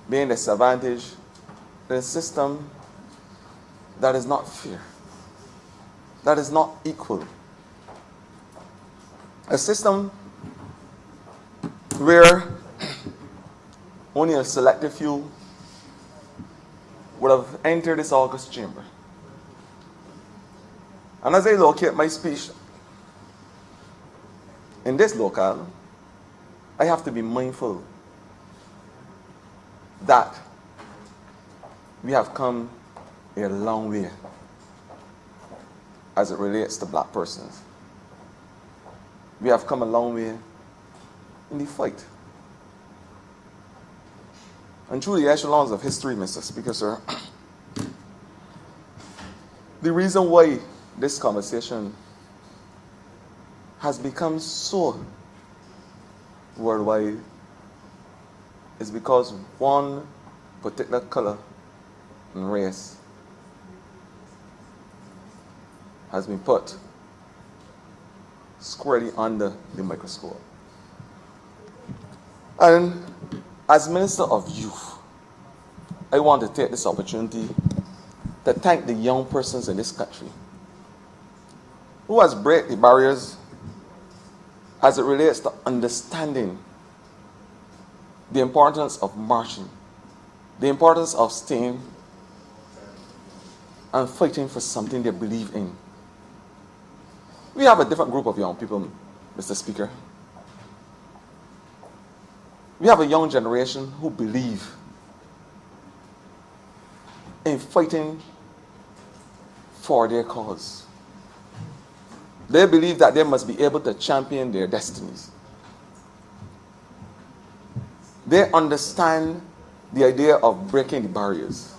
Speaker 9: being disadvantaged in a system that is not fair, that is not equal. A system where only a selective few would have entered this august chamber. And as I locate my speech in this locale, I have to be mindful that we have come a long way as it relates to black persons. We have come a long way in the fight. And through the echelons of history, Mr. Speaker, sir, the reason why this conversation has become so worldwide is because one particular color and race has been put squarely under the microscope. And as Minister of Youth, I want to take this opportunity to thank the young persons in this country who has break the barriers as it relates to understanding the importance of marching, the importance of staying and fighting for something they believe in. We have a different group of young people, Mr. Speaker. We have a young generation who believe in fighting for their cause. They believe that they must be able to champion their destinies. They understand the idea of breaking the barriers.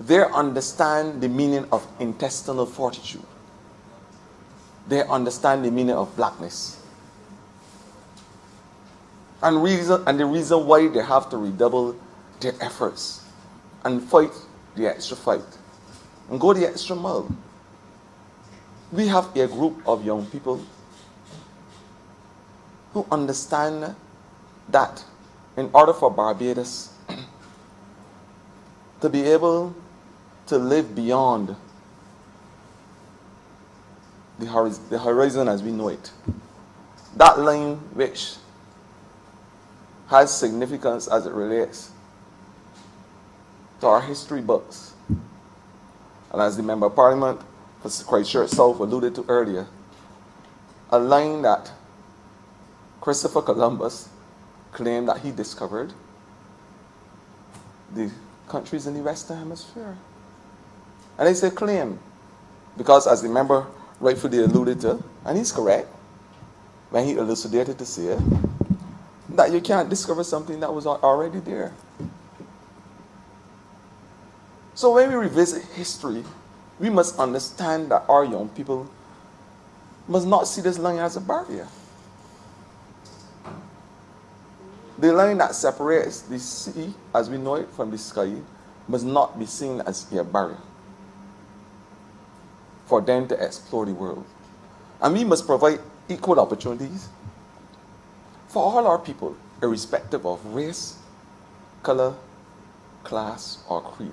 Speaker 9: They understand the meaning of intestinal fortitude. They understand the meaning of blackness. And the reason why they have to redouble their efforts and fight the extra fight and go the extra mile. We have a group of young people who understand that in order for Barbados to be able to live beyond the horizon as we know it, that line which has significance as it relates to our history books, and as the Member of Parliament for Christchurch South alluded to earlier, a line that Christopher Columbus claimed that he discovered the countries in the Western Hemisphere. And I say claim, because as the member rightfully alluded to, and he's correct, when he elucidated to say that you can't discover something that was already there. So when we revisit history, we must understand that our young people must not see this line as a barrier. The line that separates the sea as we know it from the sky must not be seen as a barrier for them to explore the world. And we must provide equal opportunities for all our people, irrespective of race, color, class, or creed.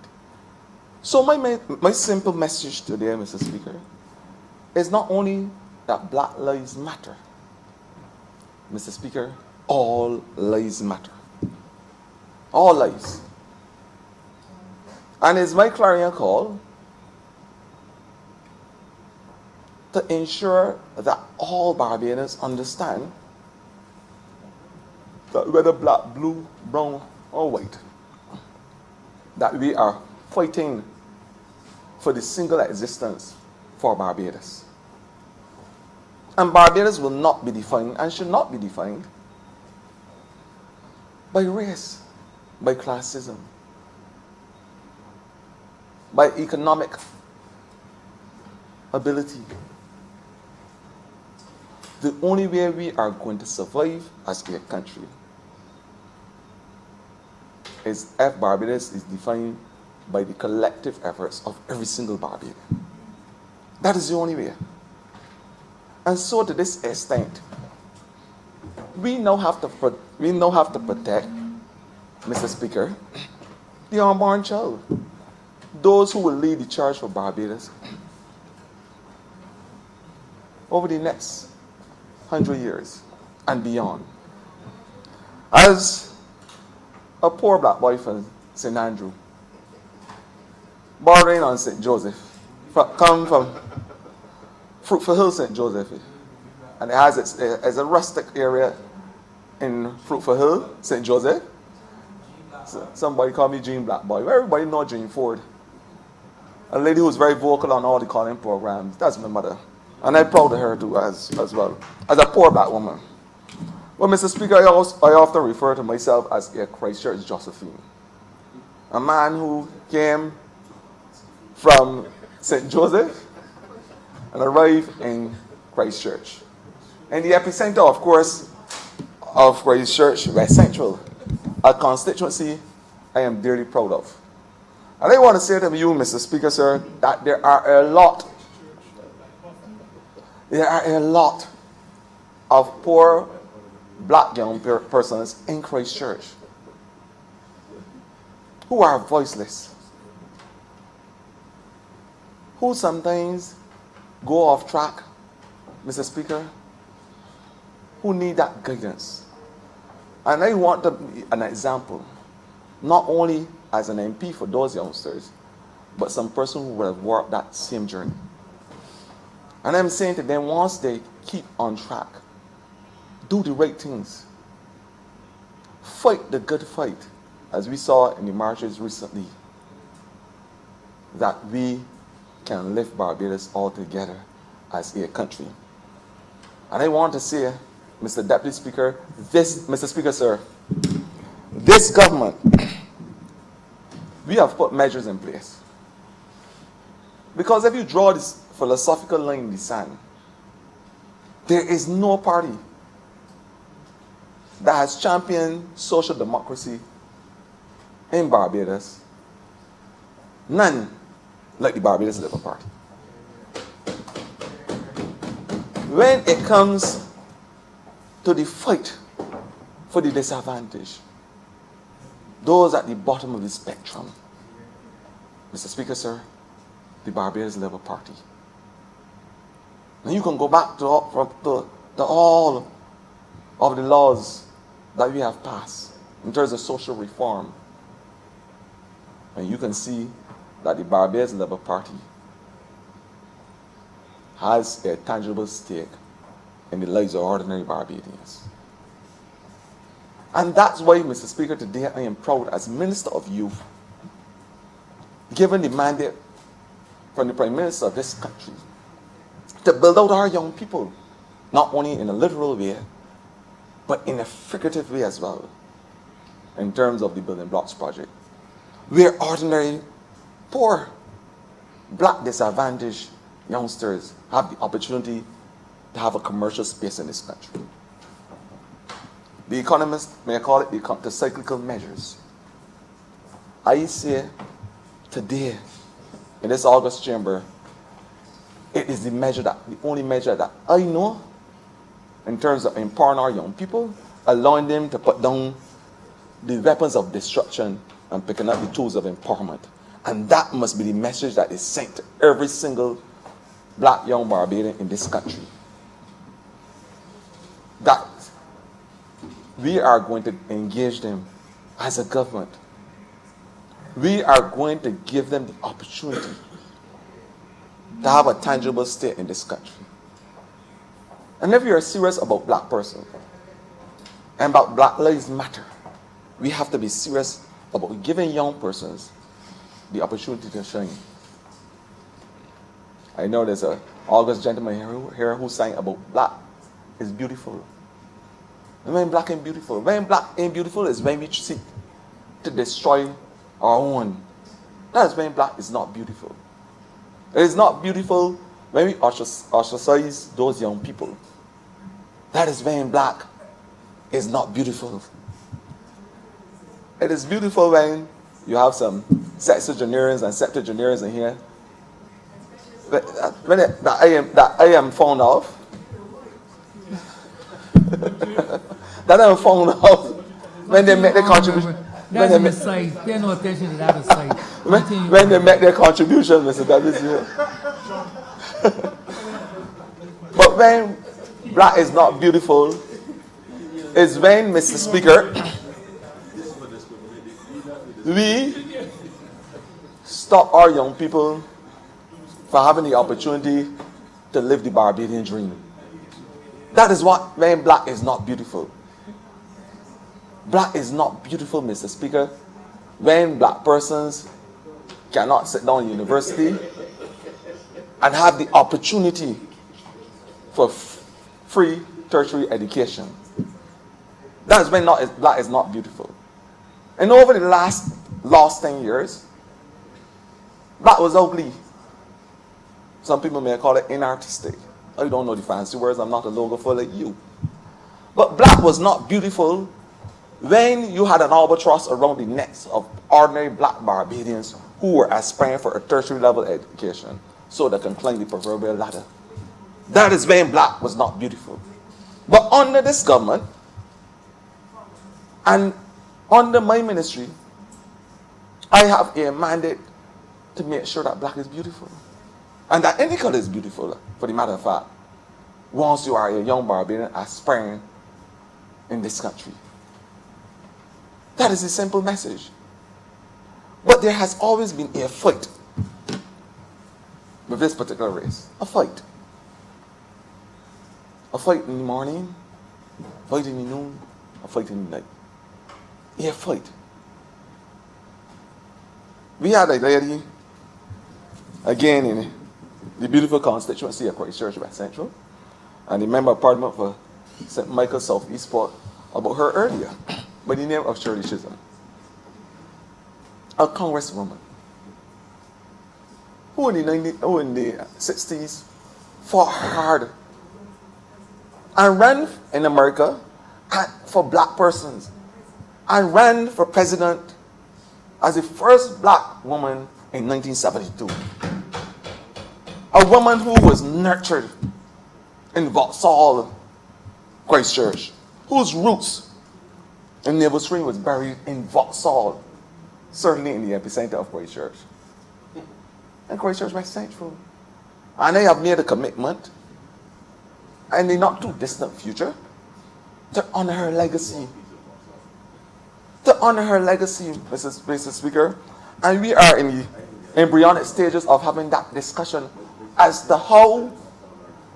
Speaker 9: So my simple message today, Mr. Speaker, is not only that Black lives matter, Mr. Speaker, all lives matter. All lives. And it's my clarion call to ensure that all Barbadians understand that whether black, blue, brown, or white, that we are fighting for the single existence for Barbados. And Barbados will not be defined and should not be defined by race, by classism, by economic ability. The only way we are going to survive as a country is if Barbados is defined by the collective efforts of every single Barbadian. That is the only way. And so to this extent, we now have to protect, Mr. Speaker, the unborn child, those who will lead the charge for Barbados over the next 100 years and beyond. As a poor black boy from St. Andrew, bordering on St. Joseph, come from Fruitful Hill, St. Joseph, and it has it's a rustic area in Fruitful Hill, St. Joseph. So somebody called me Jean Black Boy. Everybody know Jean Ford, a lady who's very vocal on all the calling programs. That's my mother, and I'm proud of her too as well, as a poor black woman. Well, Mr. Speaker, I often refer to myself as a Christchurch Josephine, a man who came from St. Joseph and arrived in Christchurch. And the epicenter, of course, of Christchurch, West Central, a constituency I am dearly proud of. And I want to say to you, Mr. Speaker, sir, that there are a lot of poor black young persons in Christchurch who are voiceless, who sometimes go off track, Mr. Speaker, who need that guidance. And I want to be an example, not only as an MP for those youngsters, but some person who would have walked that same journey. And I'm saying to them, once they keep on track, do the right things, fight the good fight, as we saw in the marches recently, that we can lift Barbados all together as a country. And I want to say, Mr. Deputy Speaker, Mr. Speaker, sir, this government, we have put measures in place. Because if you draw this philosophical line in the sand, there is no party that has championed social democracy in Barbados, none like the Barbados Labour Party. When it comes to the fight for the disadvantaged, those at the bottom of the spectrum, Mr. Speaker, sir, the Barbados Labour Party. And you can go back to all of the laws that we have passed in terms of social reform, and you can see that the Barbados Labour Party has a tangible stake in the lives of ordinary Barbadians. And that's why, Mr. Speaker, today I am proud as Minister of Youth, given the mandate from the Prime Minister of this country to build out our young people, not only in a literal way, but in a figurative way as well, in terms of the Building Blocks Project, where ordinary, poor, black disadvantaged youngsters have the opportunity to have a commercial space in this country. The economists may call it the cyclical measures. I say today, in this August chamber, it is the only measure that I know in terms of empowering our young people, allowing them to put down the weapons of destruction and picking up the tools of empowerment. And that must be the message that is sent to every single black young Barbadian in this country. That we are going to engage them as a government. We are going to give them the opportunity to have a tangible stake in this country. And if you are serious about black person and about Black Lives Matter, we have to be serious about giving young persons the opportunity to shine. I know there's an August gentleman here who's saying about black is beautiful. And when black ain't beautiful, when black ain't beautiful is when we seek to destroy our own. That is when black is not beautiful. It is not beautiful when we ostracize those young people. That is when black is not beautiful. It is beautiful when you have some sexagenarians and septuagenarians in here that I am fond of. That I'm fond of when they make their contribution.
Speaker 1: That's an aside. Pay no attention to that aside.
Speaker 9: When they make their contribution, Mr. W. But when black is not beautiful, is when, Mr. Speaker, we stop our young people from having the opportunity to live the Barbadian dream. That is what when black is not beautiful. Black is not beautiful, Mr. Speaker, when black persons cannot sit down in university and have the opportunity for free tertiary education. That is when black is not beautiful. And over the last 10 years, black was ugly. Some people may call it inartistic. I don't know the fancy words. I'm not a logo for like you. But black was not beautiful when you had an albatross around the necks of ordinary black Barbadians who were aspiring for a tertiary level education so they can climb the proverbial ladder. That is when black was not beautiful. But under this government and under my ministry, I have a mandate to make sure that black is beautiful. And that any color is beautiful, for the matter of fact, once you are a young Barbadian aspiring in this country. That is a simple message. But there has always been a fight with this particular race. A fight. A fight in the morning, a fight in the noon, a fight in the night. A fight. We had a lady, again in the beautiful constituency of Christchurch West Central, and the member of parliament for St. Michael South Eastport, about her earlier, by the name of Shirley Chisholm, a congresswoman who in the 60s fought hard and ran in America for black persons and ran for president as the first black woman in 1972. A woman who was nurtured in Vauxhall, Christchurch, whose roots in Naval Stream was buried in Vauxhall, certainly in the epicenter of Christchurch. And Christchurch West Central. And they have made a commitment in the not too distant future to honor her legacy. To honor her legacy, Mr. Speaker. And we are in the embryonic stages of having that discussion as to how,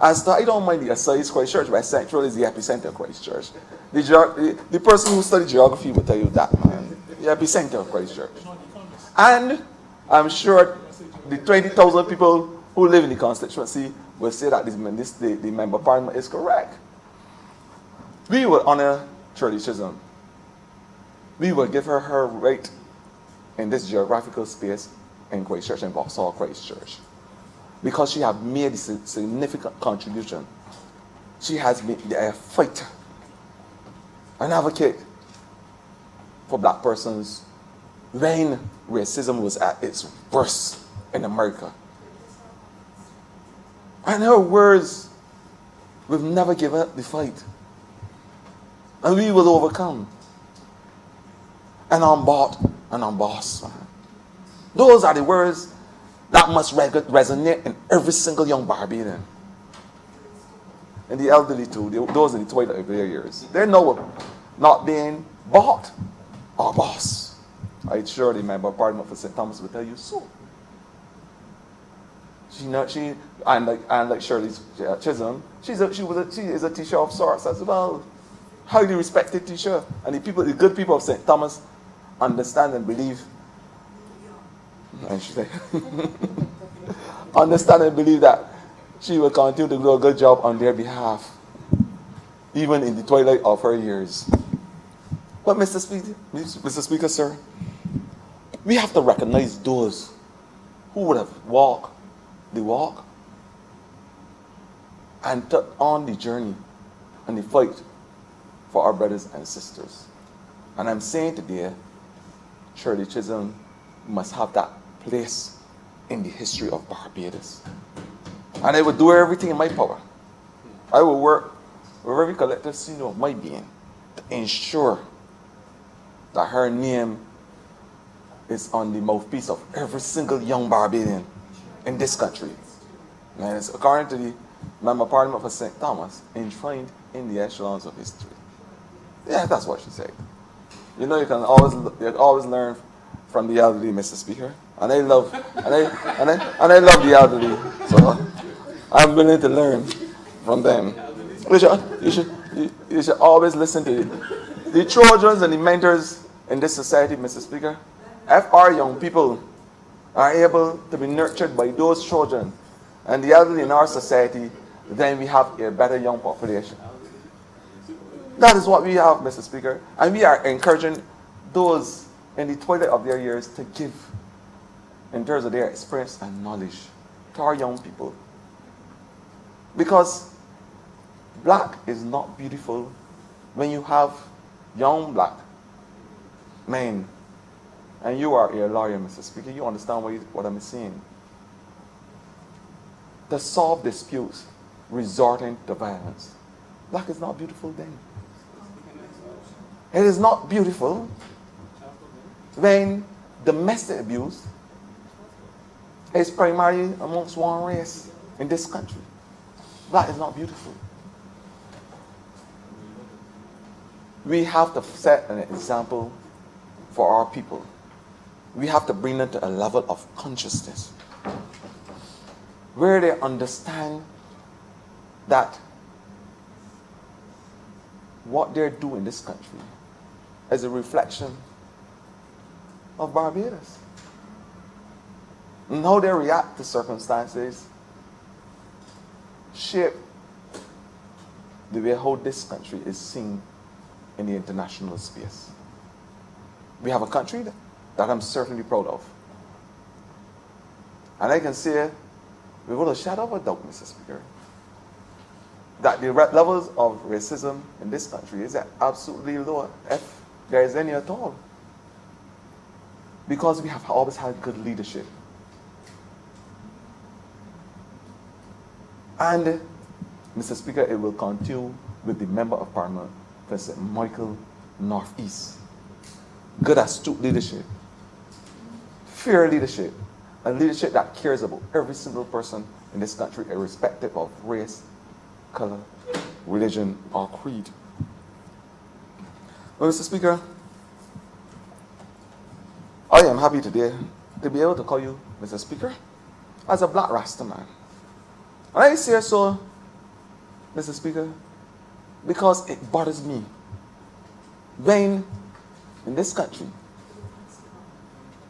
Speaker 9: I don't mind the asides, Christchurch West Central is the epicenter of Christchurch. The person who studied geography will tell you that, man. The epicenter of Christchurch. And I'm sure the 20,000 people who live in the constituency will say that the member of parliament is correct. We will honor Shirley Chisholm. We will give her her right in this geographical space in Christchurch and Vauxhall, Christchurch. Because she has made a significant contribution. She has been a fighter, an advocate for black persons when racism was at its worst in America. And her words, we've never given up the fight. And we will overcome. And I'm bought and I'm boss. Those are the words that must resonate in every single young Barbadian. And the elderly too, those in the twilight of their years. They know not being bought or boss. I surely member of Parliament for St. Thomas will tell you so. Like Shirley Chisholm, she is a teacher of sorts as well. Highly respected teacher. And the good people of St. Thomas understand and believe. And she said, understand and believe that she will continue to do a good job on their behalf, even in the twilight of her years. But Mr. Speaker, sir, we have to recognize those who would have walked the walk and took on the journey and the fight for our brothers and sisters. And I'm saying today, Shirley Chisholm must have that place in the history of Barbados. And I will do everything in my power. I will work with every collective senior of my being to ensure that her name is on the mouthpiece of every single young Barbadian in this country. And it's according to the Member of Parliament for St. Thomas, enshrined in the echelons of history. Yeah, that's what she said. You know, you can always learn from the elderly, Mr. Speaker. And I love the elderly. So I'm willing to learn from them. You should always listen to the Trojans and the mentors in this society, Mr. Speaker. If our young people are able to be nurtured by those children and the elderly in our society, then we have a better young population. That is what we have, Mr. Speaker. And we are encouraging those in the twilight of their years to give in terms of their experience and knowledge to our young people. Because black is not beautiful when you have young black men. And you are a lawyer, Mr. Speaker. You understand what I'm saying. To solve disputes resorting to violence. Black is not beautiful then. It is not beautiful when domestic abuse is primarily amongst one race in this country. Black is not beautiful. We have to set an example for our people. We have to bring them to a level of consciousness where they understand that what they're doing in this country is a reflection of Barbados. And how they react to circumstances shape the way how this country is seen in the international space. We have a country that I'm certainly proud of. And I can say, without a shadow of a doubt, Mr. Speaker, that the levels of racism in this country is absolutely low, if there is any at all. Because we have always had good leadership. And, Mr. Speaker, it will continue with the Member of Parliament, President Michael Northeast. Good astute leadership, fair leadership, a leadership that cares about every single person in this country, irrespective of race, color, religion, or creed. Well, Mr. Speaker, I am happy today to be able to call you, Mr. Speaker, as a black Rasta man. And I say so, Mr. Speaker, because it bothers me when in this country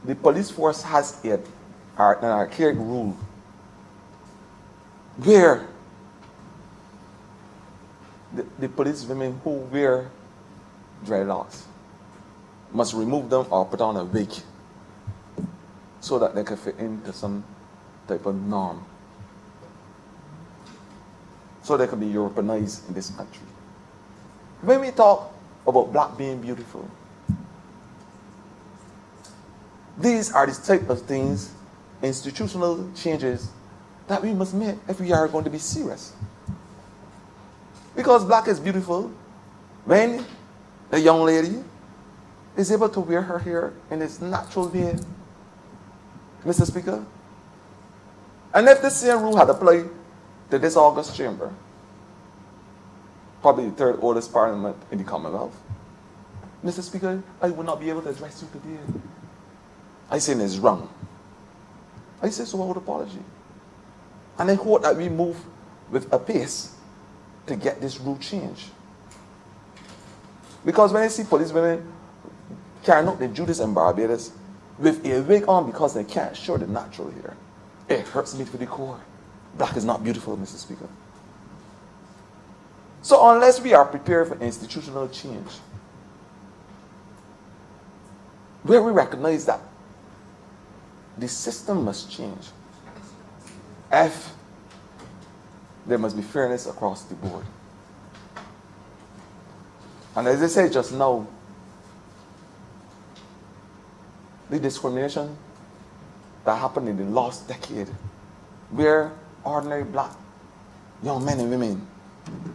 Speaker 9: the police force has an archaic rule where the police women who wear dreadlocks must remove them or put on a wig so that they can fit into some type of norm, so they can be Europeanized in this country. When we talk about black being beautiful, these are the type of things, institutional changes, that we must make if we are going to be serious. Because black is beautiful when a young lady is able to wear her hair in its natural way, Mr. Speaker. And if the same rule had applied to this August chamber, probably the third oldest parliament in the Commonwealth, Mr. Speaker, I would not be able to address you today. I say it's wrong. I say so without apology. And I hope that we move with a pace to get this rule changed. Because when I see police women carrying out the duties in Barbados with a wig on because they can't show the natural hair, it hurts me to the core. Black is not beautiful, Mr. Speaker. So unless we are prepared for institutional change, where we recognize that the system must change, if there must be fairness across the board. And as I said just now, the discrimination that happened in the last decade, where ordinary black young men and women,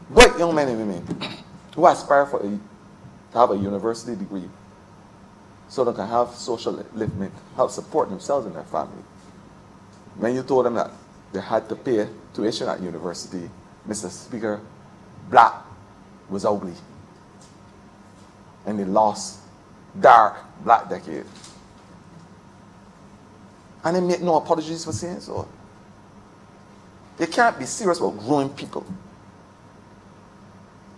Speaker 9: white young men and women, who aspire to have a university degree so they can have social upliftment, help support themselves and their family. When you told them that they had to pay tuition at university, Mr. Speaker, black was ugly in the last dark black decade. And they make no apologies for saying so. You can't be serious about growing people.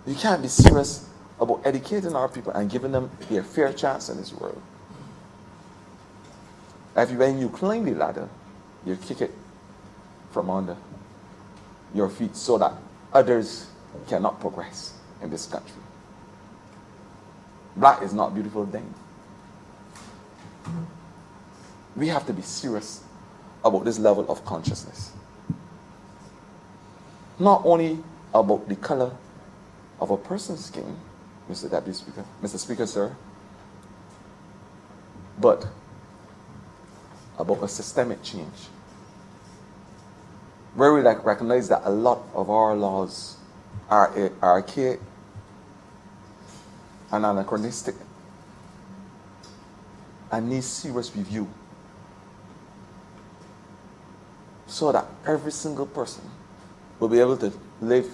Speaker 9: You can't be serious about educating our people and giving them a fair chance in this world. When you climb the ladder, you kick it from under your feet so that others cannot progress in this country. Black is not beautiful thing. We have to be serious about this level of consciousness. Not only about the color of a person's skin, Mr. Deputy Speaker, Mr. Speaker, sir, but about a systemic change, where we recognize that a lot of our laws are archaic and anachronistic and need serious review. so that every single person will be able to live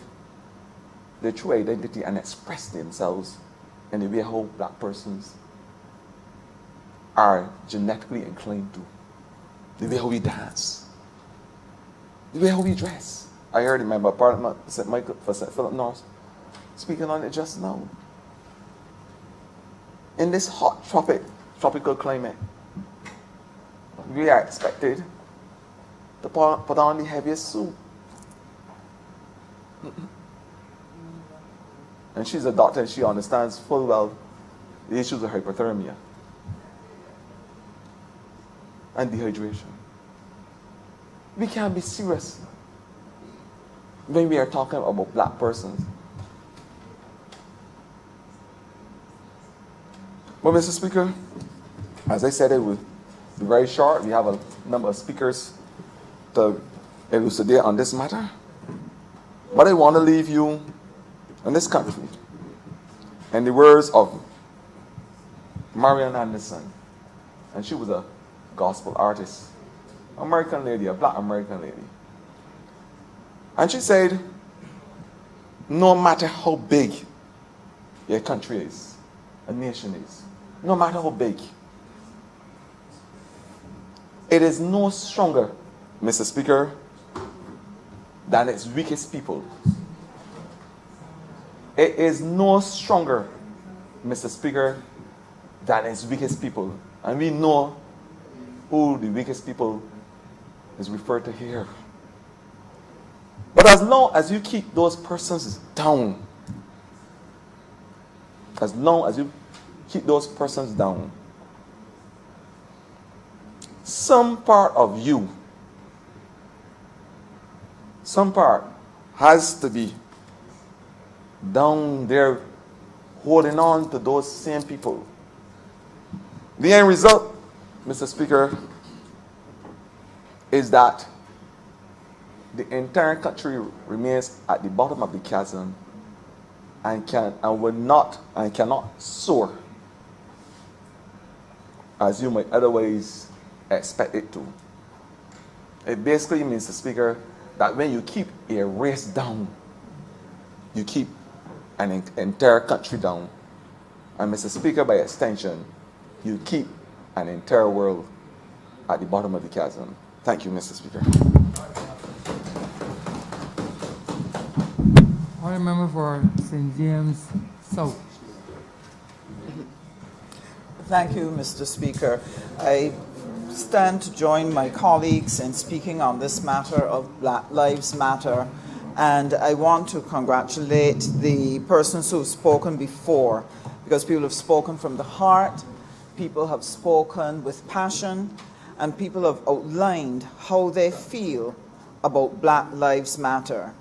Speaker 9: their true identity and express themselves in the way how black persons are genetically inclined to. The way how we dance. The way how we dress. I heard in my apartment, St. Michael, for St. Philip North, speaking on it just now. In this hot tropical climate, we are expected to put on the heaviest suit. And she's a doctor and she understands full well the issues of hypothermia and dehydration. We can't be serious when we are talking about black persons. Well, Mr. Speaker, as I said, it will be very short. We have a number of speakers to elucidate on this matter. But I want to leave you in this country in the words of Marian Anderson. And she was a gospel artist, American lady, a black American lady. And she said, no matter how big your country is, a nation is, no matter how big, it is no stronger, Mr. Speaker, than its weakest people. It is no stronger, Mr. Speaker, than its weakest people. And we know who the weakest people is referred to here. But as long as you keep those persons down, as long as you keep those persons down, some part of you, some part has to be down there holding on to those same people. The end result, Mr. Speaker, is that the entire country remains at the bottom of the chasm and cannot soar as you might otherwise expect it to. It basically means, Mr. Speaker, that when you keep a race down, you keep an entire country down. And Mr. Speaker, by extension, you keep an entire world at the bottom of the chasm. Thank you, Mr. Speaker.
Speaker 1: Honourable member for St. James South.
Speaker 10: Thank you, Mr. Speaker. I stand to join my colleagues in speaking on this matter of Black Lives Matter, and I want to congratulate the persons who have spoken before, because people have spoken from the heart, people have spoken with passion, and people have outlined how they feel about Black Lives Matter.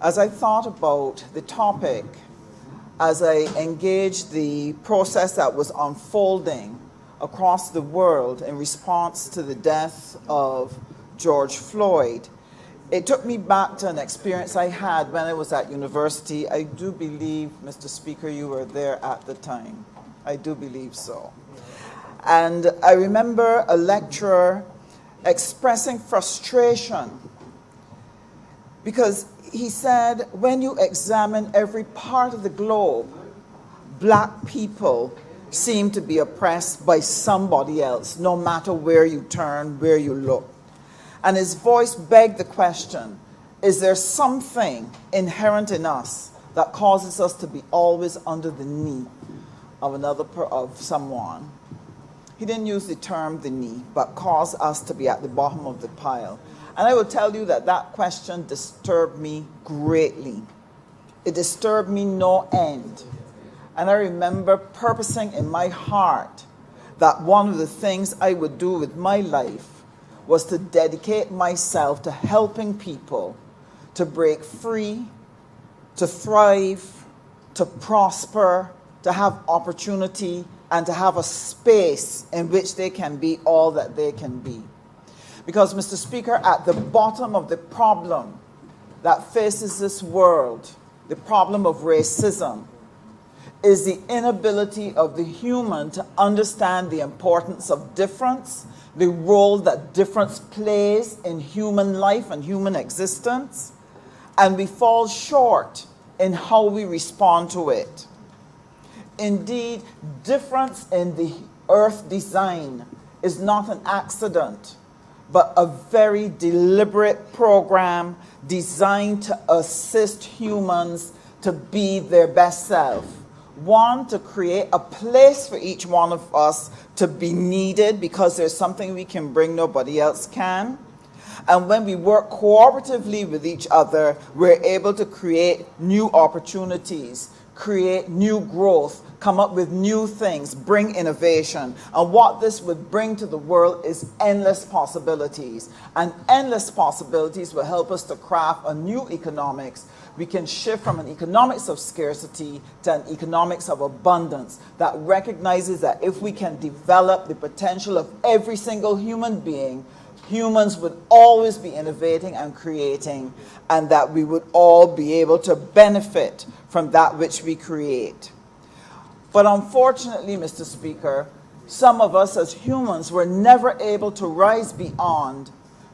Speaker 10: As I thought about the topic, as I engaged the process that was unfolding across the world in response to the death of George Floyd, it took me back to an experience I had when I was at university. I do believe, Mr. Speaker, you were there at the time. I do believe so. And I remember a lecturer expressing frustration because he said, when you examine every part of the globe, black people seem to be oppressed by somebody else, no matter where you turn, where you look. And his voice begged the question, is there something inherent in us that causes us to be always under the knee of someone? He didn't use the term the knee, but cause us to be at the bottom of the pile. And I will tell you that that question disturbed me greatly. It disturbed me no end. And I remember purposing in my heart that one of the things I would do with my life was to dedicate myself to helping people to break free, to thrive, to prosper, to have opportunity, and to have a space in which they can be all that they can be. Because, Mr. Speaker, at the bottom of the problem that faces this world, the problem of racism, is the inability of the human to understand the importance of difference, the role that difference plays in human life and human existence, and we fall short in how we respond to it. Indeed, difference in the earth design is not an accident, but a very deliberate program designed to assist humans to be their best self. One, to create a place for each one of us to be needed because there's something we can bring nobody else can. And when we work cooperatively with each other, we're able to create new opportunities, create new growth, come up with new things, bring innovation. And what this would bring to the world is endless possibilities. And endless possibilities will help us to craft a new economics. We can shift from an economics of scarcity to an economics of abundance that recognizes that if we can develop the potential of every single human being, humans would always be innovating and creating, and that we would all be able to benefit from that which we create. But unfortunately, Mr. Speaker, some of us as humans were never able to rise beyond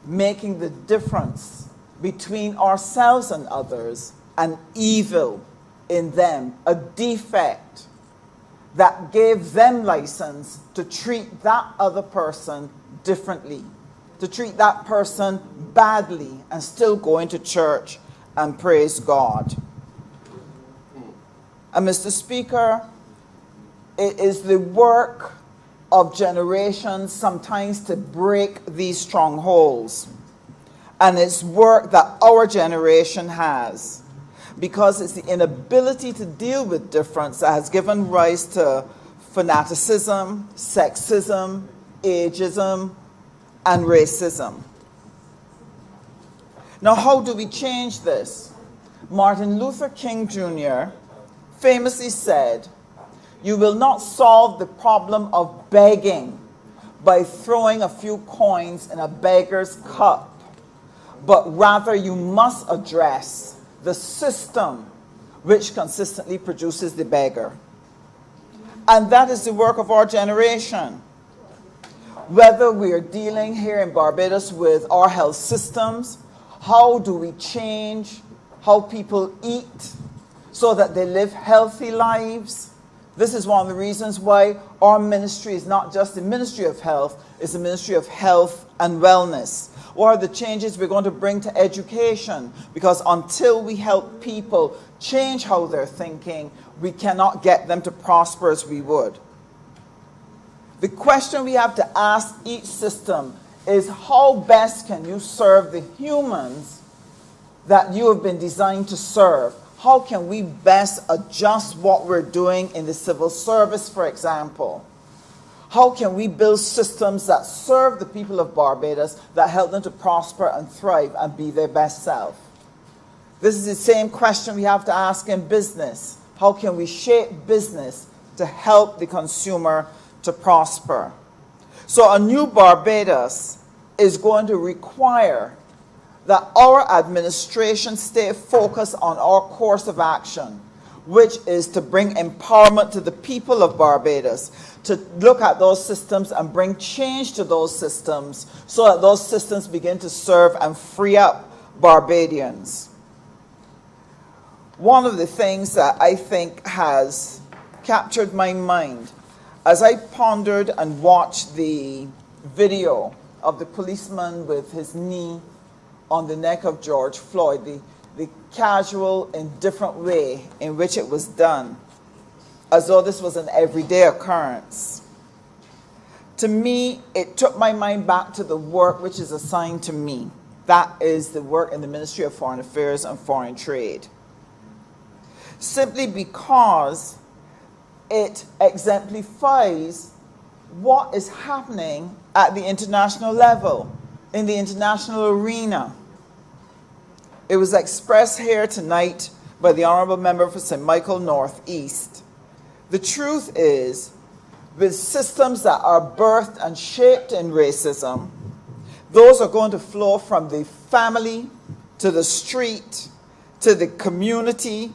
Speaker 10: making the difference between ourselves and others an evil in them, a defect that gave them license to treat that other person differently, to treat that person badly and still go into church and praise God. And Mr. Speaker, it is the work of generations sometimes to break these strongholds. And it's work that our generation has, because it's the inability to deal with difference that has given rise to fanaticism, sexism, ageism, and racism. Now, how do we change this? Martin Luther King Jr. famously said, "You will not solve the problem of begging by throwing a few coins in a beggar's cup, but rather you must address the system which consistently produces the beggar." And that is the work of our generation. Whether we are dealing here in Barbados with our health systems, how do we change how people eat so that they live healthy lives? This is one of the reasons why our ministry is not just the Ministry of Health, it's the Ministry of Health and Wellness. What are the changes we're going to bring to education? Because until we help people change how they're thinking, we cannot get them to prosper as we would. The question we have to ask each system is, how best can you serve the humans that you have been designed to serve? How can we best adjust what we're doing in the civil service, for example? How can we build systems that serve the people of Barbados, that help them to prosper and thrive and be their best self? This is the same question we have to ask in business. How can we shape business to help the consumer to prosper? So a new Barbados is going to require that our administration stay focused on our course of action, which is to bring empowerment to the people of Barbados, to look at those systems and bring change to those systems so that those systems begin to serve and free up Barbadians. One of the things that I think has captured my mind as I pondered and watched the video of the policeman with his knee on the neck of George Floyd, the casual, indifferent way in which it was done, as though this was an everyday occurrence. To me, it took my mind back to the work which is assigned to me. That is the work in the Ministry of Foreign Affairs and Foreign Trade. Simply because it exemplifies what is happening at the international level, in the international arena. It was expressed here tonight by the Honourable Member for St. Michael North East. The truth is, with systems that are birthed and shaped in racism, those are going to flow from the family to the street to the community.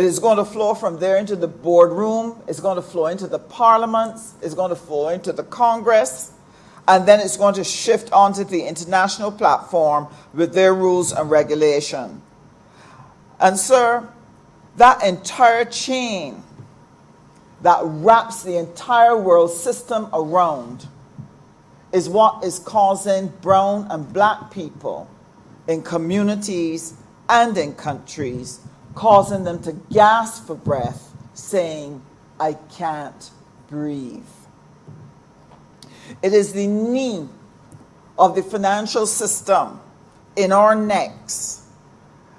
Speaker 10: It is going to flow from there into the boardroom. It's going to flow into the parliaments. It's going to flow into the Congress. And then it's going to shift onto the international platform with their rules and regulation. And sir, that entire chain that wraps the entire world system around is what is causing brown and black people in communities and in countries, causing them to gasp for breath, saying, I can't breathe. It is the knee of the financial system in our necks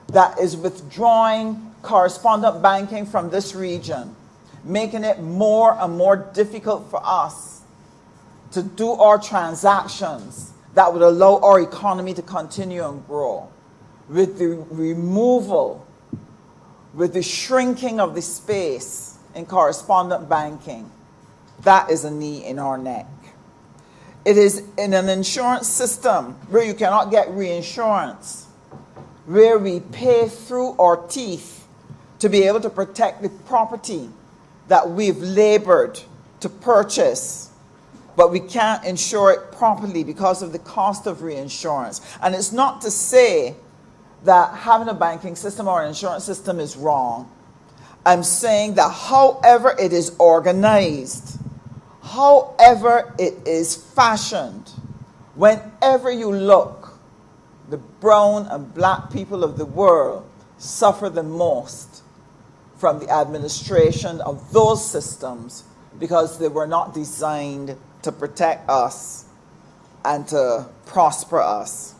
Speaker 10: that is withdrawing correspondent banking from this region, making it more and more difficult for us to do our transactions that would allow our economy to continue and grow. With the removal, with the shrinking of the space in correspondent banking, that is a knee in our neck. It is in an insurance system where you cannot get reinsurance, where we pay through our teeth to be able to protect the property that we've labored to purchase, but we can't insure it properly because of the cost of reinsurance. And it's not to say that having a banking system or an insurance system is wrong. I'm saying that however it is organized, however it is fashioned, whenever you look, the brown and black people of the world suffer the most from the administration of those systems because they were not designed to protect us and to prosper us.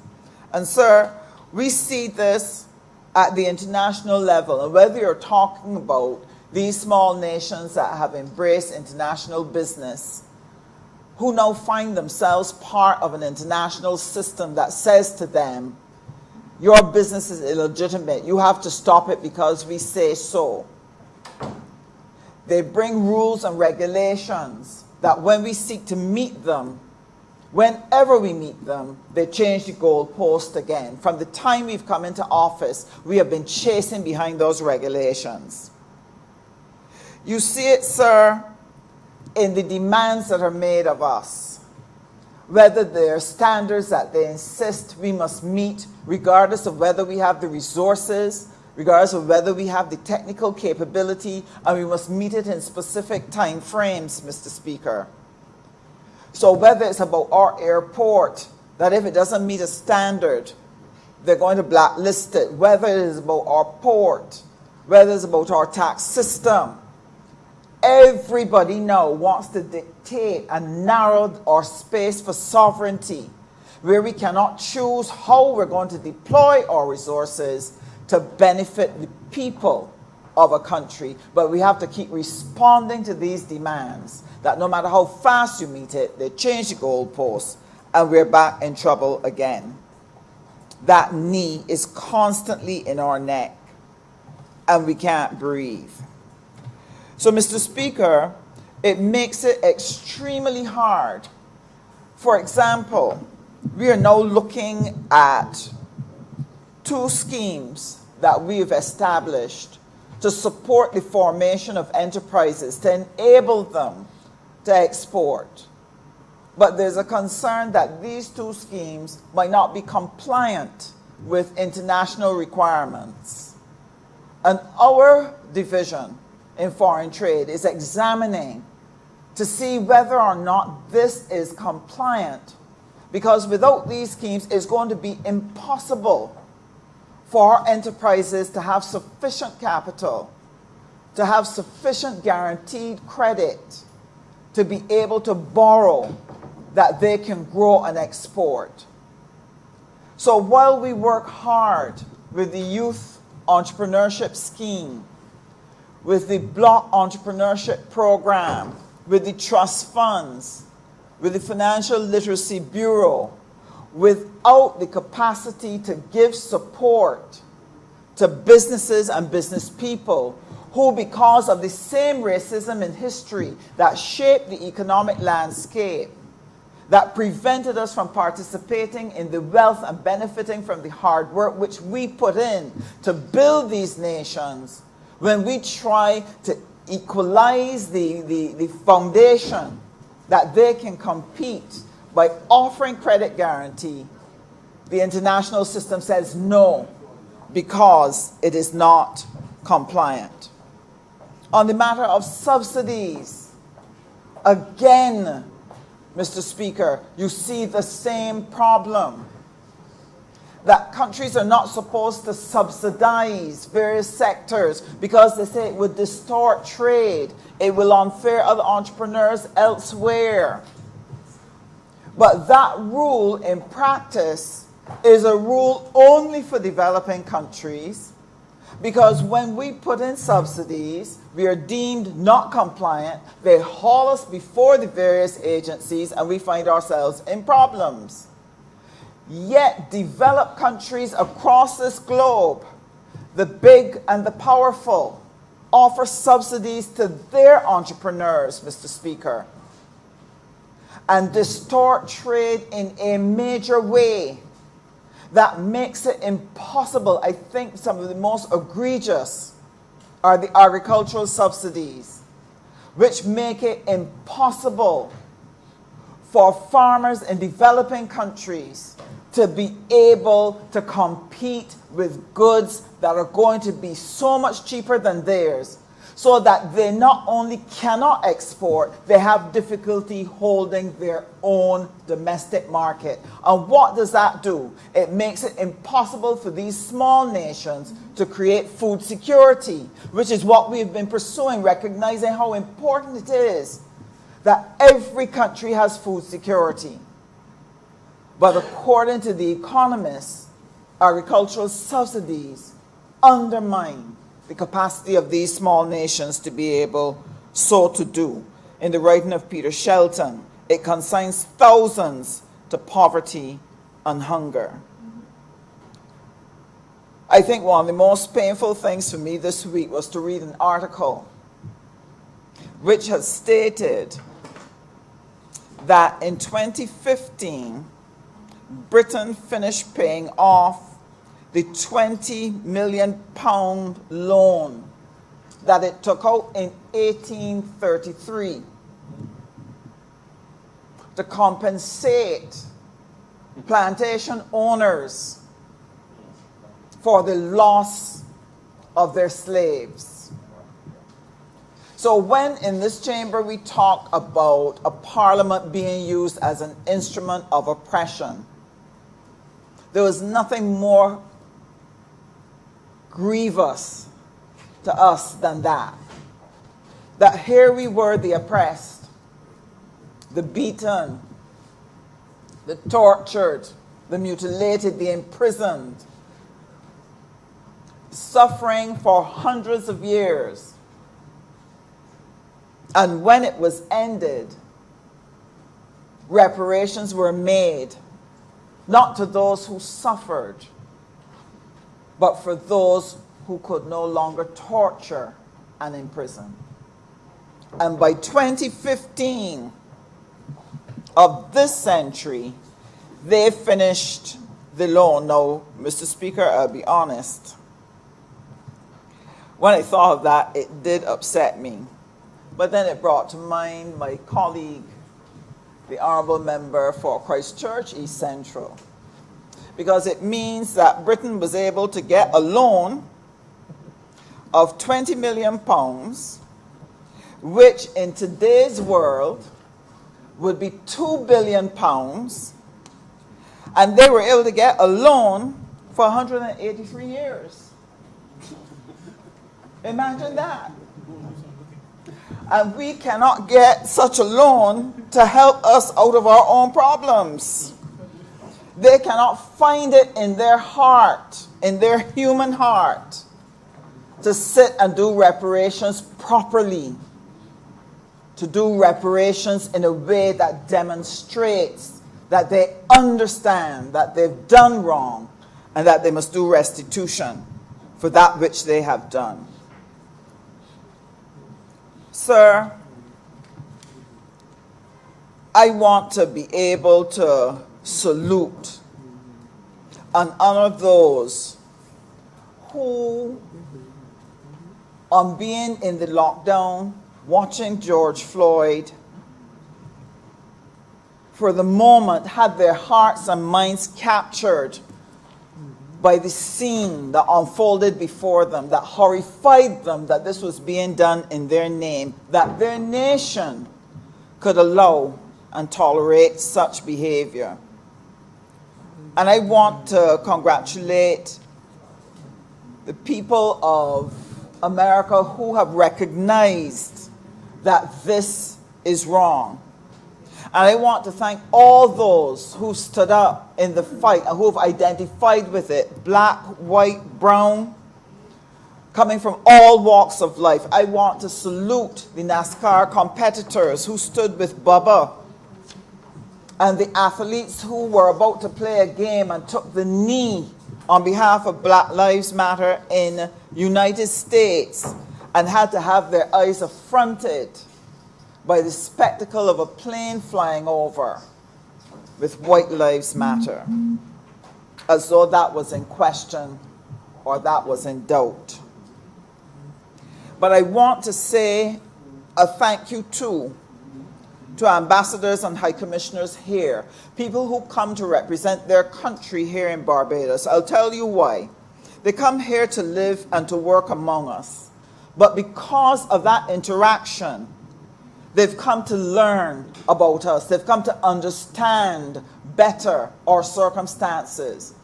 Speaker 10: And sir, we see this at the international level, and whether you're talking about these small nations that have embraced international business, who now find themselves part of an international system that says to them, your business is illegitimate, you have to stop it because we say so. They bring rules and regulations that when we seek to meet them, whenever we meet them, they change the goalpost again. From the time we've come into office, we have been chasing behind those regulations. You see it, sir, in the demands that are made of us. Whether they're standards that they insist we must meet, regardless of whether we have the resources, regardless of whether we have the technical capability, and we must meet it in specific time frames, Mr. Speaker. So whether it's about our airport, that if it doesn't meet a standard, they're going to blacklist it. Whether it is about our port, whether it's about our tax system, everybody now wants to dictate and narrow our space for sovereignty, where we cannot choose how we're going to deploy our resources to benefit the people of a country, but we have to keep responding to these demands that no matter how fast you meet it, they change the goalposts and we're back in trouble again. That knee is constantly in our neck and we can't breathe. So, Mr. Speaker, it makes it extremely hard. For example, we are now looking at 2 schemes that we've established to support the formation of enterprises, to enable them to export. But there's a concern that these 2 schemes might not be compliant with international requirements. And our division in foreign trade is examining to see whether or not this is compliant, because without these schemes, it's going to be impossible for our enterprises to have sufficient capital, to have sufficient guaranteed credit, to be able to borrow that they can grow and export. So while we work hard with the Youth Entrepreneurship Scheme, with the Block Entrepreneurship Program, with the trust funds, with the Financial Literacy Bureau, without the capacity to give support to businesses and business people who, because of the same racism in history that shaped the economic landscape, that prevented us from participating in the wealth and benefiting from the hard work which we put in to build these nations, when we try to equalize the foundation that they can compete by offering credit guarantee, the international system says no, because it is not compliant. On the matter of subsidies, again, Mr. Speaker, you see the same problem. That countries are not supposed to subsidize various sectors because they say it would distort trade, it will unfair other entrepreneurs elsewhere. But that rule in practice is a rule only for developing countries, because when we put in subsidies, we are deemed not compliant, they haul us before the various agencies, and we find ourselves in problems. Yet developed countries across this globe, the big and the powerful, offer subsidies to their entrepreneurs, Mr. Speaker, and distort trade in a major way that makes it impossible. I think some of the most egregious are the agricultural subsidies, which make it impossible for farmers in developing countries to be able to compete with goods that are going to be so much cheaper than theirs, so that they not only cannot export, they have difficulty holding their own domestic market. And what does that do? It makes it impossible for these small nations to create food security, which is what we've been pursuing, recognizing how important it is that every country has food security. But according to The Economist, agricultural subsidies undermine the capacity of these small nations to be able so to do. In the writing of Peter Shelton, it consigns thousands to poverty and hunger. I think one of the most painful things for me this week was to read an article which has stated that in 2015, Britain finished paying off the £20 million loan that it took out in 1833 to compensate plantation owners for the loss of their slaves. So when in this chamber we talk about a parliament being used as an instrument of oppression, there was nothing more grievous to us than that. That here we were, the oppressed, the beaten, the tortured, the mutilated, the imprisoned, suffering for hundreds of years. And when it was ended, reparations were made, not to those who suffered, but for those who could no longer torture and imprison. And by 2015 of this century, they finished the loan. Now, Mr. Speaker, I'll be honest. When I thought of that, it did upset me. But then it brought to mind my colleague, the Honourable Member for Christchurch East Central. Because it means that Britain was able to get a loan of £20 million, which in today's world would be £2 billion, and they were able to get a loan for 183 years. Imagine that. And we cannot get such a loan to help us out of our own problems. They cannot find it in their heart, in their human heart, to sit and do reparations properly, to do reparations in a way that demonstrates that they understand that they've done wrong and that they must do restitution for that which they have done. Sir, I want to be able to salute and honor those who on being in the lockdown, watching George Floyd, for the moment had their hearts and minds captured by the scene that unfolded before them, that horrified them that this was being done in their name, that their nation could allow and tolerate such behavior. And I want to congratulate the people of America who have recognized that this is wrong. And I want to thank all those who stood up in the fight and who have identified with it, black, white, brown, coming from all walks of life. I want to salute the NASCAR competitors who stood with Bubba, and the athletes who were about to play a game and took the knee on behalf of Black Lives Matter in United States and had to have their eyes affronted by the spectacle of a plane flying over with White Lives Matter, as though that was in question or that was in doubt. But I want to say a thank you too to ambassadors and high commissioners here, people who come to represent their country here in Barbados. I'll tell you why. They come here to live and to work among us. But because of that interaction, they've come to learn about us. They've come to understand better our circumstances.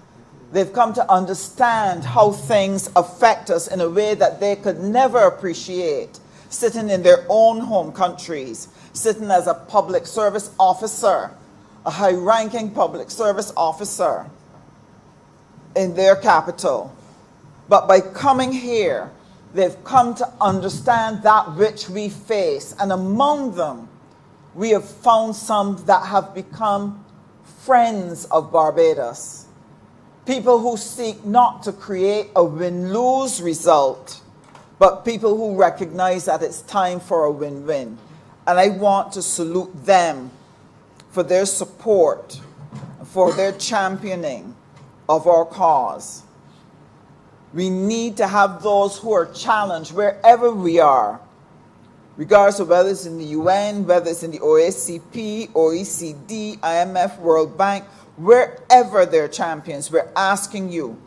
Speaker 10: They've come to understand how things affect us in a way that they could never appreciate, sitting in their own home countries, sitting as a public service officer, a high-ranking public service officer in their capital. But by coming here, they've come to understand that which we face. And among them, we have found some that have become friends of Barbados. People who seek not to create a win-lose result, but people who recognize that it's time for a win-win. And I want to salute them for their support, for their championing of our cause. We need to have those who are challenged wherever we are, regardless of whether it's in the UN, whether it's in the OACP, OECD, IMF, World Bank, wherever they're champions, we're asking you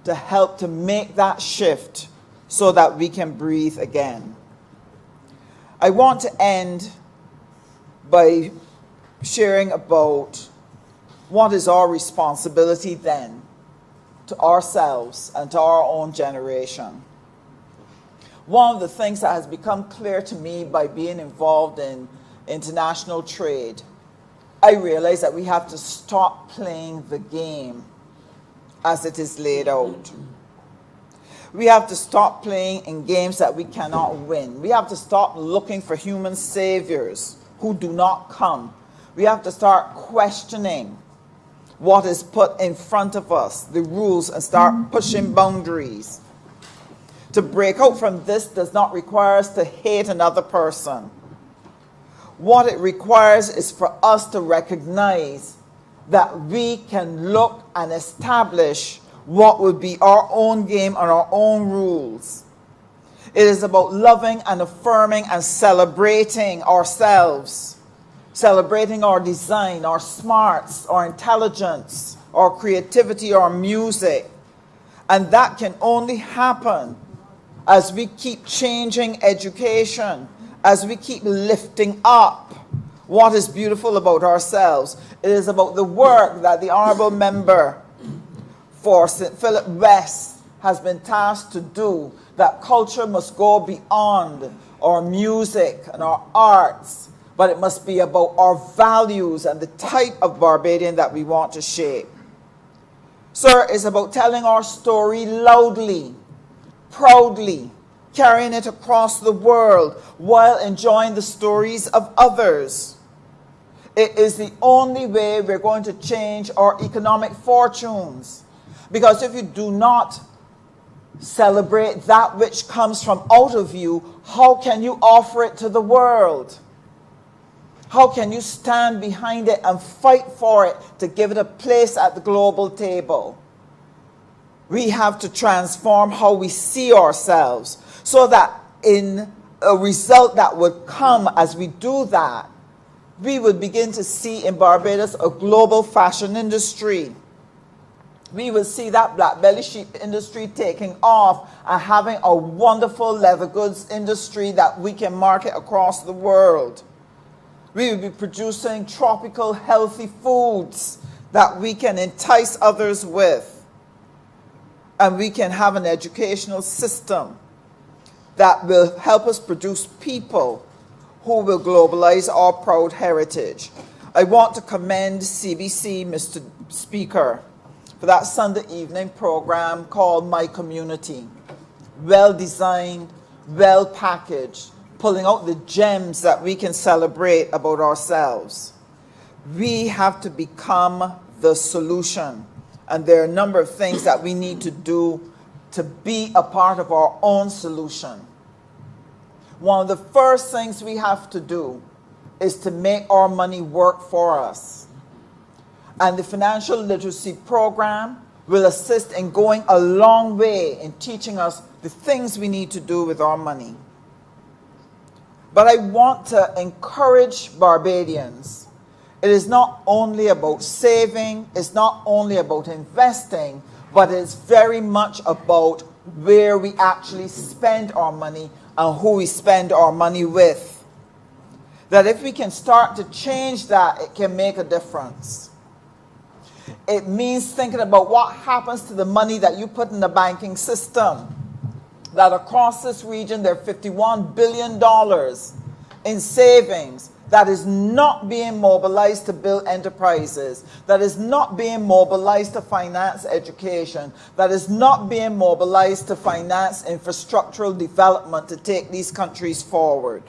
Speaker 10: to help to make that shift so that we can breathe again. I want to end by sharing about what is our responsibility then to ourselves and to our own generation. One of the things that has become clear to me by being involved in international trade, I realize that we have to stop playing the game as it is laid out. We have to stop playing in games that we cannot win. We have to stop looking for human saviors who do not come. We have to start questioning what is put in front of us, the rules, and start pushing boundaries. To break out from this does not require us to hate another person. What it requires is for us to recognize that we can look and establish what would be our own game and our own rules. It is about loving and affirming and celebrating ourselves, celebrating our design, our smarts, our intelligence, our creativity, our music. And that can only happen as we keep changing education, as we keep lifting up what is beautiful about ourselves. It is about the work that the Honourable Member for St. Philip West has been tasked to do, that culture must go beyond our music and our arts, but it must be about our values and the type of Barbadian that we want to shape. Sir, it's about telling our story loudly, proudly, carrying it across the world while enjoying the stories of others. It is the only way we're going to change our economic fortunes. Because if you do not celebrate that which comes from out of you, how can you offer it to the world? How can you stand behind it and fight for it to give it a place at the global table? We have to transform how we see ourselves so that in a result that would come as we do that, we would begin to see in Barbados a global fashion industry. We will see that black belly sheep industry taking off and having a wonderful leather goods industry that we can market across the world. We will be producing tropical healthy foods that we can entice others with. And we can have an educational system that will help us produce people who will globalize our proud heritage. I want to commend CBC, Mr. Speaker, for that Sunday evening program called My Community. Well designed, well packaged, pulling out the gems that we can celebrate about ourselves. We have to become the solution. And there are a number of things that we need to do to be a part of our own solution. One of the first things we have to do is to make our money work for us. And the financial literacy program will assist in going a long way in teaching us the things we need to do with our money. But I want to encourage Barbadians. It is not only about saving, it's not only about investing, but it's very much about where we actually spend our money and who we spend our money with. That if we can start to change that, it can make a difference. It means thinking about what happens to the money that you put in the banking system. That across this region, there are $51 billion in savings that is not being mobilized to build enterprises, that is not being mobilized to finance education, that is not being mobilized to finance infrastructural development to take these countries forward.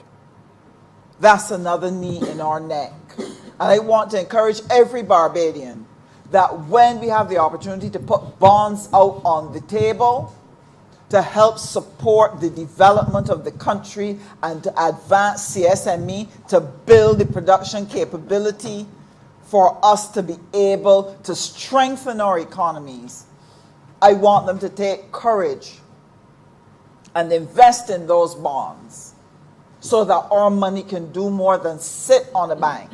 Speaker 10: That's another knee in our neck. And I want to encourage every Barbadian that when we have the opportunity to put bonds out on the table to help support the development of the country and to advance CSME, to build the production capability for us to be able to strengthen our economies, I want them to take courage and invest in those bonds so that our money can do more than sit on a bank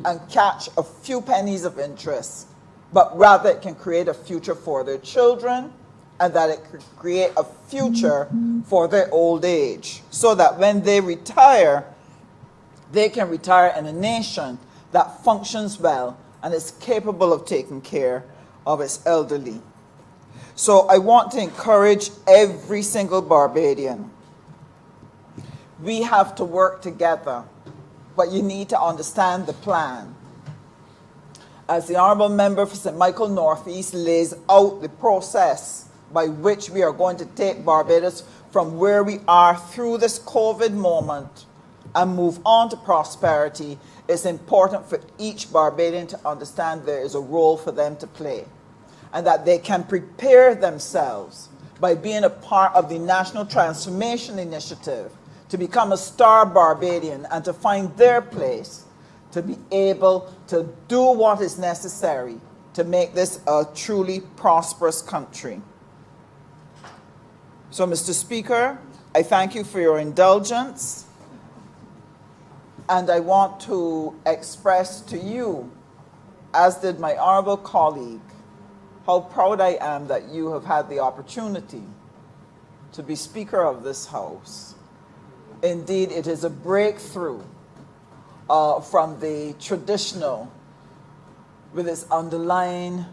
Speaker 10: and catch a few pennies of interest, but rather it can create a future for their children, and that it could create a future for their old age, so that when they retire, they can retire in a nation that functions well and is capable of taking care of its elderly. So I want to encourage every single Barbadian. We have to work together, but you need to understand the plan. As the Honourable Member for St. Michael Northeast lays out the process by which we are going to take Barbados from where we are through this COVID moment and move on to prosperity, it's important for each Barbadian to understand there is a role for them to play and that they can prepare themselves by being a part of the National Transformation Initiative to become a star Barbadian and to find their place to be able to do what is necessary to make this a truly prosperous country. So, Mr. Speaker, I thank you for your indulgence, and I want to express to you, as did my honorable colleague, how proud I am that you have had the opportunity to be Speaker of this House. Indeed, it is a breakthrough from the traditional, with its underlying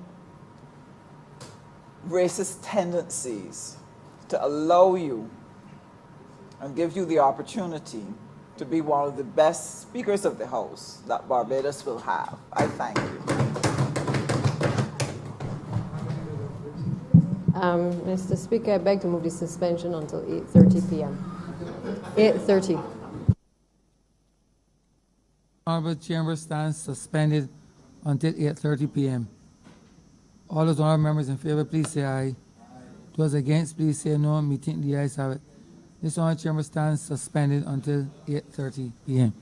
Speaker 10: racist tendencies, to allow you and give you the opportunity to be one of the best Speakers of the House that Barbados will have. I thank you.
Speaker 6: Mr. Speaker, I beg to move the suspension until 8:30 p.m. 8:30.
Speaker 1: Honorable Chamber stands suspended until 8:30 p.m. All those honorable members in favor, please say aye. Those against, please say no. Meeting the ayes have it. This honorable chamber stands suspended until 8:30 p.m.